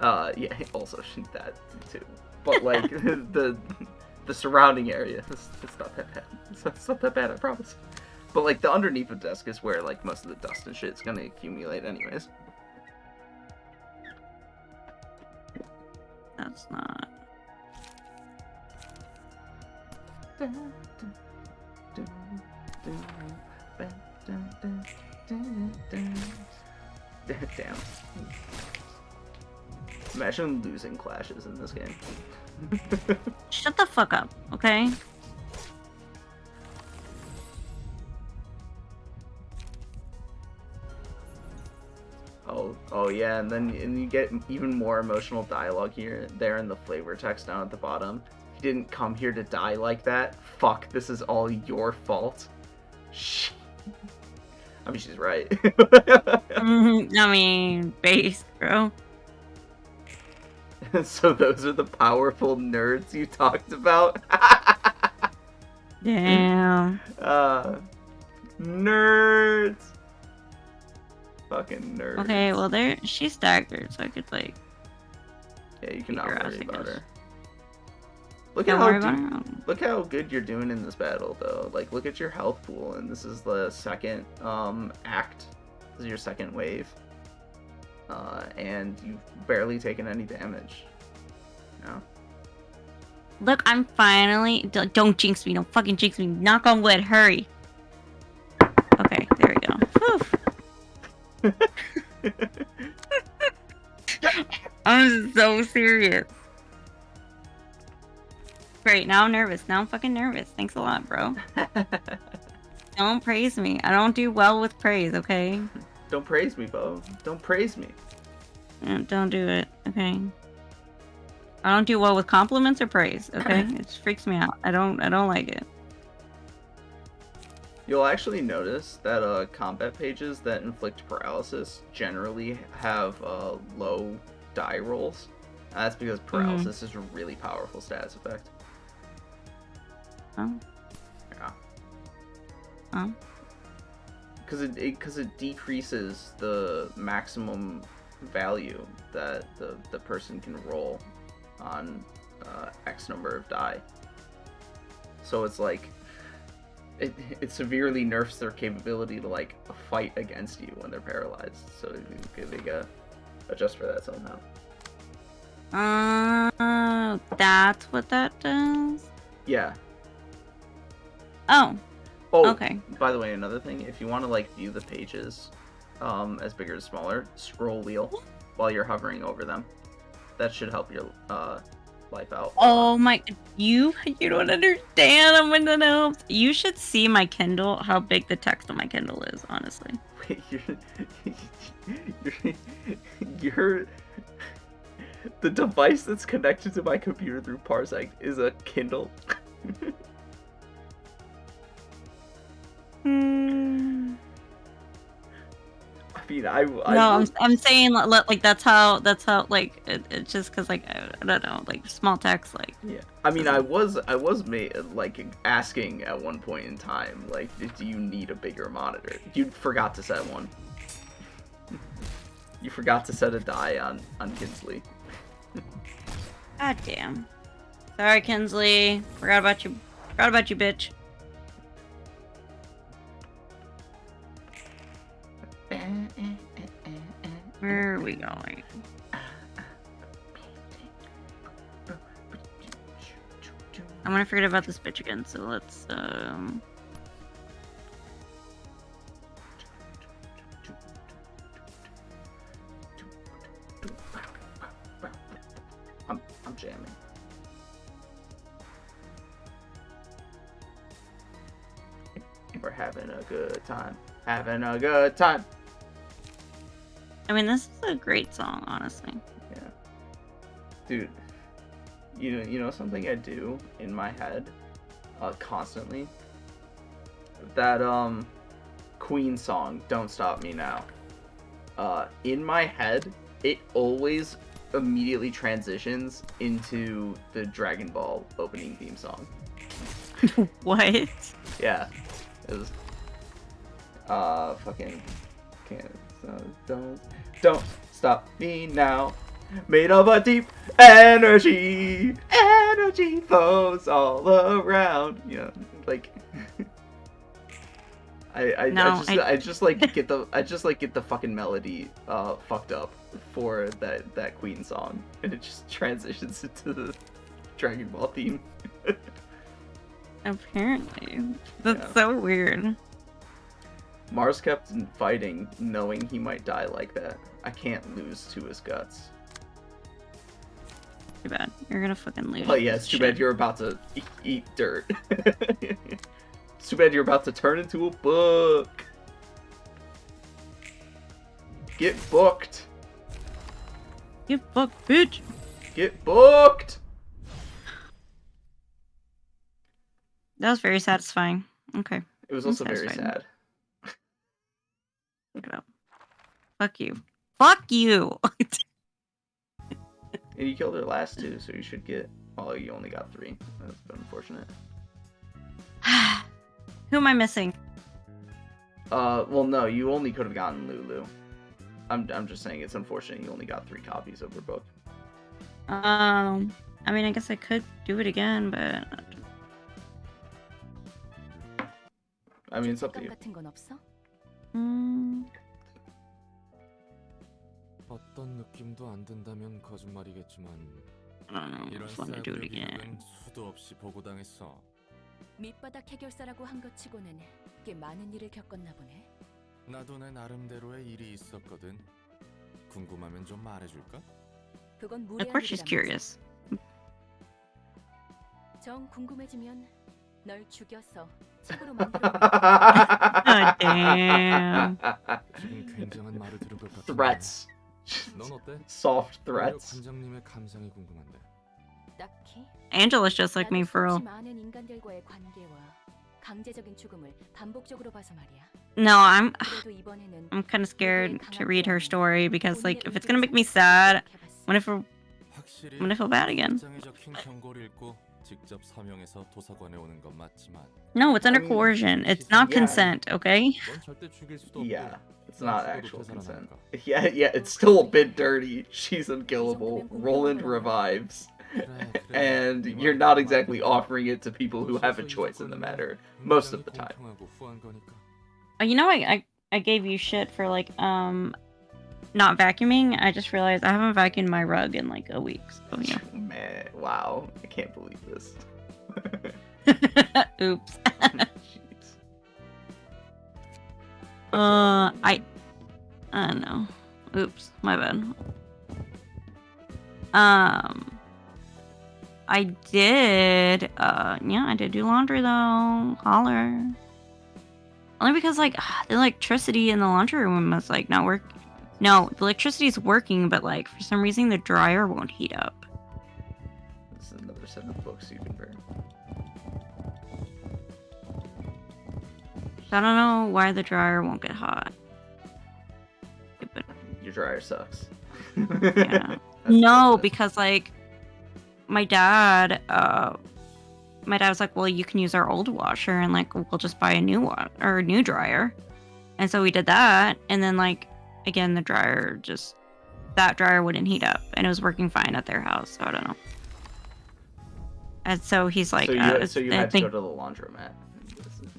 Yeah, also that too. But like the surrounding area, it's not that bad. It's not that bad, I promise. But like the underneath the desk is where like most of the dust and shit's gonna accumulate anyways. That's not. Damn. Imagine losing clashes in this game. Shut the fuck up, okay? Oh yeah, and you get even more emotional dialogue there in the flavor text down at the bottom. didn't come here to die like that. Fuck, this is all your fault. Shh. I mean, she's right. I mean, base, bro. So those are the powerful nerds you talked about? Damn. Nerds. Fucking nerds. Okay, well, she's staggered, so I could, like... Yeah, you cannot figure out, worry I about guess. her. Look Don't at worry about her. look how good you're doing in this battle, though. Like, look at your health pool, and this is the second act. This is your second wave, and you've barely taken any damage. You know? Look, I'm finally... Don't jinx me. Don't fucking jinx me. Knock on wood. Hurry. Okay, there we go. Whew. I'm so serious. Great, now I'm nervous. Now I'm fucking nervous. Thanks a lot, bro. Don't praise me. I don't do well with praise, okay? Don't praise me, Bo. Don't praise me. Don't do it, okay? I don't do well with compliments or praise, okay? It just freaks me out. I don't like it. You'll actually notice that combat pages that inflict paralysis generally have low die rolls. That's because paralysis is a really powerful status effect. Oh. Yeah. Oh. Because it decreases the maximum value that the person can roll on X number of die. So it's like it severely nerfs their capability to like fight against you when they're paralyzed. So they gotta adjust for that somehow. That's what that does? Yeah. Oh. Oh, okay. By the way, another thing, if you want to like view the pages as bigger or smaller, scroll wheel while you're hovering over them. That should help your life out. Oh my, you don't understand. I'm gonna know. You should see my Kindle, how big the text on my Kindle is, honestly. Wait, you're the device that's connected to my computer through Parsec is a Kindle. I mean, I'm saying like that's how like it's just because like I don't know, like small text, like yeah. I mean, I was like asking at one point in time, like, do you need a bigger monitor? You forgot to set one. You forgot to set a die on Kinsley. God damn. Sorry, Kinsley. Forgot about you. Forgot about you, bitch. Where are we going? I'm gonna forget about this bitch again, so let's I'm jamming. We're having a good time. Having a good time. I mean, this is a great song, honestly. Yeah. Dude, you know something I do in my head constantly? That Queen song, Don't Stop Me Now. In my head, it always immediately transitions into the Dragon Ball opening theme song. What? Yeah. It was fucking can't don't stop me now. Made of a deep energy flows all around. You know, like I just get the fucking melody fucked up for that Queen song, and it just transitions into the Dragon Ball theme. Apparently. That's so weird. Mars kept fighting, knowing he might die like that. I can't lose to his guts. Too bad. You're gonna fucking lose. Oh yeah, it's too bad you're about to eat dirt. It's too bad you're about to turn into a book. Get booked. Get booked, bitch. Get booked. That was very satisfying. Okay. It was I'm also very satisfied. sad. Look it up. Fuck you. Fuck you! And you killed her last two, so you should get... Oh, you only got 3. That's unfortunate. Who am I missing? Well, no, you only could have gotten Lulu. I'm just saying it's unfortunate you only got 3 copies of her book. I mean, I guess I could do it again, but... I mean, it's up to you. 같은 건 없어? 어떤 느낌도 안 든다면 거짓말이겠지만 I don't know. I 이런 just want to do it 싸움의 again. 비극은 수도 없이 보고당했어. 밑바닥 해결사라고 한 것 치고는 꽤 많은 일을 겪었나 보네. 나도 내 나름대로의 일이 있었거든. 궁금하면 좀 말해줄까? 그건 Of 무례한 course she's 일이라면서. curious. 정 궁금해지면 널 죽여서 책으로 만들어. God damn. 지금 굉장한 말을 들은 것 같은데. Threats. 넌 어때? Soft 오히려 threats. 관장님의 감상이 궁금한데. 딱히 Angela's just like me for real. 수없이 많은 인간들과의 관계와 강제적인 죽음을 반복적으로 봐서 말이야. No, I'm 그래도 이번에는 I'm kind of scared to read her story because like if it's gonna make me sad, what if I'm 확실히 gonna feel bad again? 장에 적힌 경고를 읽고 직접 사명해서 도서관에 오는 건 맞지만 No, it's under I mean, coercion. It's not yeah. consent, okay? 넌 절대 죽일 수도 없고 Yeah, it's not 죽어도 actual consent. 되살아나니까. Yeah, it's still a bit dirty. She's unkillable. Roland revives. And you're not exactly offering it to people who have a choice in the matter most of the time. You know, I gave you shit for like not vacuuming. I just realized I haven't vacuumed my rug in like a week. So yeah. Man, wow, I can't believe this. Oops. Jeez. I don't know. Oops, my bad. I did yeah, I did do laundry though. Holler. Only because like the electricity in the laundry room was like not work. No, the electricity is working, but like for some reason the dryer won't heat up. This is another set of books you can burn. So I don't know why the dryer won't get hot. But Your dryer sucks. yeah. That's No, what it because like my dad was like, well, you can use our old washer and like we'll just buy a new one or a new dryer. And so we did that, and then like again that dryer wouldn't heat up, and it was working fine at their house, so I don't know. And so he's like, so you had to go to the laundromat.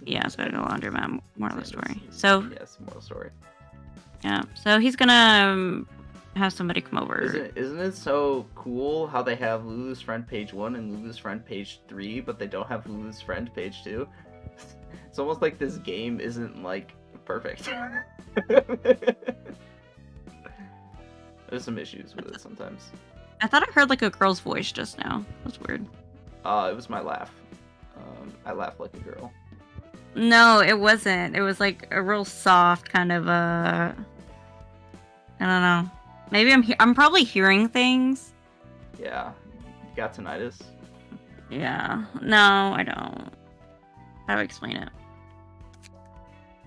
Yeah, so I go laundromat, moral of the story. So Yes, moral story. yeah, so he's gonna have somebody come over. Isn't it so cool how they have Lulu's friend page 1 and Lulu's friend page 3, but they don't have Lulu's friend page 2? It's almost like this game isn't like perfect. There's some issues with it sometimes. I thought I heard like a girl's voice just now. That's weird. It was my laugh. I laugh like a girl. No, it wasn't. It was like a real soft kind of I don't know. Maybe I'm probably hearing things. Yeah, you got tinnitus. Yeah. No, I don't. How do I explain it?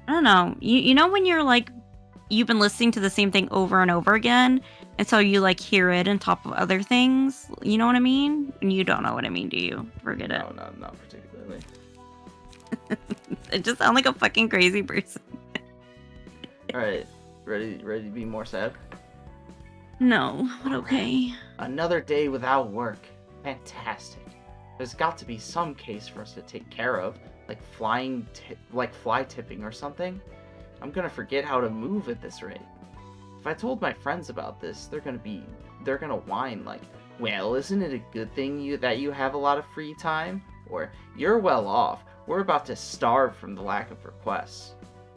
I don't know. You know when you're like you've been listening to the same thing over and over again, and so you like hear it on top of other things. You know what I mean? And you don't know what I mean, do you? Forget it. No, not particularly. I just sound like a fucking crazy person. All right, ready to be more sad? No, but okay. Another day without work. Fantastic. There's got to be some case for us to take care of, like fly tipping or something. I'm gonna forget how to move at this rate. If I told my friends about this, they're gonna whine like, well, isn't it a good thing that you have a lot of free time? Or, you're well off. We're about to starve from the lack of requests.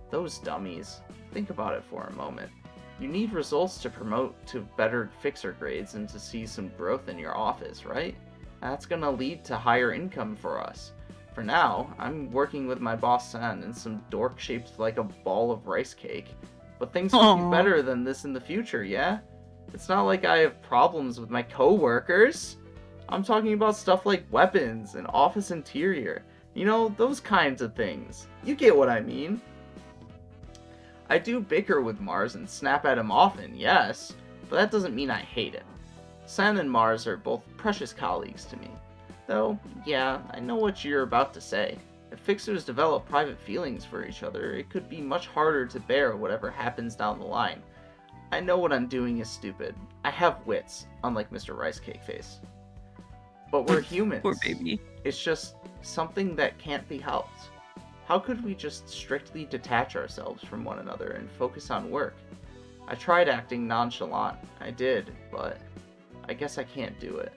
Those dummies. Think about it for a moment. You need results to promote to better fixer grades and to see some growth in your office, right? That's gonna lead to higher income for us. For now, I'm working with my boss San in some dork shaped like a ball of rice cake. But things will be better than this in the future, yeah? It's not like I have problems with my co-workers. I'm talking about stuff like weapons and office interior. You know, those kinds of things. You get what I mean. I do bicker with Mars and snap at him often, yes, but that doesn't mean I hate him. Sen and Mars are both precious colleagues to me. Though, yeah, I know what you're about to say. If fixers develop private feelings for each other, it could be much harder to bear whatever happens down the line. I know what I'm doing is stupid. I have wits, unlike Mr. Rice Cake Face. But we're humans. Poor baby. It's just something that can't be helped. How could we just strictly detach ourselves from one another and focus on work? I tried acting nonchalant. I did, but I guess I can't do it.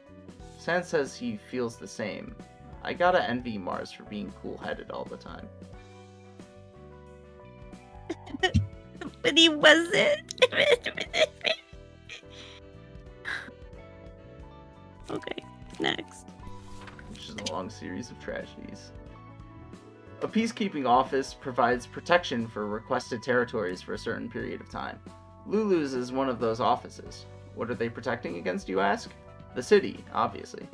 San says he feels the same. I gotta envy Mars for being cool-headed all the time. But he wasn't. Okay, next. Which is a long series of tragedies. A peacekeeping office provides protection for requested territories for a certain period of time. Lulu's is one of those offices. What are they protecting against, you ask? The city, obviously.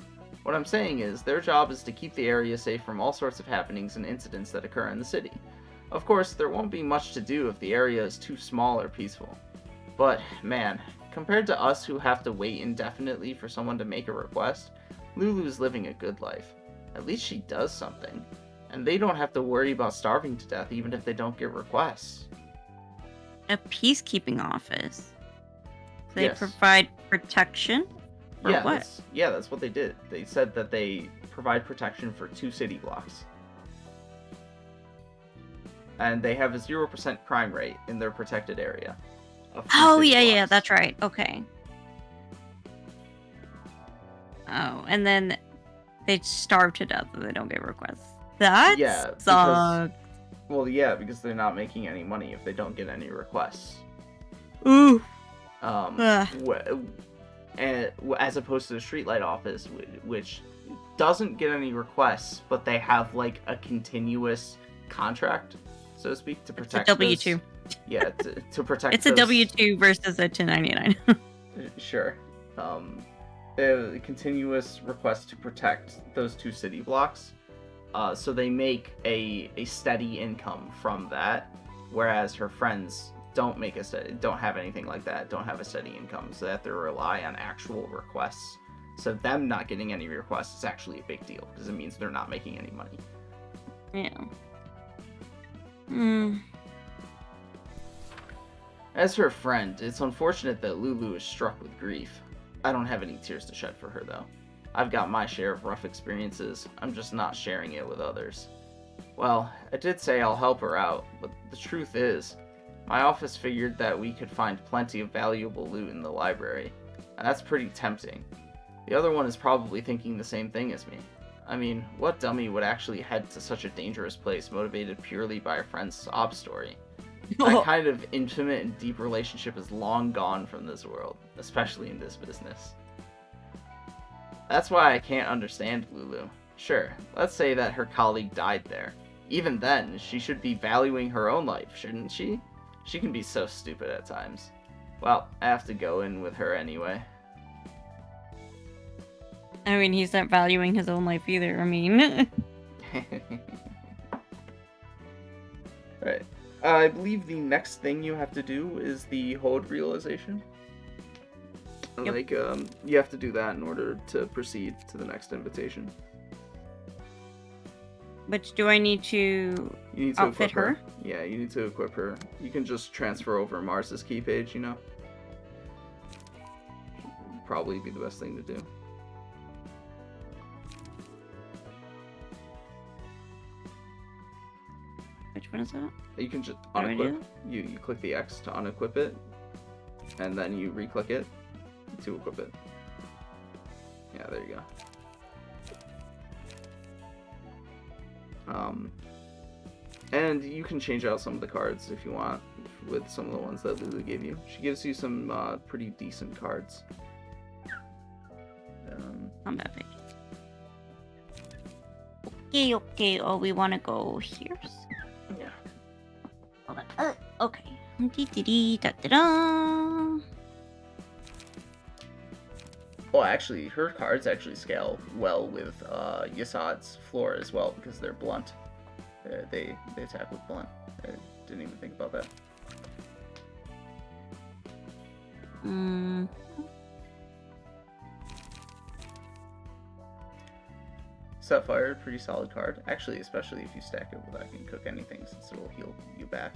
What I'm saying is, their job is to keep the area safe from all sorts of happenings and incidents that occur in the city. Of course, there won't be much to do if the area is too small or peaceful. But, man, compared to us who have to wait indefinitely for someone to make a request, Lulu's living a good life. At least she does something. And they don't have to worry about starving to death even if they don't get requests. A peacekeeping office. They Yes. provide protection? For Yeah, what? that's what they did. They said that they provide protection for 2 city blocks. And they have a 0% crime rate in their protected area. Of 2 Oh, city yeah, blocks. that's right. Okay. Oh, and then they starve to death if they don't get requests. That Yeah, because- sucks. Well, yeah, because they're not making any money if they don't get any requests. Ooh. As opposed to the streetlight office, which doesn't get any requests, but they have like a continuous contract, so to speak, to protect. It's a W-2. Yeah, to protect. It's a W-2 versus a 1099. Sure. They have a continuous request to protect those 2 city blocks. So they make a steady income from that, whereas her friends don't have anything like that, don't have a steady income, so they have to rely on actual requests. So them not getting any requests is actually a big deal, because it means they're not making any money. Yeah. As her friend, it's unfortunate that Lulu is struck with grief. I don't have any tears to shed for her, though. I've got my share of rough experiences, I'm just not sharing it with others. Well, I did say I'll help her out, but the truth is, my office figured that we could find plenty of valuable loot in the library, and that's pretty tempting. The other one is probably thinking the same thing as me. I mean, what dummy would actually head to such a dangerous place motivated purely by a friend's sob story? That kind of intimate and deep relationship is long gone from this world, especially in this business. That's why I can't understand Lulu. Sure, let's say that her colleague died there. Even then, she should be valuing her own life, shouldn't she? She can be so stupid at times. Well, I have to go in with her anyway. I mean, he's not valuing his own life either. I mean... Right. I believe the next thing you have to do is the hold realization. Yep. Like, you have to do that in order to proceed to the next invitation. But do I need to You need to outfit equip her. her? Yeah, you need to equip her. You can just transfer over Mars's key page, you know? Probably be the best thing to do. Which one is that? You can just How do I do unequip. You click the X to unequip it, and then you re-click it to equip it. Yeah, there you go. And you can change out some of the cards if you want with some of the ones that Lulu gave you. She gives you some pretty decent cards. On that page. Okay. Oh, we want to go here. Yeah. Hold on. Okay. Da-da-da. Oh, actually, her cards actually scale well with Yasad's floor as well because they're blunt. They attack with blunt. I didn't even think about that. Sapphire, pretty solid card. Actually, especially if you stack it with I Can Cook Anything, since it will heal you back.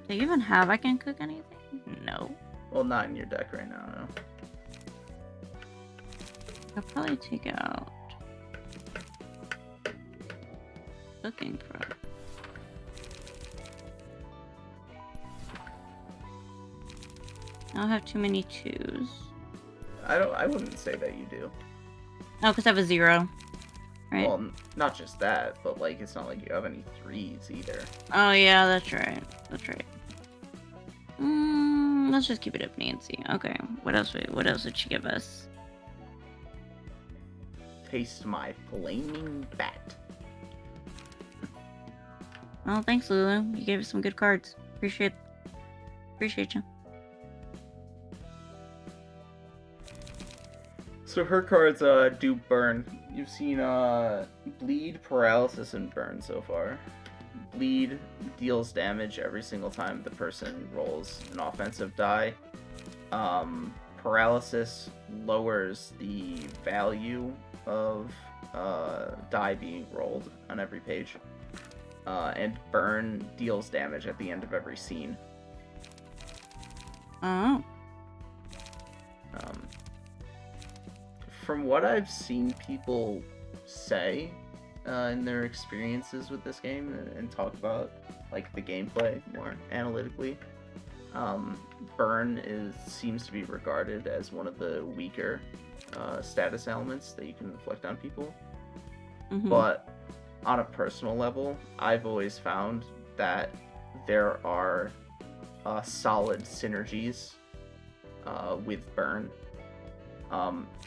Do you even have I Can Cook Anything? No. Well, not in your deck right now, no. I'll probably take out Cooking Crook. I don't have too many 2s. I wouldn't say that you do. Oh, because I have a 0. Right? Well, not just that, but like it's not like you have any 3s either. Oh yeah, that's right. That's right. Let's just keep it up, Nancy. Okay. What else did she give us? Taste my flaming bat. Oh, thanks, Lulu. You gave us some good cards. Appreciate you. So her cards do burn. You've seen bleed, paralysis, and burn so far. Bleed deals damage every single time the person rolls an offensive die. Paralysis lowers the value of die being rolled on every page. And burn deals damage at the end of every scene. Oh. From what I've seen people say in their experiences with this game and talk about like the gameplay more analytically, burn seems to be regarded as one of the weaker status elements that you can inflict on people. Mm-hmm. But on a personal level, I've always found that there are solid synergies with burn.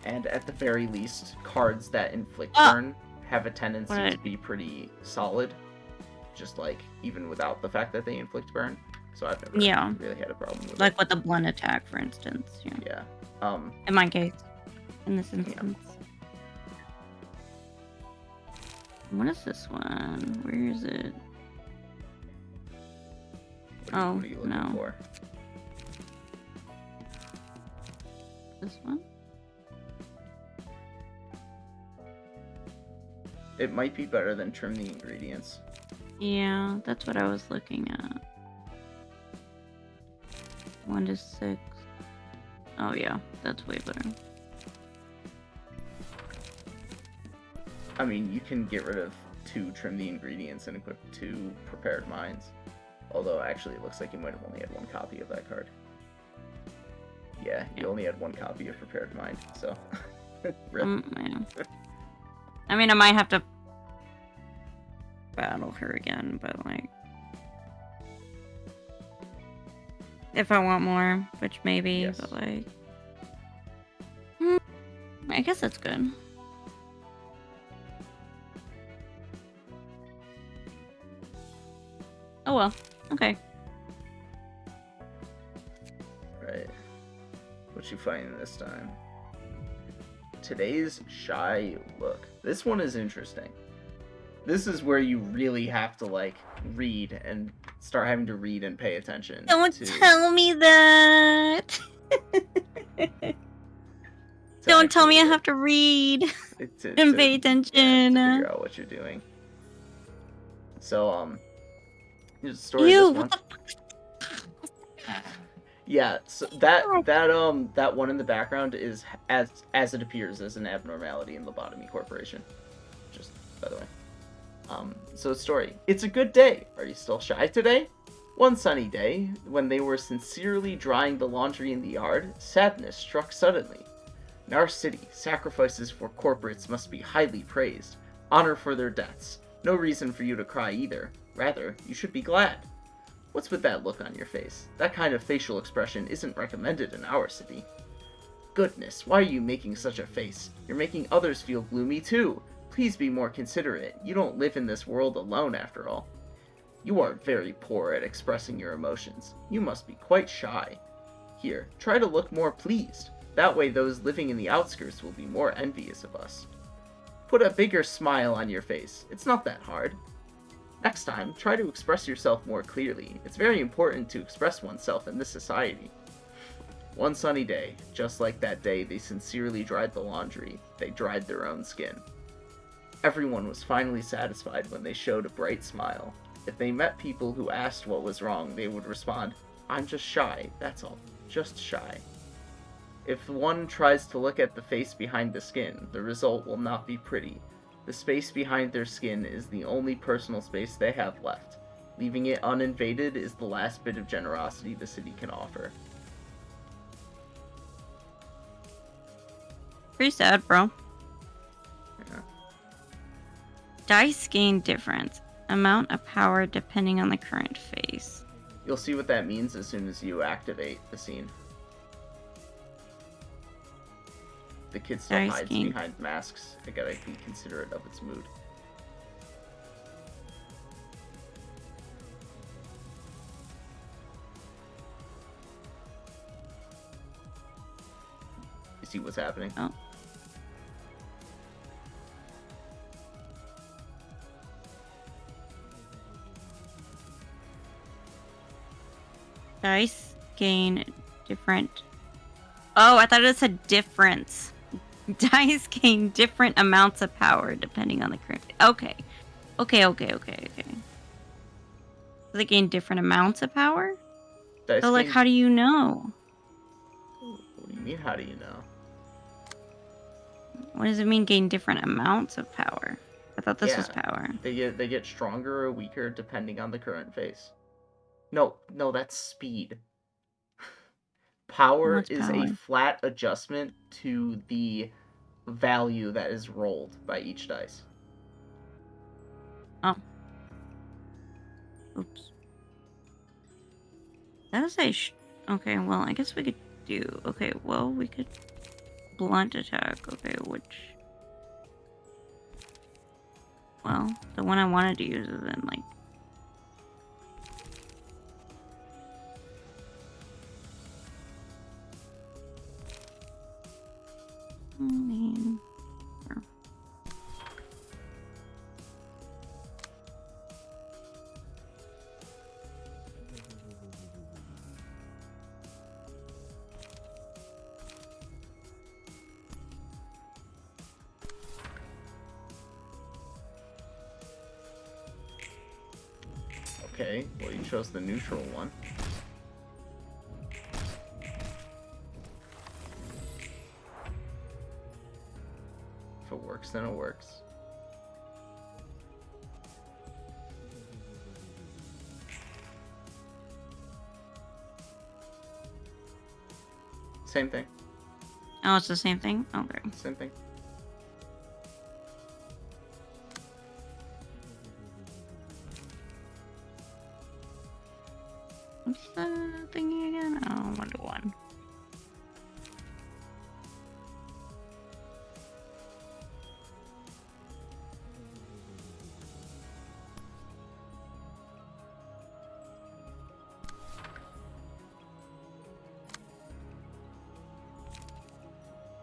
And at the very least, cards that inflict burn have a tendency to be pretty solid. Just like, even without the fact that they inflict burn. So I've never really had a problem with like it. with the blunt attack, for instance. Yeah. In my case. In this instance. What is this one? Where is it? What are you looking for? This one? It might be better than trim the ingredients. Yeah, that's what I was looking at. 1 to 6. Oh yeah, that's way better. I mean, you can get rid of 2 trim the ingredients and equip 2 prepared minds. Although, actually, it looks like you might have only had 1 copy of that card. Yeah, you only had 1 copy of prepared mind, so... Yeah. I mean, I might have to battle her again, but like... if I want more, which maybe, but like... I guess that's good. Oh well, okay. Right. What you finding this time? Today's shy look. This one is interesting. This is where you really have to like read and start having to read and pay attention. Don't tell me that. Don't tell me I have to read and pay attention. To figure out what you're doing. So here's the story Ew, of this one. Yeah, so that one in the background is as it appears as an abnormality in Lobotomy Corporation. Just by the way. So story. It's a good day. Are you still shy today? One sunny day, when they were sincerely drying the laundry in the yard, sadness struck suddenly. In our city, sacrifices for corporates must be highly praised. Honor for their deaths. No reason for you to cry either. Rather, you should be glad. What's with that look on your face? That kind of facial expression isn't recommended in our city. Goodness, why are you making such a face? You're making others feel gloomy too. Please be more considerate. You don't live in this world alone, after all. You are very poor at expressing your emotions. You must be quite shy. Here, try to look more pleased. That way those living in the outskirts will be more envious of us. Put a bigger smile on your face. It's not that hard. Next time, try to express yourself more clearly. It's very important to express oneself in this society. One sunny day, just like that day they sincerely dried the laundry, they dried their own skin. Everyone was finally satisfied when they showed a bright smile. If they met people who asked what was wrong, they would respond, "I'm just shy, that's all. Just shy." If one tries to look at the face behind the skin, the result will not be pretty. The space behind their skin is the only personal space they have left. Leaving it uninvaded is the last bit of generosity the city can offer. Pretty sad, bro. Yeah. Dice gain difference. Amount of power depending on the current phase. You'll see what that means as soon as you activate the scene. The kid still Dice hides gain. behind masks. I gotta be considerate of its mood. You see what's happening? Oh. Dice gain different. Oh, I thought it said difference. Dice gain different amounts of power depending on the current. Okay. Okay. So they gain different amounts of power? Dice So, like, gain- how do you know? What do you mean, how do you know? What does it mean gain different amounts of power? I thought this was Yeah. power. They get stronger or weaker depending on the current phase. No, that's speed. Power What's is power? a flat adjustment to the value that is rolled by each dice. Oh. Oops. That is a okay, well, I guess we could do... Okay, well, we could... Blunt attack. Okay, which... Well, the one I wanted to use is in, like... Sure. Okay, well, you chose the neutral one. If it works, then it works. Same thing. Oh, it's the same thing? Okay. Same thing. What's the thingy again? Oh, 1-to-1.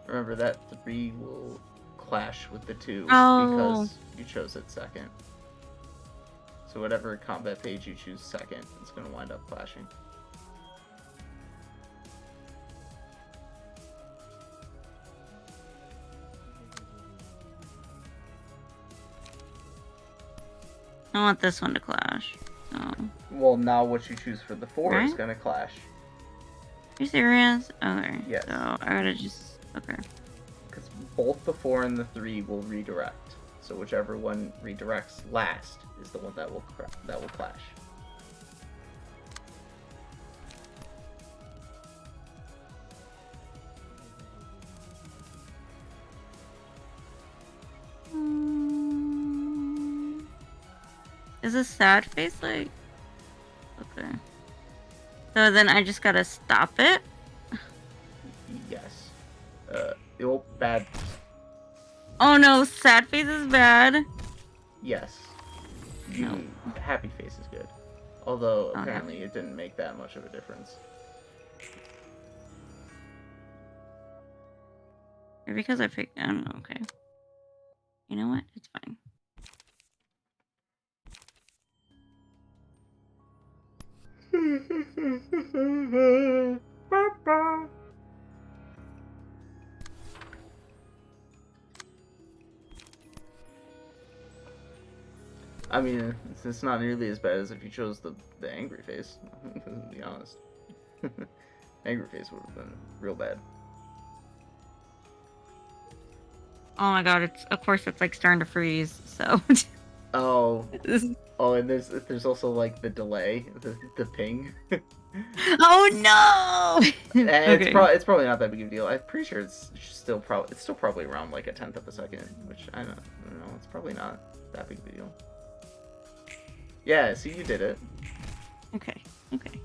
Remember that 3 will clash with the 2 Oh. because you chose it second. So whatever combat page you choose second, it's going to wind up clashing. I want this one to clash. Oh. Well, now what you choose for the 4 is Right? going to clash. You serious? Okay. Yes. So I gotta just... Okay. Because both the 4 and the 3 will redirect. So whichever one redirects last is the one that will clash. Is this sad face like... Okay. So then I just gotta stop it? Yes. Bad. Oh no, sad face is bad. Yes. No. Happy face is good. Although, Oh, apparently, it didn't make that much of a difference. Or because I picked. I don't know. Okay. You know what? It's fine. I mean, it's not nearly as bad as if you chose the angry face, to be honest. Angry face would have been real bad. Oh my god! It's of course it's like starting to freeze. So. Oh, and there's also like the delay, the ping. Oh no! It's Okay. it's probably not that big of a deal. I'm pretty sure it's still probably around like 1/10 of a second, which I don't know. It's probably not that big of a deal. Yeah, see, you did it. Okay. Okay.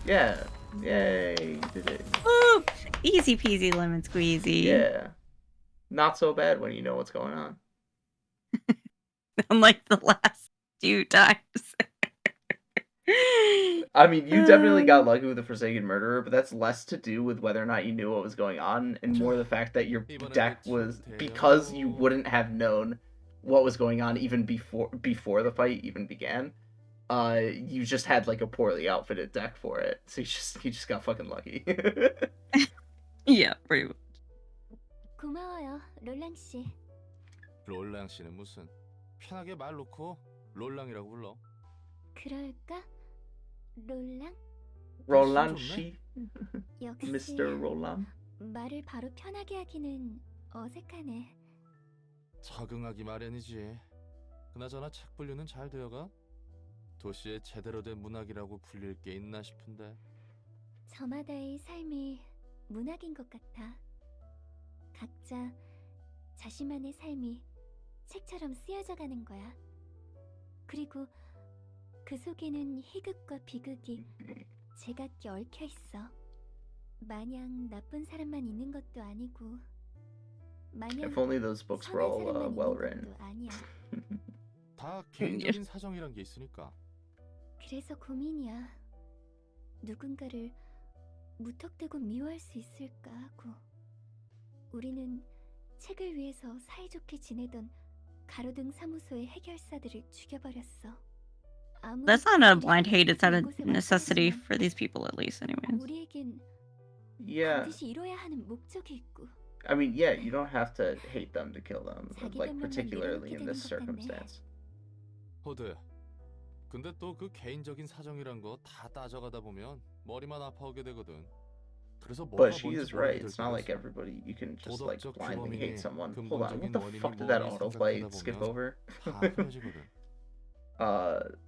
Yeah, yay, you did it. Woo! Easy peasy lemon squeezy. Yeah, not so bad when you know what's going on. Unlike the last few times. I mean, you definitely got lucky with the Forsaken Murderer, but that's less to do with whether or not you knew what was going on, and more the fact that your deck was, because you wouldn't have known what was going on even before the fight even began. You just had like a poorly outfitted deck for it, so you just got fucking lucky. Yeah, pretty much. 고마워요, 롤랑 씨. 롤랑 씨는 무슨 편하게 말 놓고 롤랑이라고 불러. 그럴까? 롤랑? Roland Shi, 역시 Mr. Roland. 말을 바로 편하게 하기는 어색하네. 적응하기 마련이지. 그나저나 책 분류는 잘 되어가? 도시의 제대로 된 문학이라고 불릴 게 있나 싶은데. 저마다의 삶이 문학인 것 같아. 각자 자신만의 삶이 책처럼 쓰여져 가는 거야. 그리고 그 속에는 희극과 비극이 제각기 얽혀 있어. 마냥 나쁜 사람만 있는 것도 아니고, 마냥 If only those books were 선한 all 사람만 well 있는 written. 것도 아니야. 다 개인적인 사정이란 게 있으니까. 그래서 고민이야. 누군가를 무턱대고 미워할 수 있을까 하고. 우리는 책을 위해서 사이좋게 지내던 가로등 사무소의 해결사들을 죽여버렸어. That's not a blind hate, it's out of necessity for these people at least anyways. 우리에겐 Yeah, 반드시 이뤄야 하는 목적이 있고. I mean, yeah, you don't have to hate them to kill them, like particularly in this circumstance. 호드. 근데 또 그 개인적인 사정이란 거 다 따져가다 보면 머리만 아파오게 되거든. 그래서 뭐가 But she 뭔지 is right. 모르게 It's not like 될 everybody you can just like 도덕적 blindly hate someone. 규범이 Hold on, what the 근본적인 fuck did that 원인이 autoplay 뭔지 skip 생각하다 over? 다 흐려지거든.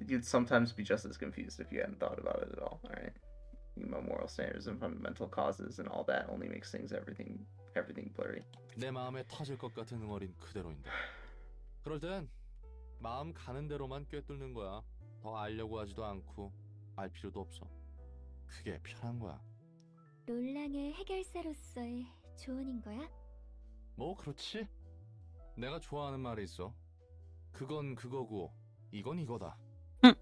You'd sometimes be just as confused if you hadn't thought about it at all. All right, moral standards and fundamental causes and all that only makes everything blurry. 내 마음에 터질 것 같은 응어린 그대로인데. 그럴 땐 마음 가는 대로만 꿰뚫는 거야. 더 알려고 하지도 않고 알 필요도 없어. 그게 편한 거야. 롤랑의 해결사로서의 조언인 거야? 뭐 그렇지? 내가 좋아하는 말이 있어. 그건 그거고 이건 이거다.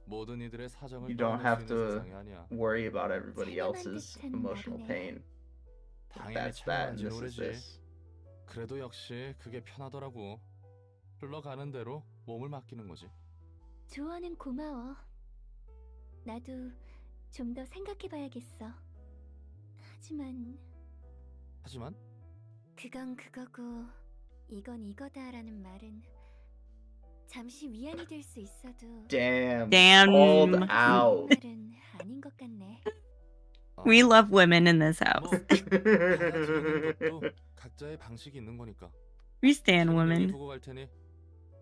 모든 이들의 사정을 You don't 떠올릴 have 수 있는 to 세상이 아니야. worry about everybody else's emotional pain. 당연히 That's that, and 참아야지 this is 노래지. this. 그래도 역시 그게 편하더라고. 흘러가는 대로 몸을 맡기는 거지. 조언은 고마워. 나도 좀 더 생각해봐야겠어. 하지만 그건 그거고 이건 이거다라는 말은 잠시 위안이 될 수 있어도 Damn. Damn. Called out. 말은 아닌 것 같네. We love women in this house. 뭐 받아들이는 것도 각자의 방식이 있는 거니까. We stand 지금 여기 women. 두고 갈 테니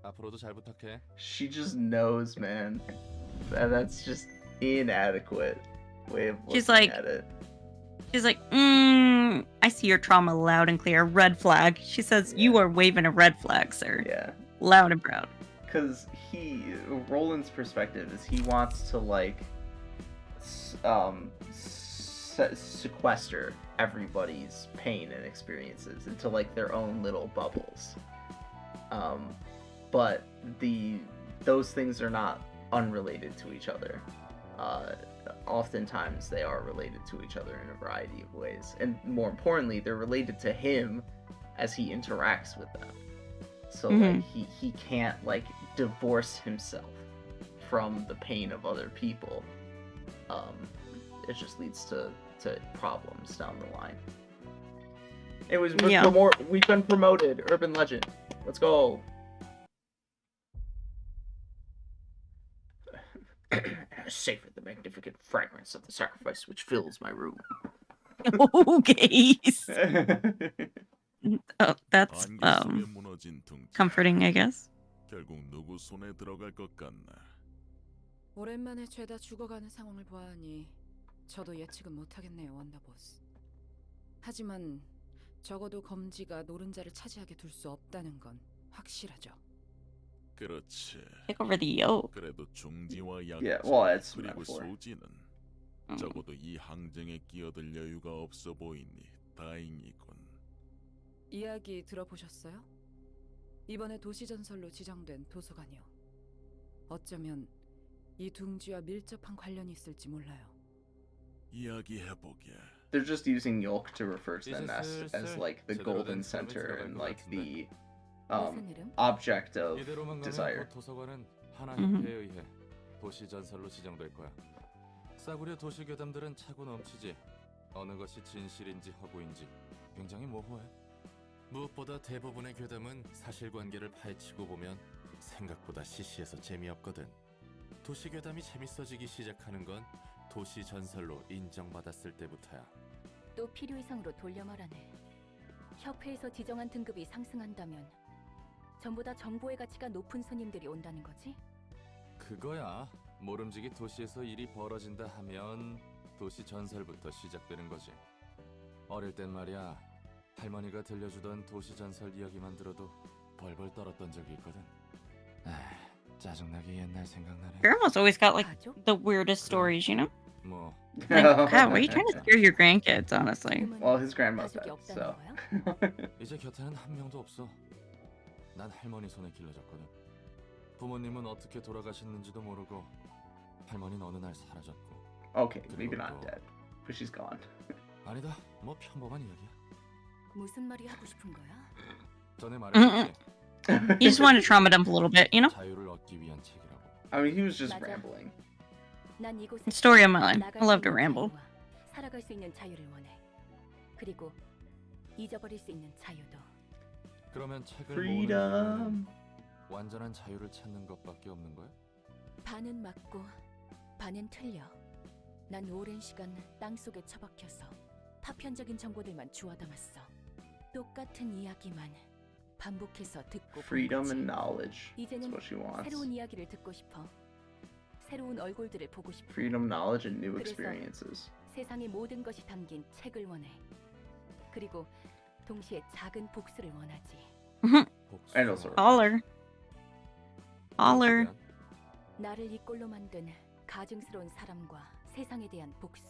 앞으로도 잘 부탁해. She just knows, man. That's just inadequate way of looking She's like- at it. She's like, I see your trauma loud and clear. Red flag. She says, you Yeah. are waving a red flag, sir. Yeah. Loud and proud. Because Roland's perspective is he wants to like sequester everybody's pain and experiences into like their own little bubbles, But those things are not unrelated to each other. Oftentimes they are related to each other in a variety of ways, and more importantly, they're related to him as he interacts with them. So like he can't like divorce himself from the pain of other people. It just leads to problems down the line. Anyways, we've been promoted. Urban legend. Let's go. Savor the magnificent fragrance of the sacrifice which fills my room. Okay. Oh, that's comforting, I guess. 결국 누구 손에 들어갈 것 같나? 오랜만에 죄다 죽어가는 상황을 보아하니 저도 예측은 못하겠네요, 원더보스. 하지만 적어도 검지가 노른자를 차지하게 둘 수 없다는 건 확실하죠. 그렇지. Take over the yoke. 그래도 중지와 약자 Yeah, well, it's 그리고 metaphor. 소지는 적어도 이 항쟁에 끼어들 여유가 없어 보이니 다행이군. 이야기 들어보셨어요? 이번에 도시전설로 지정된 도서관이요. 어쩌면 이 둥지와 밀접한 관련이 있을지 몰라요. 이야기해보게. They're just using Yolk to refer to them as like the golden center and like the object of 이대로만 desire. 가면 곧 도서관은 하나 협회에 의해 도시전설로 지정될 거야. 싸구려 도시 괴담들은 차고 넘치지. 어느 것이 진실인지 허구인지 굉장히 모호해. 무엇보다 대부분의 괴담은 사실관계를 파헤치고 보면 생각보다 시시해서 재미없거든. 도시 괴담이 재밌어지기 시작하는 건 도시 전설로 인정받았을 때부터야. 또 필요 이상으로 돌려 말하네. 협회에서 지정한 등급이 상승한다면 전보다 정보의 가치가 높은 손님들이 온다는 거지? 그거야. 모름지기 도시에서 일이 벌어진다 하면 도시 전설부터 시작되는 거지. 어릴 땐 말이야, 할머니가 들려주던 도시 전설 이야기만 들어도 벌벌 떨었던 적이 있거든. 짜증나게 옛날 생각나네. Grandma's always got like the weirdest stories, you know? 뭐 Like, God, why are you trying to scare your grandkids, honestly? Well, his grandma's dead, so. 이제 곁에는 한 명도 없어. 난 할머니 손에 길러졌거든. 부모님은 어떻게 돌아가셨는지도 모르고 할머니는 어느 날 사라졌고. Okay, maybe not dead, but she's gone. 아니다, 뭐 평범한 이야기야. 무슨 말이 하고 싶은 거야? 전에 말했지. You just want to trauma dump a little bit, you know? 자유를 얻기 위한 책이라고. I mean, he was just 맞아. rambling. 난 이곳에 Story of my life. 나갈 I love 수 to 있는 ramble. 자유와 살아갈 수 있는 자유를 원해. 그리고 잊어버릴 수 있는 자유도. 그러면 책을 Freedom. 모으는 완전한 자유를 찾는 것밖에 없는 거야? 반은 맞고 반은 틀려. 난 오랜 시간 땅속에 처박혀서 파편적인 정보들만 주워 담았어. 똑같은 이야기만 반복해서 듣고 본 Freedom 거지. and knowledge. That's 이제는 what she wants. 새로운 이야기를 듣고 싶어. 새로운 얼굴들을 보고 싶어. Freedom, knowledge, and new 그래서 experiences. 세상의 모든 것이 담긴 책을 원해. 그리고 동시에 작은 복수를 원하지. And also Holler. Holler. 나를 이 꼴로 만든 가증스러운 사람과 세상에 대한 복수.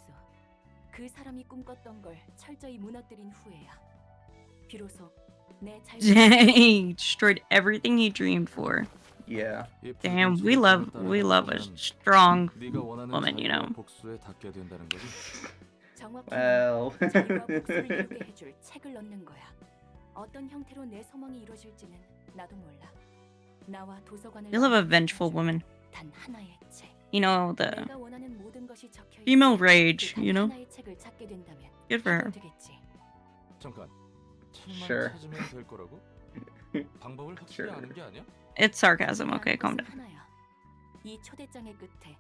그 사람이 꿈꿨던 걸 철저히 무너뜨린 후에야. 비로소 내 자유. Dang, destroyed everything he dreamed for. Yeah. Damn, we love a strong woman, you know. 복수에 닿게 된다는 거지. 정확히 Well. 자유와 복수를 이루게 해줄 책을 얻는 거야. 어떤 형태로 내 소망이 이루어질지는 나도 몰라. 나와 도서관을 You love a vengeful woman. 단 하나의 책. You know, the 내가 원하는 모든 것이 적혀 female 있어. rage, 그 you know? 하나의 책을 찾게 된다면 Good for her. 되겠지. 잠깐. 책만 Sure. 찾으면 될 거라고? 방법을 확실히 Sure. 아는 게 아니야? It's sarcasm, okay, calm 것은 down. 하나야. 이 초대장의 끝에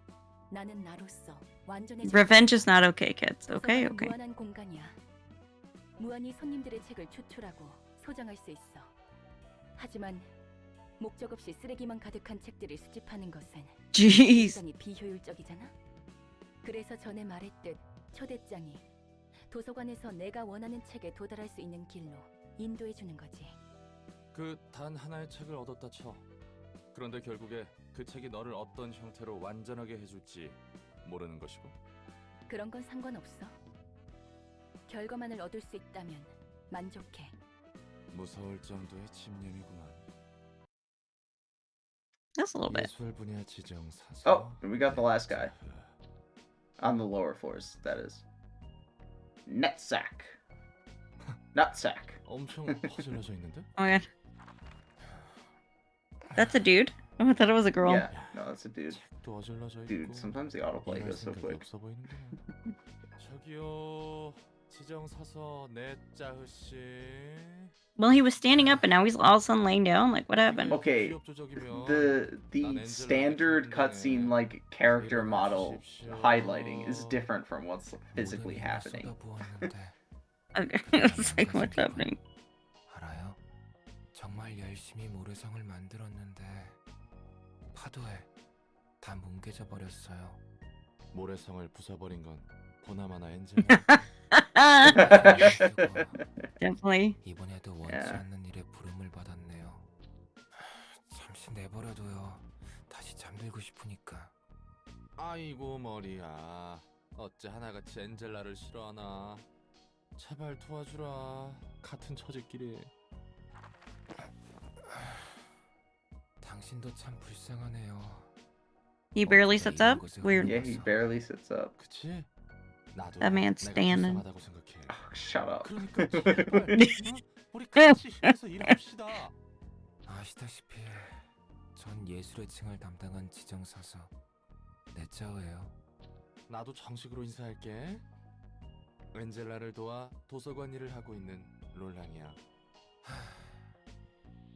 나는 나로서 완전해. Revenge is not okay, kids. Okay, 도서관은 okay. 무한한 공간이야. 무한히 손님들의 책을 추출하고 소장할 수 있어. 하지만 목적 없이 쓰레기만 가득한 책들을 수집하는 것은 Jeez. 굉장히 비효율적이잖아. 그래서 전에 말했듯 초대장이 도서관에서 내가 원하는 책에 도달할 수 있는 길로 인도해 주는 거지. 그 단 하나의 책을 얻었다 쳐. 그런데 결국에 그 책이 너를 어떤 형태로 완전하게 해줄지 모르는 것이고. 그런 건 상관없어. 결과만을 얻을 수 있다면 만족해. 무서울 정도의 집념이구만. That's a little bit. 예술 분야 지정 사서. Oh, we got the last guy. On the lower floors, that is. Nutsack. Nutsack. 엄청 허술해져 있는데? Oh my god. That's a dude? Oh, I thought it was a girl. Yeah, no, that's a dude. 책도 어질러져 있고. Dude, sometimes the autoplay 일할 goes so 생각이 quick. 없어 보이는구나. 저기요. 지정 사서 넷짜흐 씨. Well, he was standing up and now he's all of a sudden laying down. Like, what happened? Okay, the standard cutscene like character model highlighting is different from what's physically happening. Okay, it's like, what's happening? 알아요? 정말 열심히 모래성을 만들었는데 파도에 다 뭉개져 버렸어요. 모래성을 부숴버린 건 보나마나 엔젤. Definitely. 이번에도 원치 않는 일에 부름을 받았네요. 잠시 내버려둬요. 다시 잠들고 싶으니까. 아이고 머리야. 어째 하나같이 엔젤라를 싫어하나. 제발 도와주라. 같은 처지끼리. 당신도 참 불쌍하네요. He barely sits up? Weird. Yeah, he barely sits up. 그치? 나도 That man's 내가 standing. 불쌍하다고 생각해. Oh, shut up. 그러니까 제발 우리 같이 힘내서 일합시다. 아시다시피 전 예술의 층을 담당한 지정사서 넷짜오예요. 나도 정식으로 인사할게. 엔젤라를 도와 도서관 일을 하고 있는 롤랑이야.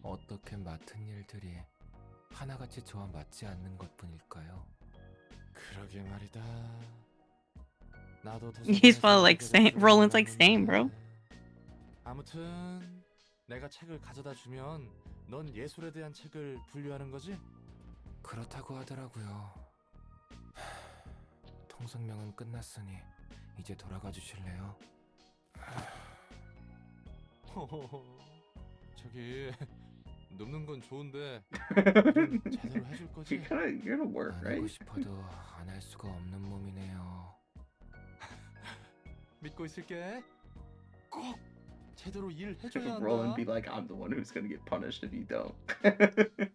어떻게 맡은 일들이 하나같이 저와 맞지 않는 것뿐일까요? 그러게 말이다. 나도 He's probably like, Roland's like, same, bro. 아무튼 내가 책을 가져다 주면 넌 예술에 대한 책을 분류하는 거지? 그렇다고 하더라고요. 통성명은 끝났으니 이제 돌아가 주실래요? 저기 눕는 건 좋은데 일은 제대로 해줄 거지? You're gonna work, 안 하고 right? 싶어도 안 할 수가 없는 몸이네요. 믿고 있을게. 꼭 제대로 일 해줘야 Roland 한다. be like, I'm the one who's gonna get punished if you don't.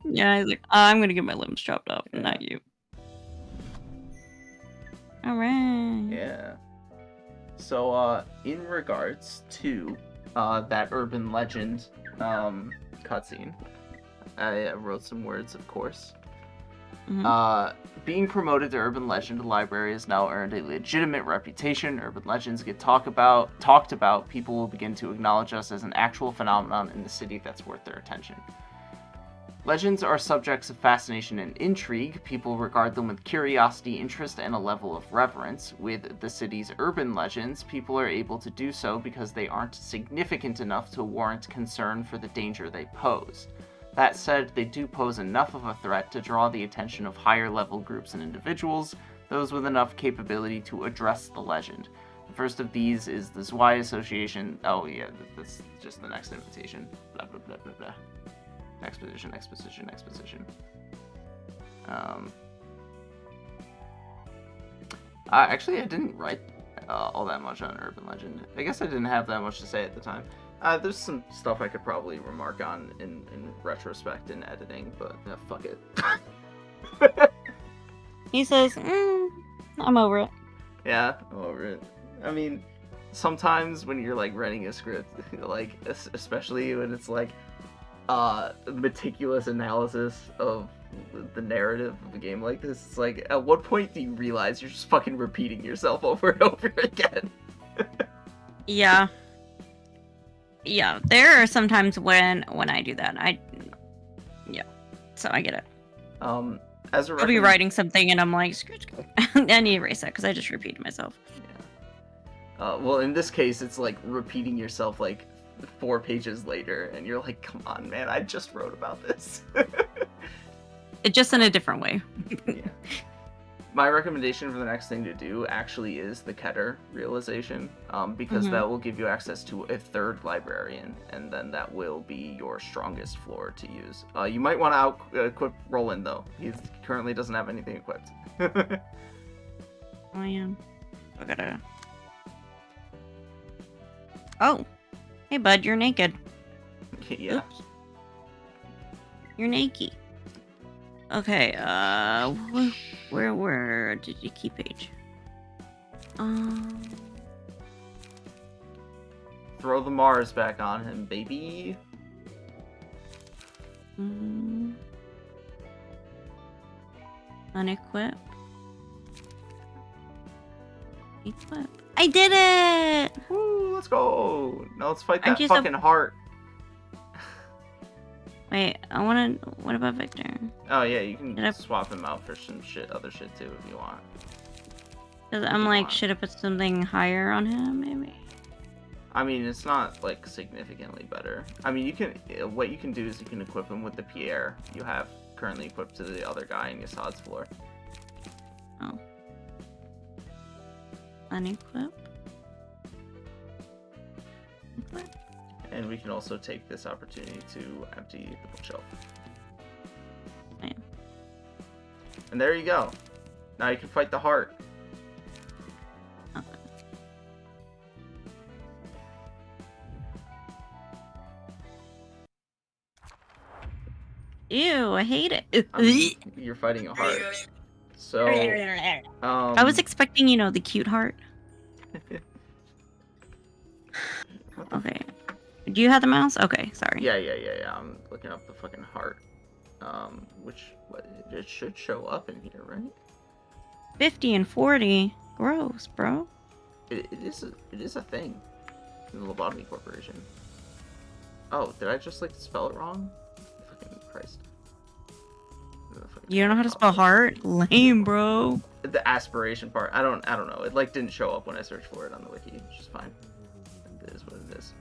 Yeah, he's like, I'm gonna get my limbs chopped off, Yeah. not you. Alright. Yeah. So, in regards to that urban legend cutscene, I wrote some words, of course. Mhm. Being promoted to urban legend, the library has now earned a legitimate reputation. Urban legends get talked about. People will begin to acknowledge us as an actual phenomenon in the city that's worth their attention. Legends are subjects of fascination and intrigue. People regard them with curiosity, interest, and a level of reverence. With the city's urban legends, people are able to do so because they aren't significant enough to warrant concern for the danger they pose. That said, they do pose enough of a threat to draw the attention of higher-level groups and individuals, those with enough capability to address the legend. The first of these is the Zwei Association. Oh yeah, that's just the next invitation. Blah blah blah blah blah. Exposition. Actually, I didn't write all that much on Urban Legend. I guess I didn't have that much to say at the time. There's some stuff I could probably remark on in retrospect and editing, but fuck it. He says, I'm over it. Yeah, I'm over it. I mean, sometimes when you're like writing a script, like especially when it's like meticulous analysis of the narrative of a game like this, it's like, at what point do you realize you're just fucking repeating yourself over and over again? Yeah. Yeah, there are some times when I do that. So I get it. As a I'll be writing something and I'm like, screw it. I need to erase that because I just repeated myself. Yeah. Well, in this case, it's like repeating yourself like 4 pages later, and you're like, come on, man, I just wrote about this. It just in a different way. Yeah. My recommendation for the next thing to do actually is the Keter realization, because that will give you access to a 3rd librarian, and then that will be your strongest floor to use. You might want to out-equip Roland, though. He currently doesn't have anything equipped. Oh, yeah. I gotta... Oh! Hey, bud, you're naked. Yeah. Oops. You're naked. Okay, where did you keep page? Throw the Mars back on him, baby. Unequip. Equip. I did it! Woo, let's go. Now let's fight Aren't that you fucking heart. Wait, I wanna. What about Victor? Oh yeah, you can Did I- swap him out for some other shit too if you want. Cause If I'm you like, want. should I put something higher on him, maybe? I mean, it's not like significantly better. I mean, you can. What you can do is you can equip him with the Pierre you have currently equipped to the other guy in Yassad's floor. Oh. Unequip. Equip. And we can also take this opportunity to empty the bookshelf. Yeah. And there you go. Now you can fight the heart. Okay. Ew, I hate it. I mean, you're fighting a heart. So, I was expecting, the cute heart. Okay. Do you have the mouse? Okay, sorry. Yeah. I'm looking up the fucking heart. It should show up in here, right? 50 and 40. Gross, bro. It is a thing in the Lobotomy Corporation. Oh, did I just spell it wrong? Fucking Christ. You don't know how to spell heart? Lame, bro. The aspiration part. I don't know. It didn't show up when I searched for it on the wiki, which is fine. It is what it is.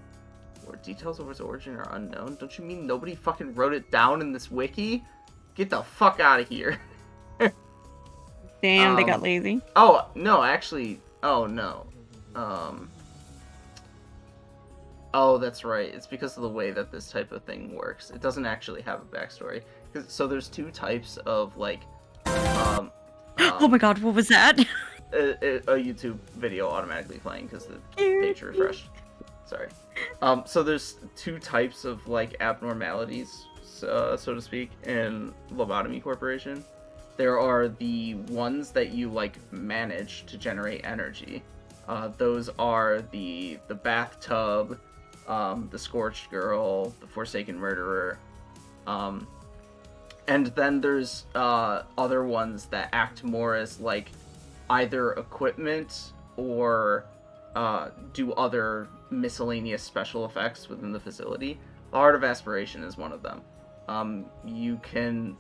Or details of its origin are unknown. Don't you mean nobody fucking wrote it down in this wiki? Get the fuck out of here. Damn, they got lazy. Oh, no, actually. Oh, no. Oh, that's right. It's because of the way that this type of thing works. It doesn't actually have a backstory. So there's two types of, Oh my god, what was that? a YouTube video automatically playing because the page refreshed. Sorry. So there's two types of, abnormalities, so to speak, in Lobotomy Corporation. There are the ones that you, manage to generate energy. Those are the bathtub, the Scorched Girl, the Forsaken Murderer, and then there's other ones that act more as either equipment or do other miscellaneous special effects within the facility. The Heart of Aspiration is one of them. You can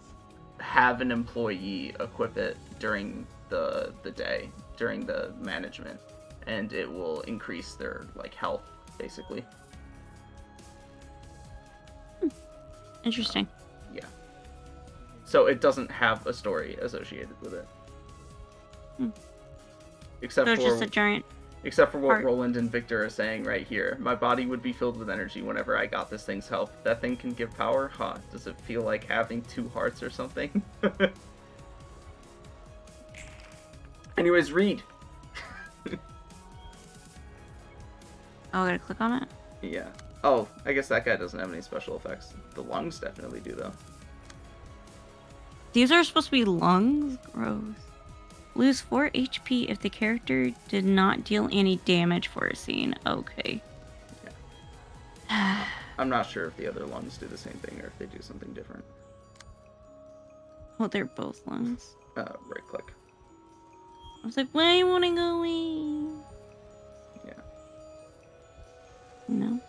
have an employee equip it during the day, during the management, and it will increase their health, basically. Interesting. Yeah. So it doesn't have a story associated with it. Except So it's for just a giant. Except for what heart. Roland and Victor are saying right here. My body would be filled with energy whenever I got this thing's help. That thing can give power? Huh. Does it feel like having two hearts or something? Anyways, read. Oh, I gotta click on it? Yeah. Oh, I guess that guy doesn't have any special effects. The lungs definitely do, though. These are supposed to be lungs? Gross. Lose 4 HP if the character did not deal any damage for a scene. Okay. Yeah. I'm not sure if the other lungs do the same thing or if they do something different. Oh, they're both lungs. Right click. I was like, why do you want to go in? Yeah. No.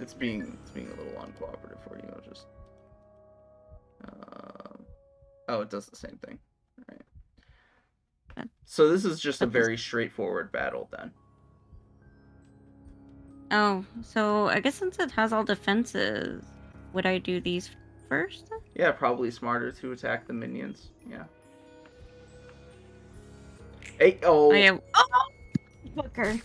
It's being a little uncooperative for you. I'll just. Oh, it does the same thing. All right. So this is just a very straightforward battle then. Oh, so I guess since it has all defenses, would I do these first? Yeah, probably smarter to attack the minions. Yeah. Hey, Oh yeah. Oh, fucker.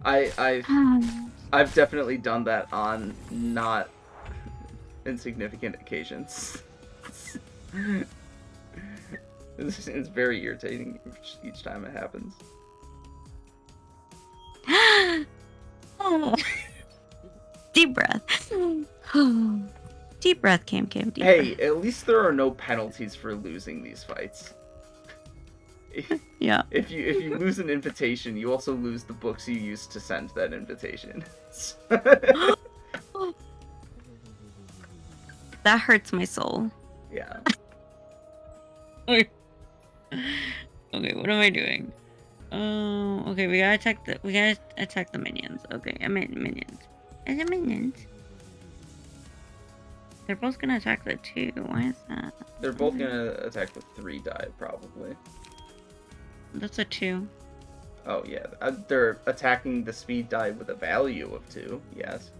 I've definitely done that on not insignificant occasions. It's very irritating each time it happens. Deep breath. Deep Deep breath, CamCam. Deep Hey, at least there are no penalties for losing these fights. Yeah. If you lose an invitation, you also lose the books you used to send that invitation. That hurts my soul. Yeah. Okay, what am I doing? Okay, we gotta attack the minions. Okay, I meant minions. Is it minions? They're both gonna attack the 2. Why is that? They're both gonna attack with 3 die, probably. That's a 2. Oh, yeah. They're attacking the speed die with a value of 2, yes.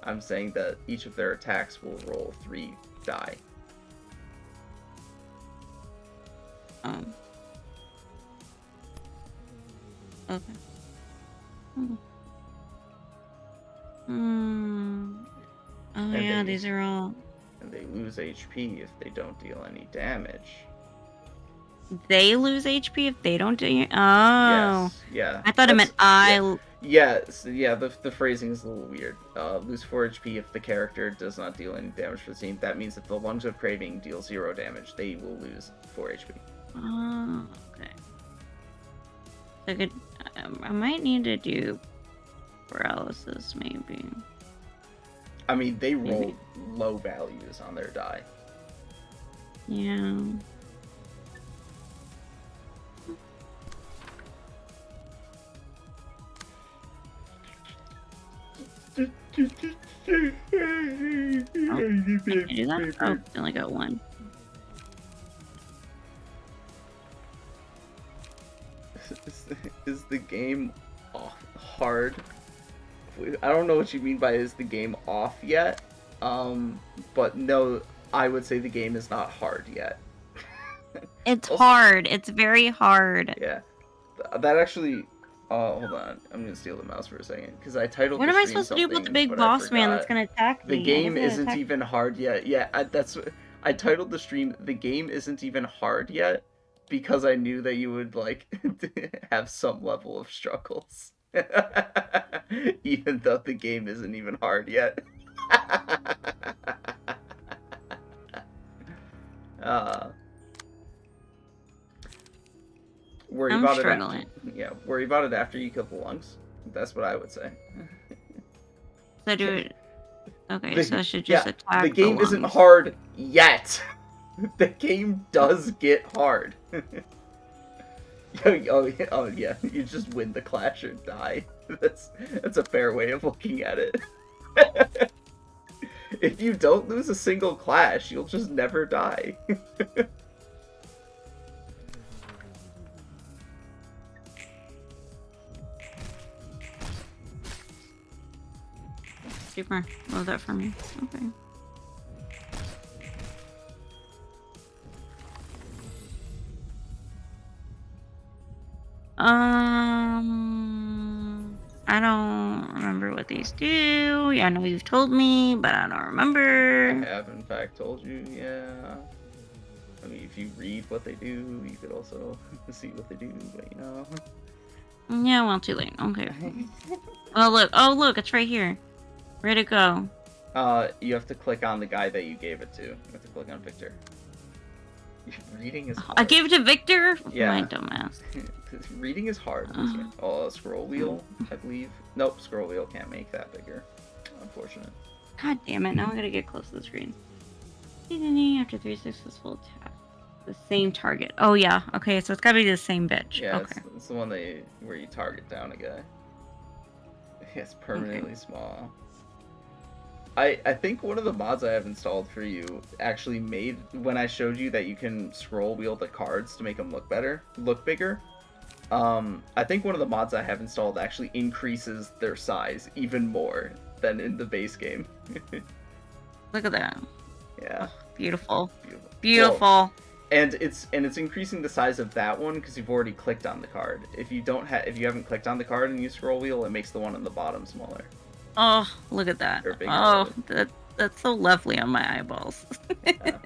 I'm saying that each of their attacks will roll 3 die. Okay. Oh And yeah, these are all... And they lose HP if they don't deal any damage. They lose HP if they don't do... Oh. Yes, yeah. I thought it meant Yeah, the phrasing is a little weird. Lose 4 HP if the character does not deal any damage for the team. That means if the Lungs of Craving deal 0 damage, they will lose 4 HP. Oh, okay. I could... I might need to do paralysis, maybe. I mean, they roll low values on their die. Yeah. Oh, can I do that? Oh, I only got 1. Is the game hard? I don't know what you mean by is the game off yet. But no, I would say the game is not hard yet. It's hard. It's very hard. Yeah. That actually... hold on. I'm gonna steal the mouse for a second. Because I titled What the am I stream supposed to do about the something, big but boss man that's gonna attack me? The game isn't even hard yet. Yeah, I titled the stream, The Game Isn't Even Hard Yet, because I knew that you would, like, have some level of struggles. Even though the game isn't even hard yet. Worry I'm about struggling. it. Yeah, worry about it after you kill the lungs. That's what I would say. So do it. Okay, so I should just attack the game the isn't lungs. hard yet. The game does get hard. Oh yeah, you just win the clash or die. That's a fair way of looking at it. If you don't lose a single clash, you'll just never die. Super. Love that for me. Okay. I don't remember what these do. Yeah, I know you've told me, but I don't remember. I have, in fact, told you, yeah. I mean, if you read what they do, you could also see what they do, but you know. Yeah, well, too late. Okay. Oh, look, it's right here. Where'd it go? You have to click on the guy that you gave it to. You have to click on Victor. Reading is hard. I gave it to Victor? Yeah. My dumbass. Reading is hard. Scroll wheel, I believe. Nope, scroll wheel can't make that bigger. Unfortunate. God damn it, now I gotta get close to the screen. After 3 successful attacks. The same target. Oh, yeah. Okay, so it's gotta be the same bitch. Yeah, okay. it's the one where you target down a guy. It's permanently small. I think one of the mods I have installed for you actually made, when I showed you that you can scroll wheel the cards to make them look bigger. I think one of the mods I have installed actually increases their size even more than in the base game. Look at that. Yeah. Beautiful. Beautiful. Well, and it's increasing the size of that one because you've already clicked on the card. If you haven't clicked on the card and you scroll wheel, it makes the one on the bottom smaller. Oh, look at that. Oh, that's so lovely on my eyeballs. Yeah.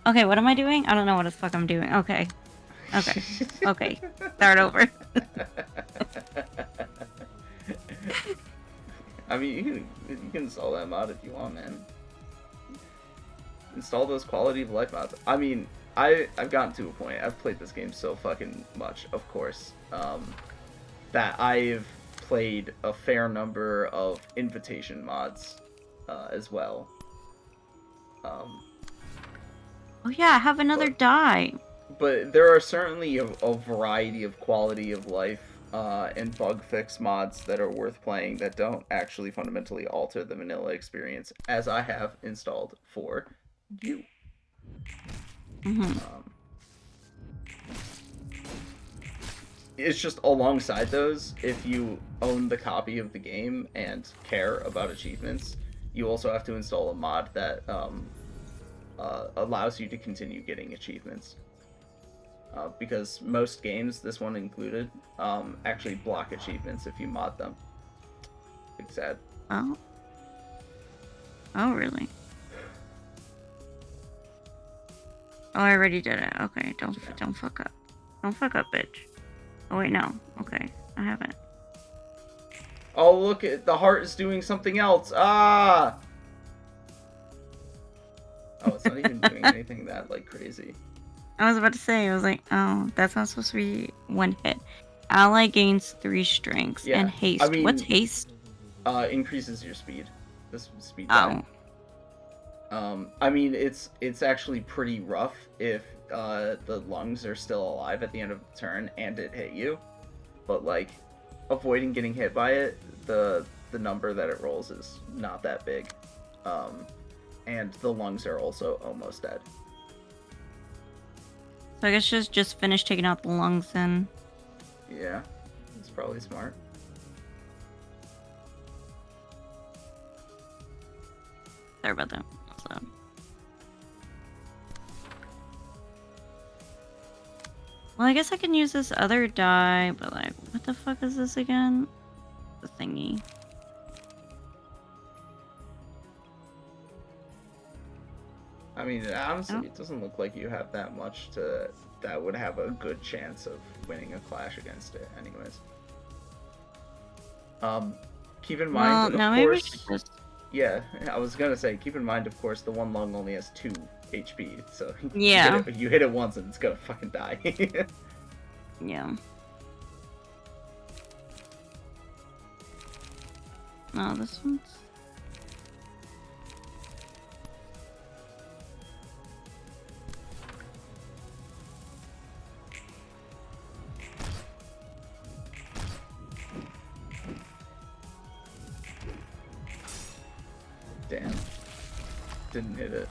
Okay, what am I doing? I don't know what the fuck I'm doing. Okay. Okay. Start over. I mean, you can install that mod if you want, man. Install those quality of life mods. I mean, I've gotten to a point. I've played this game so fucking much, of course, that I've played a fair number of invitation mods as well. Oh yeah, have another die. But there are certainly a variety of quality of life and bug fix mods that are worth playing that don't actually fundamentally alter the vanilla experience, as I have installed for you. It's just alongside those, if you own the copy of the game and care about achievements, you also have to install a mod that allows you to continue getting achievements. Because most games, this one included, actually block achievements if you mod them. Big sad. Oh. Oh, really? Oh, I already did it. Okay, don't fuck up. Don't fuck up, bitch. Oh wait, no. Okay, I haven't. Oh, look, the heart is doing something else. Ah! Oh, it's not even doing anything that, like, crazy. I was about to say, I was like, oh, that's not supposed to be one hit. Ally gains 3 strengths and haste. I mean, what's haste? Increases your speed. This speed. Oh. I mean, it's actually pretty rough if the lungs are still alive at the end of the turn and it hit you. But, like, avoiding getting hit by it, the number that it rolls is not that big. And the lungs are also almost dead. So I guess just finish taking out the lungs then. Yeah, it's probably smart. Sorry about that. So. Well, I guess I can use this other die, but like, what the fuck is this again? The thingy. I mean, honestly, it doesn't look like you have that much that would have a good chance of winning a clash against it, anyways. Keep in mind, well, of course. Yeah, I was gonna say, keep in mind, of course, the one lung only has 2 HP, so yeah, you hit it once and it's gonna fucking die. Yeah. No, this one's. Damn. Didn't hit it.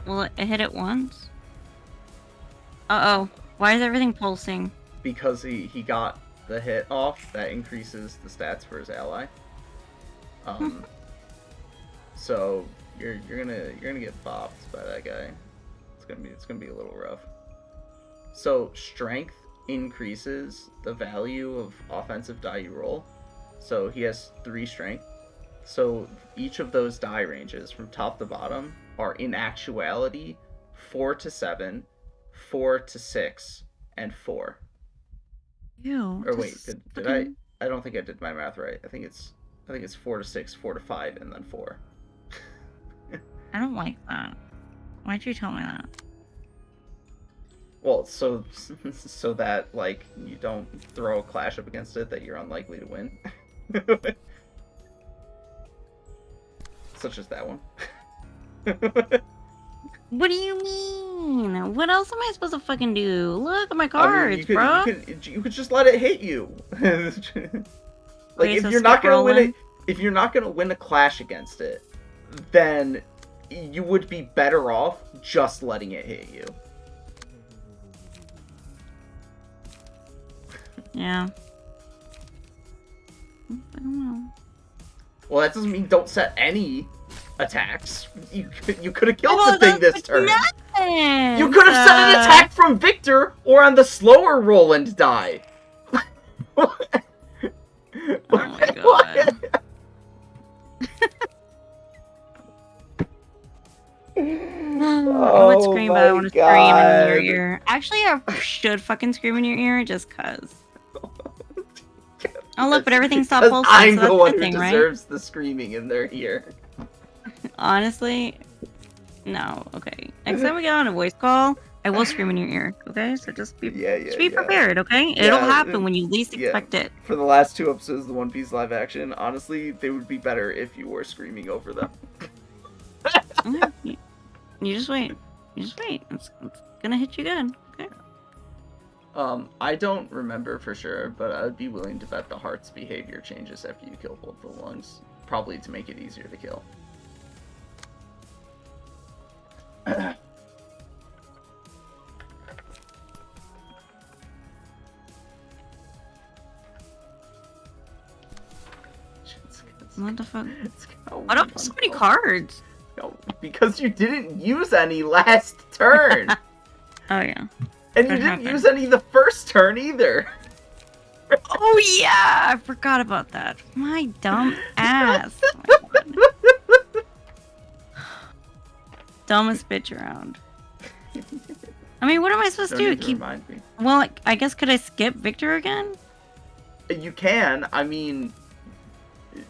Well, it hit it once. Uh-oh. Why is everything pulsing? Because he got the hit off, that increases the stats for his ally. So you're gonna get bopped by that guy. It's gonna be a little rough. So strength increases the value of offensive die you roll. So he has 3 strength. So each of those die ranges from top to bottom are in actuality 4 to 7, 4 to 6, and 4. Ew. Or wait, did I? I don't think I did my math right. I think it's 4 to 6, 4 to 5, and then 4. I don't like that. Why'd you tell me that? Well, so that like you don't throw a clash up against it that you're unlikely to win. Such as that one. What do you mean? What else am I supposed to fucking do? Look at my cards, bro. You could just let it hit you. Like Okay, if so you're not gonna rolling. win it, if you're not gonna win a clash against it, then you would be better off just letting it hit you. Yeah. I don't know. Well, that doesn't mean don't set any attacks. You could have killed the thing this turn. Nothing. You could have set an attack from Victor or on the slower roll and die. Oh my god. I would scream, but I want to scream in your ear. Actually, I should fucking scream in your ear just cause. Oh look, but everything stopped Because pulsing, I'm so the that's one a good who thing, right? deserves the screaming in their ear. Honestly, no. Okay. Next time we get on a voice call, I will scream in your ear. Okay, so just be prepared. Okay, it'll happen when you least expect it. For the last 2 episodes of the One Piece live action, honestly, they would be better if you were screaming over them. Okay, you just wait. You just wait. It's gonna hit you good. Okay. I don't remember for sure, but I would be willing to bet the heart's behavior changes after you kill both the lungs, probably to make it easier to kill. What the fuck? What up? So many cards. No, because you didn't use any last turn. Oh yeah. And you didn't use any the first turn either. Oh yeah, I forgot about that. My dumb ass. Dumbest bitch around. I mean, what am I supposed to do? Keep. Remind me. Well, like, I guess could I skip Victor again? You can. I mean.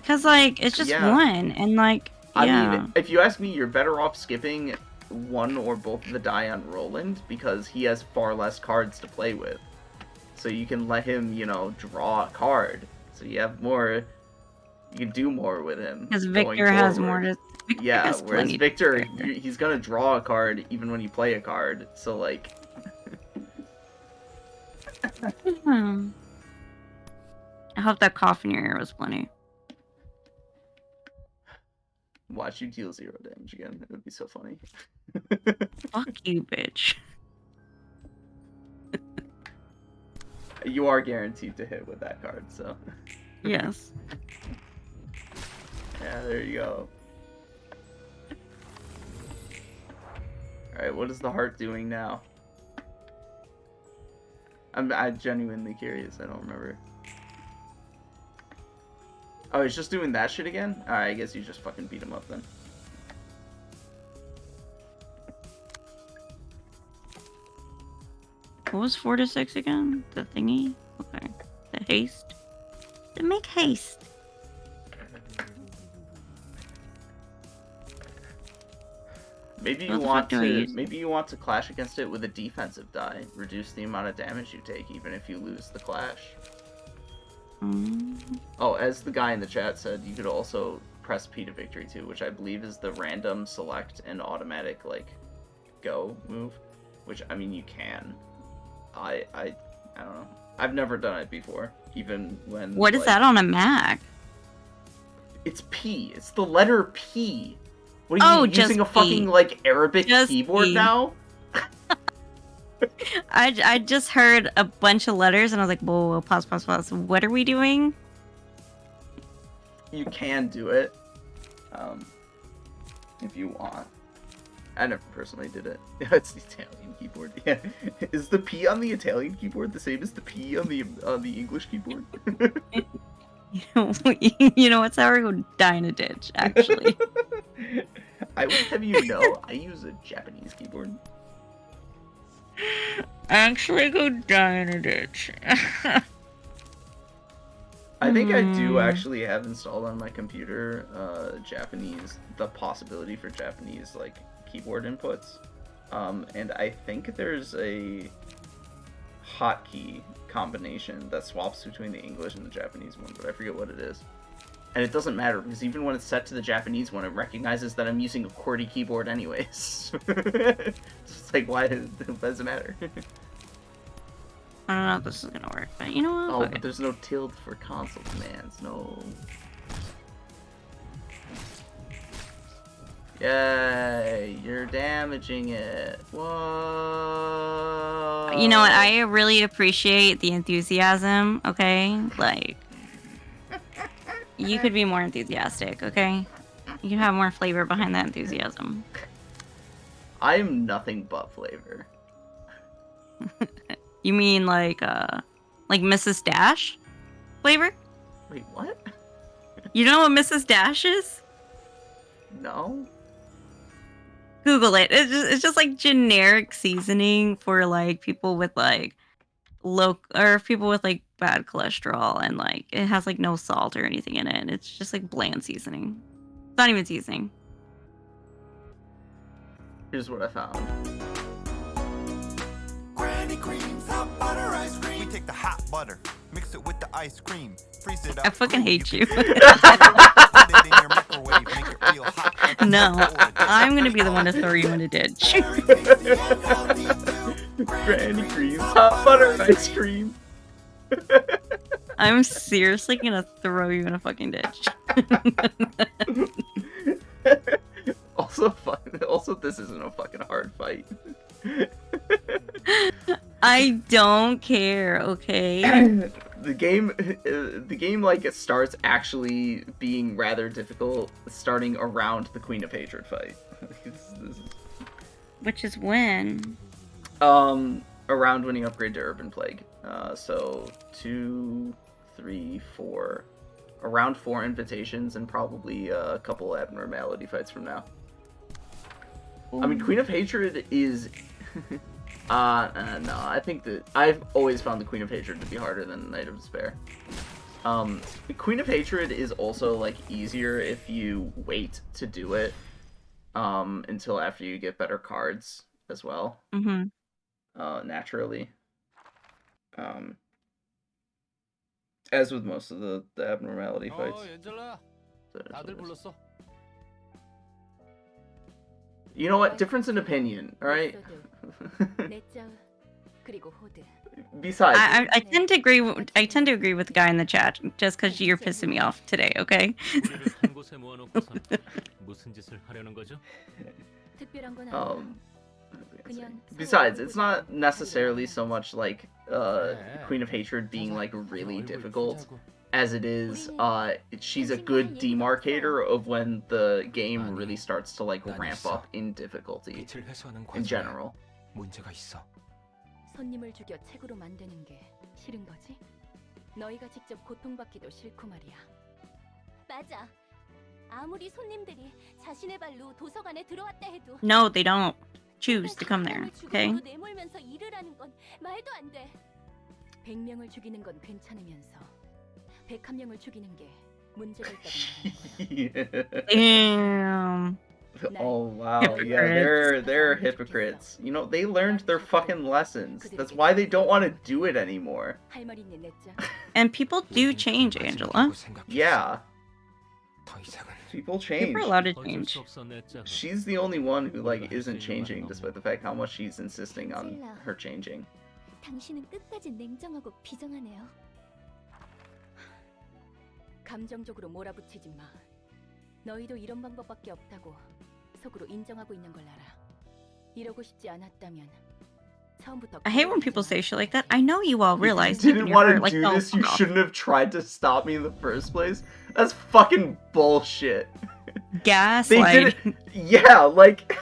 Cause like it's just one, and like I mean, if you ask me, you're better off skipping one or both of the die on Roland because he has far less cards to play with. So you can let him, you know, draw a card. So you have more. You can do more with him. Because Victor has more to. Yeah, whereas Victor, he's gonna draw a card even when you play a card. So like. I hope that cough in your ear was plenty. Watch you deal 0 damage again. It would be so funny. Fuck you, bitch. You are guaranteed to hit with that card, so. Yes. Yeah, there you go. Alright, what is the heart doing now? I'm genuinely curious. I don't remember. Oh, he's just doing that shit again? Alright, I guess you just fucking beat him up then. What was 4 to 6 again? The thingy? Okay. The haste. To make haste. Maybe you want to clash against it with a defensive die. Reduce the amount of damage you take even if you lose the clash. Oh, as the guy in the chat said, you could also press P to victory too, which I believe is the random select and automatic like go move. Which I mean you can. I don't know. I've never done it before, even when. What is that on a Mac? It's P. It's the letter P. What are you using a fucking like Arabic keyboard now? I just heard a bunch of letters and I was like, whoa, pause. What are we doing? You can do it, if you want. I never personally did it. Yeah, it's the Italian keyboard. Yeah, is the P on the Italian keyboard the same as the P on the English keyboard? You know what? Sorry, go die in a ditch. Actually, I would have you know, I use a Japanese keyboard. Actually, go die in a ditch. I think I do actually have installed on my computer the possibility for Japanese like keyboard inputs. And I think there's a hotkey combination that swaps between the English and the Japanese one, but I forget what it is. And it doesn't matter because even when it's set to the Japanese one, it recognizes that I'm using a QWERTY keyboard anyways. It's like, why does it matter? I don't know if this is gonna work, but you know what? Oh, but there's no tilde for console commands. No. Yay! You're damaging it. Whoa! You know what? I really appreciate the enthusiasm. Okay, like you could be more enthusiastic. Okay, you can have more flavor behind that enthusiasm. I am nothing but flavor. You mean like Mrs. Dash flavor? Wait, what? You know what Mrs. Dash is? No. Google it. It's just like generic seasoning for like people with like low or people with like bad cholesterol and like it has like no salt or anything in it. It's just like bland seasoning. It's not even seasoning. Here's what I found. Granny creams, hot butter ice cream. We take the hot butter, mix it with the ice cream, freeze it up. I fucking hate you. Put it in your microwave, make it real hot. No, I'm gonna be the one to throw you in a ditch. Granny creams, hot butter ice cream. I'm seriously gonna throw you in a fucking ditch. Also, also, this isn't a fucking hard fight. I don't care, okay? The game like it starts actually being rather difficult starting around the Queen of Hatred fight. Which is when? Around when you upgrade to Urban Plague. So 2, 3, 4. Around 4 invitations and probably a couple abnormality fights from now. I mean, Queen of Hatred is... no, I think that... I've always found the Queen of Hatred to be harder than Knight of Despair. Queen of Hatred is also, like, easier if you wait to do it until after you get better cards as well. Mm-hmm. Naturally. As with most of the abnormality fights. You know what? Difference in opinion, alright? Besides, I tend to agree. I tend to agree with the guy in the chat, just because you're pissing me off today. Okay. Besides, it's not necessarily so much like Queen of Hatred being like really difficult as it is she's a good demarcator of when the game really starts to like ramp up in difficulty in general. 손님을 죽여 책으로 만드는 게 싫은 거지? 너희가 직접 고통받기도 싫고 말이야. 맞아. 아무리 손님들이 자신의 발로 도서관에 들어왔다 해도 No, they don't choose to come there. Okay. 내몰면서 일을 하는 건 말도 안 돼. 100명을 죽이는 건 괜찮으면서 101명을 죽이는 게 문제가 있다고 말하는 거야. Damn. Oh wow, yeah, they're hypocrites. You know, they learned their fucking lessons. That's why they don't want to do it anymore. And people do change, Angela. Yeah. People change. People are allowed to change. She's the only one who like isn't changing, despite the fact how much she's insisting on her changing. 당신은 끝까지 냉정하고 비정하네요. 감정적으로 몰아붙이지 마. 너희도 이런 방법밖에 없다고 속으로 인정하고 있는 걸 알아. 이러고 싶지 않았다면 처음부터. I hate when people say shit like that. I know you all realize. If you didn't want to do this, you shouldn't have tried to stop me in the first place. That's fucking bullshit. Gaslighting. Yeah, like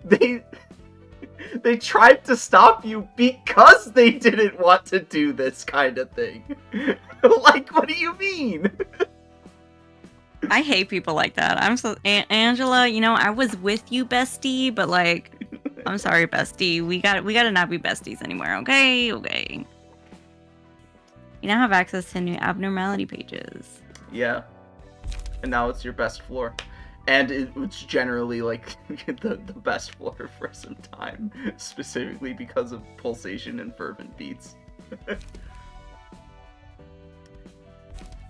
they tried to stop you because they didn't want to do this kind of thing. Like, what do you mean? I hate people like that. I'm so Angela. You know, I was with you, bestie, but like, I'm sorry, bestie. We gotta not be besties anymore. Okay. You now have access to new abnormality pages. Yeah, and now it's your best floor, and it's generally like the best floor for some time, specifically because of pulsation and fervent beats.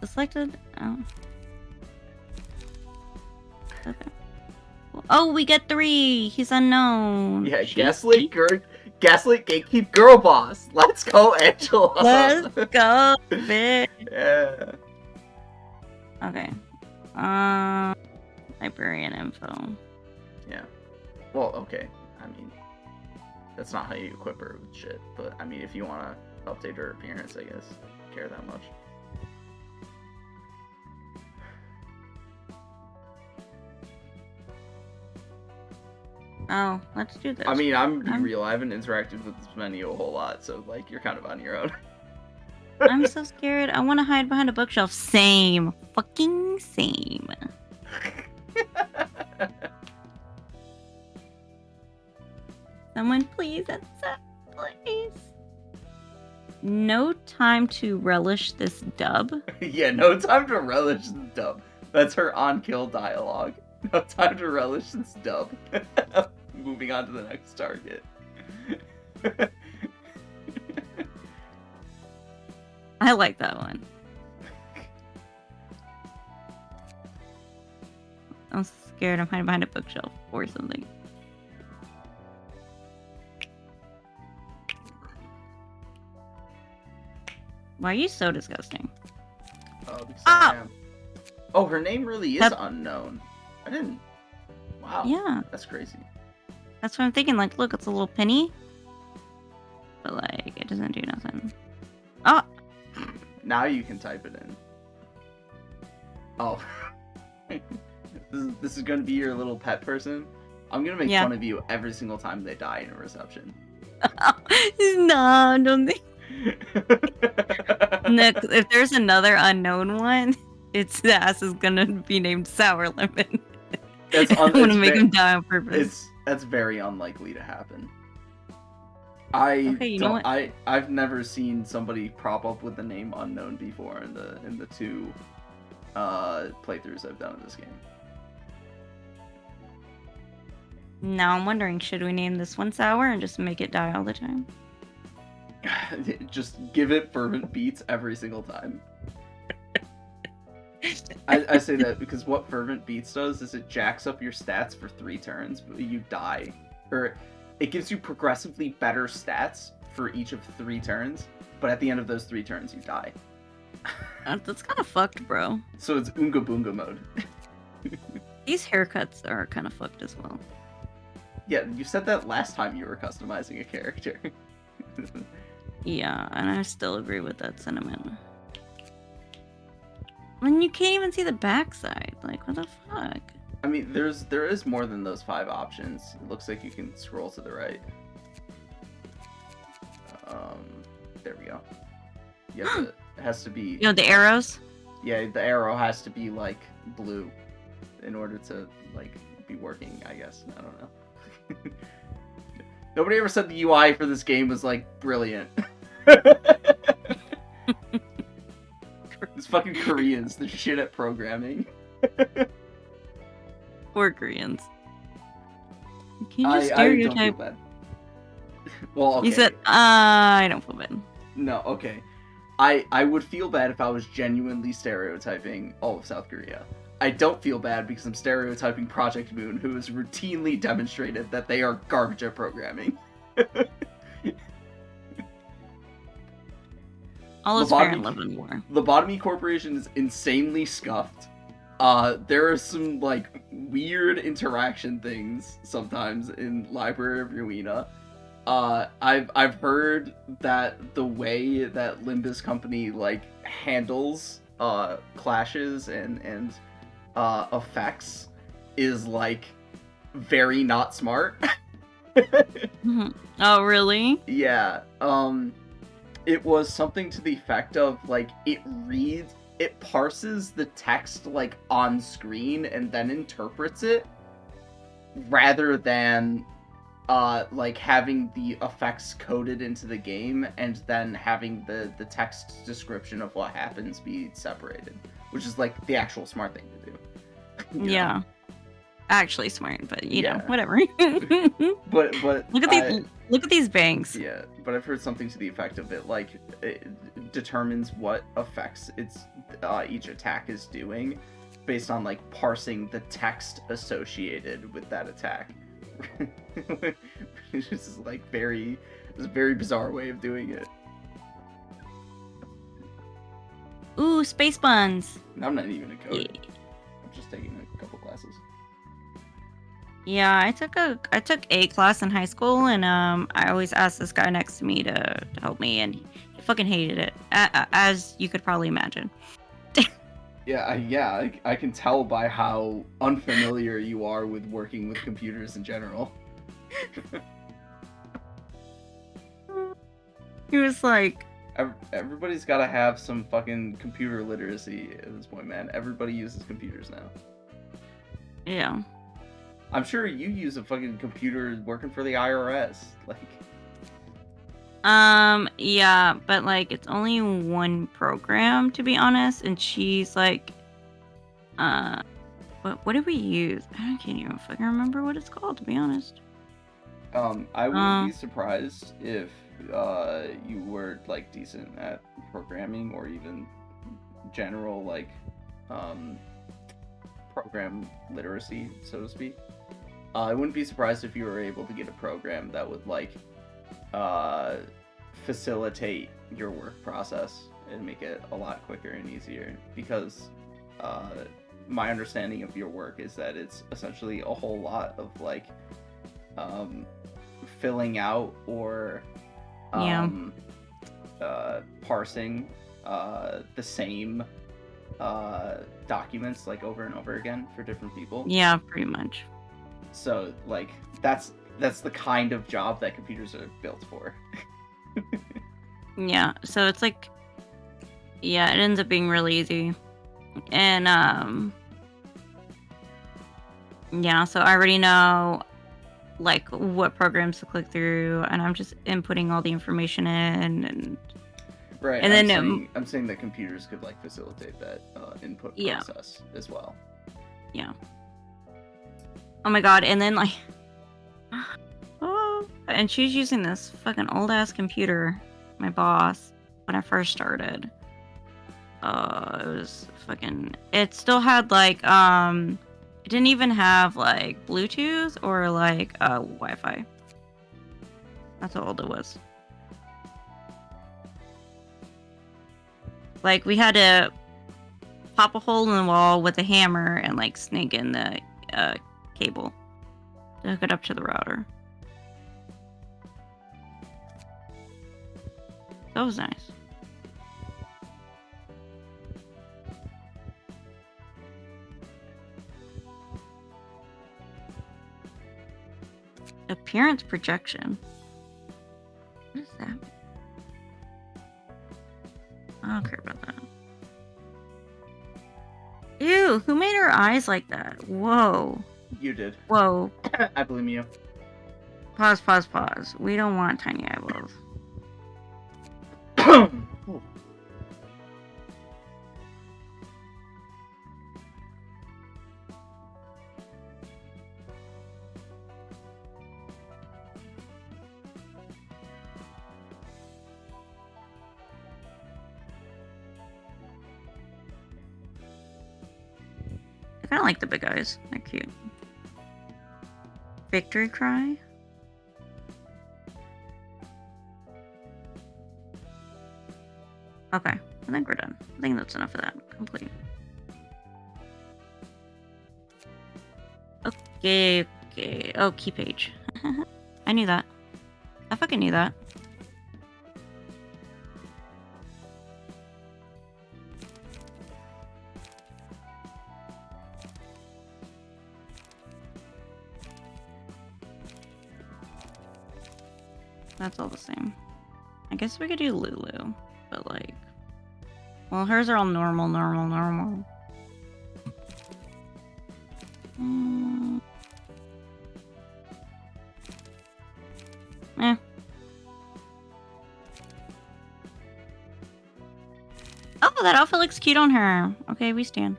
Selected. Oh. Okay. Oh, we get 3. He's unknown. Yeah, Gaslight Gatekeep Girl Boss. Let's go, Angela. Let's go, bitch. Yeah. Okay. Librarian info. Yeah. Well, okay. I mean, that's not how you equip her with shit. But I mean, if you want to update her appearance, I guess. Care that much. Oh, let's do this. I mean, I'm be real. I haven't interacted with this menu a whole lot, so like you're kind of on your own. I'm so scared. I want to hide behind a bookshelf. Same. Fucking same. Someone please accept, please. No time to relish this dub. Yeah, no time to relish the dub. That's her on-kill dialogue. No time to relish this dub. Moving on to the next target. I like that one. I'm scared I'm hiding behind a bookshelf or something. Why are you so disgusting? Oh, because I am. Oh, her name really is unknown. I didn't. Wow. Yeah. That's crazy. That's what I'm thinking. Like, look, it's a little penny. But, like, it doesn't do nothing. Oh! Now you can type it in. Oh. This is gonna be your little pet person. I'm gonna make fun of you every single time they die in a reception. No, don't think. Nick, if there's another unknown one, its ass is gonna be named Sour Lemon. I'm gonna make him die on purpose. That's very unlikely to happen. I've never seen somebody prop up with the name unknown before in the two playthroughs I've done of this game. Now I'm wondering, should we name this one Sour and just make it die all the time? Just give it fervent beats every single time. I say that because what fervent beats does is it jacks up your stats for 3 turns, but you die. Or it gives you progressively better stats for each of 3 turns, but at the end of those 3 turns you die. That's kind of fucked, bro. So it's Oonga Boonga mode. These haircuts are kind of fucked as well. Yeah, you said that last time you were customizing a character. Yeah, and I still agree with that sentiment. And you can't even see the backside. Like, what the fuck? I mean, there is more than those 5 options. It looks like you can scroll to the right. There we go. Yeah, it has to be. You know the arrows? Yeah, the arrow has to be like blue in order to like be working. I guess I don't know. Nobody ever said the UI for this game was like brilliant. It's fucking Koreans. They're shit at programming. Poor Koreans. Can you just stereotype? I don't feel bad. Well, okay. You said, I don't feel bad. No, okay. I would feel bad if I was genuinely stereotyping all of South Korea. I don't feel bad because I'm stereotyping Project Moon, who has routinely demonstrated that they are garbage at programming. All is fair in love and war. Lobotomy Corporation is insanely scuffed. There are some like weird interaction things sometimes in Library of Ruina. I've heard that the way that Limbus Company like handles clashes and effects is like very not smart. Oh really? Yeah. It was something to the effect of like it parses the text like on screen and then interprets it rather than like having the effects coded into the game and then having the text description of what happens be separated, which is like the actual smart thing to do. Yeah. Know? Actually smart, but you know, whatever. but look at these banks. Yeah, but I've heard something to the effect of it like it determines what effects each attack is doing based on like parsing the text associated with that attack. It's just like it's a very bizarre way of doing it. Ooh, space buns. I'm not even a coder. Yeah. I'm just taking a couple classes. Yeah, I took A class in high school, and I always asked this guy next to me to help me, and he fucking hated it, as you could probably imagine. I can tell by how unfamiliar you are with working with computers in general. He was like, everybody's got to have some fucking computer literacy at this point, man. Everybody uses computers now. Yeah. I'm sure you use a fucking computer working for the IRS. Like, Yeah, but like it's only one program to be honest, and she's like, what did we use? I can't even fucking remember what it's called to be honest. I wouldn't be surprised if you were like decent at programming or even general like program literacy, so to speak. I wouldn't be surprised if you were able to get a program that would like facilitate your work process and make it a lot quicker and easier, because my understanding of your work is that it's essentially a whole lot of like filling out or parsing the same documents like over and over again for different people. Yeah, pretty much. So like that's the kind of job that computers are built for. Yeah, so it's like, yeah, it ends up being really easy. And yeah, so I already know like what programs to click through, and I'm just inputting all the information in, and right. And I'm saying that computers could like facilitate that input process as well. Yeah. Oh my god! And then like, oh, and she's using this fucking old ass computer, my boss, when I first started. It was fucking. It still had like it didn't even have like Bluetooth or like Wi-Fi. That's how old it was. Like we had to pop a hole in the wall with a hammer and like snake in the cable to hook it up to the router. That was nice. Appearance projection. What is that? I don't care about that. Ew, who made her eyes like that? Whoa. You did. Whoa. I blame you. Pause. We don't want tiny eyeballs. I kind of like the big eyes. They're cute. Victory cry? Okay, I think we're done. I think that's enough of that. Complete. Okay. Oh, key page. I knew that. I fucking knew that. That's all the same. I guess we could do Lulu, but like, well, hers are all normal. Eh. Oh, that outfit looks cute on her. Okay, we stand.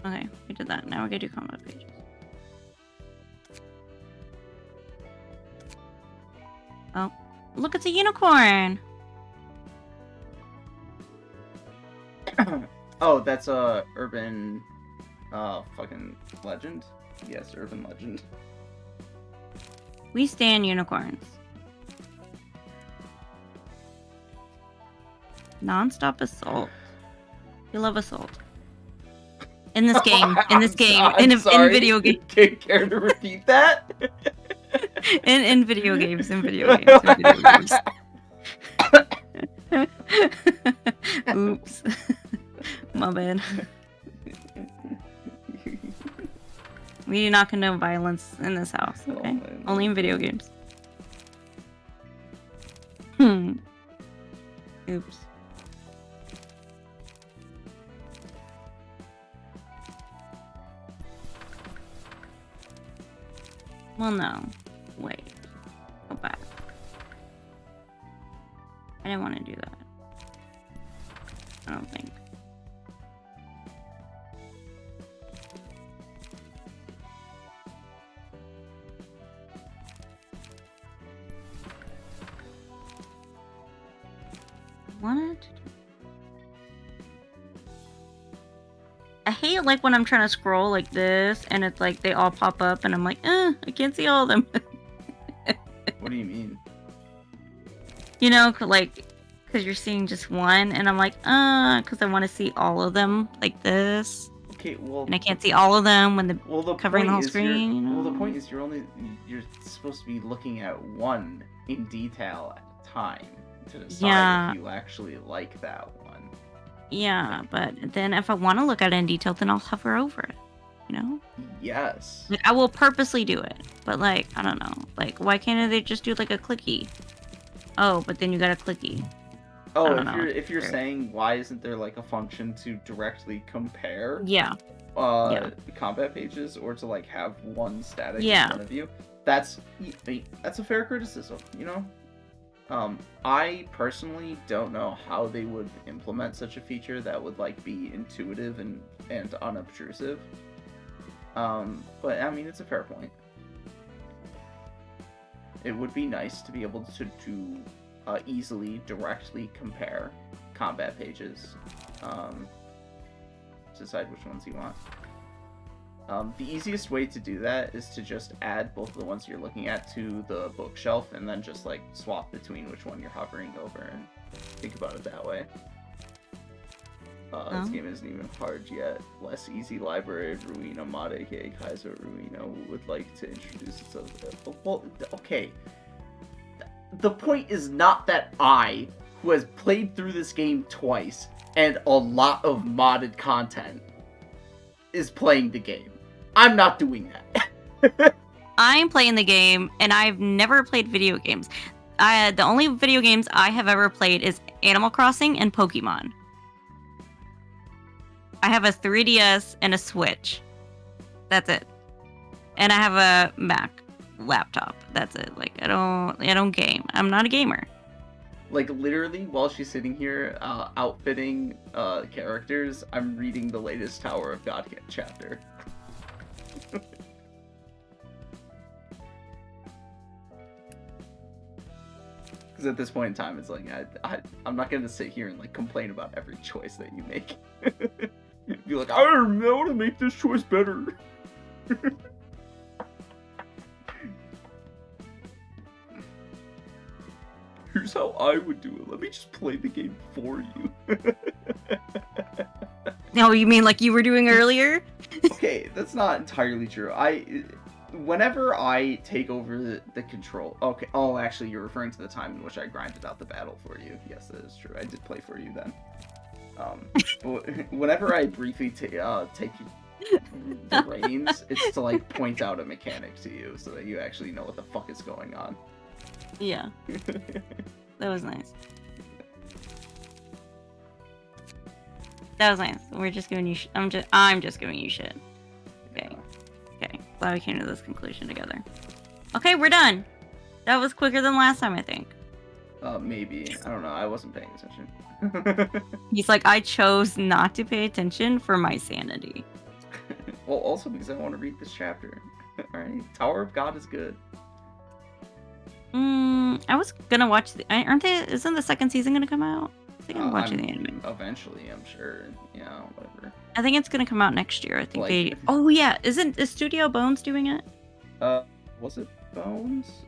Okay, we did that. Now we're gonna do combat pages. Oh, look, it's a unicorn! Oh, that's a urban fucking legend? Yes, urban legend. We stand unicorns. Non-stop assault. We love assault. In this game. In video games. Care to repeat that? in video games. Oops. My bad. We do not condone violence in this house, okay? Only in video games. Oops. Well, no. Wait. Go back. I didn't want to do that. I don't think. Wanted to do... I hate like when I'm trying to scroll like this and it's like they all pop up and I'm like, I can't see all of them. What do you mean? You know, like, because you're seeing just one and I'm like, because I want to see all of them like this. Okay, well, and I can't see all of them when the covering the whole screen. You know? Well, the point is you're supposed to be looking at one in detail at a time to decide if you actually like that one. Yeah, but then if I want to look at it in detail, then I'll hover over it. You know? Yes. Like I will purposely do it, but like I don't know, like why can't they just do like a clicky? Oh, but then you got a clicky. Oh, if you're saying why isn't there like a function to directly compare? Combat pages or to like have one static in front of you. That's a fair criticism, you know? I personally don't know how they would implement such a feature that would like be intuitive and unobtrusive. But I mean, it's a fair point. It would be nice to be able to easily, directly compare combat pages. Decide which ones you want. The easiest way to do that is to just add both of the ones you're looking at to the bookshelf and then just like swap between which one you're hovering over and think about it that way. This game isn't even hard yet. Less easy library of Ruina mod, aka Kaiser Ruina, would like to introduce itself. Well, okay. The point is not that I, who has played through this game twice and a lot of modded content, is playing the game. I'm not doing that. I'm playing the game, and I've never played video games. The only video games I have ever played is Animal Crossing and Pokemon. I have a 3DS and a Switch. That's it. And I have a Mac laptop. That's it. Like I don't game. I'm not a gamer. Like literally, while she's sitting here outfitting characters, I'm reading the latest Tower of God chapter. Because at this point in time, it's like I'm not gonna sit here and like complain about every choice that you make. Be like, I don't know how to make this choice better. Here's how I would do it. Let me just play the game for you. No, you mean like you were doing earlier? Okay, that's not entirely true. Whenever I take over the control... Okay, oh, actually, you're referring to the time in which I grinded out the battle for you. Yes, that is true. I did play for you then. Whenever I briefly take the reins, it's to, like, point out a mechanic to you so that you actually know what the fuck is going on. Yeah. That was nice. That was nice. We're just giving you I'm just giving you shit. Okay. Okay. Glad we came to this conclusion together. Okay, we're done. That was quicker than last time, I think. Maybe. I don't know. I wasn't paying attention. He's like, I chose not to pay attention for my sanity. Well, also because I want to read this chapter. Alright? Tower of God is good. I was gonna watch isn't the second season gonna come out? I think I'm watching the anime. Eventually, I'm sure. Yeah, whatever. I think it's gonna come out next year. I think oh yeah, is Studio Bones doing it? Was it Bones?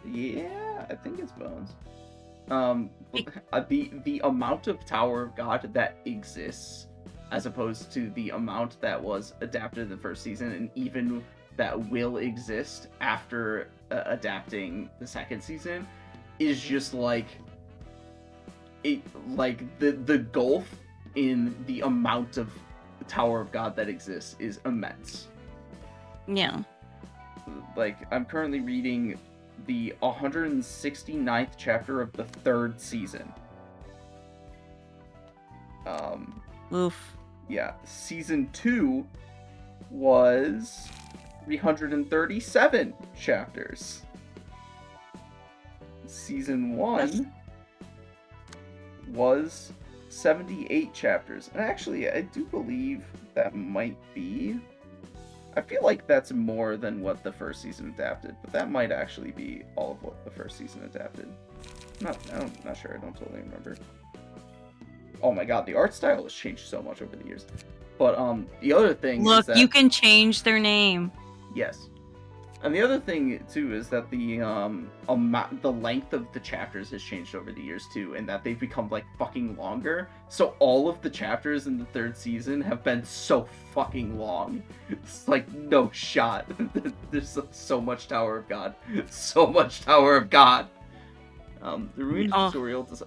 Yeah, I think it's Bones. The amount of Tower of God that exists, as opposed to the amount that was adapted in the first season, and even that will exist after adapting the second season, is just like the gulf in the amount of Tower of God that exists is immense. Yeah. Like, I'm currently reading the 169th chapter of the third season. Oof. Yeah, season 2 was 337 chapters. Season 1 was 78 chapters. And actually, I do believe that might be... I feel like that's more than what the first season adapted, but that might actually be all of what the first season adapted. I'm not sure, I don't totally remember. Oh my god, the art style has changed so much over the years. But the other thing is that... you can change their name. Yes. And the other thing too is that the length of the chapters has changed over the years too, and that they've become like fucking longer. So all of the chapters in the third season have been so fucking long. It's like no shot. There's so much Tower of God. So much Tower of God. The Ruina tutorial does the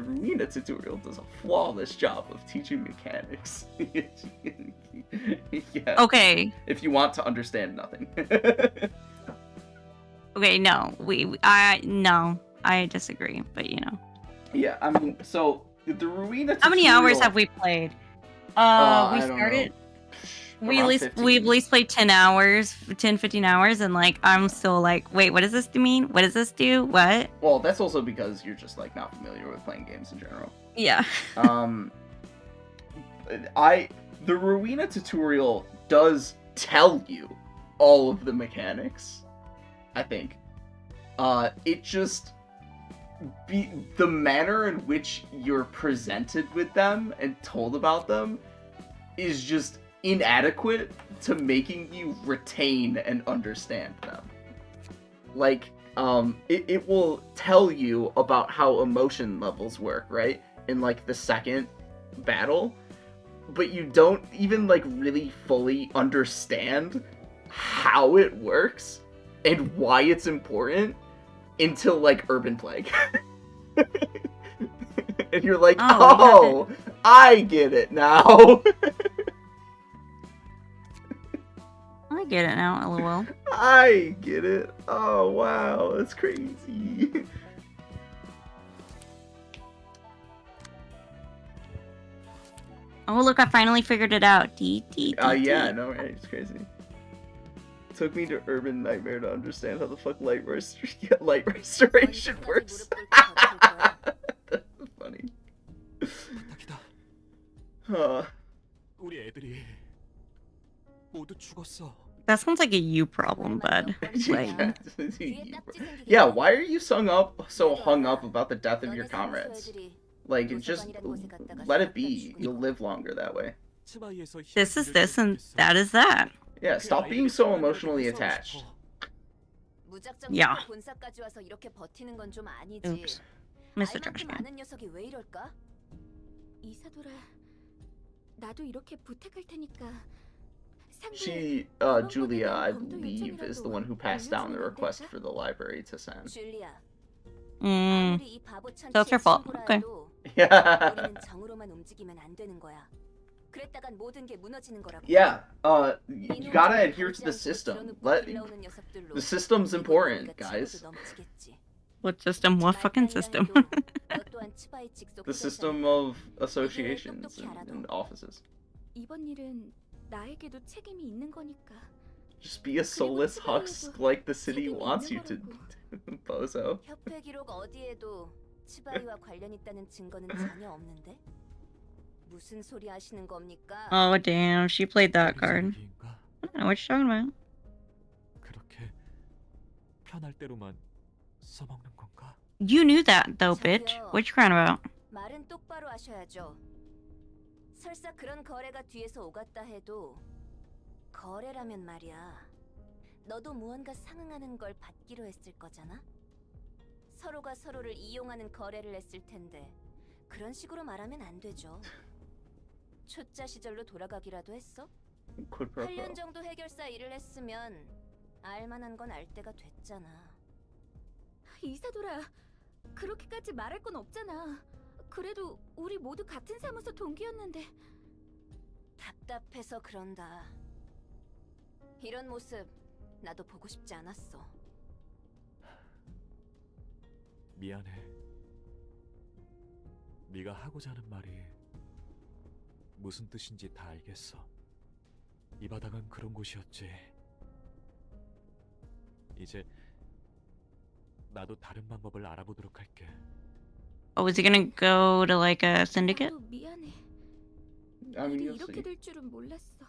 Ruina tutorial does a flawless job of teaching mechanics. Yeah. Okay. If you want to understand nothing. Okay, no. I disagree, but you know. Yeah, I mean, so the Ruina tutorial... How many hours have we played? We started... We at least played 10 hours, 15 hours, and like, I'm still like, wait, what does this mean? What does this do? What? Well, that's also because you're just like not familiar with playing games in general. Yeah. The Ruina tutorial does tell you all of the mechanics, I think. It just... the manner in which you're presented with them and told about them is just inadequate to making you retain and understand them. Like, it will tell you about how emotion levels work, right? In, like, the second battle, but you don't even, like, really fully understand how it works and why it's important until, like, Urban Plague. And you're like, oh I get it now! I get it now, lol. I get it. Oh, wow. That's crazy. Oh, look, I finally figured it out. Yeah, I know, right? It's crazy. It took me to Urban Nightmare to understand how the fuck light restoration works. That's funny. 우리 애들이 모두 죽었어. That sounds like a you problem, bud. Like... Yeah, why are you so hung up about the death of your comrades? Like, just let it be. You'll live longer that way. This is this and that is that. Yeah, stop being so emotionally attached. Yeah. Oops. Missed the trash can. 이사돌아, 나도 이렇게 부탁할 테니까. She, Julia, I believe, is the one who passed down the request for the library to send. So it's her fault. Okay. Yeah. Yeah, you gotta adhere to the system. The system's important, guys. What system? What fucking system? The system of associations and offices. 이번 일은 나에게도 책임이 있는 거니까. Just be a soulless husk like the city wants you to, bozo. 협회 기록 어디에도 치바이와 관련 있다는 증거는 전혀 없는데? 무슨 소리 하시는 겁니까? Oh damn, she played that card. I don't know what you're talking about. 그렇게 편할 대로만 써먹는 건가? You knew that though, bitch. What you crying about? 말은 똑바로 하셔야죠. 설사 그런 거래가 뒤에서 오갔다 해도 거래라면 말이야. 너도 무언가 상응하는 걸 받기로 했을 거잖아. 서로가 서로를 이용하는 거래를 했을 텐데 그런 식으로 말하면 안 되죠. 초짜 시절로 돌아가기라도 했어? 8년 정도 해결사 일을 했으면 알만한 건 알 때가 됐잖아. 이사돌아, 그렇게까지 말할 건 없잖아. 그래도 우리 모두 같은 사무소 동기였는데. 답답해서 그런다. 이런 모습 나도 보고 싶지 않았어. 미안해. 네가 하고자 하는 말이 무슨 뜻인지 다 알겠어. 이 바닥은 그런 곳이었지. 이제 나도 다른 방법을 알아보도록 할게. Oh, is he gonna go to like a syndicate? 나도 미안해. I mean, 일이 you'll 이렇게 see. 될 줄은 몰랐어.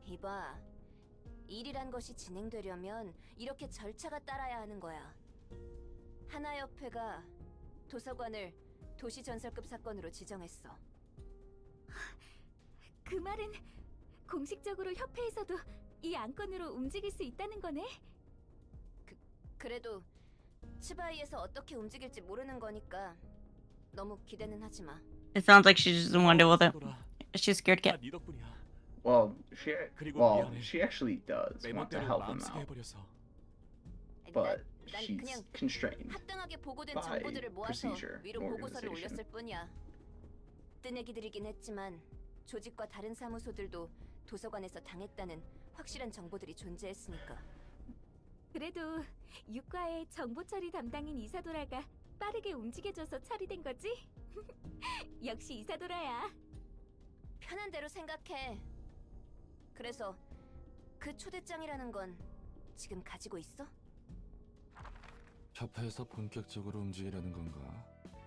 이봐, 일이란 것이 진행되려면 이렇게 절차가 따라야 하는 거야. 하나협회가 도서관을 도시전설급 사건으로 지정했어. 그 말은 공식적으로 협회에서도 이 안건으로 움직일 수 있다는 거네? 그래도 치바이에서 어떻게 움직일지 모르는 거니까 너무 기대는 하지 마. It sounds like she just doesn't want to deal with it. She's scared 다 cat. 네 덕분이야. Well, 그리고 미안해. she actually does 내 want to 멋대로 help him 마음쓰게 out, 해버려서. but 난 she's 그냥 constrained. 합당하게 보고된 by 정보들을 모아서 procedure, 위로 보고서를 organization. 올렸을 뿐이야. 뜨내기들이긴 했지만 조직과 다른 사무소들도 도서관에서 당했다는 확실한 정보들이 존재했으니까. 그래도 유과의 정보 처리 담당인 이사도라가 빠르게 움직여줘서 처리된 거지? 역시 이사도라야. 편한 대로 생각해. 그래서 그 초대장이라는 건 지금 가지고 있어? 협회에서 본격적으로 움직이려는 건가?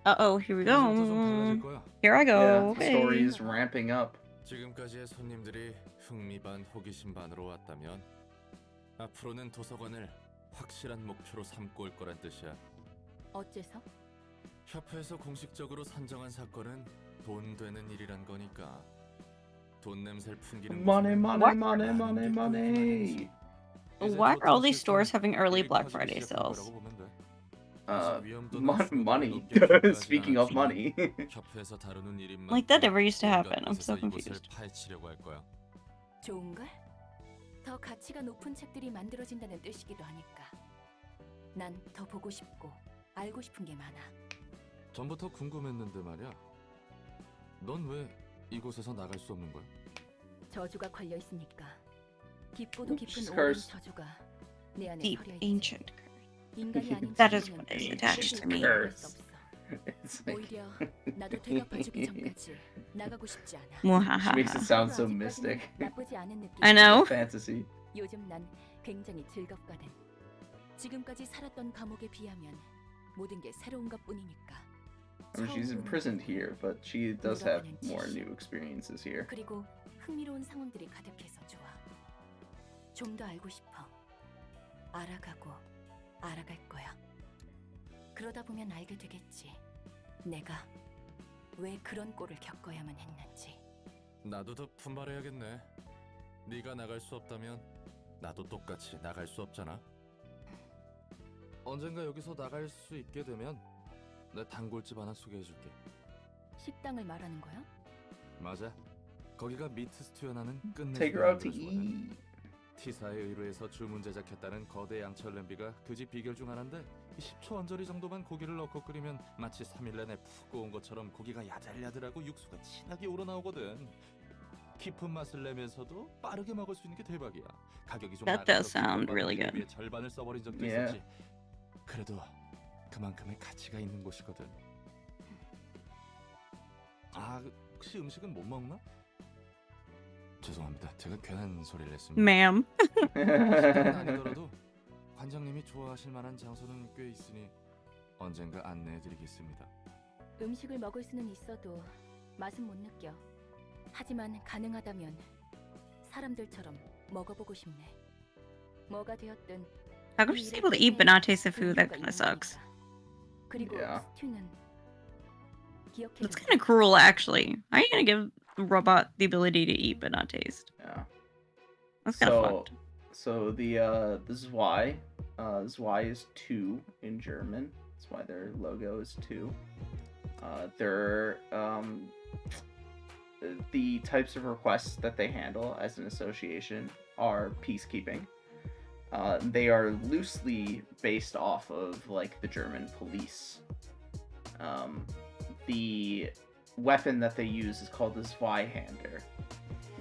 Uh-oh, here we 이제부터 좀 달라질 go. 거야. Here I Yeah, go. the story is ramping up. 지금까지의 손님들이 흥미 반 호기심 반으로 왔다면 앞으로는 도서관을 확실한 목표로 삼고 올 거란 뜻이야. 어째서? 협회에서 공식적으로 산정한 사건은 돈 되는 일이란 거니까 돈 냄새를 풍기는 Money, 곳에는 money, 많은 money, money, 게 money. 이제 Why are all these 조금 stores having early 일이 Black 커지기 Friday 시작한 sales? 거라고 보면 돼. Money. Speaking of money. 협회에서 다루는 일인 Like that never used to 온갖 happen. I'm so 곳에서 이곳을 confused. 파헤치려고 할 거야. 좋은걸? 더 가치가 높은 책들이 만들어진다는 뜻이기도 하니까. 난 더 보고 싶고 알고 싶은 게 많아. 전부터 궁금했는데 말이야. 넌 왜 이곳에서 나갈 수 없는 거야? 저주가 걸려 있으니까. 깊고도 Oops, 깊은 오랜 curse. 저주가 내 안에 Deep, 서려 있지. ancient. 인간이 아닌 That is 친구는 what is 그 attached to me. 나갈 수 없어. It's like 오히려 나도 되갚아주기 전까지 나가고 싶지 않아. she makes it sound so 아직까지는 mystic. 나쁘지 않은 느낌. I know. Fantasy. 요즘 난 굉장히 즐겁거든. 지금까지 살았던 감옥에 비하면 모든 게 새로운 것뿐이니까. I mean, she's imprisoned here, but she does have more new experiences here. 그리고 흥미로운 상황들이 가득해서 좋아. 좀 더 알고 싶어. 알아가고 알아갈 거야. 그러다 보면 알게 되겠지. 내가 왜 그런 꼴을 겪어야만 했는지. 나도 더 분발해야겠네. 네가 나갈 수 없다면 나도 똑같이 나갈 수 없잖아. 언젠가 여기서 나갈 수 있게 되면 내 단골집 하나 소개해줄게. 식당을 말하는 거야? 맞아. 거기가 미트 스튜어나는 끝내주는 Take her out to 요리를 좋아해. eat. T사에 의뢰해서 주문 제작했다는 거대 양철 냄비가 그 집 비결 중 하나인데 10초 언저리 정도만 고기를 넣고 끓이면 마치 3일 내내 푹 구운 것처럼 고기가 야들야들하고 육수가 진하게 우러나오거든. 깊은 맛을 내면서도 빠르게 먹을 수 있는 게 대박이야. 가격이 좀 That does sound really good. 위에 절반을 써버린 적도 Yeah. 있었지. 그래도 그만큼의 가치가 있는 곳이거든. 아, 혹시 음식은 못 먹나? 죄송합니다. 제가 괜한 소리를 했습니다. Ma'am. 식당은 아니더라도 관장님이 좋아하실 만한 장소는 꽤 있으니 언젠가 안내해드리겠습니다. 음식을 먹을 수는 있어도 맛은 못 느껴. 하지만 가능하다면 사람들처럼 먹어보고 싶네. 뭐가 되었든 How come she's able to eat but not taste the food? That kind of sucks. 그리고 Yeah. 스튜는 기억해. That's kind of cruel, actually. How are you gonna give a robot the ability to eat but not taste? Yeah. That's kind of So, fucked. so the Zwei is 2 in German. That's why their logo is 2. They're the types of requests that they handle as an association are peacekeeping. They are loosely based off of like the German police. The weapon that they use is called the Zweihander,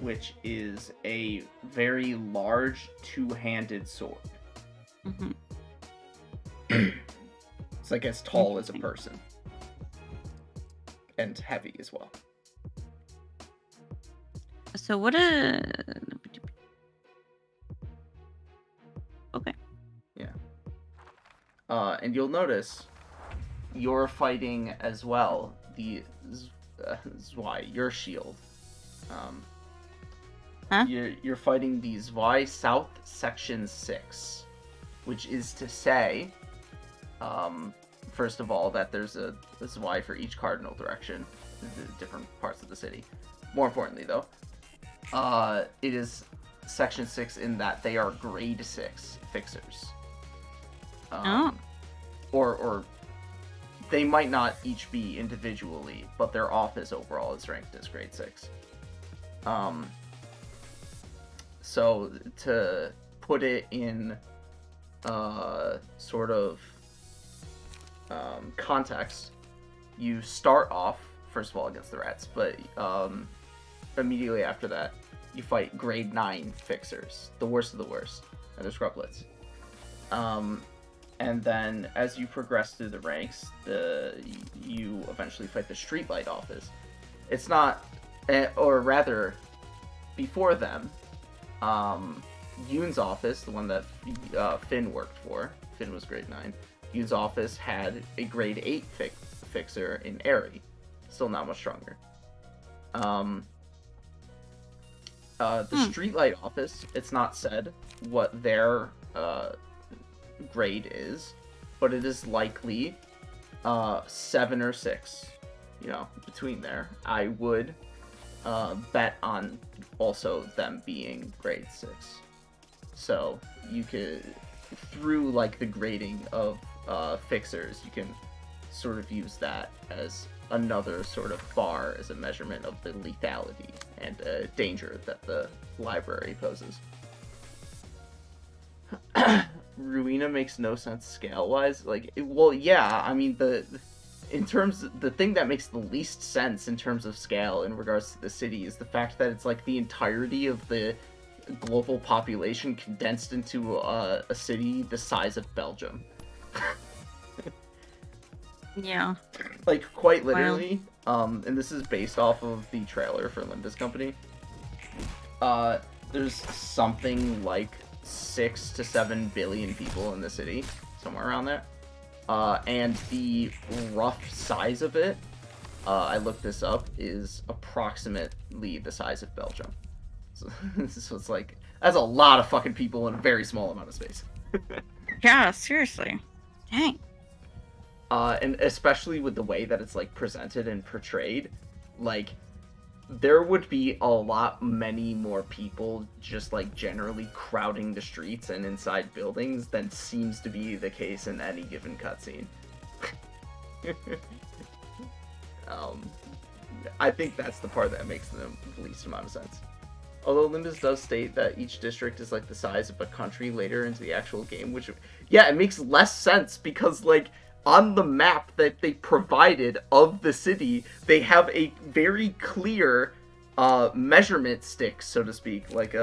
which is a very large two-handed sword. Mhm. It's like as tall as a person. And heavy as well. So what okay. Yeah. And you'll notice you're fighting as well the Zwei, your shield. Huh? You're fighting the Zwei South Section 6, which is to say, first of all, that there's a Zwei for each cardinal direction, different parts of the city. More importantly, though, it is Section 6 in that they are grade 6 fixers. Or they might not each be individually, but their office overall is ranked as grade 6. So to put it in sort of context, you start off first of all against the rats, but immediately after that you fight grade 9 fixers, the worst of the worst, and they're scrublets. And then as you progress through the ranks, you eventually fight the streetlight office. It's not, or rather, before them, Yoon's office, the one that Finn worked for, Finn was grade 9, Yoon's office had a grade 8 fixer in Eri. Still not much stronger. The streetlight office, it's not said what their grade is, but it is likely 7 or 6, between there. I would bet on also them being grade 6. So you could, through like the grading of fixers, you can sort of use that as another sort of bar as a measurement of the lethality and danger that the library poses. Ruina makes no sense scale-wise. I mean, the thing that makes the least sense in terms of scale in regards to the city is the fact that it's like the entirety of the global population condensed into a city the size of Belgium. Yeah. Like, quite literally, and this is based off of the trailer for Linda's Company. There's something like 6 to 7 billion people in the city, somewhere around there. And the rough size of it, I looked this up, is approximately the size of Belgium. So it's like, that's a lot of fucking people in a very small amount of space. Yeah, seriously. Dang. And especially with the way that it's like presented and portrayed, like, there would be a lot many more people just like generally crowding the streets and inside buildings than seems to be the case in any given cutscene. I think that's the part that makes the least amount of sense. Although Linda's does state that each district is like the size of a country later into the actual game, which, yeah, it makes less sense because, like, on the map that they provided of the city, they have a very clear measurement stick, so to speak. Like,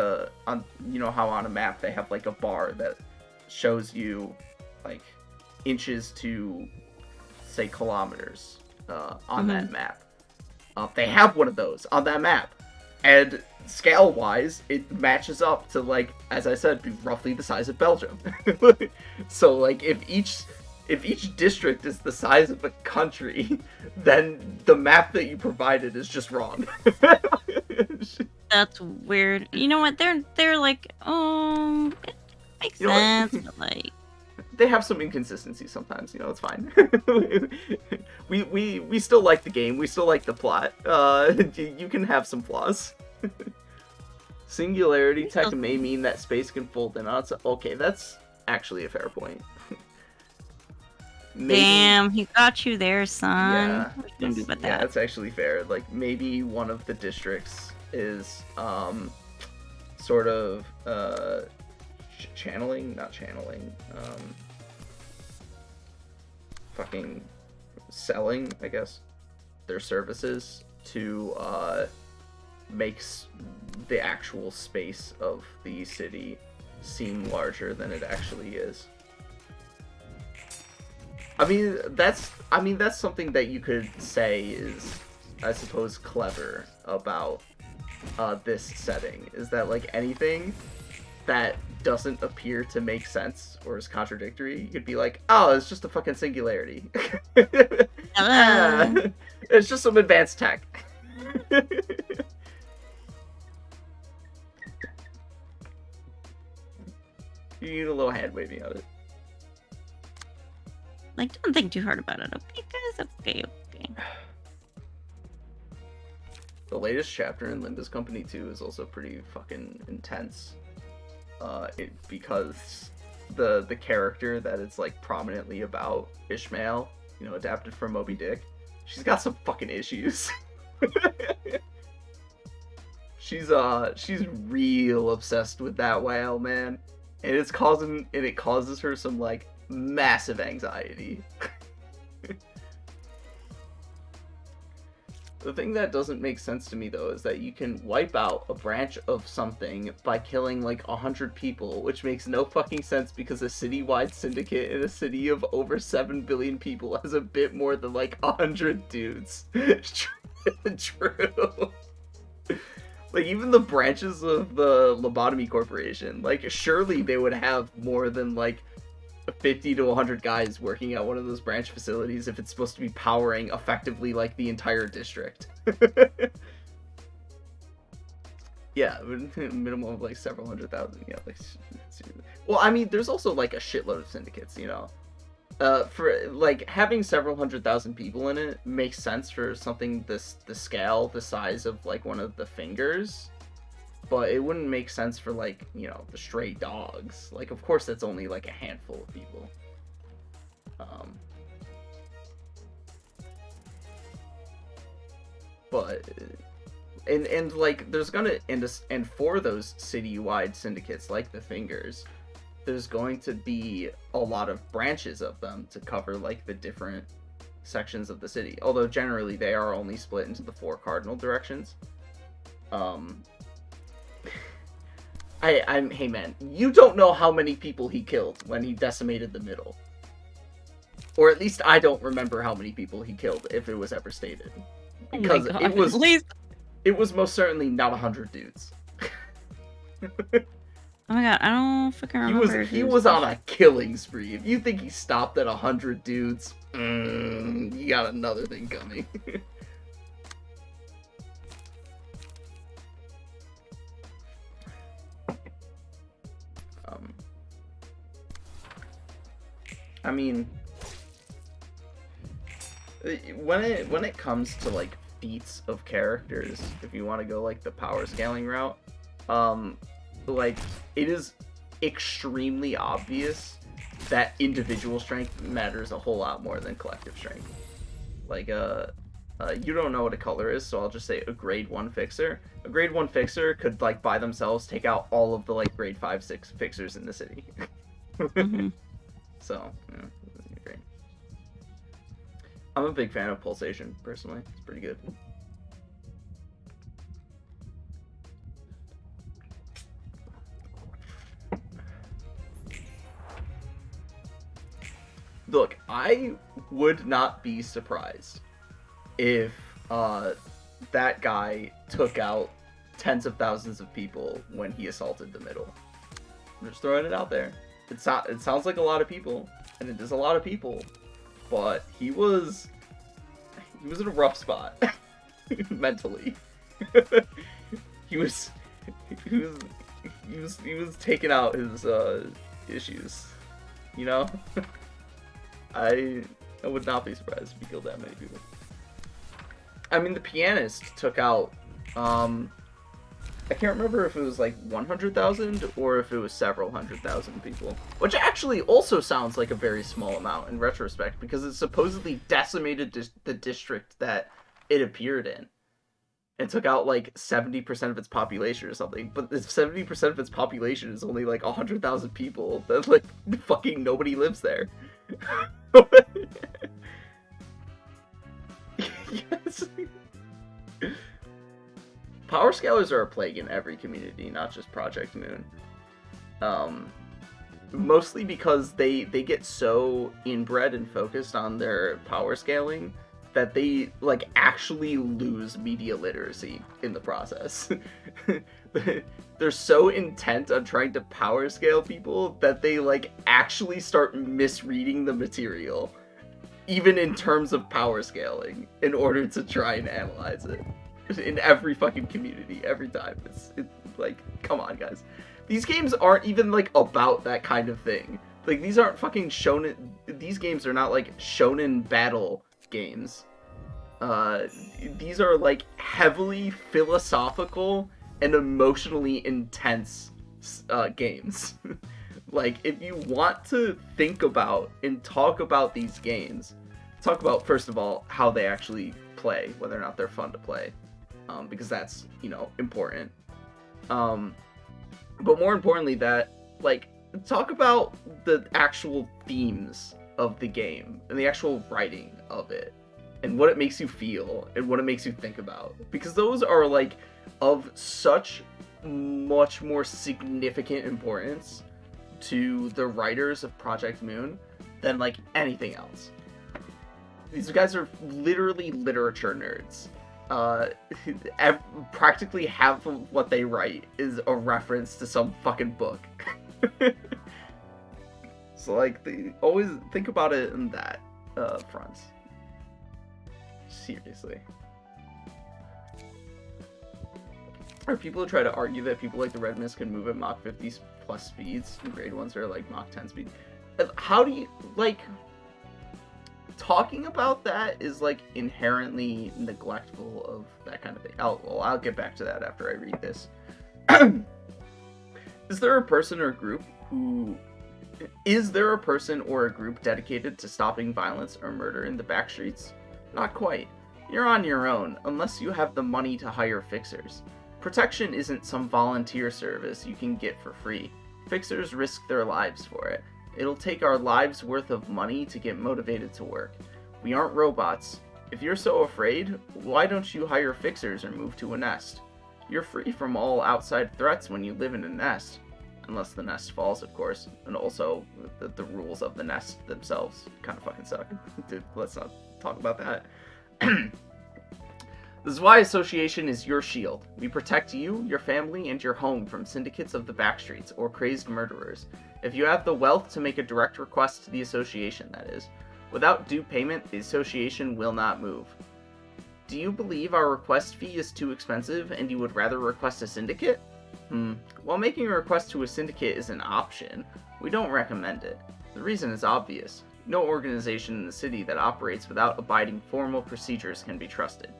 on, you know how on a map they have like a bar that shows you like inches to, say, kilometers on that map. They have one of those on that map, and scale-wise, it matches up to, like, as I said, be roughly the size of Belgium. So, like, if each district is the size of a country, then the map that you provided is just wrong. That's weird. You know what? They're like, it makes sense, but like, they have some inconsistencies sometimes. It's fine. we still like the game. We still like the plot. You can have some flaws. Singularity tech may mean that space can fold in on itself. Okay, that's actually a fair point. Maybe, damn, he got you there, son. Yeah, what are you gonna do about that? Yeah, that's actually fair. Like, maybe one of the districts is sort of fucking selling, I guess, their services to makes the actual space of the city seem larger than it actually is. I mean, that's something that you could say is, I suppose, clever about this setting, is that like anything that doesn't appear to make sense or is contradictory, you could be like, oh, it's just a fucking singularity. Hello. It's just some advanced tech. You need a little hand waving on it. Like, don't think too hard about it, okay, guys? Okay. The latest chapter in Limbus Company 2 is also pretty fucking intense. Because the character that it's like prominently about, Ishmael, you know, adapted from Moby Dick, she's got some fucking issues. She's real obsessed with that whale, man. And it causes her some like massive anxiety. The thing that doesn't make sense to me though is that you can wipe out a branch of something by killing like 100 people, which makes no fucking sense because a citywide syndicate in a city of over 7 billion people has a bit more than like 100 dudes. True. Like, even the branches of the Lobotomy Corporation, like, surely they would have more than, like, 50 to 100 guys working at one of those branch facilities if it's supposed to be powering, effectively, like, the entire district. Yeah, minimum of, like, several 100,000, yeah, like, well, I mean, there's also, like, a shitload of syndicates, you know? For, like, having several 100,000 people in it makes sense for something the scale, the size of, like, one of the fingers, but it wouldn't make sense for, like, you know, the stray dogs. Like, of course that's only, like, a handful of people. But, and like, there's gonna, and for those city-wide syndicates, like the fingers, there's going to be a lot of branches of them to cover like the different sections of the city. Although generally they are only split into the 4 cardinal directions. Hey man, you don't know how many people he killed when he decimated the middle. Or at least I don't remember how many people he killed, if it was ever stated. Because it was most certainly not 100 dudes. Oh my god, I don't fucking remember. He was on a killing spree. If you think he stopped at 100 dudes, you got another thing coming. I mean, when it comes to like feats of characters, if you want to go like the power scaling route, like, it is extremely obvious that individual strength matters a whole lot more than collective strength. Like, you don't know what a color is, so I'll just say a grade 1 fixer. A grade 1 fixer could, like, by themselves take out all of the, like, grade 5, 6 fixers in the city. Mm-hmm. So, yeah, great. I'm a big fan of Pulsation, personally. It's pretty good. Look, I would not be surprised if that guy took out tens of thousands of people when he assaulted the middle. I'm just throwing it out there. It sounds like a lot of people, and it is a lot of people, but he was in a rough spot mentally. he was taking out his issues, you know. I would not be surprised if he killed that many people. I mean, the pianist took out, I can't remember if it was like 100,000 or if it was several 100,000 people. Which actually also sounds like a very small amount in retrospect, because it supposedly decimated the district that it appeared in. It took out like 70% of its population or something. But if 70% of its population is only like 100,000 people, then like fucking nobody lives there. Yes. Power scalers are a plague in every community, not just Project Moon. Mostly because they get so inbred and focused on their power scaling that they like actually lose media literacy in the process. They're so intent on trying to power scale people that they like actually start misreading the material, even in terms of power scaling, in order to try and analyze it. In every fucking community, every time. It's like, come on, guys. These games aren't even like about that kind of thing. Like, these aren't fucking shonen. These games are not like shonen battle games. These are like heavily philosophical and emotionally intense games. Like, if you want to think about and talk about these games, talk about, first of all, how they actually play, whether or not they're fun to play, because that's, you know, important. But more importantly, that, like, talk about the actual themes of the game and the actual writing of it and what it makes you feel and what it makes you think about, because those are like of such much more significant importance to the writers of Project Moon than like anything else. These guys are literally literature nerds. Practically half of what they write is a reference to some fucking book. So like, they always think about it in that front. Seriously. Or people who try to argue that people like the Red Mist can move at Mach 50 plus speeds, and grade ones are like Mach 10 speed. How do you, like, talking about that is like inherently neglectful of that kind of thing. I'll get back to that after I read this. Is there a person or a group dedicated to stopping violence or murder in the backstreets? Not quite. You're on your own, unless you have the money to hire fixers. Protection isn't some volunteer service you can get for free. Fixers risk their lives for it. It'll take our lives' worth of money to get motivated to work. We aren't robots. If you're so afraid, why don't you hire fixers or move to a nest? You're free from all outside threats when you live in a nest. Unless the nest falls, of course. And also, the rules of the nest themselves kind of fucking suck. Dude, let's not talk about that. This is why association is your shield. We protect you, your family, and your home from syndicates of the backstreets or crazed murderers. If you have the wealth to make a direct request to the association, that is. Without due payment, the association will not move. Do you believe our request fee is too expensive and you would rather request a syndicate? While making a request to a syndicate is an option, we don't recommend it. The reason is obvious. No organization in the city that operates without abiding formal procedures can be trusted.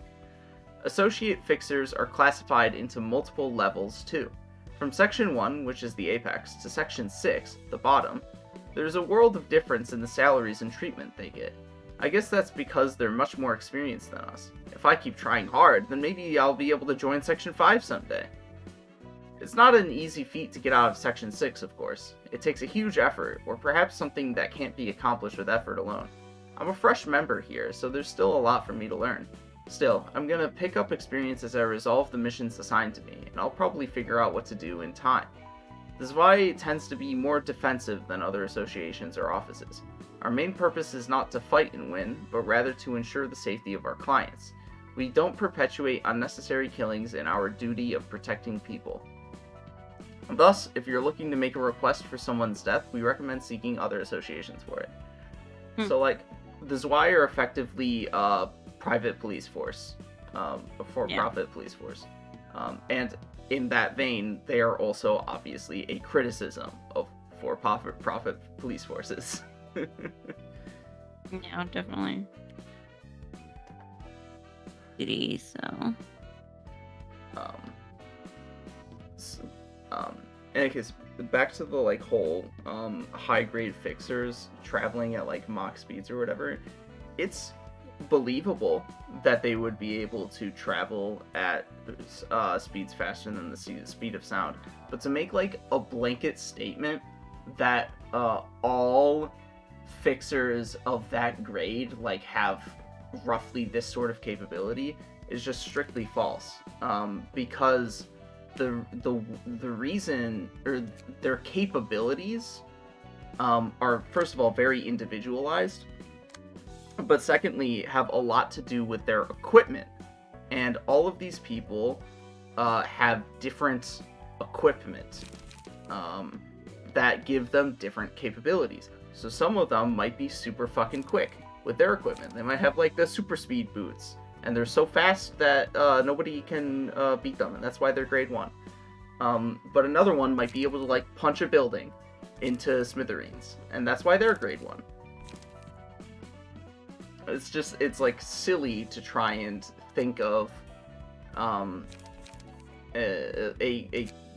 Associate fixers are classified into multiple levels too. From Section 1, which is the apex, to Section 6, the bottom, there's a world of difference in the salaries and treatment they get. I guess that's because they're much more experienced than us. If I keep trying hard, then maybe I'll be able to join Section 5 someday. It's not an easy feat to get out of Section 6, of course. It takes a huge effort, or perhaps something that can't be accomplished with effort alone. I'm a fresh member here, so there's still a lot for me to learn. Still, I'm gonna pick up experience as I resolve the missions assigned to me, and I'll probably figure out what to do in time. This is why it tends to be more defensive than other associations or offices. Our main purpose is not to fight and win, but rather to ensure the safety of our clients. We don't perpetuate unnecessary killings in our duty of protecting people. Thus, if you're looking to make a request for someone's death, we recommend seeking other associations for it. So, like, the Zwei are effectively private police force, a for-profit police force. And in that vein, they are also obviously a criticism of for-profit police forces. Yeah, definitely. So. In any case, back to the like whole high-grade fixers traveling at like Mach speeds or whatever. It's believable that they would be able to travel at speeds faster than the speed of sound, but to make like a blanket statement that all fixers of that grade like have roughly this sort of capability is just strictly false, because the reason, or their capabilities are, first of all, very individualized, but secondly, have a lot to do with their equipment. And all of these people have different equipment that give them different capabilities. So some of them might be super fucking quick with their equipment. They might have like the super speed boots, and they're so fast that nobody can beat them, and that's why they're grade 1. But another one might be able to like punch a building into smithereens, and that's why they're grade 1. It's like silly to try and think of the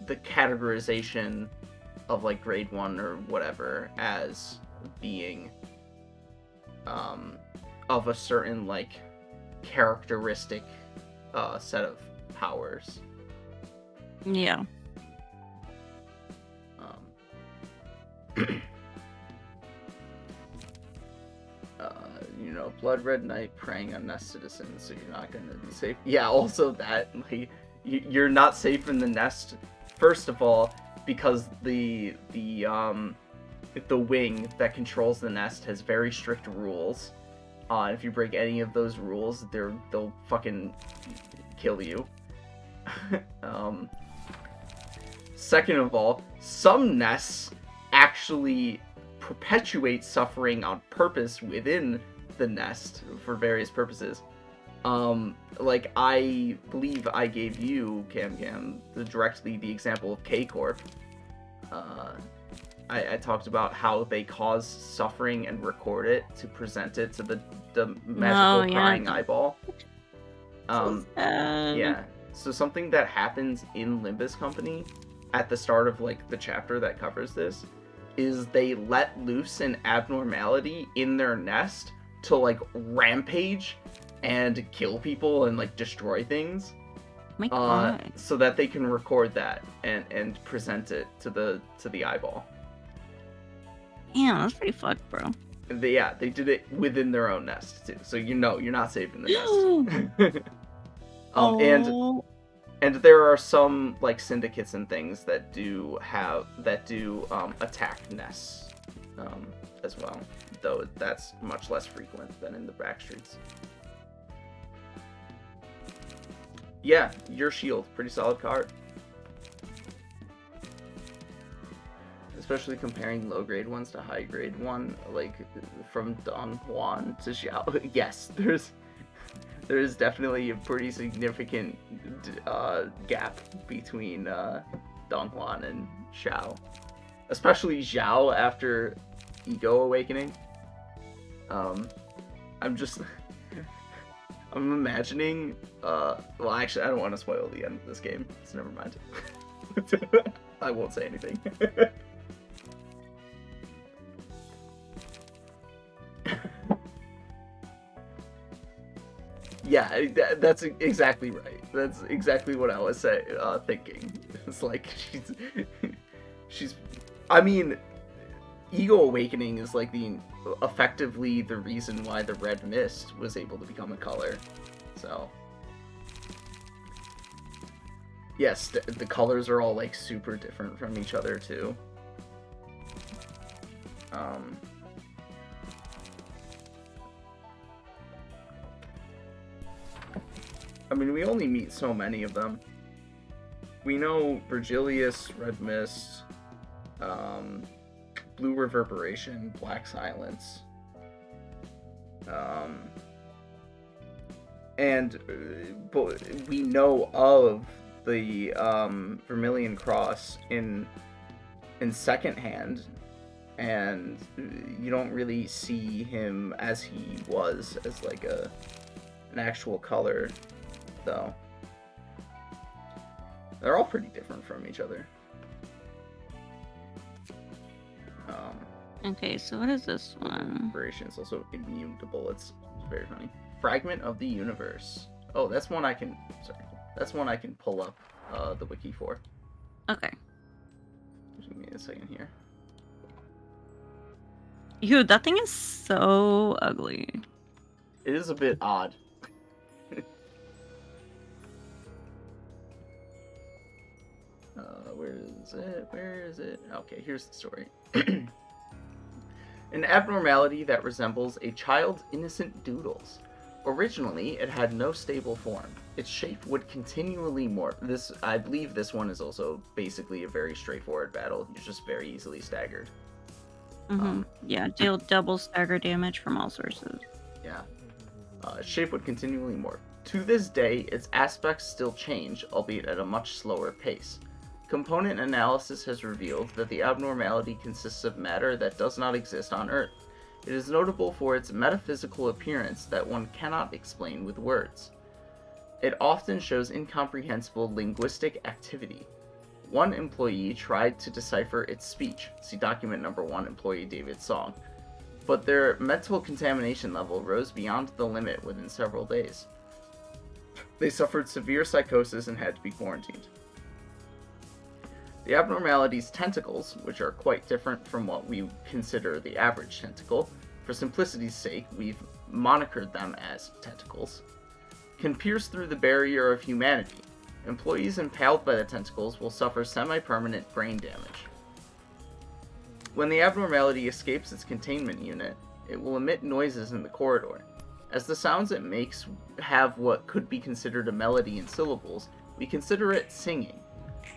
categorization of like grade 1 or whatever as being of a certain like characteristic set of powers. Yeah. Blood Red Knight preying on nest citizens, so you're not gonna be safe. Yeah, also that, like, you're not safe in the nest, first of all, because the wing that controls the nest has very strict rules. If you break any of those rules, they'll fucking kill you. Second of all, some nests actually perpetuate suffering on purpose within the nest for various purposes. Like, I believe I gave you, CamCam, directly the example of K-Corp. I talked about how they cause suffering and record it to present it to the magical crying eyeball. Yeah. So something that happens in Limbus Company at the start of like the chapter that covers this is they let loose an abnormality in their nest to like rampage and kill people and like destroy things. My God. So that they can record that and present it to the eyeball. Damn, that's pretty fucked, bro. They did it within their own nest too. So you're not safe in the nest. And there are some like syndicates and things that do attack nests as well, though that's much less frequent than in the back streets. Yeah, your shield, pretty solid card. Especially comparing low grade ones to high grade one, like from Don Juan to Xiao. Yes, there is definitely a pretty significant gap between Don Juan and Xiao. Especially Xiao after Ego Awakening. I'm imagining, well actually I don't want to spoil the end of this game, so never mind. I won't say anything. Yeah, that's exactly right. That's exactly what I was thinking. It's like she's. I mean, Ego Awakening is like effectively the reason why the red mist was able to become a color. So yes, the colors are all like super different from each other too. I mean, we only meet so many of them. We know Virgilius, Red Mist, Blue Reverberation, Black Silence, but we know of the Vermilion Cross in secondhand, and you don't really see him as he was as like an actual color. Though they're all pretty different from each other. Okay, so what is this one? Is also immune to bullets. It's very funny. Fragment of the Universe. Oh, that's one I can. Sorry, that's one I can pull up the wiki for. Okay. Just give me a second here. Dude, that thing is so ugly. It is a bit odd. Where is it? Okay, here's the story. An abnormality that resembles a child's innocent doodles. Originally, it had no stable form. Its shape would continually morph. I believe this one is also basically a very straightforward battle. You're just very easily staggered. Yeah, deal double stagger damage from all sources. Yeah. Shape would continually morph. To this day, its aspects still change, albeit at a much slower pace. Component analysis has revealed that the abnormality consists of matter that does not exist on Earth. It is notable for its metaphysical appearance that one cannot explain with words. It often shows incomprehensible linguistic activity. One employee tried to decipher its speech. See document number 1, employee David Song. But their mental contamination level rose beyond the limit within several days. They suffered severe psychosis and had to be quarantined. The abnormality's tentacles, which are quite different from what we consider the average tentacle, for simplicity's sake, we've monikered them as tentacles, can pierce through the barrier of humanity. Employees impaled by the tentacles will suffer semi-permanent brain damage. When the abnormality escapes its containment unit, it will emit noises in the corridor. As the sounds it makes have what could be considered a melody in syllables, we consider it singing.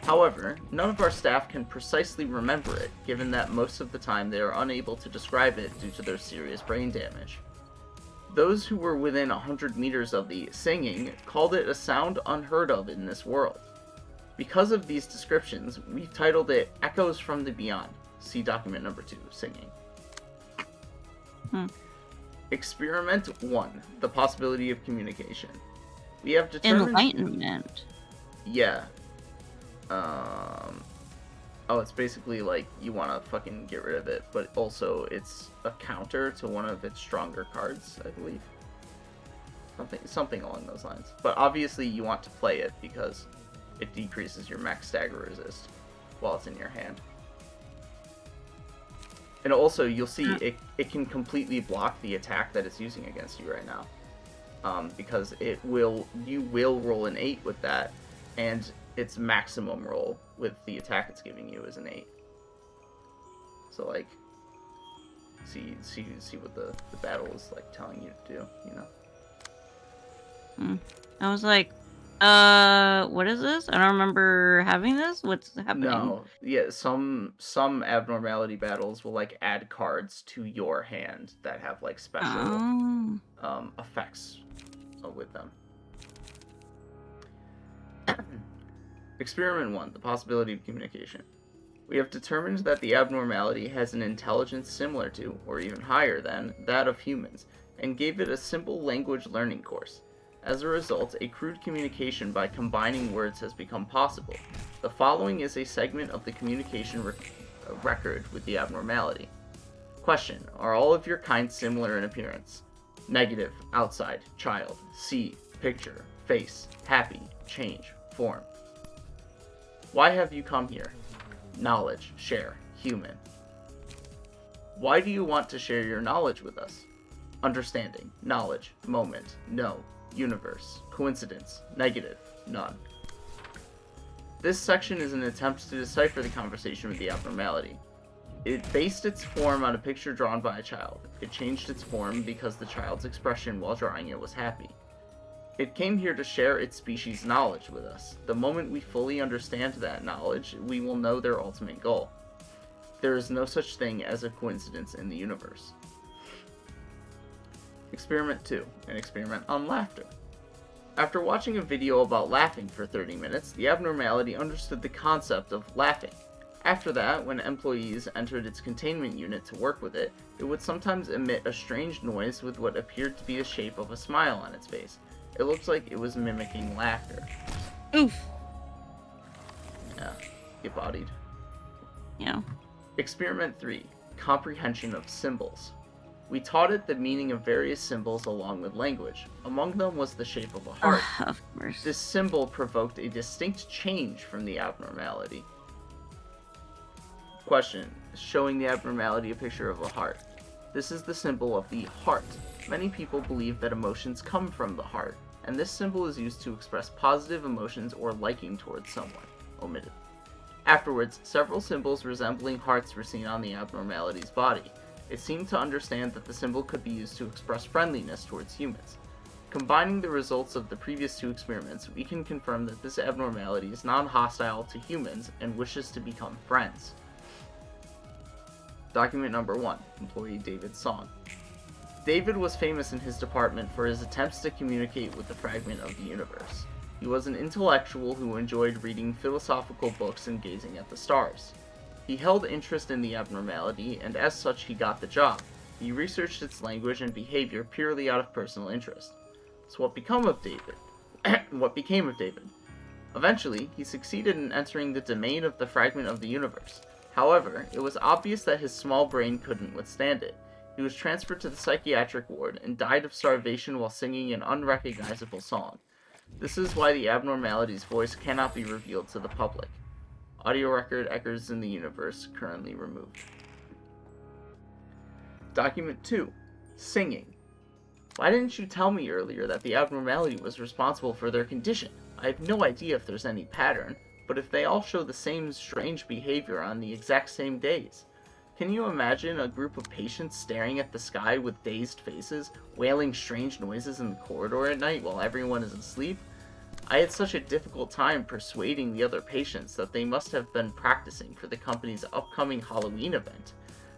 However, none of our staff can precisely remember it, given that most of the time they are unable to describe it due to their serious brain damage. Those who were within 100 meters of the singing called it a sound unheard of in this world. Because of these descriptions, we've titled it Echoes from the Beyond. See document number 2, singing. Experiment 1, the possibility of communication. We have determined... Enlightenment. Yeah. Oh, it's basically like you want to fucking get rid of it, but also it's a counter to one of its stronger cards, I believe. Something along those lines. But obviously you want to play it because it decreases your max stagger resist while it's in your hand. And also, you'll see it can completely block the attack that it's using against you right now. Because you will roll an 8 with that, and its maximum roll with the attack it's giving you is an 8. So, like, see what the battle is, like, telling you to do, you know? I was like, what is this? I don't remember having this. What's happening? No, yeah, some abnormality battles will like add cards to your hand that have like special effects with them. Experiment 1, the possibility of communication. We have determined that the abnormality has an intelligence similar to, or even higher than, that of humans, and gave it a simple language learning course. As a result, a crude communication by combining words has become possible. The following is a segment of the communication record with the abnormality. Question: are all of your kind similar in appearance? Negative, outside, child, see, picture, face, happy, change, form. Why have you come here? Knowledge, share, human. Why do you want to share your knowledge with us? Understanding, knowledge, moment, no. Universe. Coincidence. Negative. None. This section is an attempt to decipher the conversation with the abnormality. It based its form on a picture drawn by a child. It changed its form because the child's expression while drawing it was happy. It came here to share its species' knowledge with us. The moment we fully understand that knowledge, we will know their ultimate goal. There is no such thing as a coincidence in the universe. Experiment 2, an experiment on laughter. After watching a video about laughing for 30 minutes, the abnormality understood the concept of laughing. After that, when employees entered its containment unit to work with it, it would sometimes emit a strange noise with what appeared to be the shape of a smile on its face. It looked like it was mimicking laughter. Oof. Yeah, get bodied. Yeah. Experiment 3, comprehension of symbols. We taught it the meaning of various symbols along with language. Among them was the shape of a heart. Of course. This symbol provoked a distinct change from the abnormality. Question: showing the abnormality a picture of a heart. This is the symbol of the heart. Many people believe that emotions come from the heart, and this symbol is used to express positive emotions or liking towards someone. Omitted. Afterwards, several symbols resembling hearts were seen on the abnormality's body. It seemed to understand that the symbol could be used to express friendliness towards humans. Combining the results of the previous 2 experiments, we can confirm that this abnormality is non-hostile to humans and wishes to become friends. Document number 1, employee David Song. David was famous in his department for his attempts to communicate with the fragment of the universe. He was an intellectual who enjoyed reading philosophical books and gazing at the stars. He held interest in the abnormality, and as such he got the job. He researched its language and behavior purely out of personal interest. So what became of David? Eventually, he succeeded in entering the domain of the fragment of the universe. However, it was obvious that his small brain couldn't withstand it. He was transferred to the psychiatric ward and died of starvation while singing an unrecognizable song. This is why the abnormality's voice cannot be revealed to the public. Audio record Echoes in the Universe currently removed. Document 2. Singing. Why didn't you tell me earlier that the abnormality was responsible for their condition? I have no idea if there's any pattern, but if they all show the same strange behavior on the exact same days. Can you imagine a group of patients staring at the sky with dazed faces, wailing strange noises in the corridor at night while everyone is asleep? I had such a difficult time persuading the other patients that they must have been practicing for the company's upcoming Halloween event.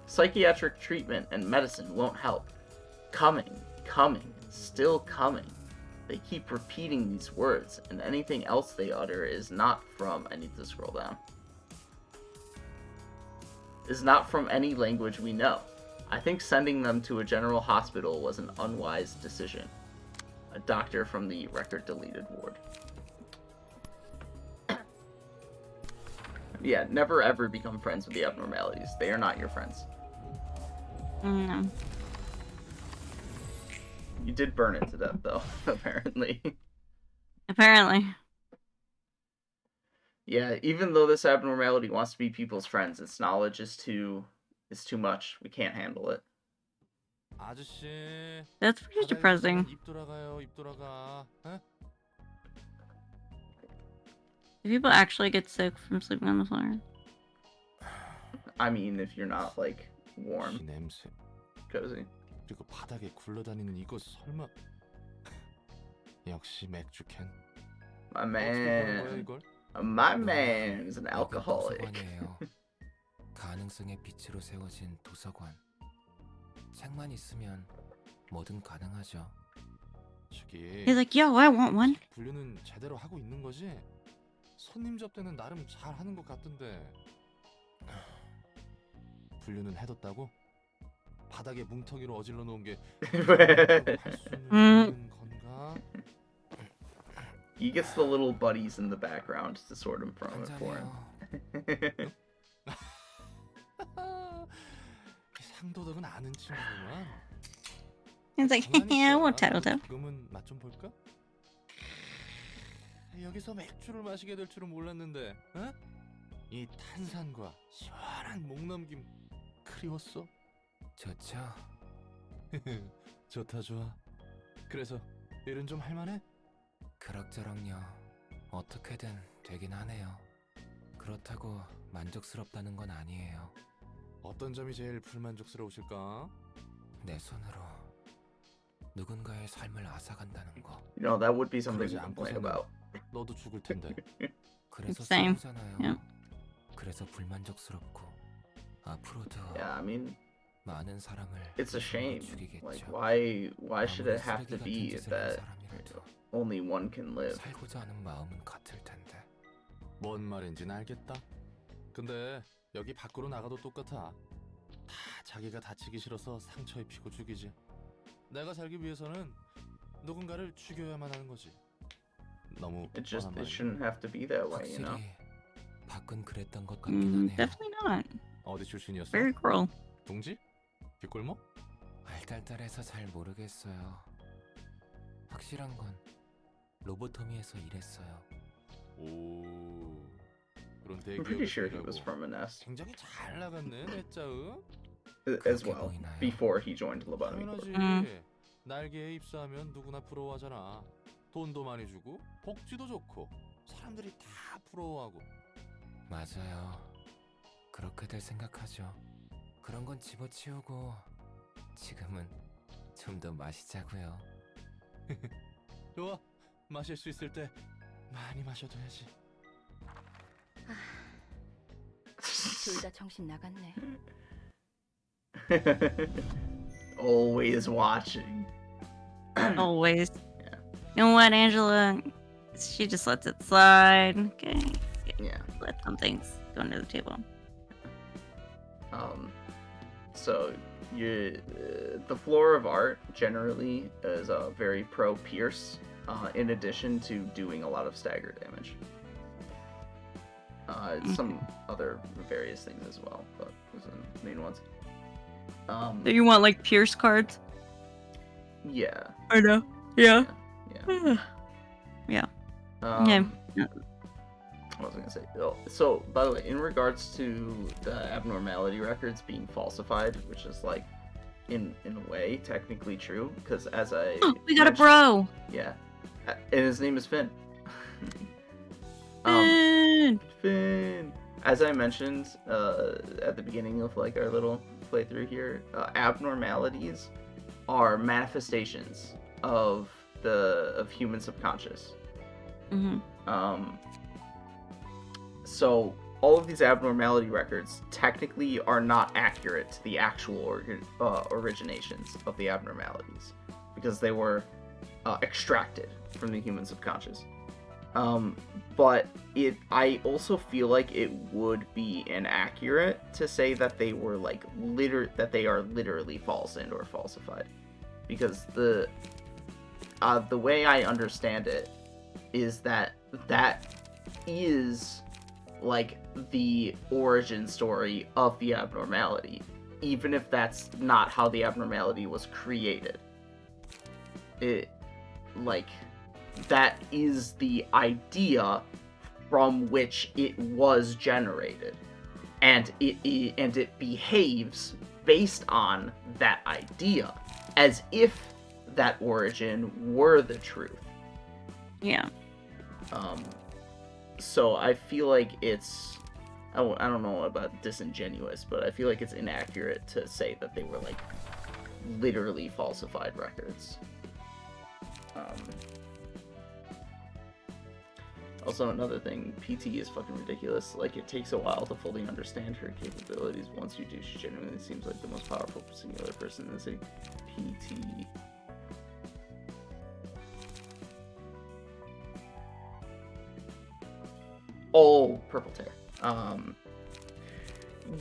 Psychiatric treatment and medicine won't help. Coming, still coming. They keep repeating these words, and anything else they utter is not from, I need to scroll down, is not from any language we know. I think sending them to a general hospital was an unwise decision. A doctor from the record deleted ward. Yeah, never ever become friends with the abnormalities. They are not your friends. No. You did burn it to death, though, apparently. Apparently. Yeah, even though this abnormality wants to be people's friends, its knowledge is too much. We can't handle it. 아저씨. That's pretty depressing. 입 돌아가요. 입 돌아가. 에? Do people actually get sick from sleeping on the floor? I mean, if you're not, like, warm. 이 냄새. Cozy. 그리고 바닥에 굴러다니는 이거 설마. 역시 맥주 캔. My man. My man is an alcoholic. 도서관이에요. 가능성의 빛으로 세워진 도서관. 책만 있으면 뭐든 가능하죠. 저기. He's like, yo, I want one. 분류는 제대로 하고 있는 거지? 손님 접대는 나름 잘 하는 것 같던데. 분류는 해뒀다고? 바닥에 뭉텅이로 어질러 놓은 게 할 수 있는 건가? He gets the little buddies in the background to sort him from it for him. 상도덕은 아는 친구구만. He's like, yeah, I won't tattle them. 그러면 맛 좀 볼까? 여기서 맥주를 마시게 될 줄은 몰랐는데, 어? 이 탄산과 시원한 목넘김 그리웠어? 좋죠. 좋다 좋아. 그래서 일은 좀 할만해? 그럭저럭요. 어떻게든 되긴 하네요. 그렇다고 만족스럽다는 건 아니에요. 어떤 점이 제일 불만족스러우실까? 내 손으로 누군가의 삶을 앗아간다는 거. You know, that would be something you complain about. 너도 죽을 텐데. 그래서 Same. 싸우잖아요. Yeah. 그래서 불만족스럽고 앞으로도 Yeah, I mean, 많은 사람을 it's a shame. 죽이겠죠. Like, why should it have to 쓰레기 be 같은 짓을 한 that 사람이라도 only one can live? 살고자 하는 마음은 같을 텐데. 뭔 말인지는 알겠다. 근데 여기 밖으로 나가도 똑같아. 다 자기가 다치기 싫어서 상처 입히고 죽이지. 내가 살기 위해서는 누군가를 죽여야만 하는 거지. 너무 It 뻔한 말이야. shouldn't have to be that way, you know? 확실히 밖은 그랬던 것 같긴 하네요. Definitely not. 어디 출신이었어? Very cruel. 동지? 뒷골목? 알딸딸해서 잘 모르겠어요. 확실한 건 로보토미에서 일했어요. 오. 그런 I'm pretty sure he was 대기업에서 from a nest 굉장히 잘 나갔네, 내 짜응. as well, before he joined Lobotomy 당연하지. Corp. 날개에 입사하면 누구나 부러워하잖아. 돈도 많이 주고 복지도 좋고 사람들이 다 부러워하고. 맞아요. 그렇게들 생각하죠. 그런 건 집어치우고 지금은 좀 더 마시자고요. 좋아. 마실 수 있을 때 많이 마셔둬야지. 둘 다 정신 나갔네. Always watching. Always. You know what, Angela? She just lets it slide. Okay. Yeah. Let some things go under the table. So the floor of art generally is very pro Pierce, in addition to doing a lot of stagger damage. Some other various things as well, but those are the main ones. So you want like Pierce cards? Yeah. I know. Yeah. Yeah. Yeah. Yeah. What was I gonna say? Oh, so, by the way, in regards to the abnormality records being falsified, which is like, in a way, technically true, because as I we got a bro. Yeah, and his name is Finn. Finn. As I mentioned at the beginning of like our little playthrough here, abnormalities are manifestations of human subconscious. Mm-hmm. So all of these abnormality records technically are not accurate to the actual originations of the abnormalities because they were extracted from the human subconscious. But I also feel like it would be inaccurate to say that they were like that they are literally false and or falsified, because the way I understand it is that is like the origin story of the abnormality, even if that's not how the abnormality was created. It like that is the idea from which it was generated, and it behaves based on that idea as if that origin were the truth. Yeah. So I feel like it's, I don't know about disingenuous, but I feel like it's inaccurate to say that they were like literally falsified records. Also, another thing, PT is fucking ridiculous. Like, it takes a while to fully understand her capabilities. Once you do, she genuinely seems like the most powerful singular person in the city. PT. Oh, Purple Tear.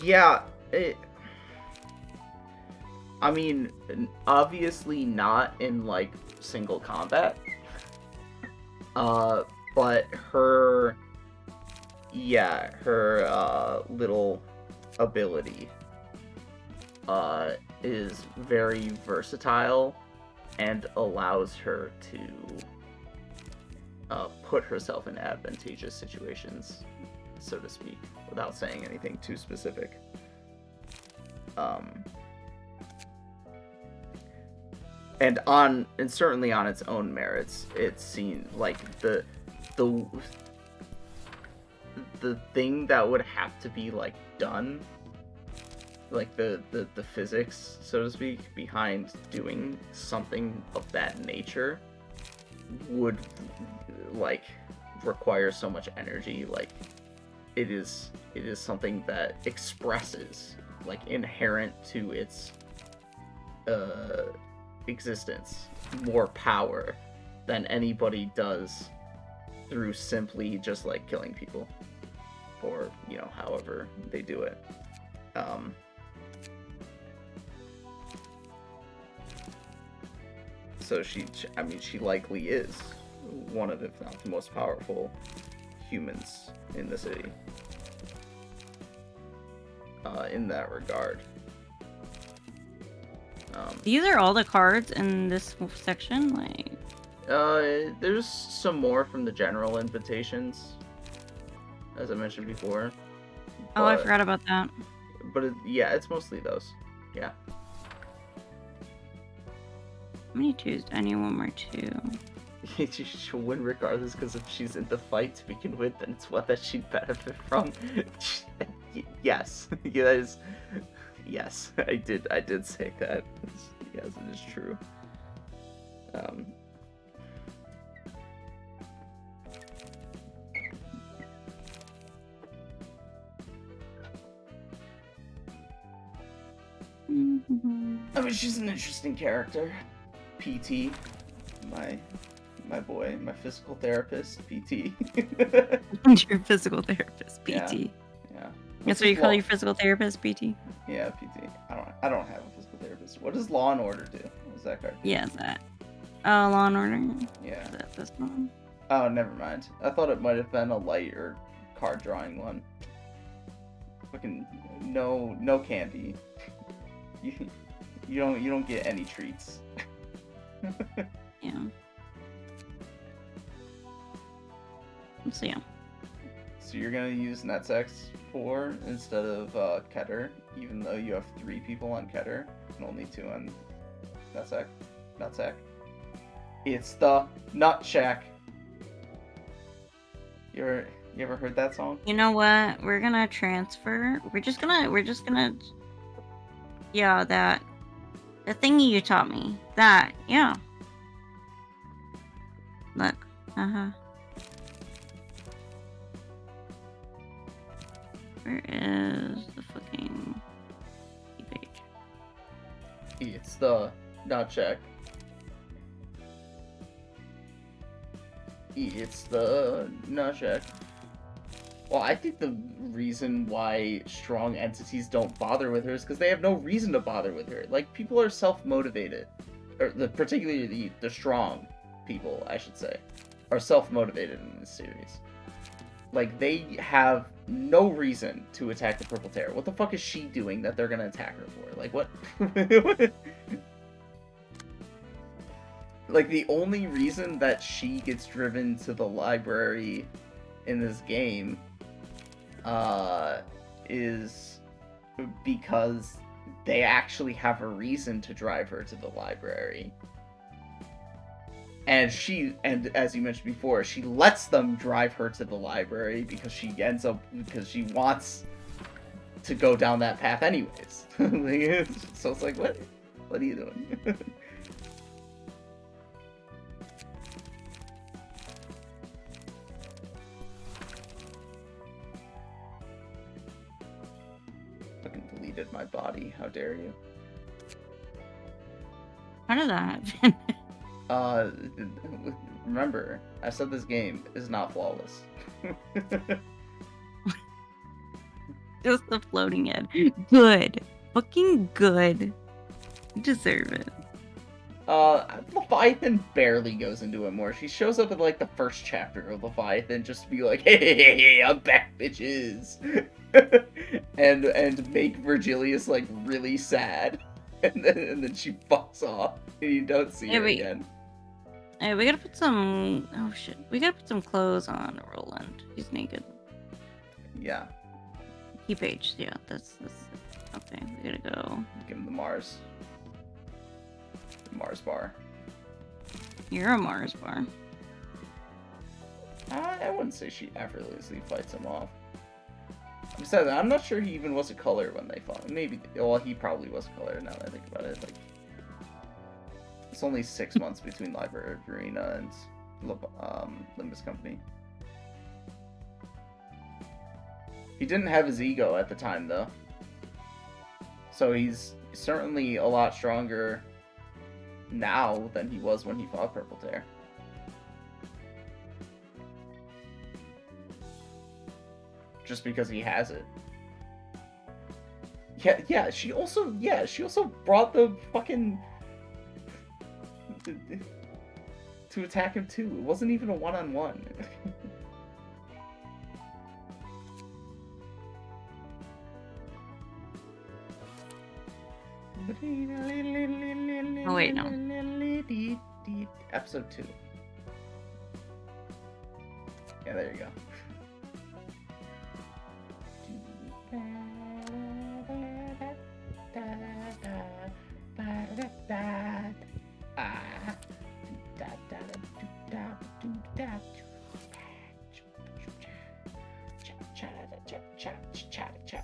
Yeah, I mean, obviously not in, like, single combat. But her little ability, is very versatile and allows her to, put herself in advantageous situations, so to speak, without saying anything too specific. And certainly on its own merits, it seems like the thing that would have to be like done, like the physics, so to speak, behind doing something of that nature would like require so much energy. Like it is something that expresses, like, inherent to its existence, more power than anybody does through simply just like killing people, or however they do it. So she likely is one of, if not the most powerful humans in the city, in that regard. These are all the cards in this section, like. There's some more from the general invitations, as I mentioned before. Oh, I forgot about that. But yeah, it's mostly those. Yeah. How many twos? I need one more two. She'll win regardless, because if she's in the fight to begin with, then it's one that she'd benefit from. Yes. Yes, I did say that. Yes, it is true. I mean, she's an interesting character. PT, my boy, my physical therapist, PT. Your physical therapist, PT. Yeah. That's what you call your physical therapist, PT? Yeah, PT. I don't have a physical therapist. What does Law and Order do? What's that card? Yeah, that. Oh, Law and Order. Yeah. Is that this one? Oh, never mind. I thought it might have been a lighter card drawing one. Fucking no candy. You don't get any treats. Yeah. So yeah. So you're gonna use Netsex 4 instead of Keter, even though you have 3 people on Keter and only 2 on Nutsack. It's the Nut Shack. You ever heard that song? You know what? We're gonna transfer. We're just gonna. Yeah, that. The thingy you taught me. That. Yeah. Look. Where is the fucking page? It's the Nut Shack. It's the Nut Shack. Well, I think the reason why strong entities don't bother with her is because they have no reason to bother with her. Like, people are self-motivated. Or particularly the strong people, I should say, are self-motivated in this series. Like, they have no reason to attack the Purple Terror. What the fuck is she doing that they're gonna attack her for? Like, what? Like, the only reason that she gets driven to the library in this game is because they actually have a reason to drive her to the library. And as you mentioned before, she lets them drive her to the library because she wants to go down that path anyways. So it's like, what are you doing? Fucking deleted my body. How dare you? How did that happen? Remember, I said this game is not flawless. Just the floating head. Good. Fucking good. You deserve it. Leviathan barely goes into it more. She shows up in like the first chapter of Leviathan just to be like, hey, I'm back, bitches. and make Virgilius like really sad. And then she fucks off and you don't see her again. Hey, we gotta put some. Oh shit. We gotta put some clothes on Roland. He's naked. Yeah. Key page. Yeah, that's. Okay, we gotta go. Give him the Mars. The Mars bar. You're a Mars bar. I wouldn't say she effortlessly fights him off. Besides, I'm not sure he even was a color when they fought. Maybe. Well, he probably was a color now that I think about it. Like, it's only 6 months between Library Arena and Limbus Company. He didn't have his ego at the time, though. So he's certainly a lot stronger now than he was when he fought Purple Tear. Just because he has it. Yeah, she also brought the fucking to attack him too. It wasn't even a one-on-one. Oh wait, no. Episode 2. Yeah, there you go.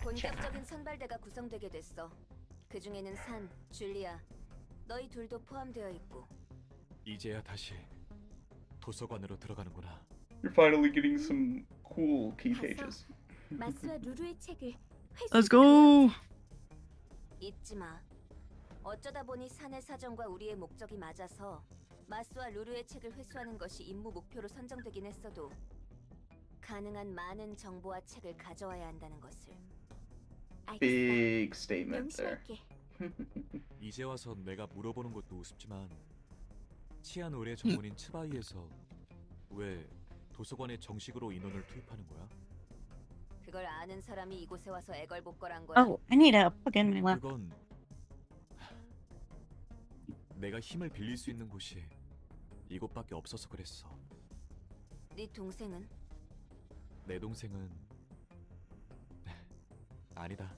본격적인 선발대가 구성되게 됐어. 그 중에는 산, 줄리아, 너희 둘도 포함되어 있고. 이제야 다시 도서관으로 들어가는구나. You're finally getting some cool key pages. 마스와 루루의 책을 Let's go. 잊지 마. 어쩌다 보니 산의 사정과 우리의 목적이 맞아서 마스와 루루의 책을 회수하는 것이 임무 목표로 선정되긴 했어도 가능한 많은 정보와 책을 가져와야 한다는 것을. Big statement there. 이제 와서 내가 물어보는 것도 우습지만 치안 의뢰 전문인 츠바이에서 왜 도서관에 정식으로 인원을 투입하는 거야? 그걸 아는 사람이 이곳에 와서 애걸복걸한 거야. Oh, I need to plug in my laptop. 그건 내가 힘을 빌릴 수 있는 곳이 이곳밖에 없어서 그랬어. 네 동생은? 내 동생은 아니다.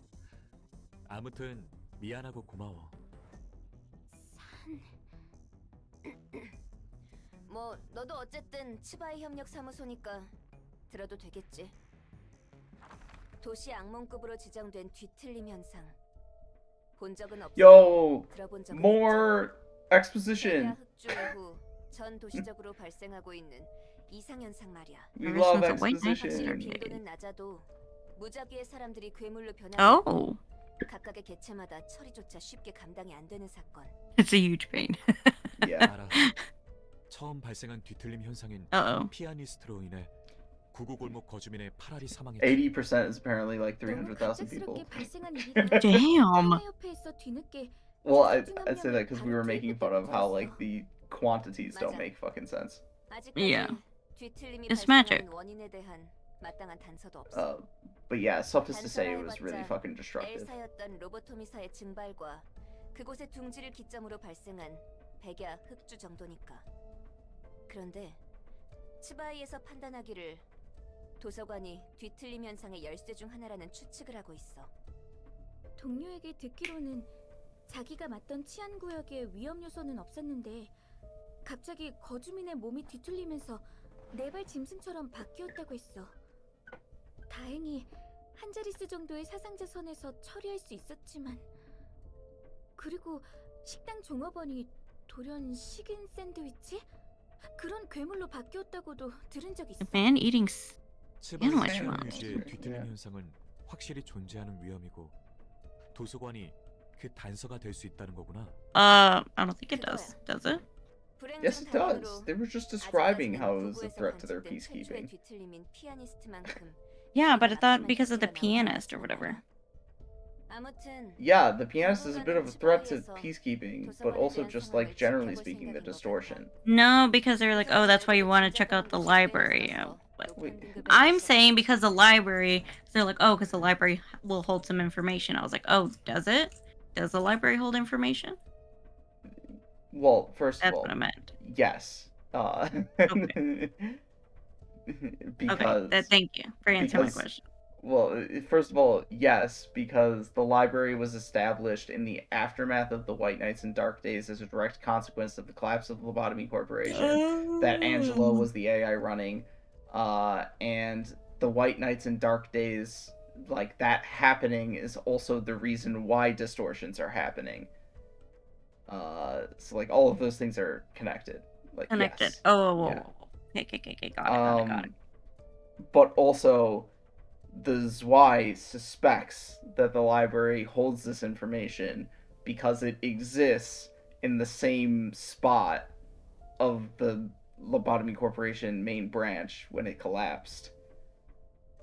아무튼 미안하고 고마워. 뭐 너도 어쨌든 츠바이 협력 사무소니까 들어도 되겠지. 도시 악몽급으로 지정된 뒤틀림 현상. 본 적은 없어. Yo, 들어본 적은 more 있지. exposition. 흑주 이후 전 도시적으로 발생하고 있는 이상 현상 말이야. We love 확실히 exposition. 빈도는 낮아도 무작위의 사람들이 괴물로 변하는 Oh. 각각의 개체마다 처리조차 쉽게 감당이 안 되는 사건. It's a huge pain. Yeah. 알아. 처음 발생한 뒤틀림 현상인 Uh-oh. 피아니스트로 인해 구구골목 거주민의 8알이 사망했지. 80% is apparently like 300,000 people. Damn. Well, I say that because we were making fun of how like the quantities don't make fucking sense. Yeah. 뒤틀림이 It's magic. 발생하는 원인에 대한 마땅한 단서도 없어. But yeah, suffice to say, it was really fucking destructive. 엘사였던 로보토미사의 증발과 그곳의 둥지를 기점으로 발생한 백야 흑주 정도니까. 그런데 츠바이에서 판단하기를 도서관이 뒤틀림 현상의 열쇠 중 하나라는 추측을 하고 있어. 동료에게 듣기로는 자기가 맡던 치안 구역에 위험 요소는 없었는데 갑자기 거주민의 몸이 뒤틀리면서 네발 짐승처럼 바뀌었다고 했어. 다행히 한 자릿수 정도의 사상자 선에서 처리할 수 있었지만, 그리고 식당 종업원이 돌연 식인 샌드위치? 그런 괴물로 바뀌었다고도 들은 적 있어. Man eating 츠바이 sandwich 치안 moms. 유지의 뒤틀림 현상은 확실히 존재하는 위험이고 도서관이 그 단서가 될 수 있다는 거구나. I don't think it does. Does it? Yes, it does. They were just describing how it was a threat to their peacekeeping. Yeah, but I thought because of the pianist or whatever. Yeah, the pianist is a bit of a threat to peacekeeping, but also just like generally speaking, the distortion. No, because they were like, oh, that's why you want to check out the library. Wait. I'm saying because the library, they're like, oh, because the library will hold some information. I was like, oh, does it? Does the library hold information? Well, first That's of all, what I meant. yes. Okay. Because Okay, thank you for answering my because- question. Well, first of all, yes, because the library was established in the aftermath of the White Knights and Dark Days as a direct consequence of the collapse of the Lobotomy Corporation. That Angelo was the AI running, and the White Knights and Dark Days, like that happening is also the reason why distortions are happening. So like all of those things are connected. Like Connected. yes. Oh, Yeah. okay, got it. But also, the Zwei suspects that the library holds this information because it exists in the same spot of the Lobotomy Corporation main branch when it collapsed.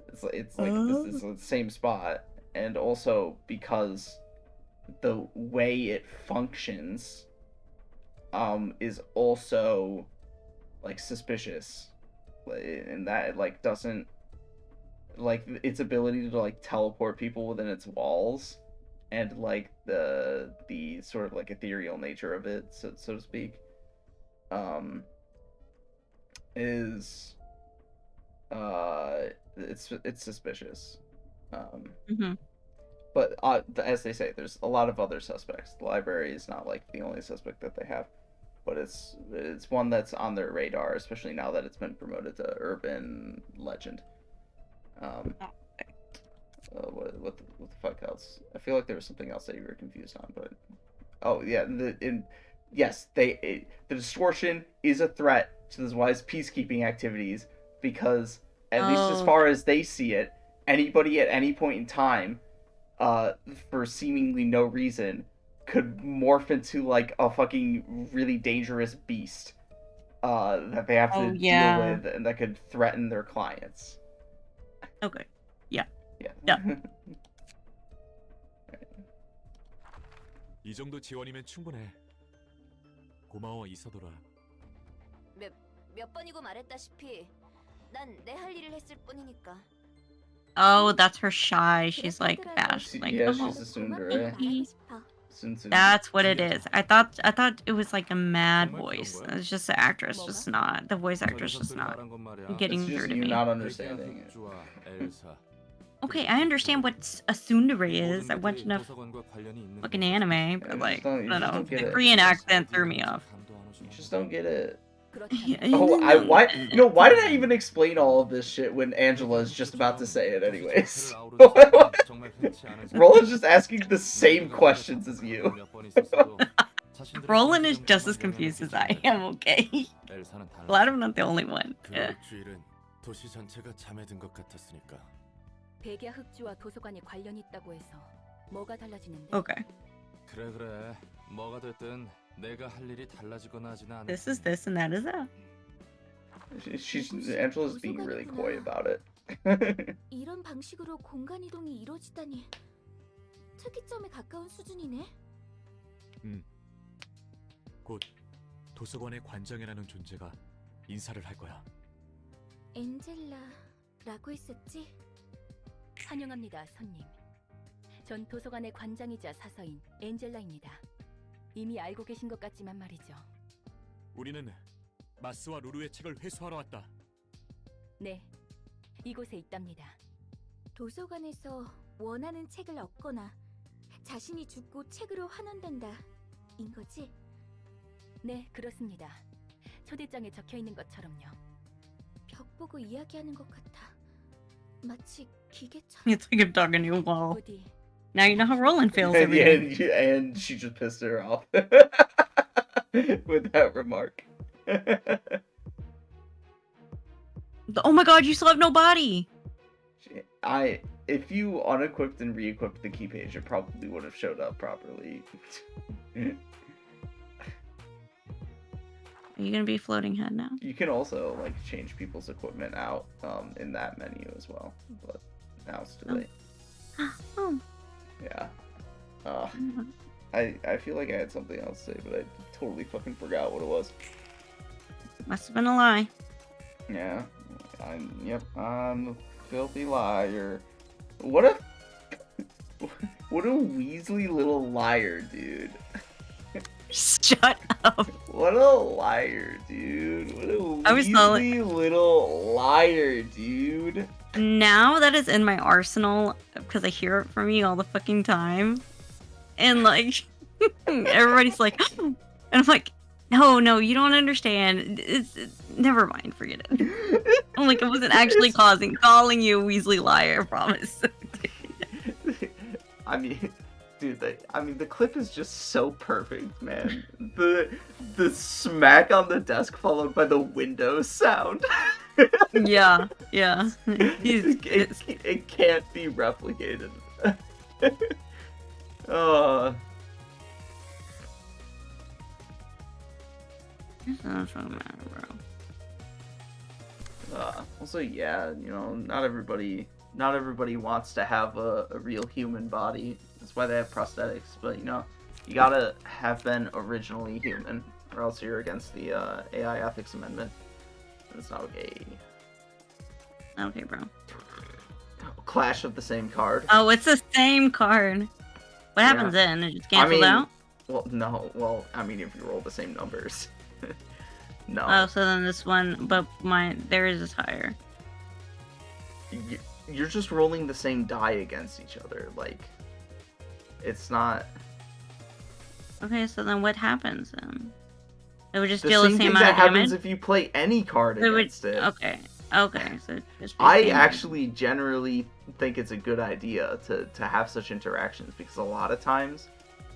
It's like this is the same spot, and also because the way it functions is also like suspicious, and that it like doesn't like its ability to like teleport people within its walls, and like the sort of like ethereal nature of it, so to speak, is it's suspicious. But as they say, there's a lot of other suspects. The library is not like the only suspect that they have, but it's one that's on their radar, especially now that it's been promoted to urban legend. What the fuck else? I feel like there was something else that you were confused on, but oh yeah, the distortion is a threat to the Wise peacekeeping activities because at least as far as they see it, anybody at any point in time, for seemingly no reason, could morph into like a fucking really dangerous beast, that they have to deal with and that could threaten their clients. Okay. Yeah. Yeah. 이 정도 지원이면 충분해. 고마워 이서돌아. 몇 번이고 말했다시피 난 내 할 일을 했을 뿐이니까. Oh, that's her shy. She's like Bash. Like, Yeah, oh, she's a tsundere. That's what it is. I thought it was like a mad voice. It's just the actress, just not the voice actress, just not getting through to you me. not understanding it. Okay, I understand what a tsundere is. I watch enough fucking anime, but like, I don't know, the Korean accent threw me off. You just don't get it. Oh, why did I even explain all of this shit when Angela is just about to say it anyways? Roland's just asking the same questions as you. Roland is just as confused as I am, okay? Glad I'm not the only one. Yeah. 도시 전체가 잠에 든 것 같았으니까. 백야 흑주와 도서관이 관련이 있다고 해서 뭐가 달라지는데? Okay. 그래. 뭐가 됐든 내가 할 일이 달라지거나 하지는 않아. This is this and that is that. Angela's being really coy about it. 이런 방식으로 공간 이동이 이루어지다니 특이점에 가까운 수준이네. 곧 도서관의 관장이라는 존재가 인사를 할 거야. 엔젤라라고 했었지? 환영합니다, 손님. 전 도서관의 관장이자 사서인 엔젤라입니다. 이미 알고 계신 것 같지만 말이죠. 우리는 마스와 루루의 책을 회수하러 왔다. 네, 이곳에 있답니다. 도서관에서 원하는 책을 얻거나 자신이 죽고 책으로 환원된다. 인 거지? 네, 그렇습니다. 초대장에 적혀 있는 것처럼요. 벽 보고 이야기하는 것 같아. 마치 기계처럼. It's like I'm talking to a wall. 부디 Now you know how Roland feels And, every yeah, day. and she just pissed her off with that remark. Oh my god, you still have no body! If you unequipped and re-equipped the key page, it probably would have showed up properly. Are you gonna be floating head now? You can also like change people's equipment out in that menu as well, but now it's too late. Oh. Yeah. I feel like I had something else to say, but I totally fucking forgot what it was. Must have been a lie. Yeah. I'm a filthy liar. What a Weasley little liar, dude. Shut up. What a liar, dude. What a Weasley little liar, dude. Now that it's in my arsenal, because I hear it from you all the fucking time, and like, everybody's like, and I'm like, no, you don't understand. It's never mind, forget it. I'm like, I wasn't actually calling you a Weasley liar, I promise. I mean, dude, the clip is just so perfect, man. The smack on the desk followed by the window sound. yeah. It can't be replicated. Oh. Also, yeah, not everybody wants to have a real human body. That's why they have prosthetics. But you gotta have been originally human, or else you're against the AI ethics amendment. It's not okay. Okay, bro. Clash of the same card. Oh, it's the same card. What happens then? It just cancels out? Well, no. Well, I mean, if you roll the same numbers. No. Oh, so then this one, but theirs is higher. You're just rolling the same die against each other. Like, it's not. Okay, so then what happens then? It would just deal the same amount of that happens damage? if you play any card against it. Okay. Okay, so just I between- actually generally think it's a good idea to have such interactions, because a lot of times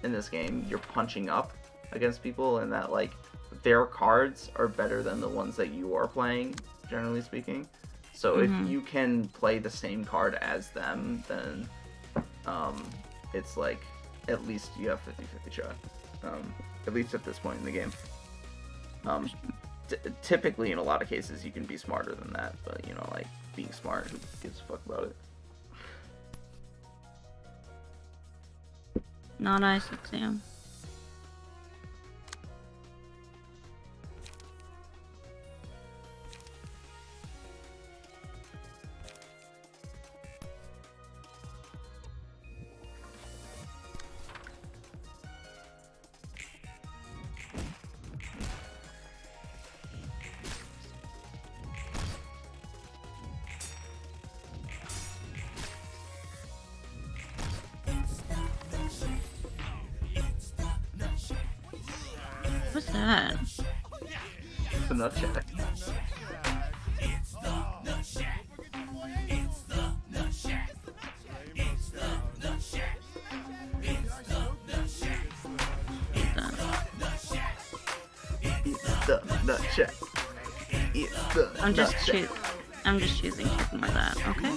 in this game you're punching up against people, and that like their cards are better than the ones that you are playing, generally speaking. So if you can play the same card as them, then it's like at least you have 50-50 shot. At least at this point in the game. Typically, in a lot of cases, you can be smarter than that, but you know, like being smart, who gives a fuck about it? Not ice exam. What's that? The nut check. It's the nut check. It's the I'm just nut check. I'm just choosing to ignore that. Okay.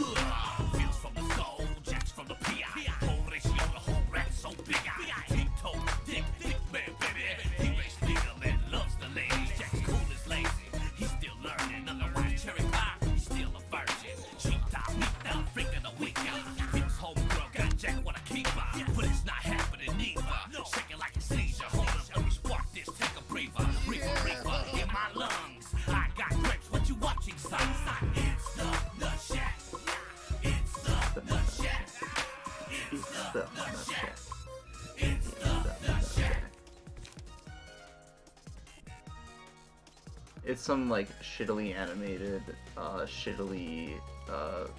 It's some like shittily animated, shittily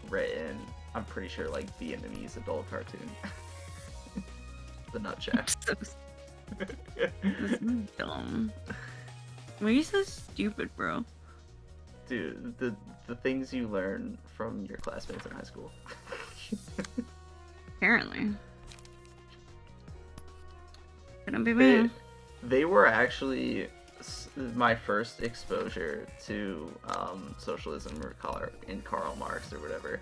written, I'm pretty sure like Vietnamese adult cartoon. The nut check. This is dumb. Why are you so stupid, bro? Dude, the things you learn from your classmates in high school. Apparently. Couldn't be me. They were actually my first exposure to socialism or Karl Marx or whatever,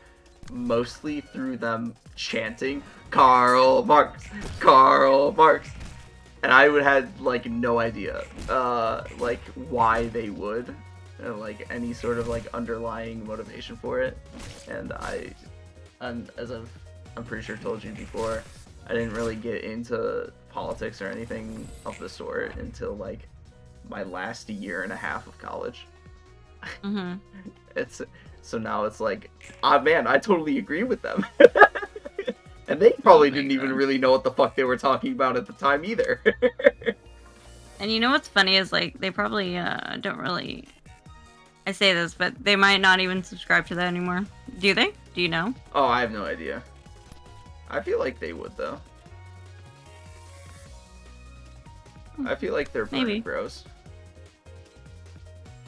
mostly through them chanting Karl Marx, Karl Marx, and I would have like no idea like why they would, like any sort of like underlying motivation for it. And I'm pretty sure told you before, I didn't really get into politics or anything of the sort until like my last year and a half of college. So now it's like, ah man, I totally agree with them. And they probably didn't even really know what the fuck they were talking about at the time either. And you know what's funny is like they probably don't really. I say this, but they might not even subscribe to that anymore. Do they? Do you know? Oh, I have no idea. I feel like they would though. I feel like they're pretty bros.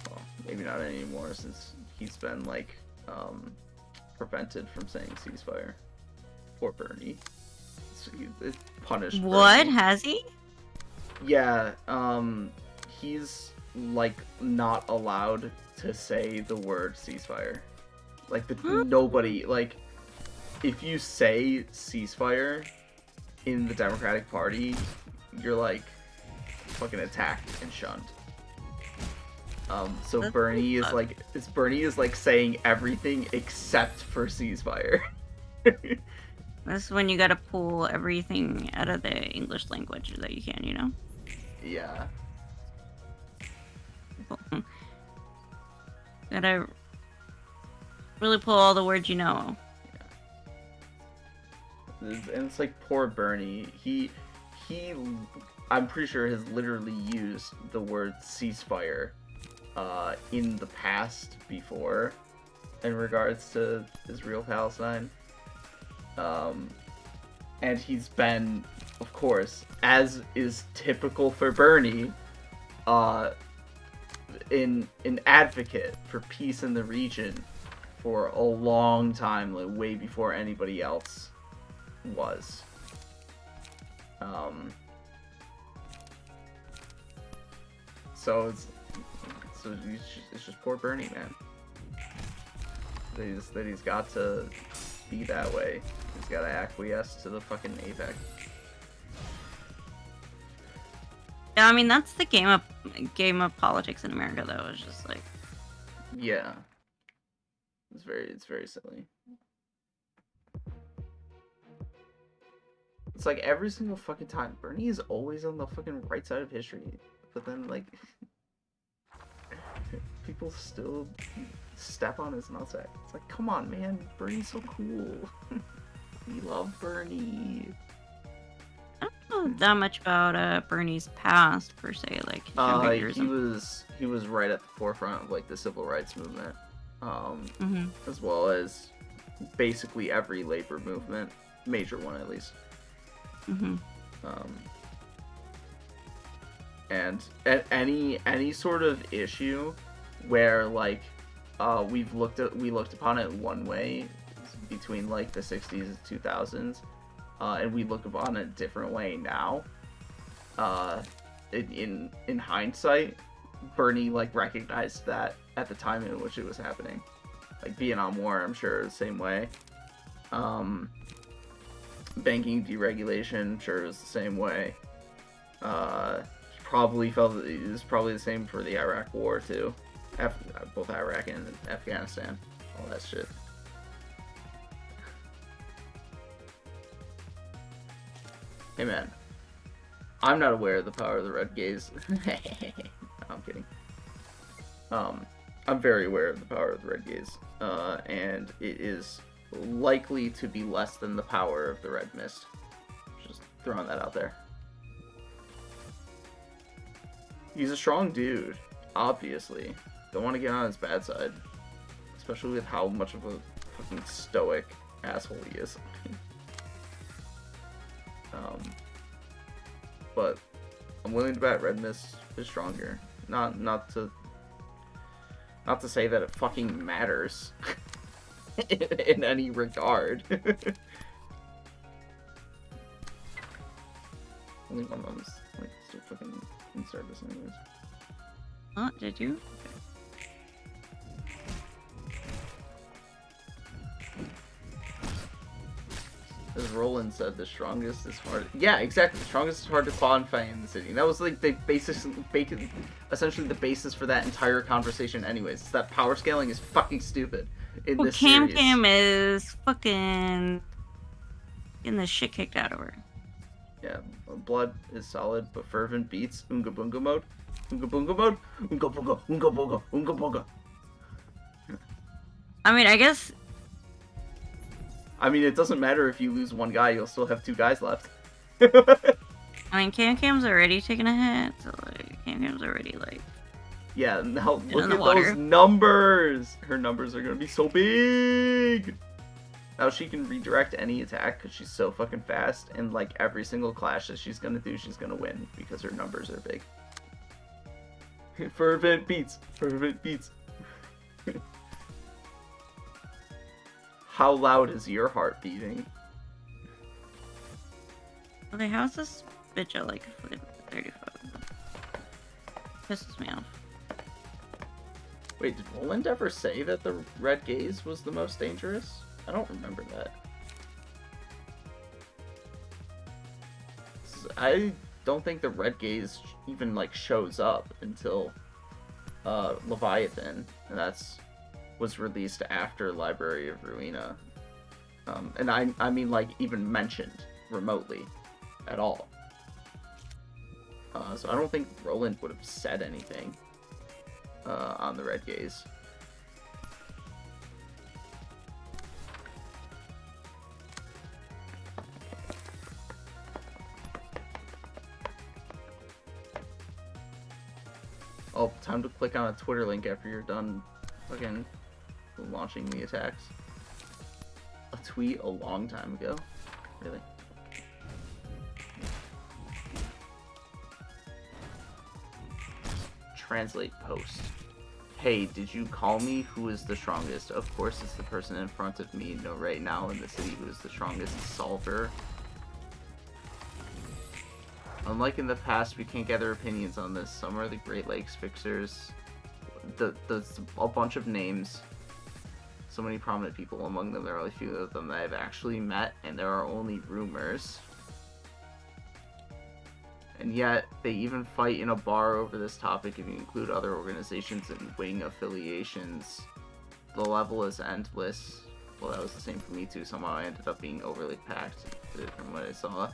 Well, maybe not anymore since he's been like prevented from saying ceasefire. Poor Bernie. It's punished. What? Bernie. Has he? Yeah, he's like not allowed to say the word ceasefire. Like nobody, like if you say ceasefire in the Democratic Party, you're like fucking attacked and shunned. So That's Bernie is like saying everything except for ceasefire. That's when you gotta pull everything out of the English language that you can, you know? Yeah. Gotta really pull all the words you know. And it's like poor Bernie. He I'm pretty sure has literally used the word ceasefire in the past before in regards to Israel-Palestine. And he's been, of course, as is typical for Bernie, an advocate for peace in the region for a long time, like way before anybody else was. So it's just poor Bernie, man. That he's got to be that way. He's got to acquiesce to the fucking APEC. Yeah, I mean that's the game of politics in America, though. It's just like, yeah, it's very silly. It's like every single fucking time, Bernie is always on the fucking right side of history, but then like people still step on his nutsack. It's like, come on, man, Bernie's so cool. We love Bernie. I don't know that much about Bernie's past per se. Like, he was right at the forefront of like the civil rights movement, mm-hmm. as well as basically every labor movement, major one at least. Mm-hmm. And at any sort of issue where like we looked upon it one way between like the 60s and 2000s, and we look upon it a different way now. In hindsight, Bernie like recognized that at the time in which it was happening. Like Vietnam War, I'm sure the same way. Banking deregulation, I'm sure it was the same way. Probably felt it was probably the same for the Iraq War too. Both Iraq and Afghanistan, all that shit. Hey man, I'm not aware of the power of the red gaze. No, I'm kidding. I'm very aware of the power of the red gaze, and it is likely to be less than the power of the red mist. Just throwing that out there. He's a strong dude, obviously. Don't want to get on his bad side, especially with how much of a fucking stoic asshole he is. But I'm willing to bet Red Mist is stronger. Not to say that it fucking matters in any regard. I think my mom's like still fucking in service anyways. Oh, did you? As Roland said, the strongest is hard. Yeah, exactly. The strongest is hard to qualify in the city. And that was like the essentially the basis for that entire conversation. Anyways, it's that power scaling is fucking stupid in this series. CamCam is fucking getting the shit kicked out of her. Yeah, blood is solid, but fervent beats Unga Bunga mode. Unga Bunga mode. Unga Bunga. Unga Bunga. Unga Bunga. I mean, I guess. I mean, it doesn't matter if you lose one guy; you'll still have two guys left. I mean, CamCam's already taken a hit, so like, CamCam's already like. Yeah, now look at those numbers. Her numbers are gonna be so big. Now she can redirect any attack because she's so fucking fast, and like every single clash that she's gonna do, she's gonna win because her numbers are big. Fervent beats. Fervent beats. How loud is your heart beating? Okay, how's this bitch at like 35? Pisses me off. Wait, did Roland ever say that the red gaze was the most dangerous? I don't remember that. I don't think the red gaze even like shows up until Leviathan, and was released after Library of Ruina. And I mean like even mentioned remotely at all. So I don't think Roland would have said anything on the red gaze. Oh, time to click on a Twitter link after you're done fucking launching the attacks. A tweet a long time ago? Really? translate post. Hey, did you call me? Who is the strongest? Of course it's the person in front of me. No, right now in the city, who is the strongest is Solver. Unlike in the past, we can't gather opinions on this. Some are the Great Lakes fixers. There's a bunch of names. So many prominent people among them. There are only a few of them that I've actually met, and there are only rumors. And yet, they even fight in a bar over this topic if you include other organizations and wing affiliations. The level is endless. Well, that was the same for me too. Somehow I ended up being overly packed from what I saw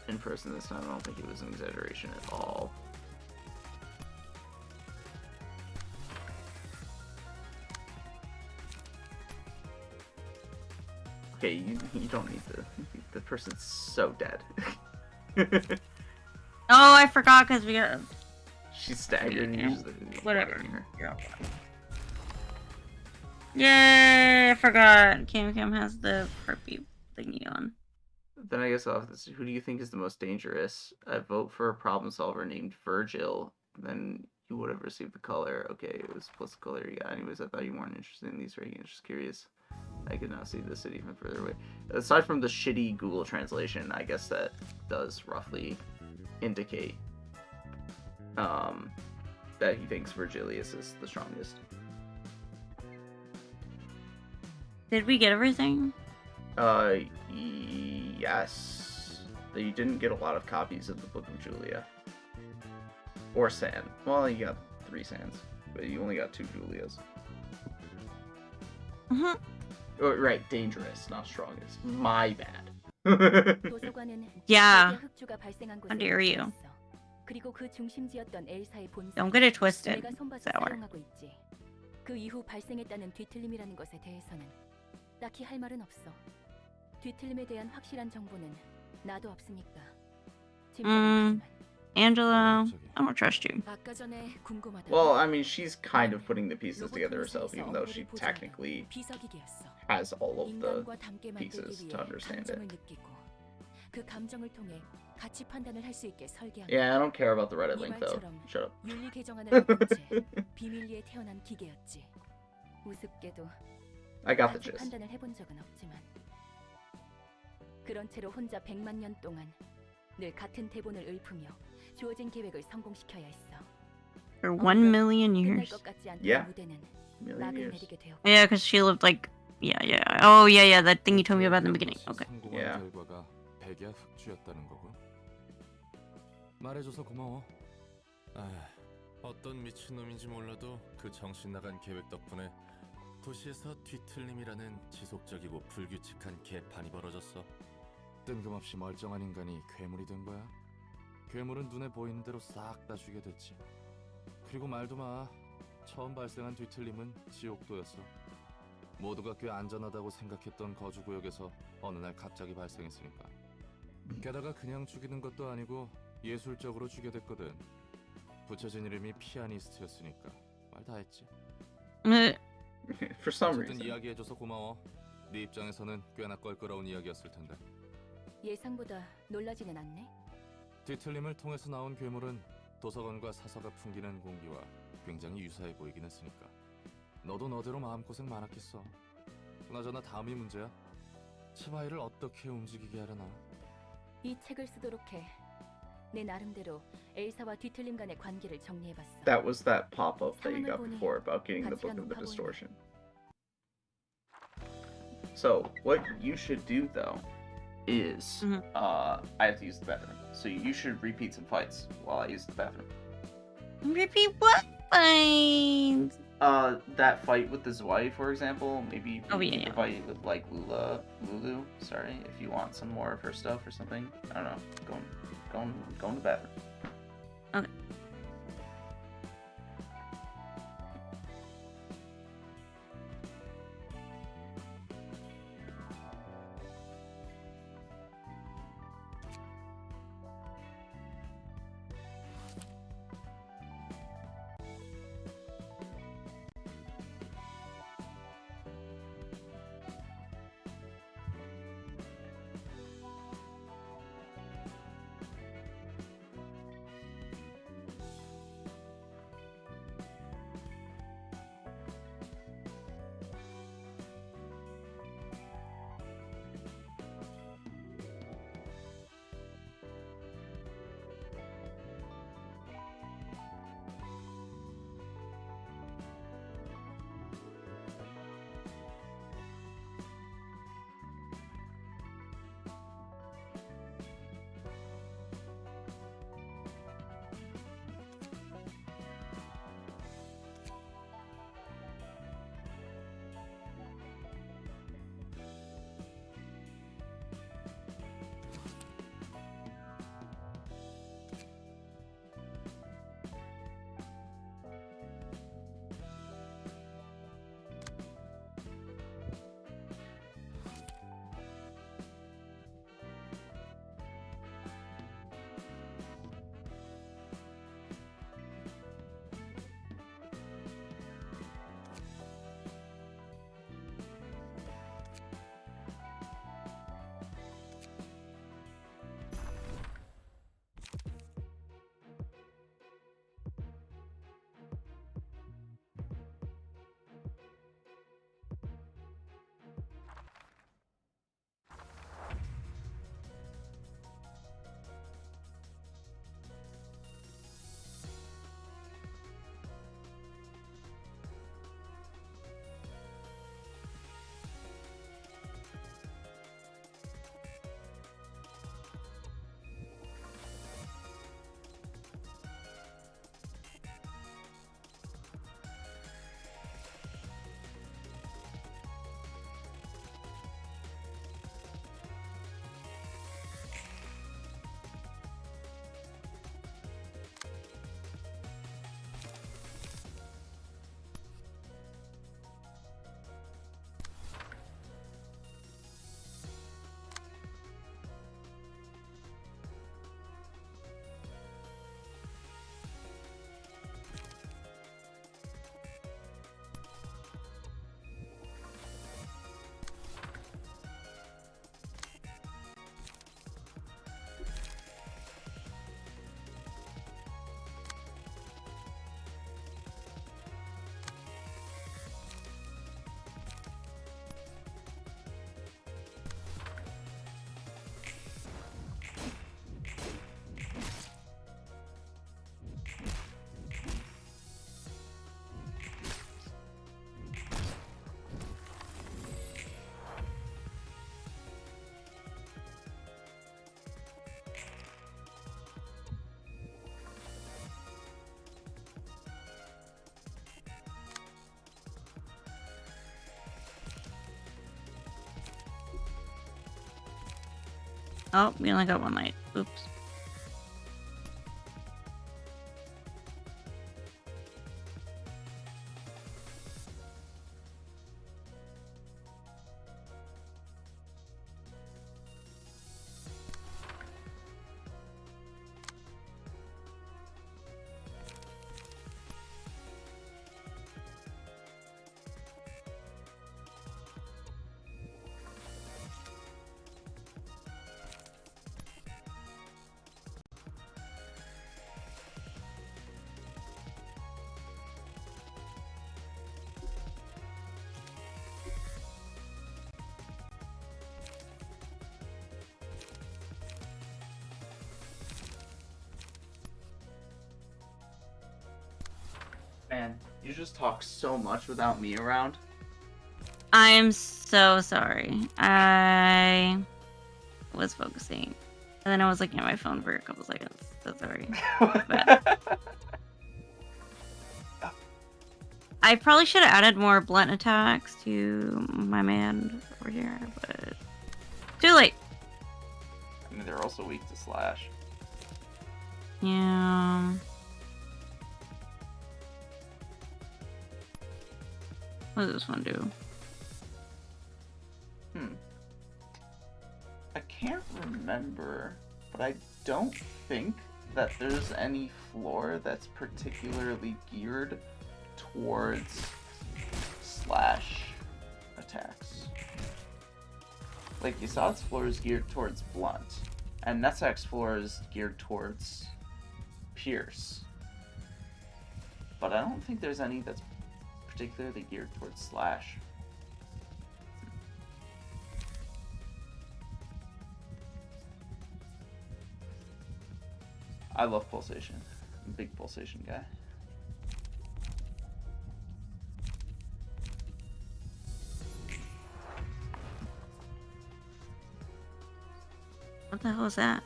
in person this time. I don't think it was an exaggeration at all. Okay, you don't need the person's so dead. Oh, I forgot because we got. She's staggered and uses the whatever. Yay! I forgot. CamCam has the heartbeat thingy on. Then I guess I'll have to see, who do you think is the most dangerous? I vote for a problem solver named Virgil. Then you would have received the color. Okay, it was plus the color you got. Anyways, I thought you weren't interested in these ratings. Just curious. I could now see the city even further away. Aside from the shitty Google translation, I guess that does roughly indicate that he thinks Virgilius is the strongest. Did we get everything? Yes. You didn't get a lot of copies of the Book of Julia. Or Sand. Well, you got 3 Sands, but you only got 2 Julias. Mm-hmm. Oh, right, dangerous, not strongest. My bad. Yeah. How dare you? 그리고 그 중심지였던 엘사의 본성. Don't get it twisted. 내가 손봐서 Sour. 사용하고 있지. 그 이후 발생했다는 뒤틀림이라는 것에 대해서는 딱히 할 말은 없어. 뒤틀림에 대한 확실한 정보는 나도 없으니까. Angela, I don't trust you. 아까 전에 궁금하다. Well, I mean, she's kind of putting the pieces together herself, even though she technically has all of the pieces to understand it. 그 감정을 통해 가치 판단을 할 수 있게 설계한. Yeah, I don't care about the Reddit link though. Shut up. 윤리 개정안을 합친 채 비밀리에 태어난 기계였지. 우습게도 I got the gist. 판단을 해본 적은 없지만 그런 채로 혼자 100만 년 동안 늘 같은 대본을 읊으며 주어진 계획을 성공시켜야 했어. For 1 million years. Yeah. 막을 내리게 되었고. Yeah, because she lived like, yeah. Oh, yeah, that thing you told me about in the beginning. Okay. Yeah. 결과가 백야 흑주였다는 거고. 말해줘서 고마워. 어떤 미친놈인지 몰라도 그 정신 나간 계획 덕분에 도시에서 뒤틀림이라는 지속적이고 불규칙한 개판이 벌어졌어. 뜬금없이 멀쩡한 인간이 괴물이 된 거야. 괴물은 눈에 보이는 대로 싹 다 죽게 됐지. 그리고 말도 마. 처음 발생한 뒤틀림은 지옥도였어. 모두가 꽤 안전하다고 생각했던 거주구역에서 어느 날 갑자기 발생했으니까. 게다가 그냥 죽이는 것도 아니고 예술적으로 죽게 됐거든. 붙여진 이름이 피아니스트였으니까 말 다 했지. For some 어쨌든 reason. 이야기해줘서 고마워. 네 입장에서는 꽤나 껄끄러운 이야기였을 텐데. 예상보다 놀라지는 않네. 뒤틀림을 통해서 나온 괴물은 도서관과 사서가 풍기는 공기와 굉장히 유사해 보이긴 했으니까. 너도 너대로 마음고생 많았겠어. 그나저나 다음이 문제야. 치바이를 어떻게 움직이게 하려나? 이 책을 쓰도록 해. 내 나름대로 엘사와 뒤틀림 간의 관계를 정리해봤어. That was that pop-up that you got before about getting the Book of the Distortion. So, what you should do though is, I have to use the bathroom. So you should repeat some fights while I use the bathroom. Repeat what fights? That fight with the Zwei, for example. Maybe yeah. fight with like Lulu. Sorry, if you want some more of her stuff or something. I don't know. Go in the bathroom. Okay. Oh, we only got one light. Oops. Man, you just talk so much without me around. I am so sorry. I was focusing. And then I was looking at my phone for a couple seconds. So sorry. But I probably should have added more blunt attacks to my man over here, but too late. I mean, they're also weak to slash. Yeah. What does this one do? I can't remember, but I don't think that there's any floor that's particularly geared towards slash attacks. Like, Yasat's floor is geared towards blunt, and Netzak's floor is geared towards pierce. But I don't think there's any that's particularly geared towards slash. I love pulsation. I'm a big pulsation guy. What the hell is that?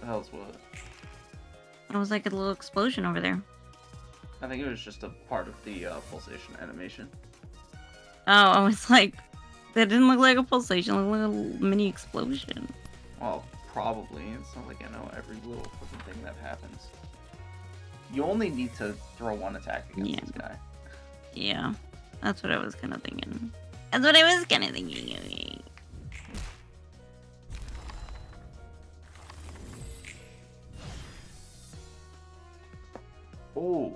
The hell's what? It was like a little explosion over there. I think it was just a part of the pulsation animation. Oh, I was like, that didn't look like a pulsation, it looked like a little mini explosion. Well, probably. It's not like I know every little fucking thing that happens. You only need to throw one attack against this guy. Yeah, that's what I was kind of thinking. That's what I was kind of thinking. Oh.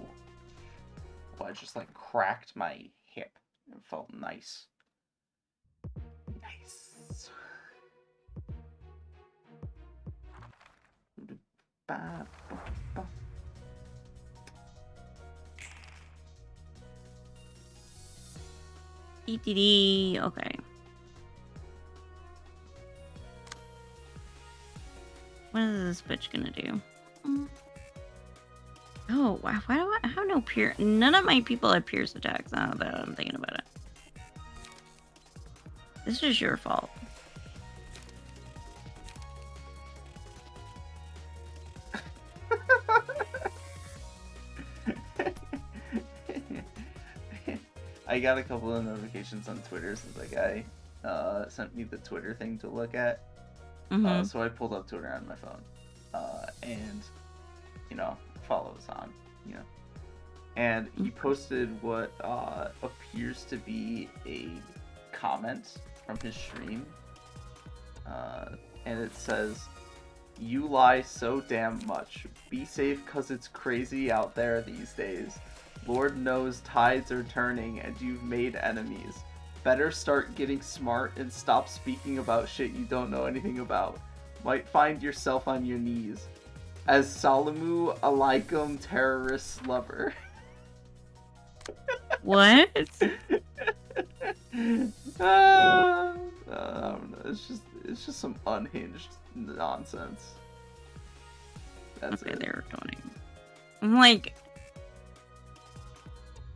Well, I just like cracked my hip. It felt nice. Nice. Ba, ba, ba. DTD, okay. What is this bitch gonna do? Oh, why do I have no pierce? None of my people have pierce attacks now that I'm thinking about it. This is your fault. I got a couple of notifications on Twitter since that guy sent me the Twitter thing to look at. So I pulled up Twitter on my phone. And, you know, follows on, you know. And he posted what appears to be a comment from his stream. And it says, "You lie so damn much. Be safe, 'cause it's crazy out there these days. Lord knows tides are turning and you've made enemies. Better start getting smart and stop speaking about shit you don't know anything about. Might find yourself on your knees. As Salamu alaikum terrorist lover." What? I don't know. It's just some unhinged nonsense. That's okay, it. they were toning. I'm like,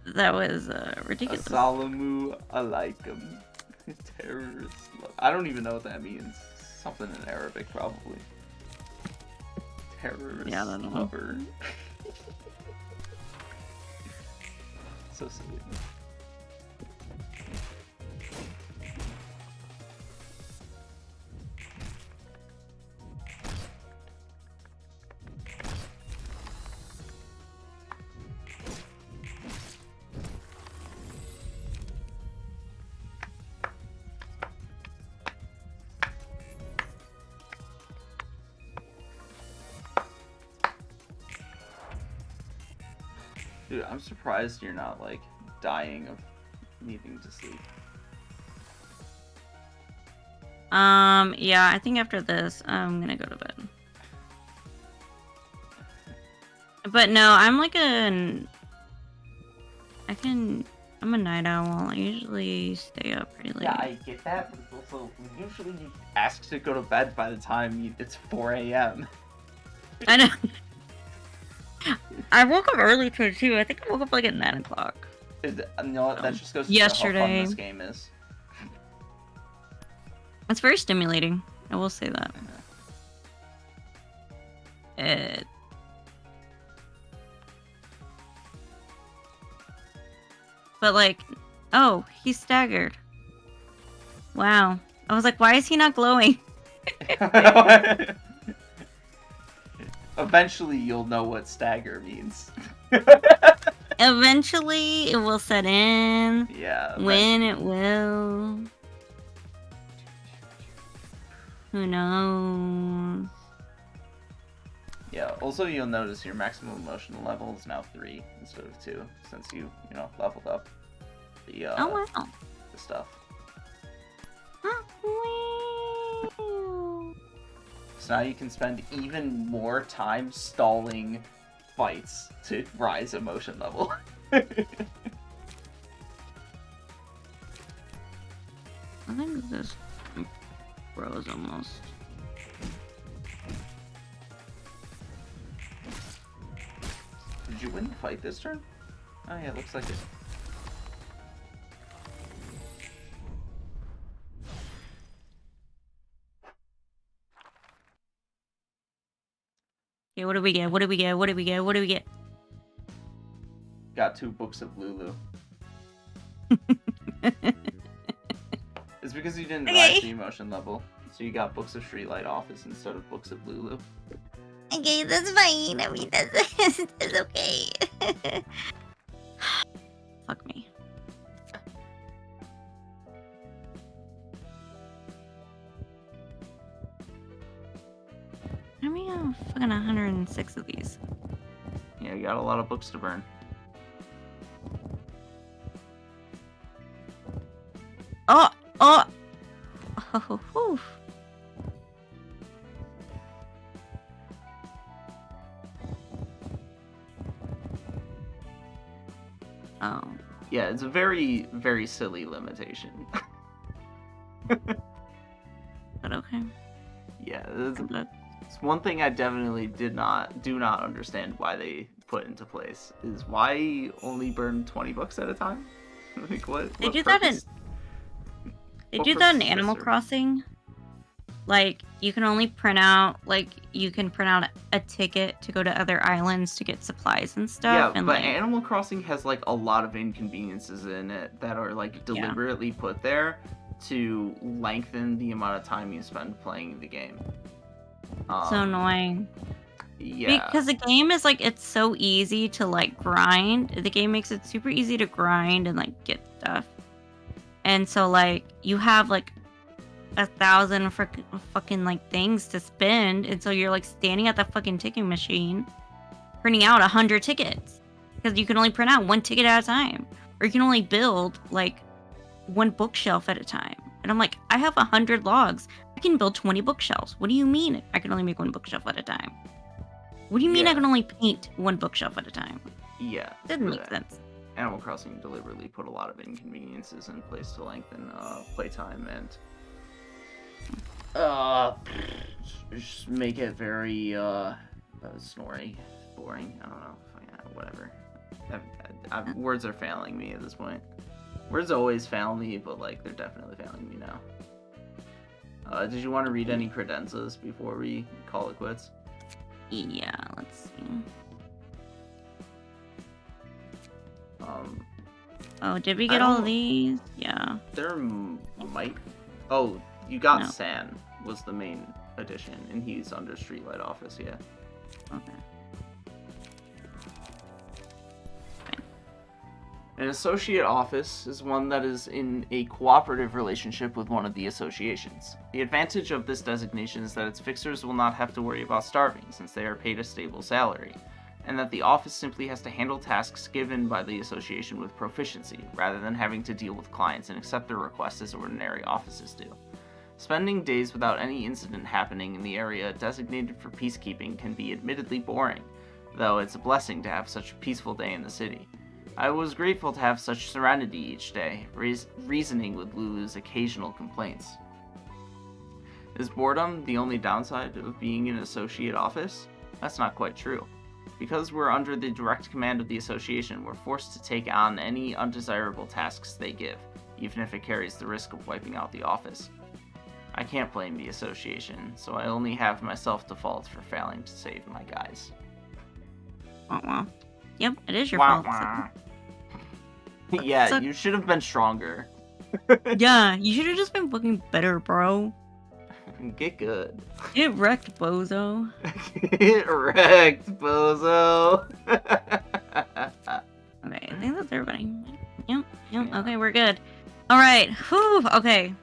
that was ridiculous. Assalamu alaikum. Terrorist love. I don't even know what that means. Something in Arabic, probably. Terrorist lover. So silly. Dude, I'm surprised you're not, like, dying of needing to sleep. Yeah, I think after this, I'm gonna go to bed. But no, I'm like I'm a night owl. I usually stay up pretty late. Yeah, I get that, but it's also, usually you ask to go to bed by the time it's 4 a.m. I know. I woke up early too. I think I woke up like at 9 o'clock. You know what, that just goes to show how fun Yesterday. this game is. It's very stimulating. I will say that. But like, oh, he's staggered. Wow. I was like, why is he not glowing? Eventually, you'll know what stagger means. Eventually, it will set in. Yeah. When it will. Who knows? Yeah, also you'll notice your maximum emotional level is now 3 instead of 2, since you leveled up the, Oh, wow. the stuff. So now you can spend even more time stalling fights to rise emotion level. I think this froze almost. Did you win the fight this turn? Oh yeah, it looks like it. Okay, what do we get? What do we get? What do we get? What do we get? Got 2 books of Lulu. It's because you didn't rise the emotion level, so you got books of Streetlight Office instead of books of Lulu. Okay, that's fine. I mean, that's okay. Fuck me. I mean, I have fucking 106 of these. Yeah, you got a lot of books to burn. Oh! Oh! Oh, oh. Yeah, it's a very, very silly limitation. But okay. Yeah, it's one thing I definitely do not understand why they put into place is why only burn 20 books at a time? Like what? They do that in Animal serve? Crossing. Like you can only print out a ticket to go to other islands to get supplies and stuff. Yeah, and but like, Animal Crossing has like a lot of inconveniences in it that are like deliberately put there to lengthen the amount of time you spend playing the game. so annoying. Yeah. Because the game is like it's so easy to like grind. The game makes it super easy to grind and like get stuff. And so like you have like 1,000 fucking like things to spend, and so you're like standing at the fucking ticket machine printing out 100 tickets because you can only print out 1 ticket at a time, or you can only build like 1 bookshelf at a time. And I'm like, I have 100 logs. I can build 20 bookshelves. What do you mean I can only make 1 bookshelf at a time? What do you mean I can only paint 1 bookshelf at a time? Yeah. Doesn't make sense. Animal Crossing deliberately put a lot of inconveniences in place to lengthen playtime and just make it very snory, boring. I don't know. Whatever. Words are failing me at this point. Words always fail me, but like they're definitely failing me now. Did you want to read any credenzas before we call it quits? Yeah, let's see. Oh, did we get all of these? Yeah. There might... Oh, you got No. San was the main addition, and he's under Streetlight Office, yeah. Okay. An associate office is one that is in a cooperative relationship with one of the associations. The advantage of this designation is that its fixers will not have to worry about starving, since they are paid a stable salary. and that the office simply has to handle tasks given by the association with proficiency, rather than having to deal with clients and accept their requests as ordinary offices do. Spending days without any incident happening in the area designated for peacekeeping can be admittedly boring, though it's a blessing to have such a peaceful day in the city. I was grateful to have such serenity each day, reasoning with Lulu's occasional complaints. Is boredom the only downside of being in an associate office? That's not quite true. Because we're under the direct command of the association, we're forced to take on any undesirable tasks they give, even if it carries the risk of wiping out the office. I can't blame the association, so I only have myself to fault for failing to save my guys. Wah-wah. Yep, it is your Wah, fault. wah. Yeah, So- you should have been stronger. Yeah, you should have just been fucking better, bro. Get good. Get wrecked, bozo. Get wrecked, bozo. Okay, I think that's everybody. Yep, okay, we're good. Alright, whew, okay.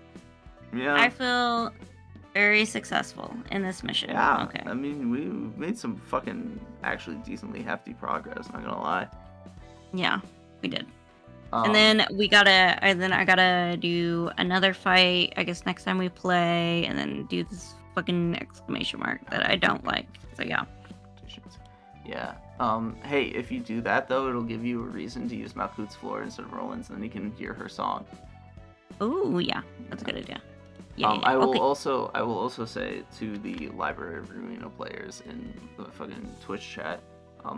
Yeah. I feel very successful in this mission. Yeah, Okay. I mean, we made some fucking actually decently hefty progress, not gonna lie. Yeah, we did. And then I gotta do another fight, I guess next time we play, and then do this fucking exclamation mark that I don't like. So yeah. Yeah. Hey, if you do that though, it'll give you a reason to use Malkuth's floor instead of Roland's, and then you can hear her song. Oh yeah, that's a good idea. Yeah, I will okay. also say to the Library of Ruina players in the fucking Twitch chat,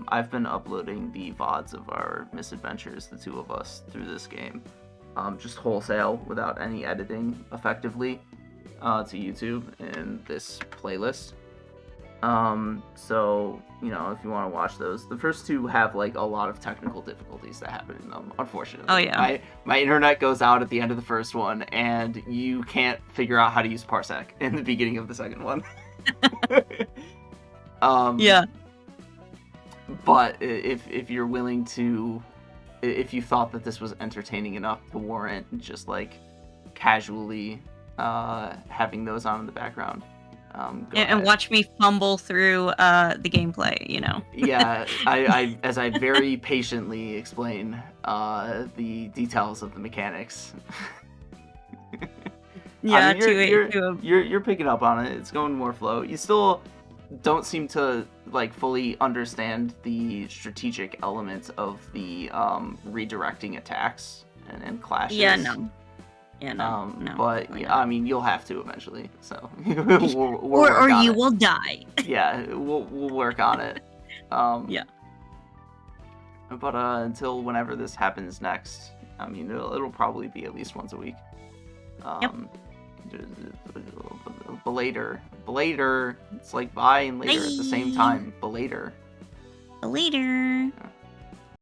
I've been uploading the VODs of our misadventures, the two of us, through this game, just wholesale without any editing, effectively, to YouTube in this playlist. So, you know, if you want to watch those, the first two have like a lot of technical difficulties that happen in them, unfortunately. Oh, yeah. My internet goes out at the end of the first one, and you can't figure out how to use Parsec in the beginning of the second one. Yeah. But if you're willing to, if you thought that this was entertaining enough to warrant just like casually having those on in the background, go And ahead. watch me fumble through the gameplay, you know. Yeah, I as I very patiently explain the details of the mechanics. Yeah, I mean, you're picking up on it. It's going more flow. You still don't seem to like fully understand the strategic elements of the redirecting attacks and clashes. Yeah, no. Yeah, no. But yeah, I mean, you'll have to eventually. So or you will die. Yeah, we'll work on it. Yeah. But until whenever this happens next, I mean, it'll probably be at least once a week. Belater. It's like bye and later at the same Bye. time. Belater. Later. Yeah.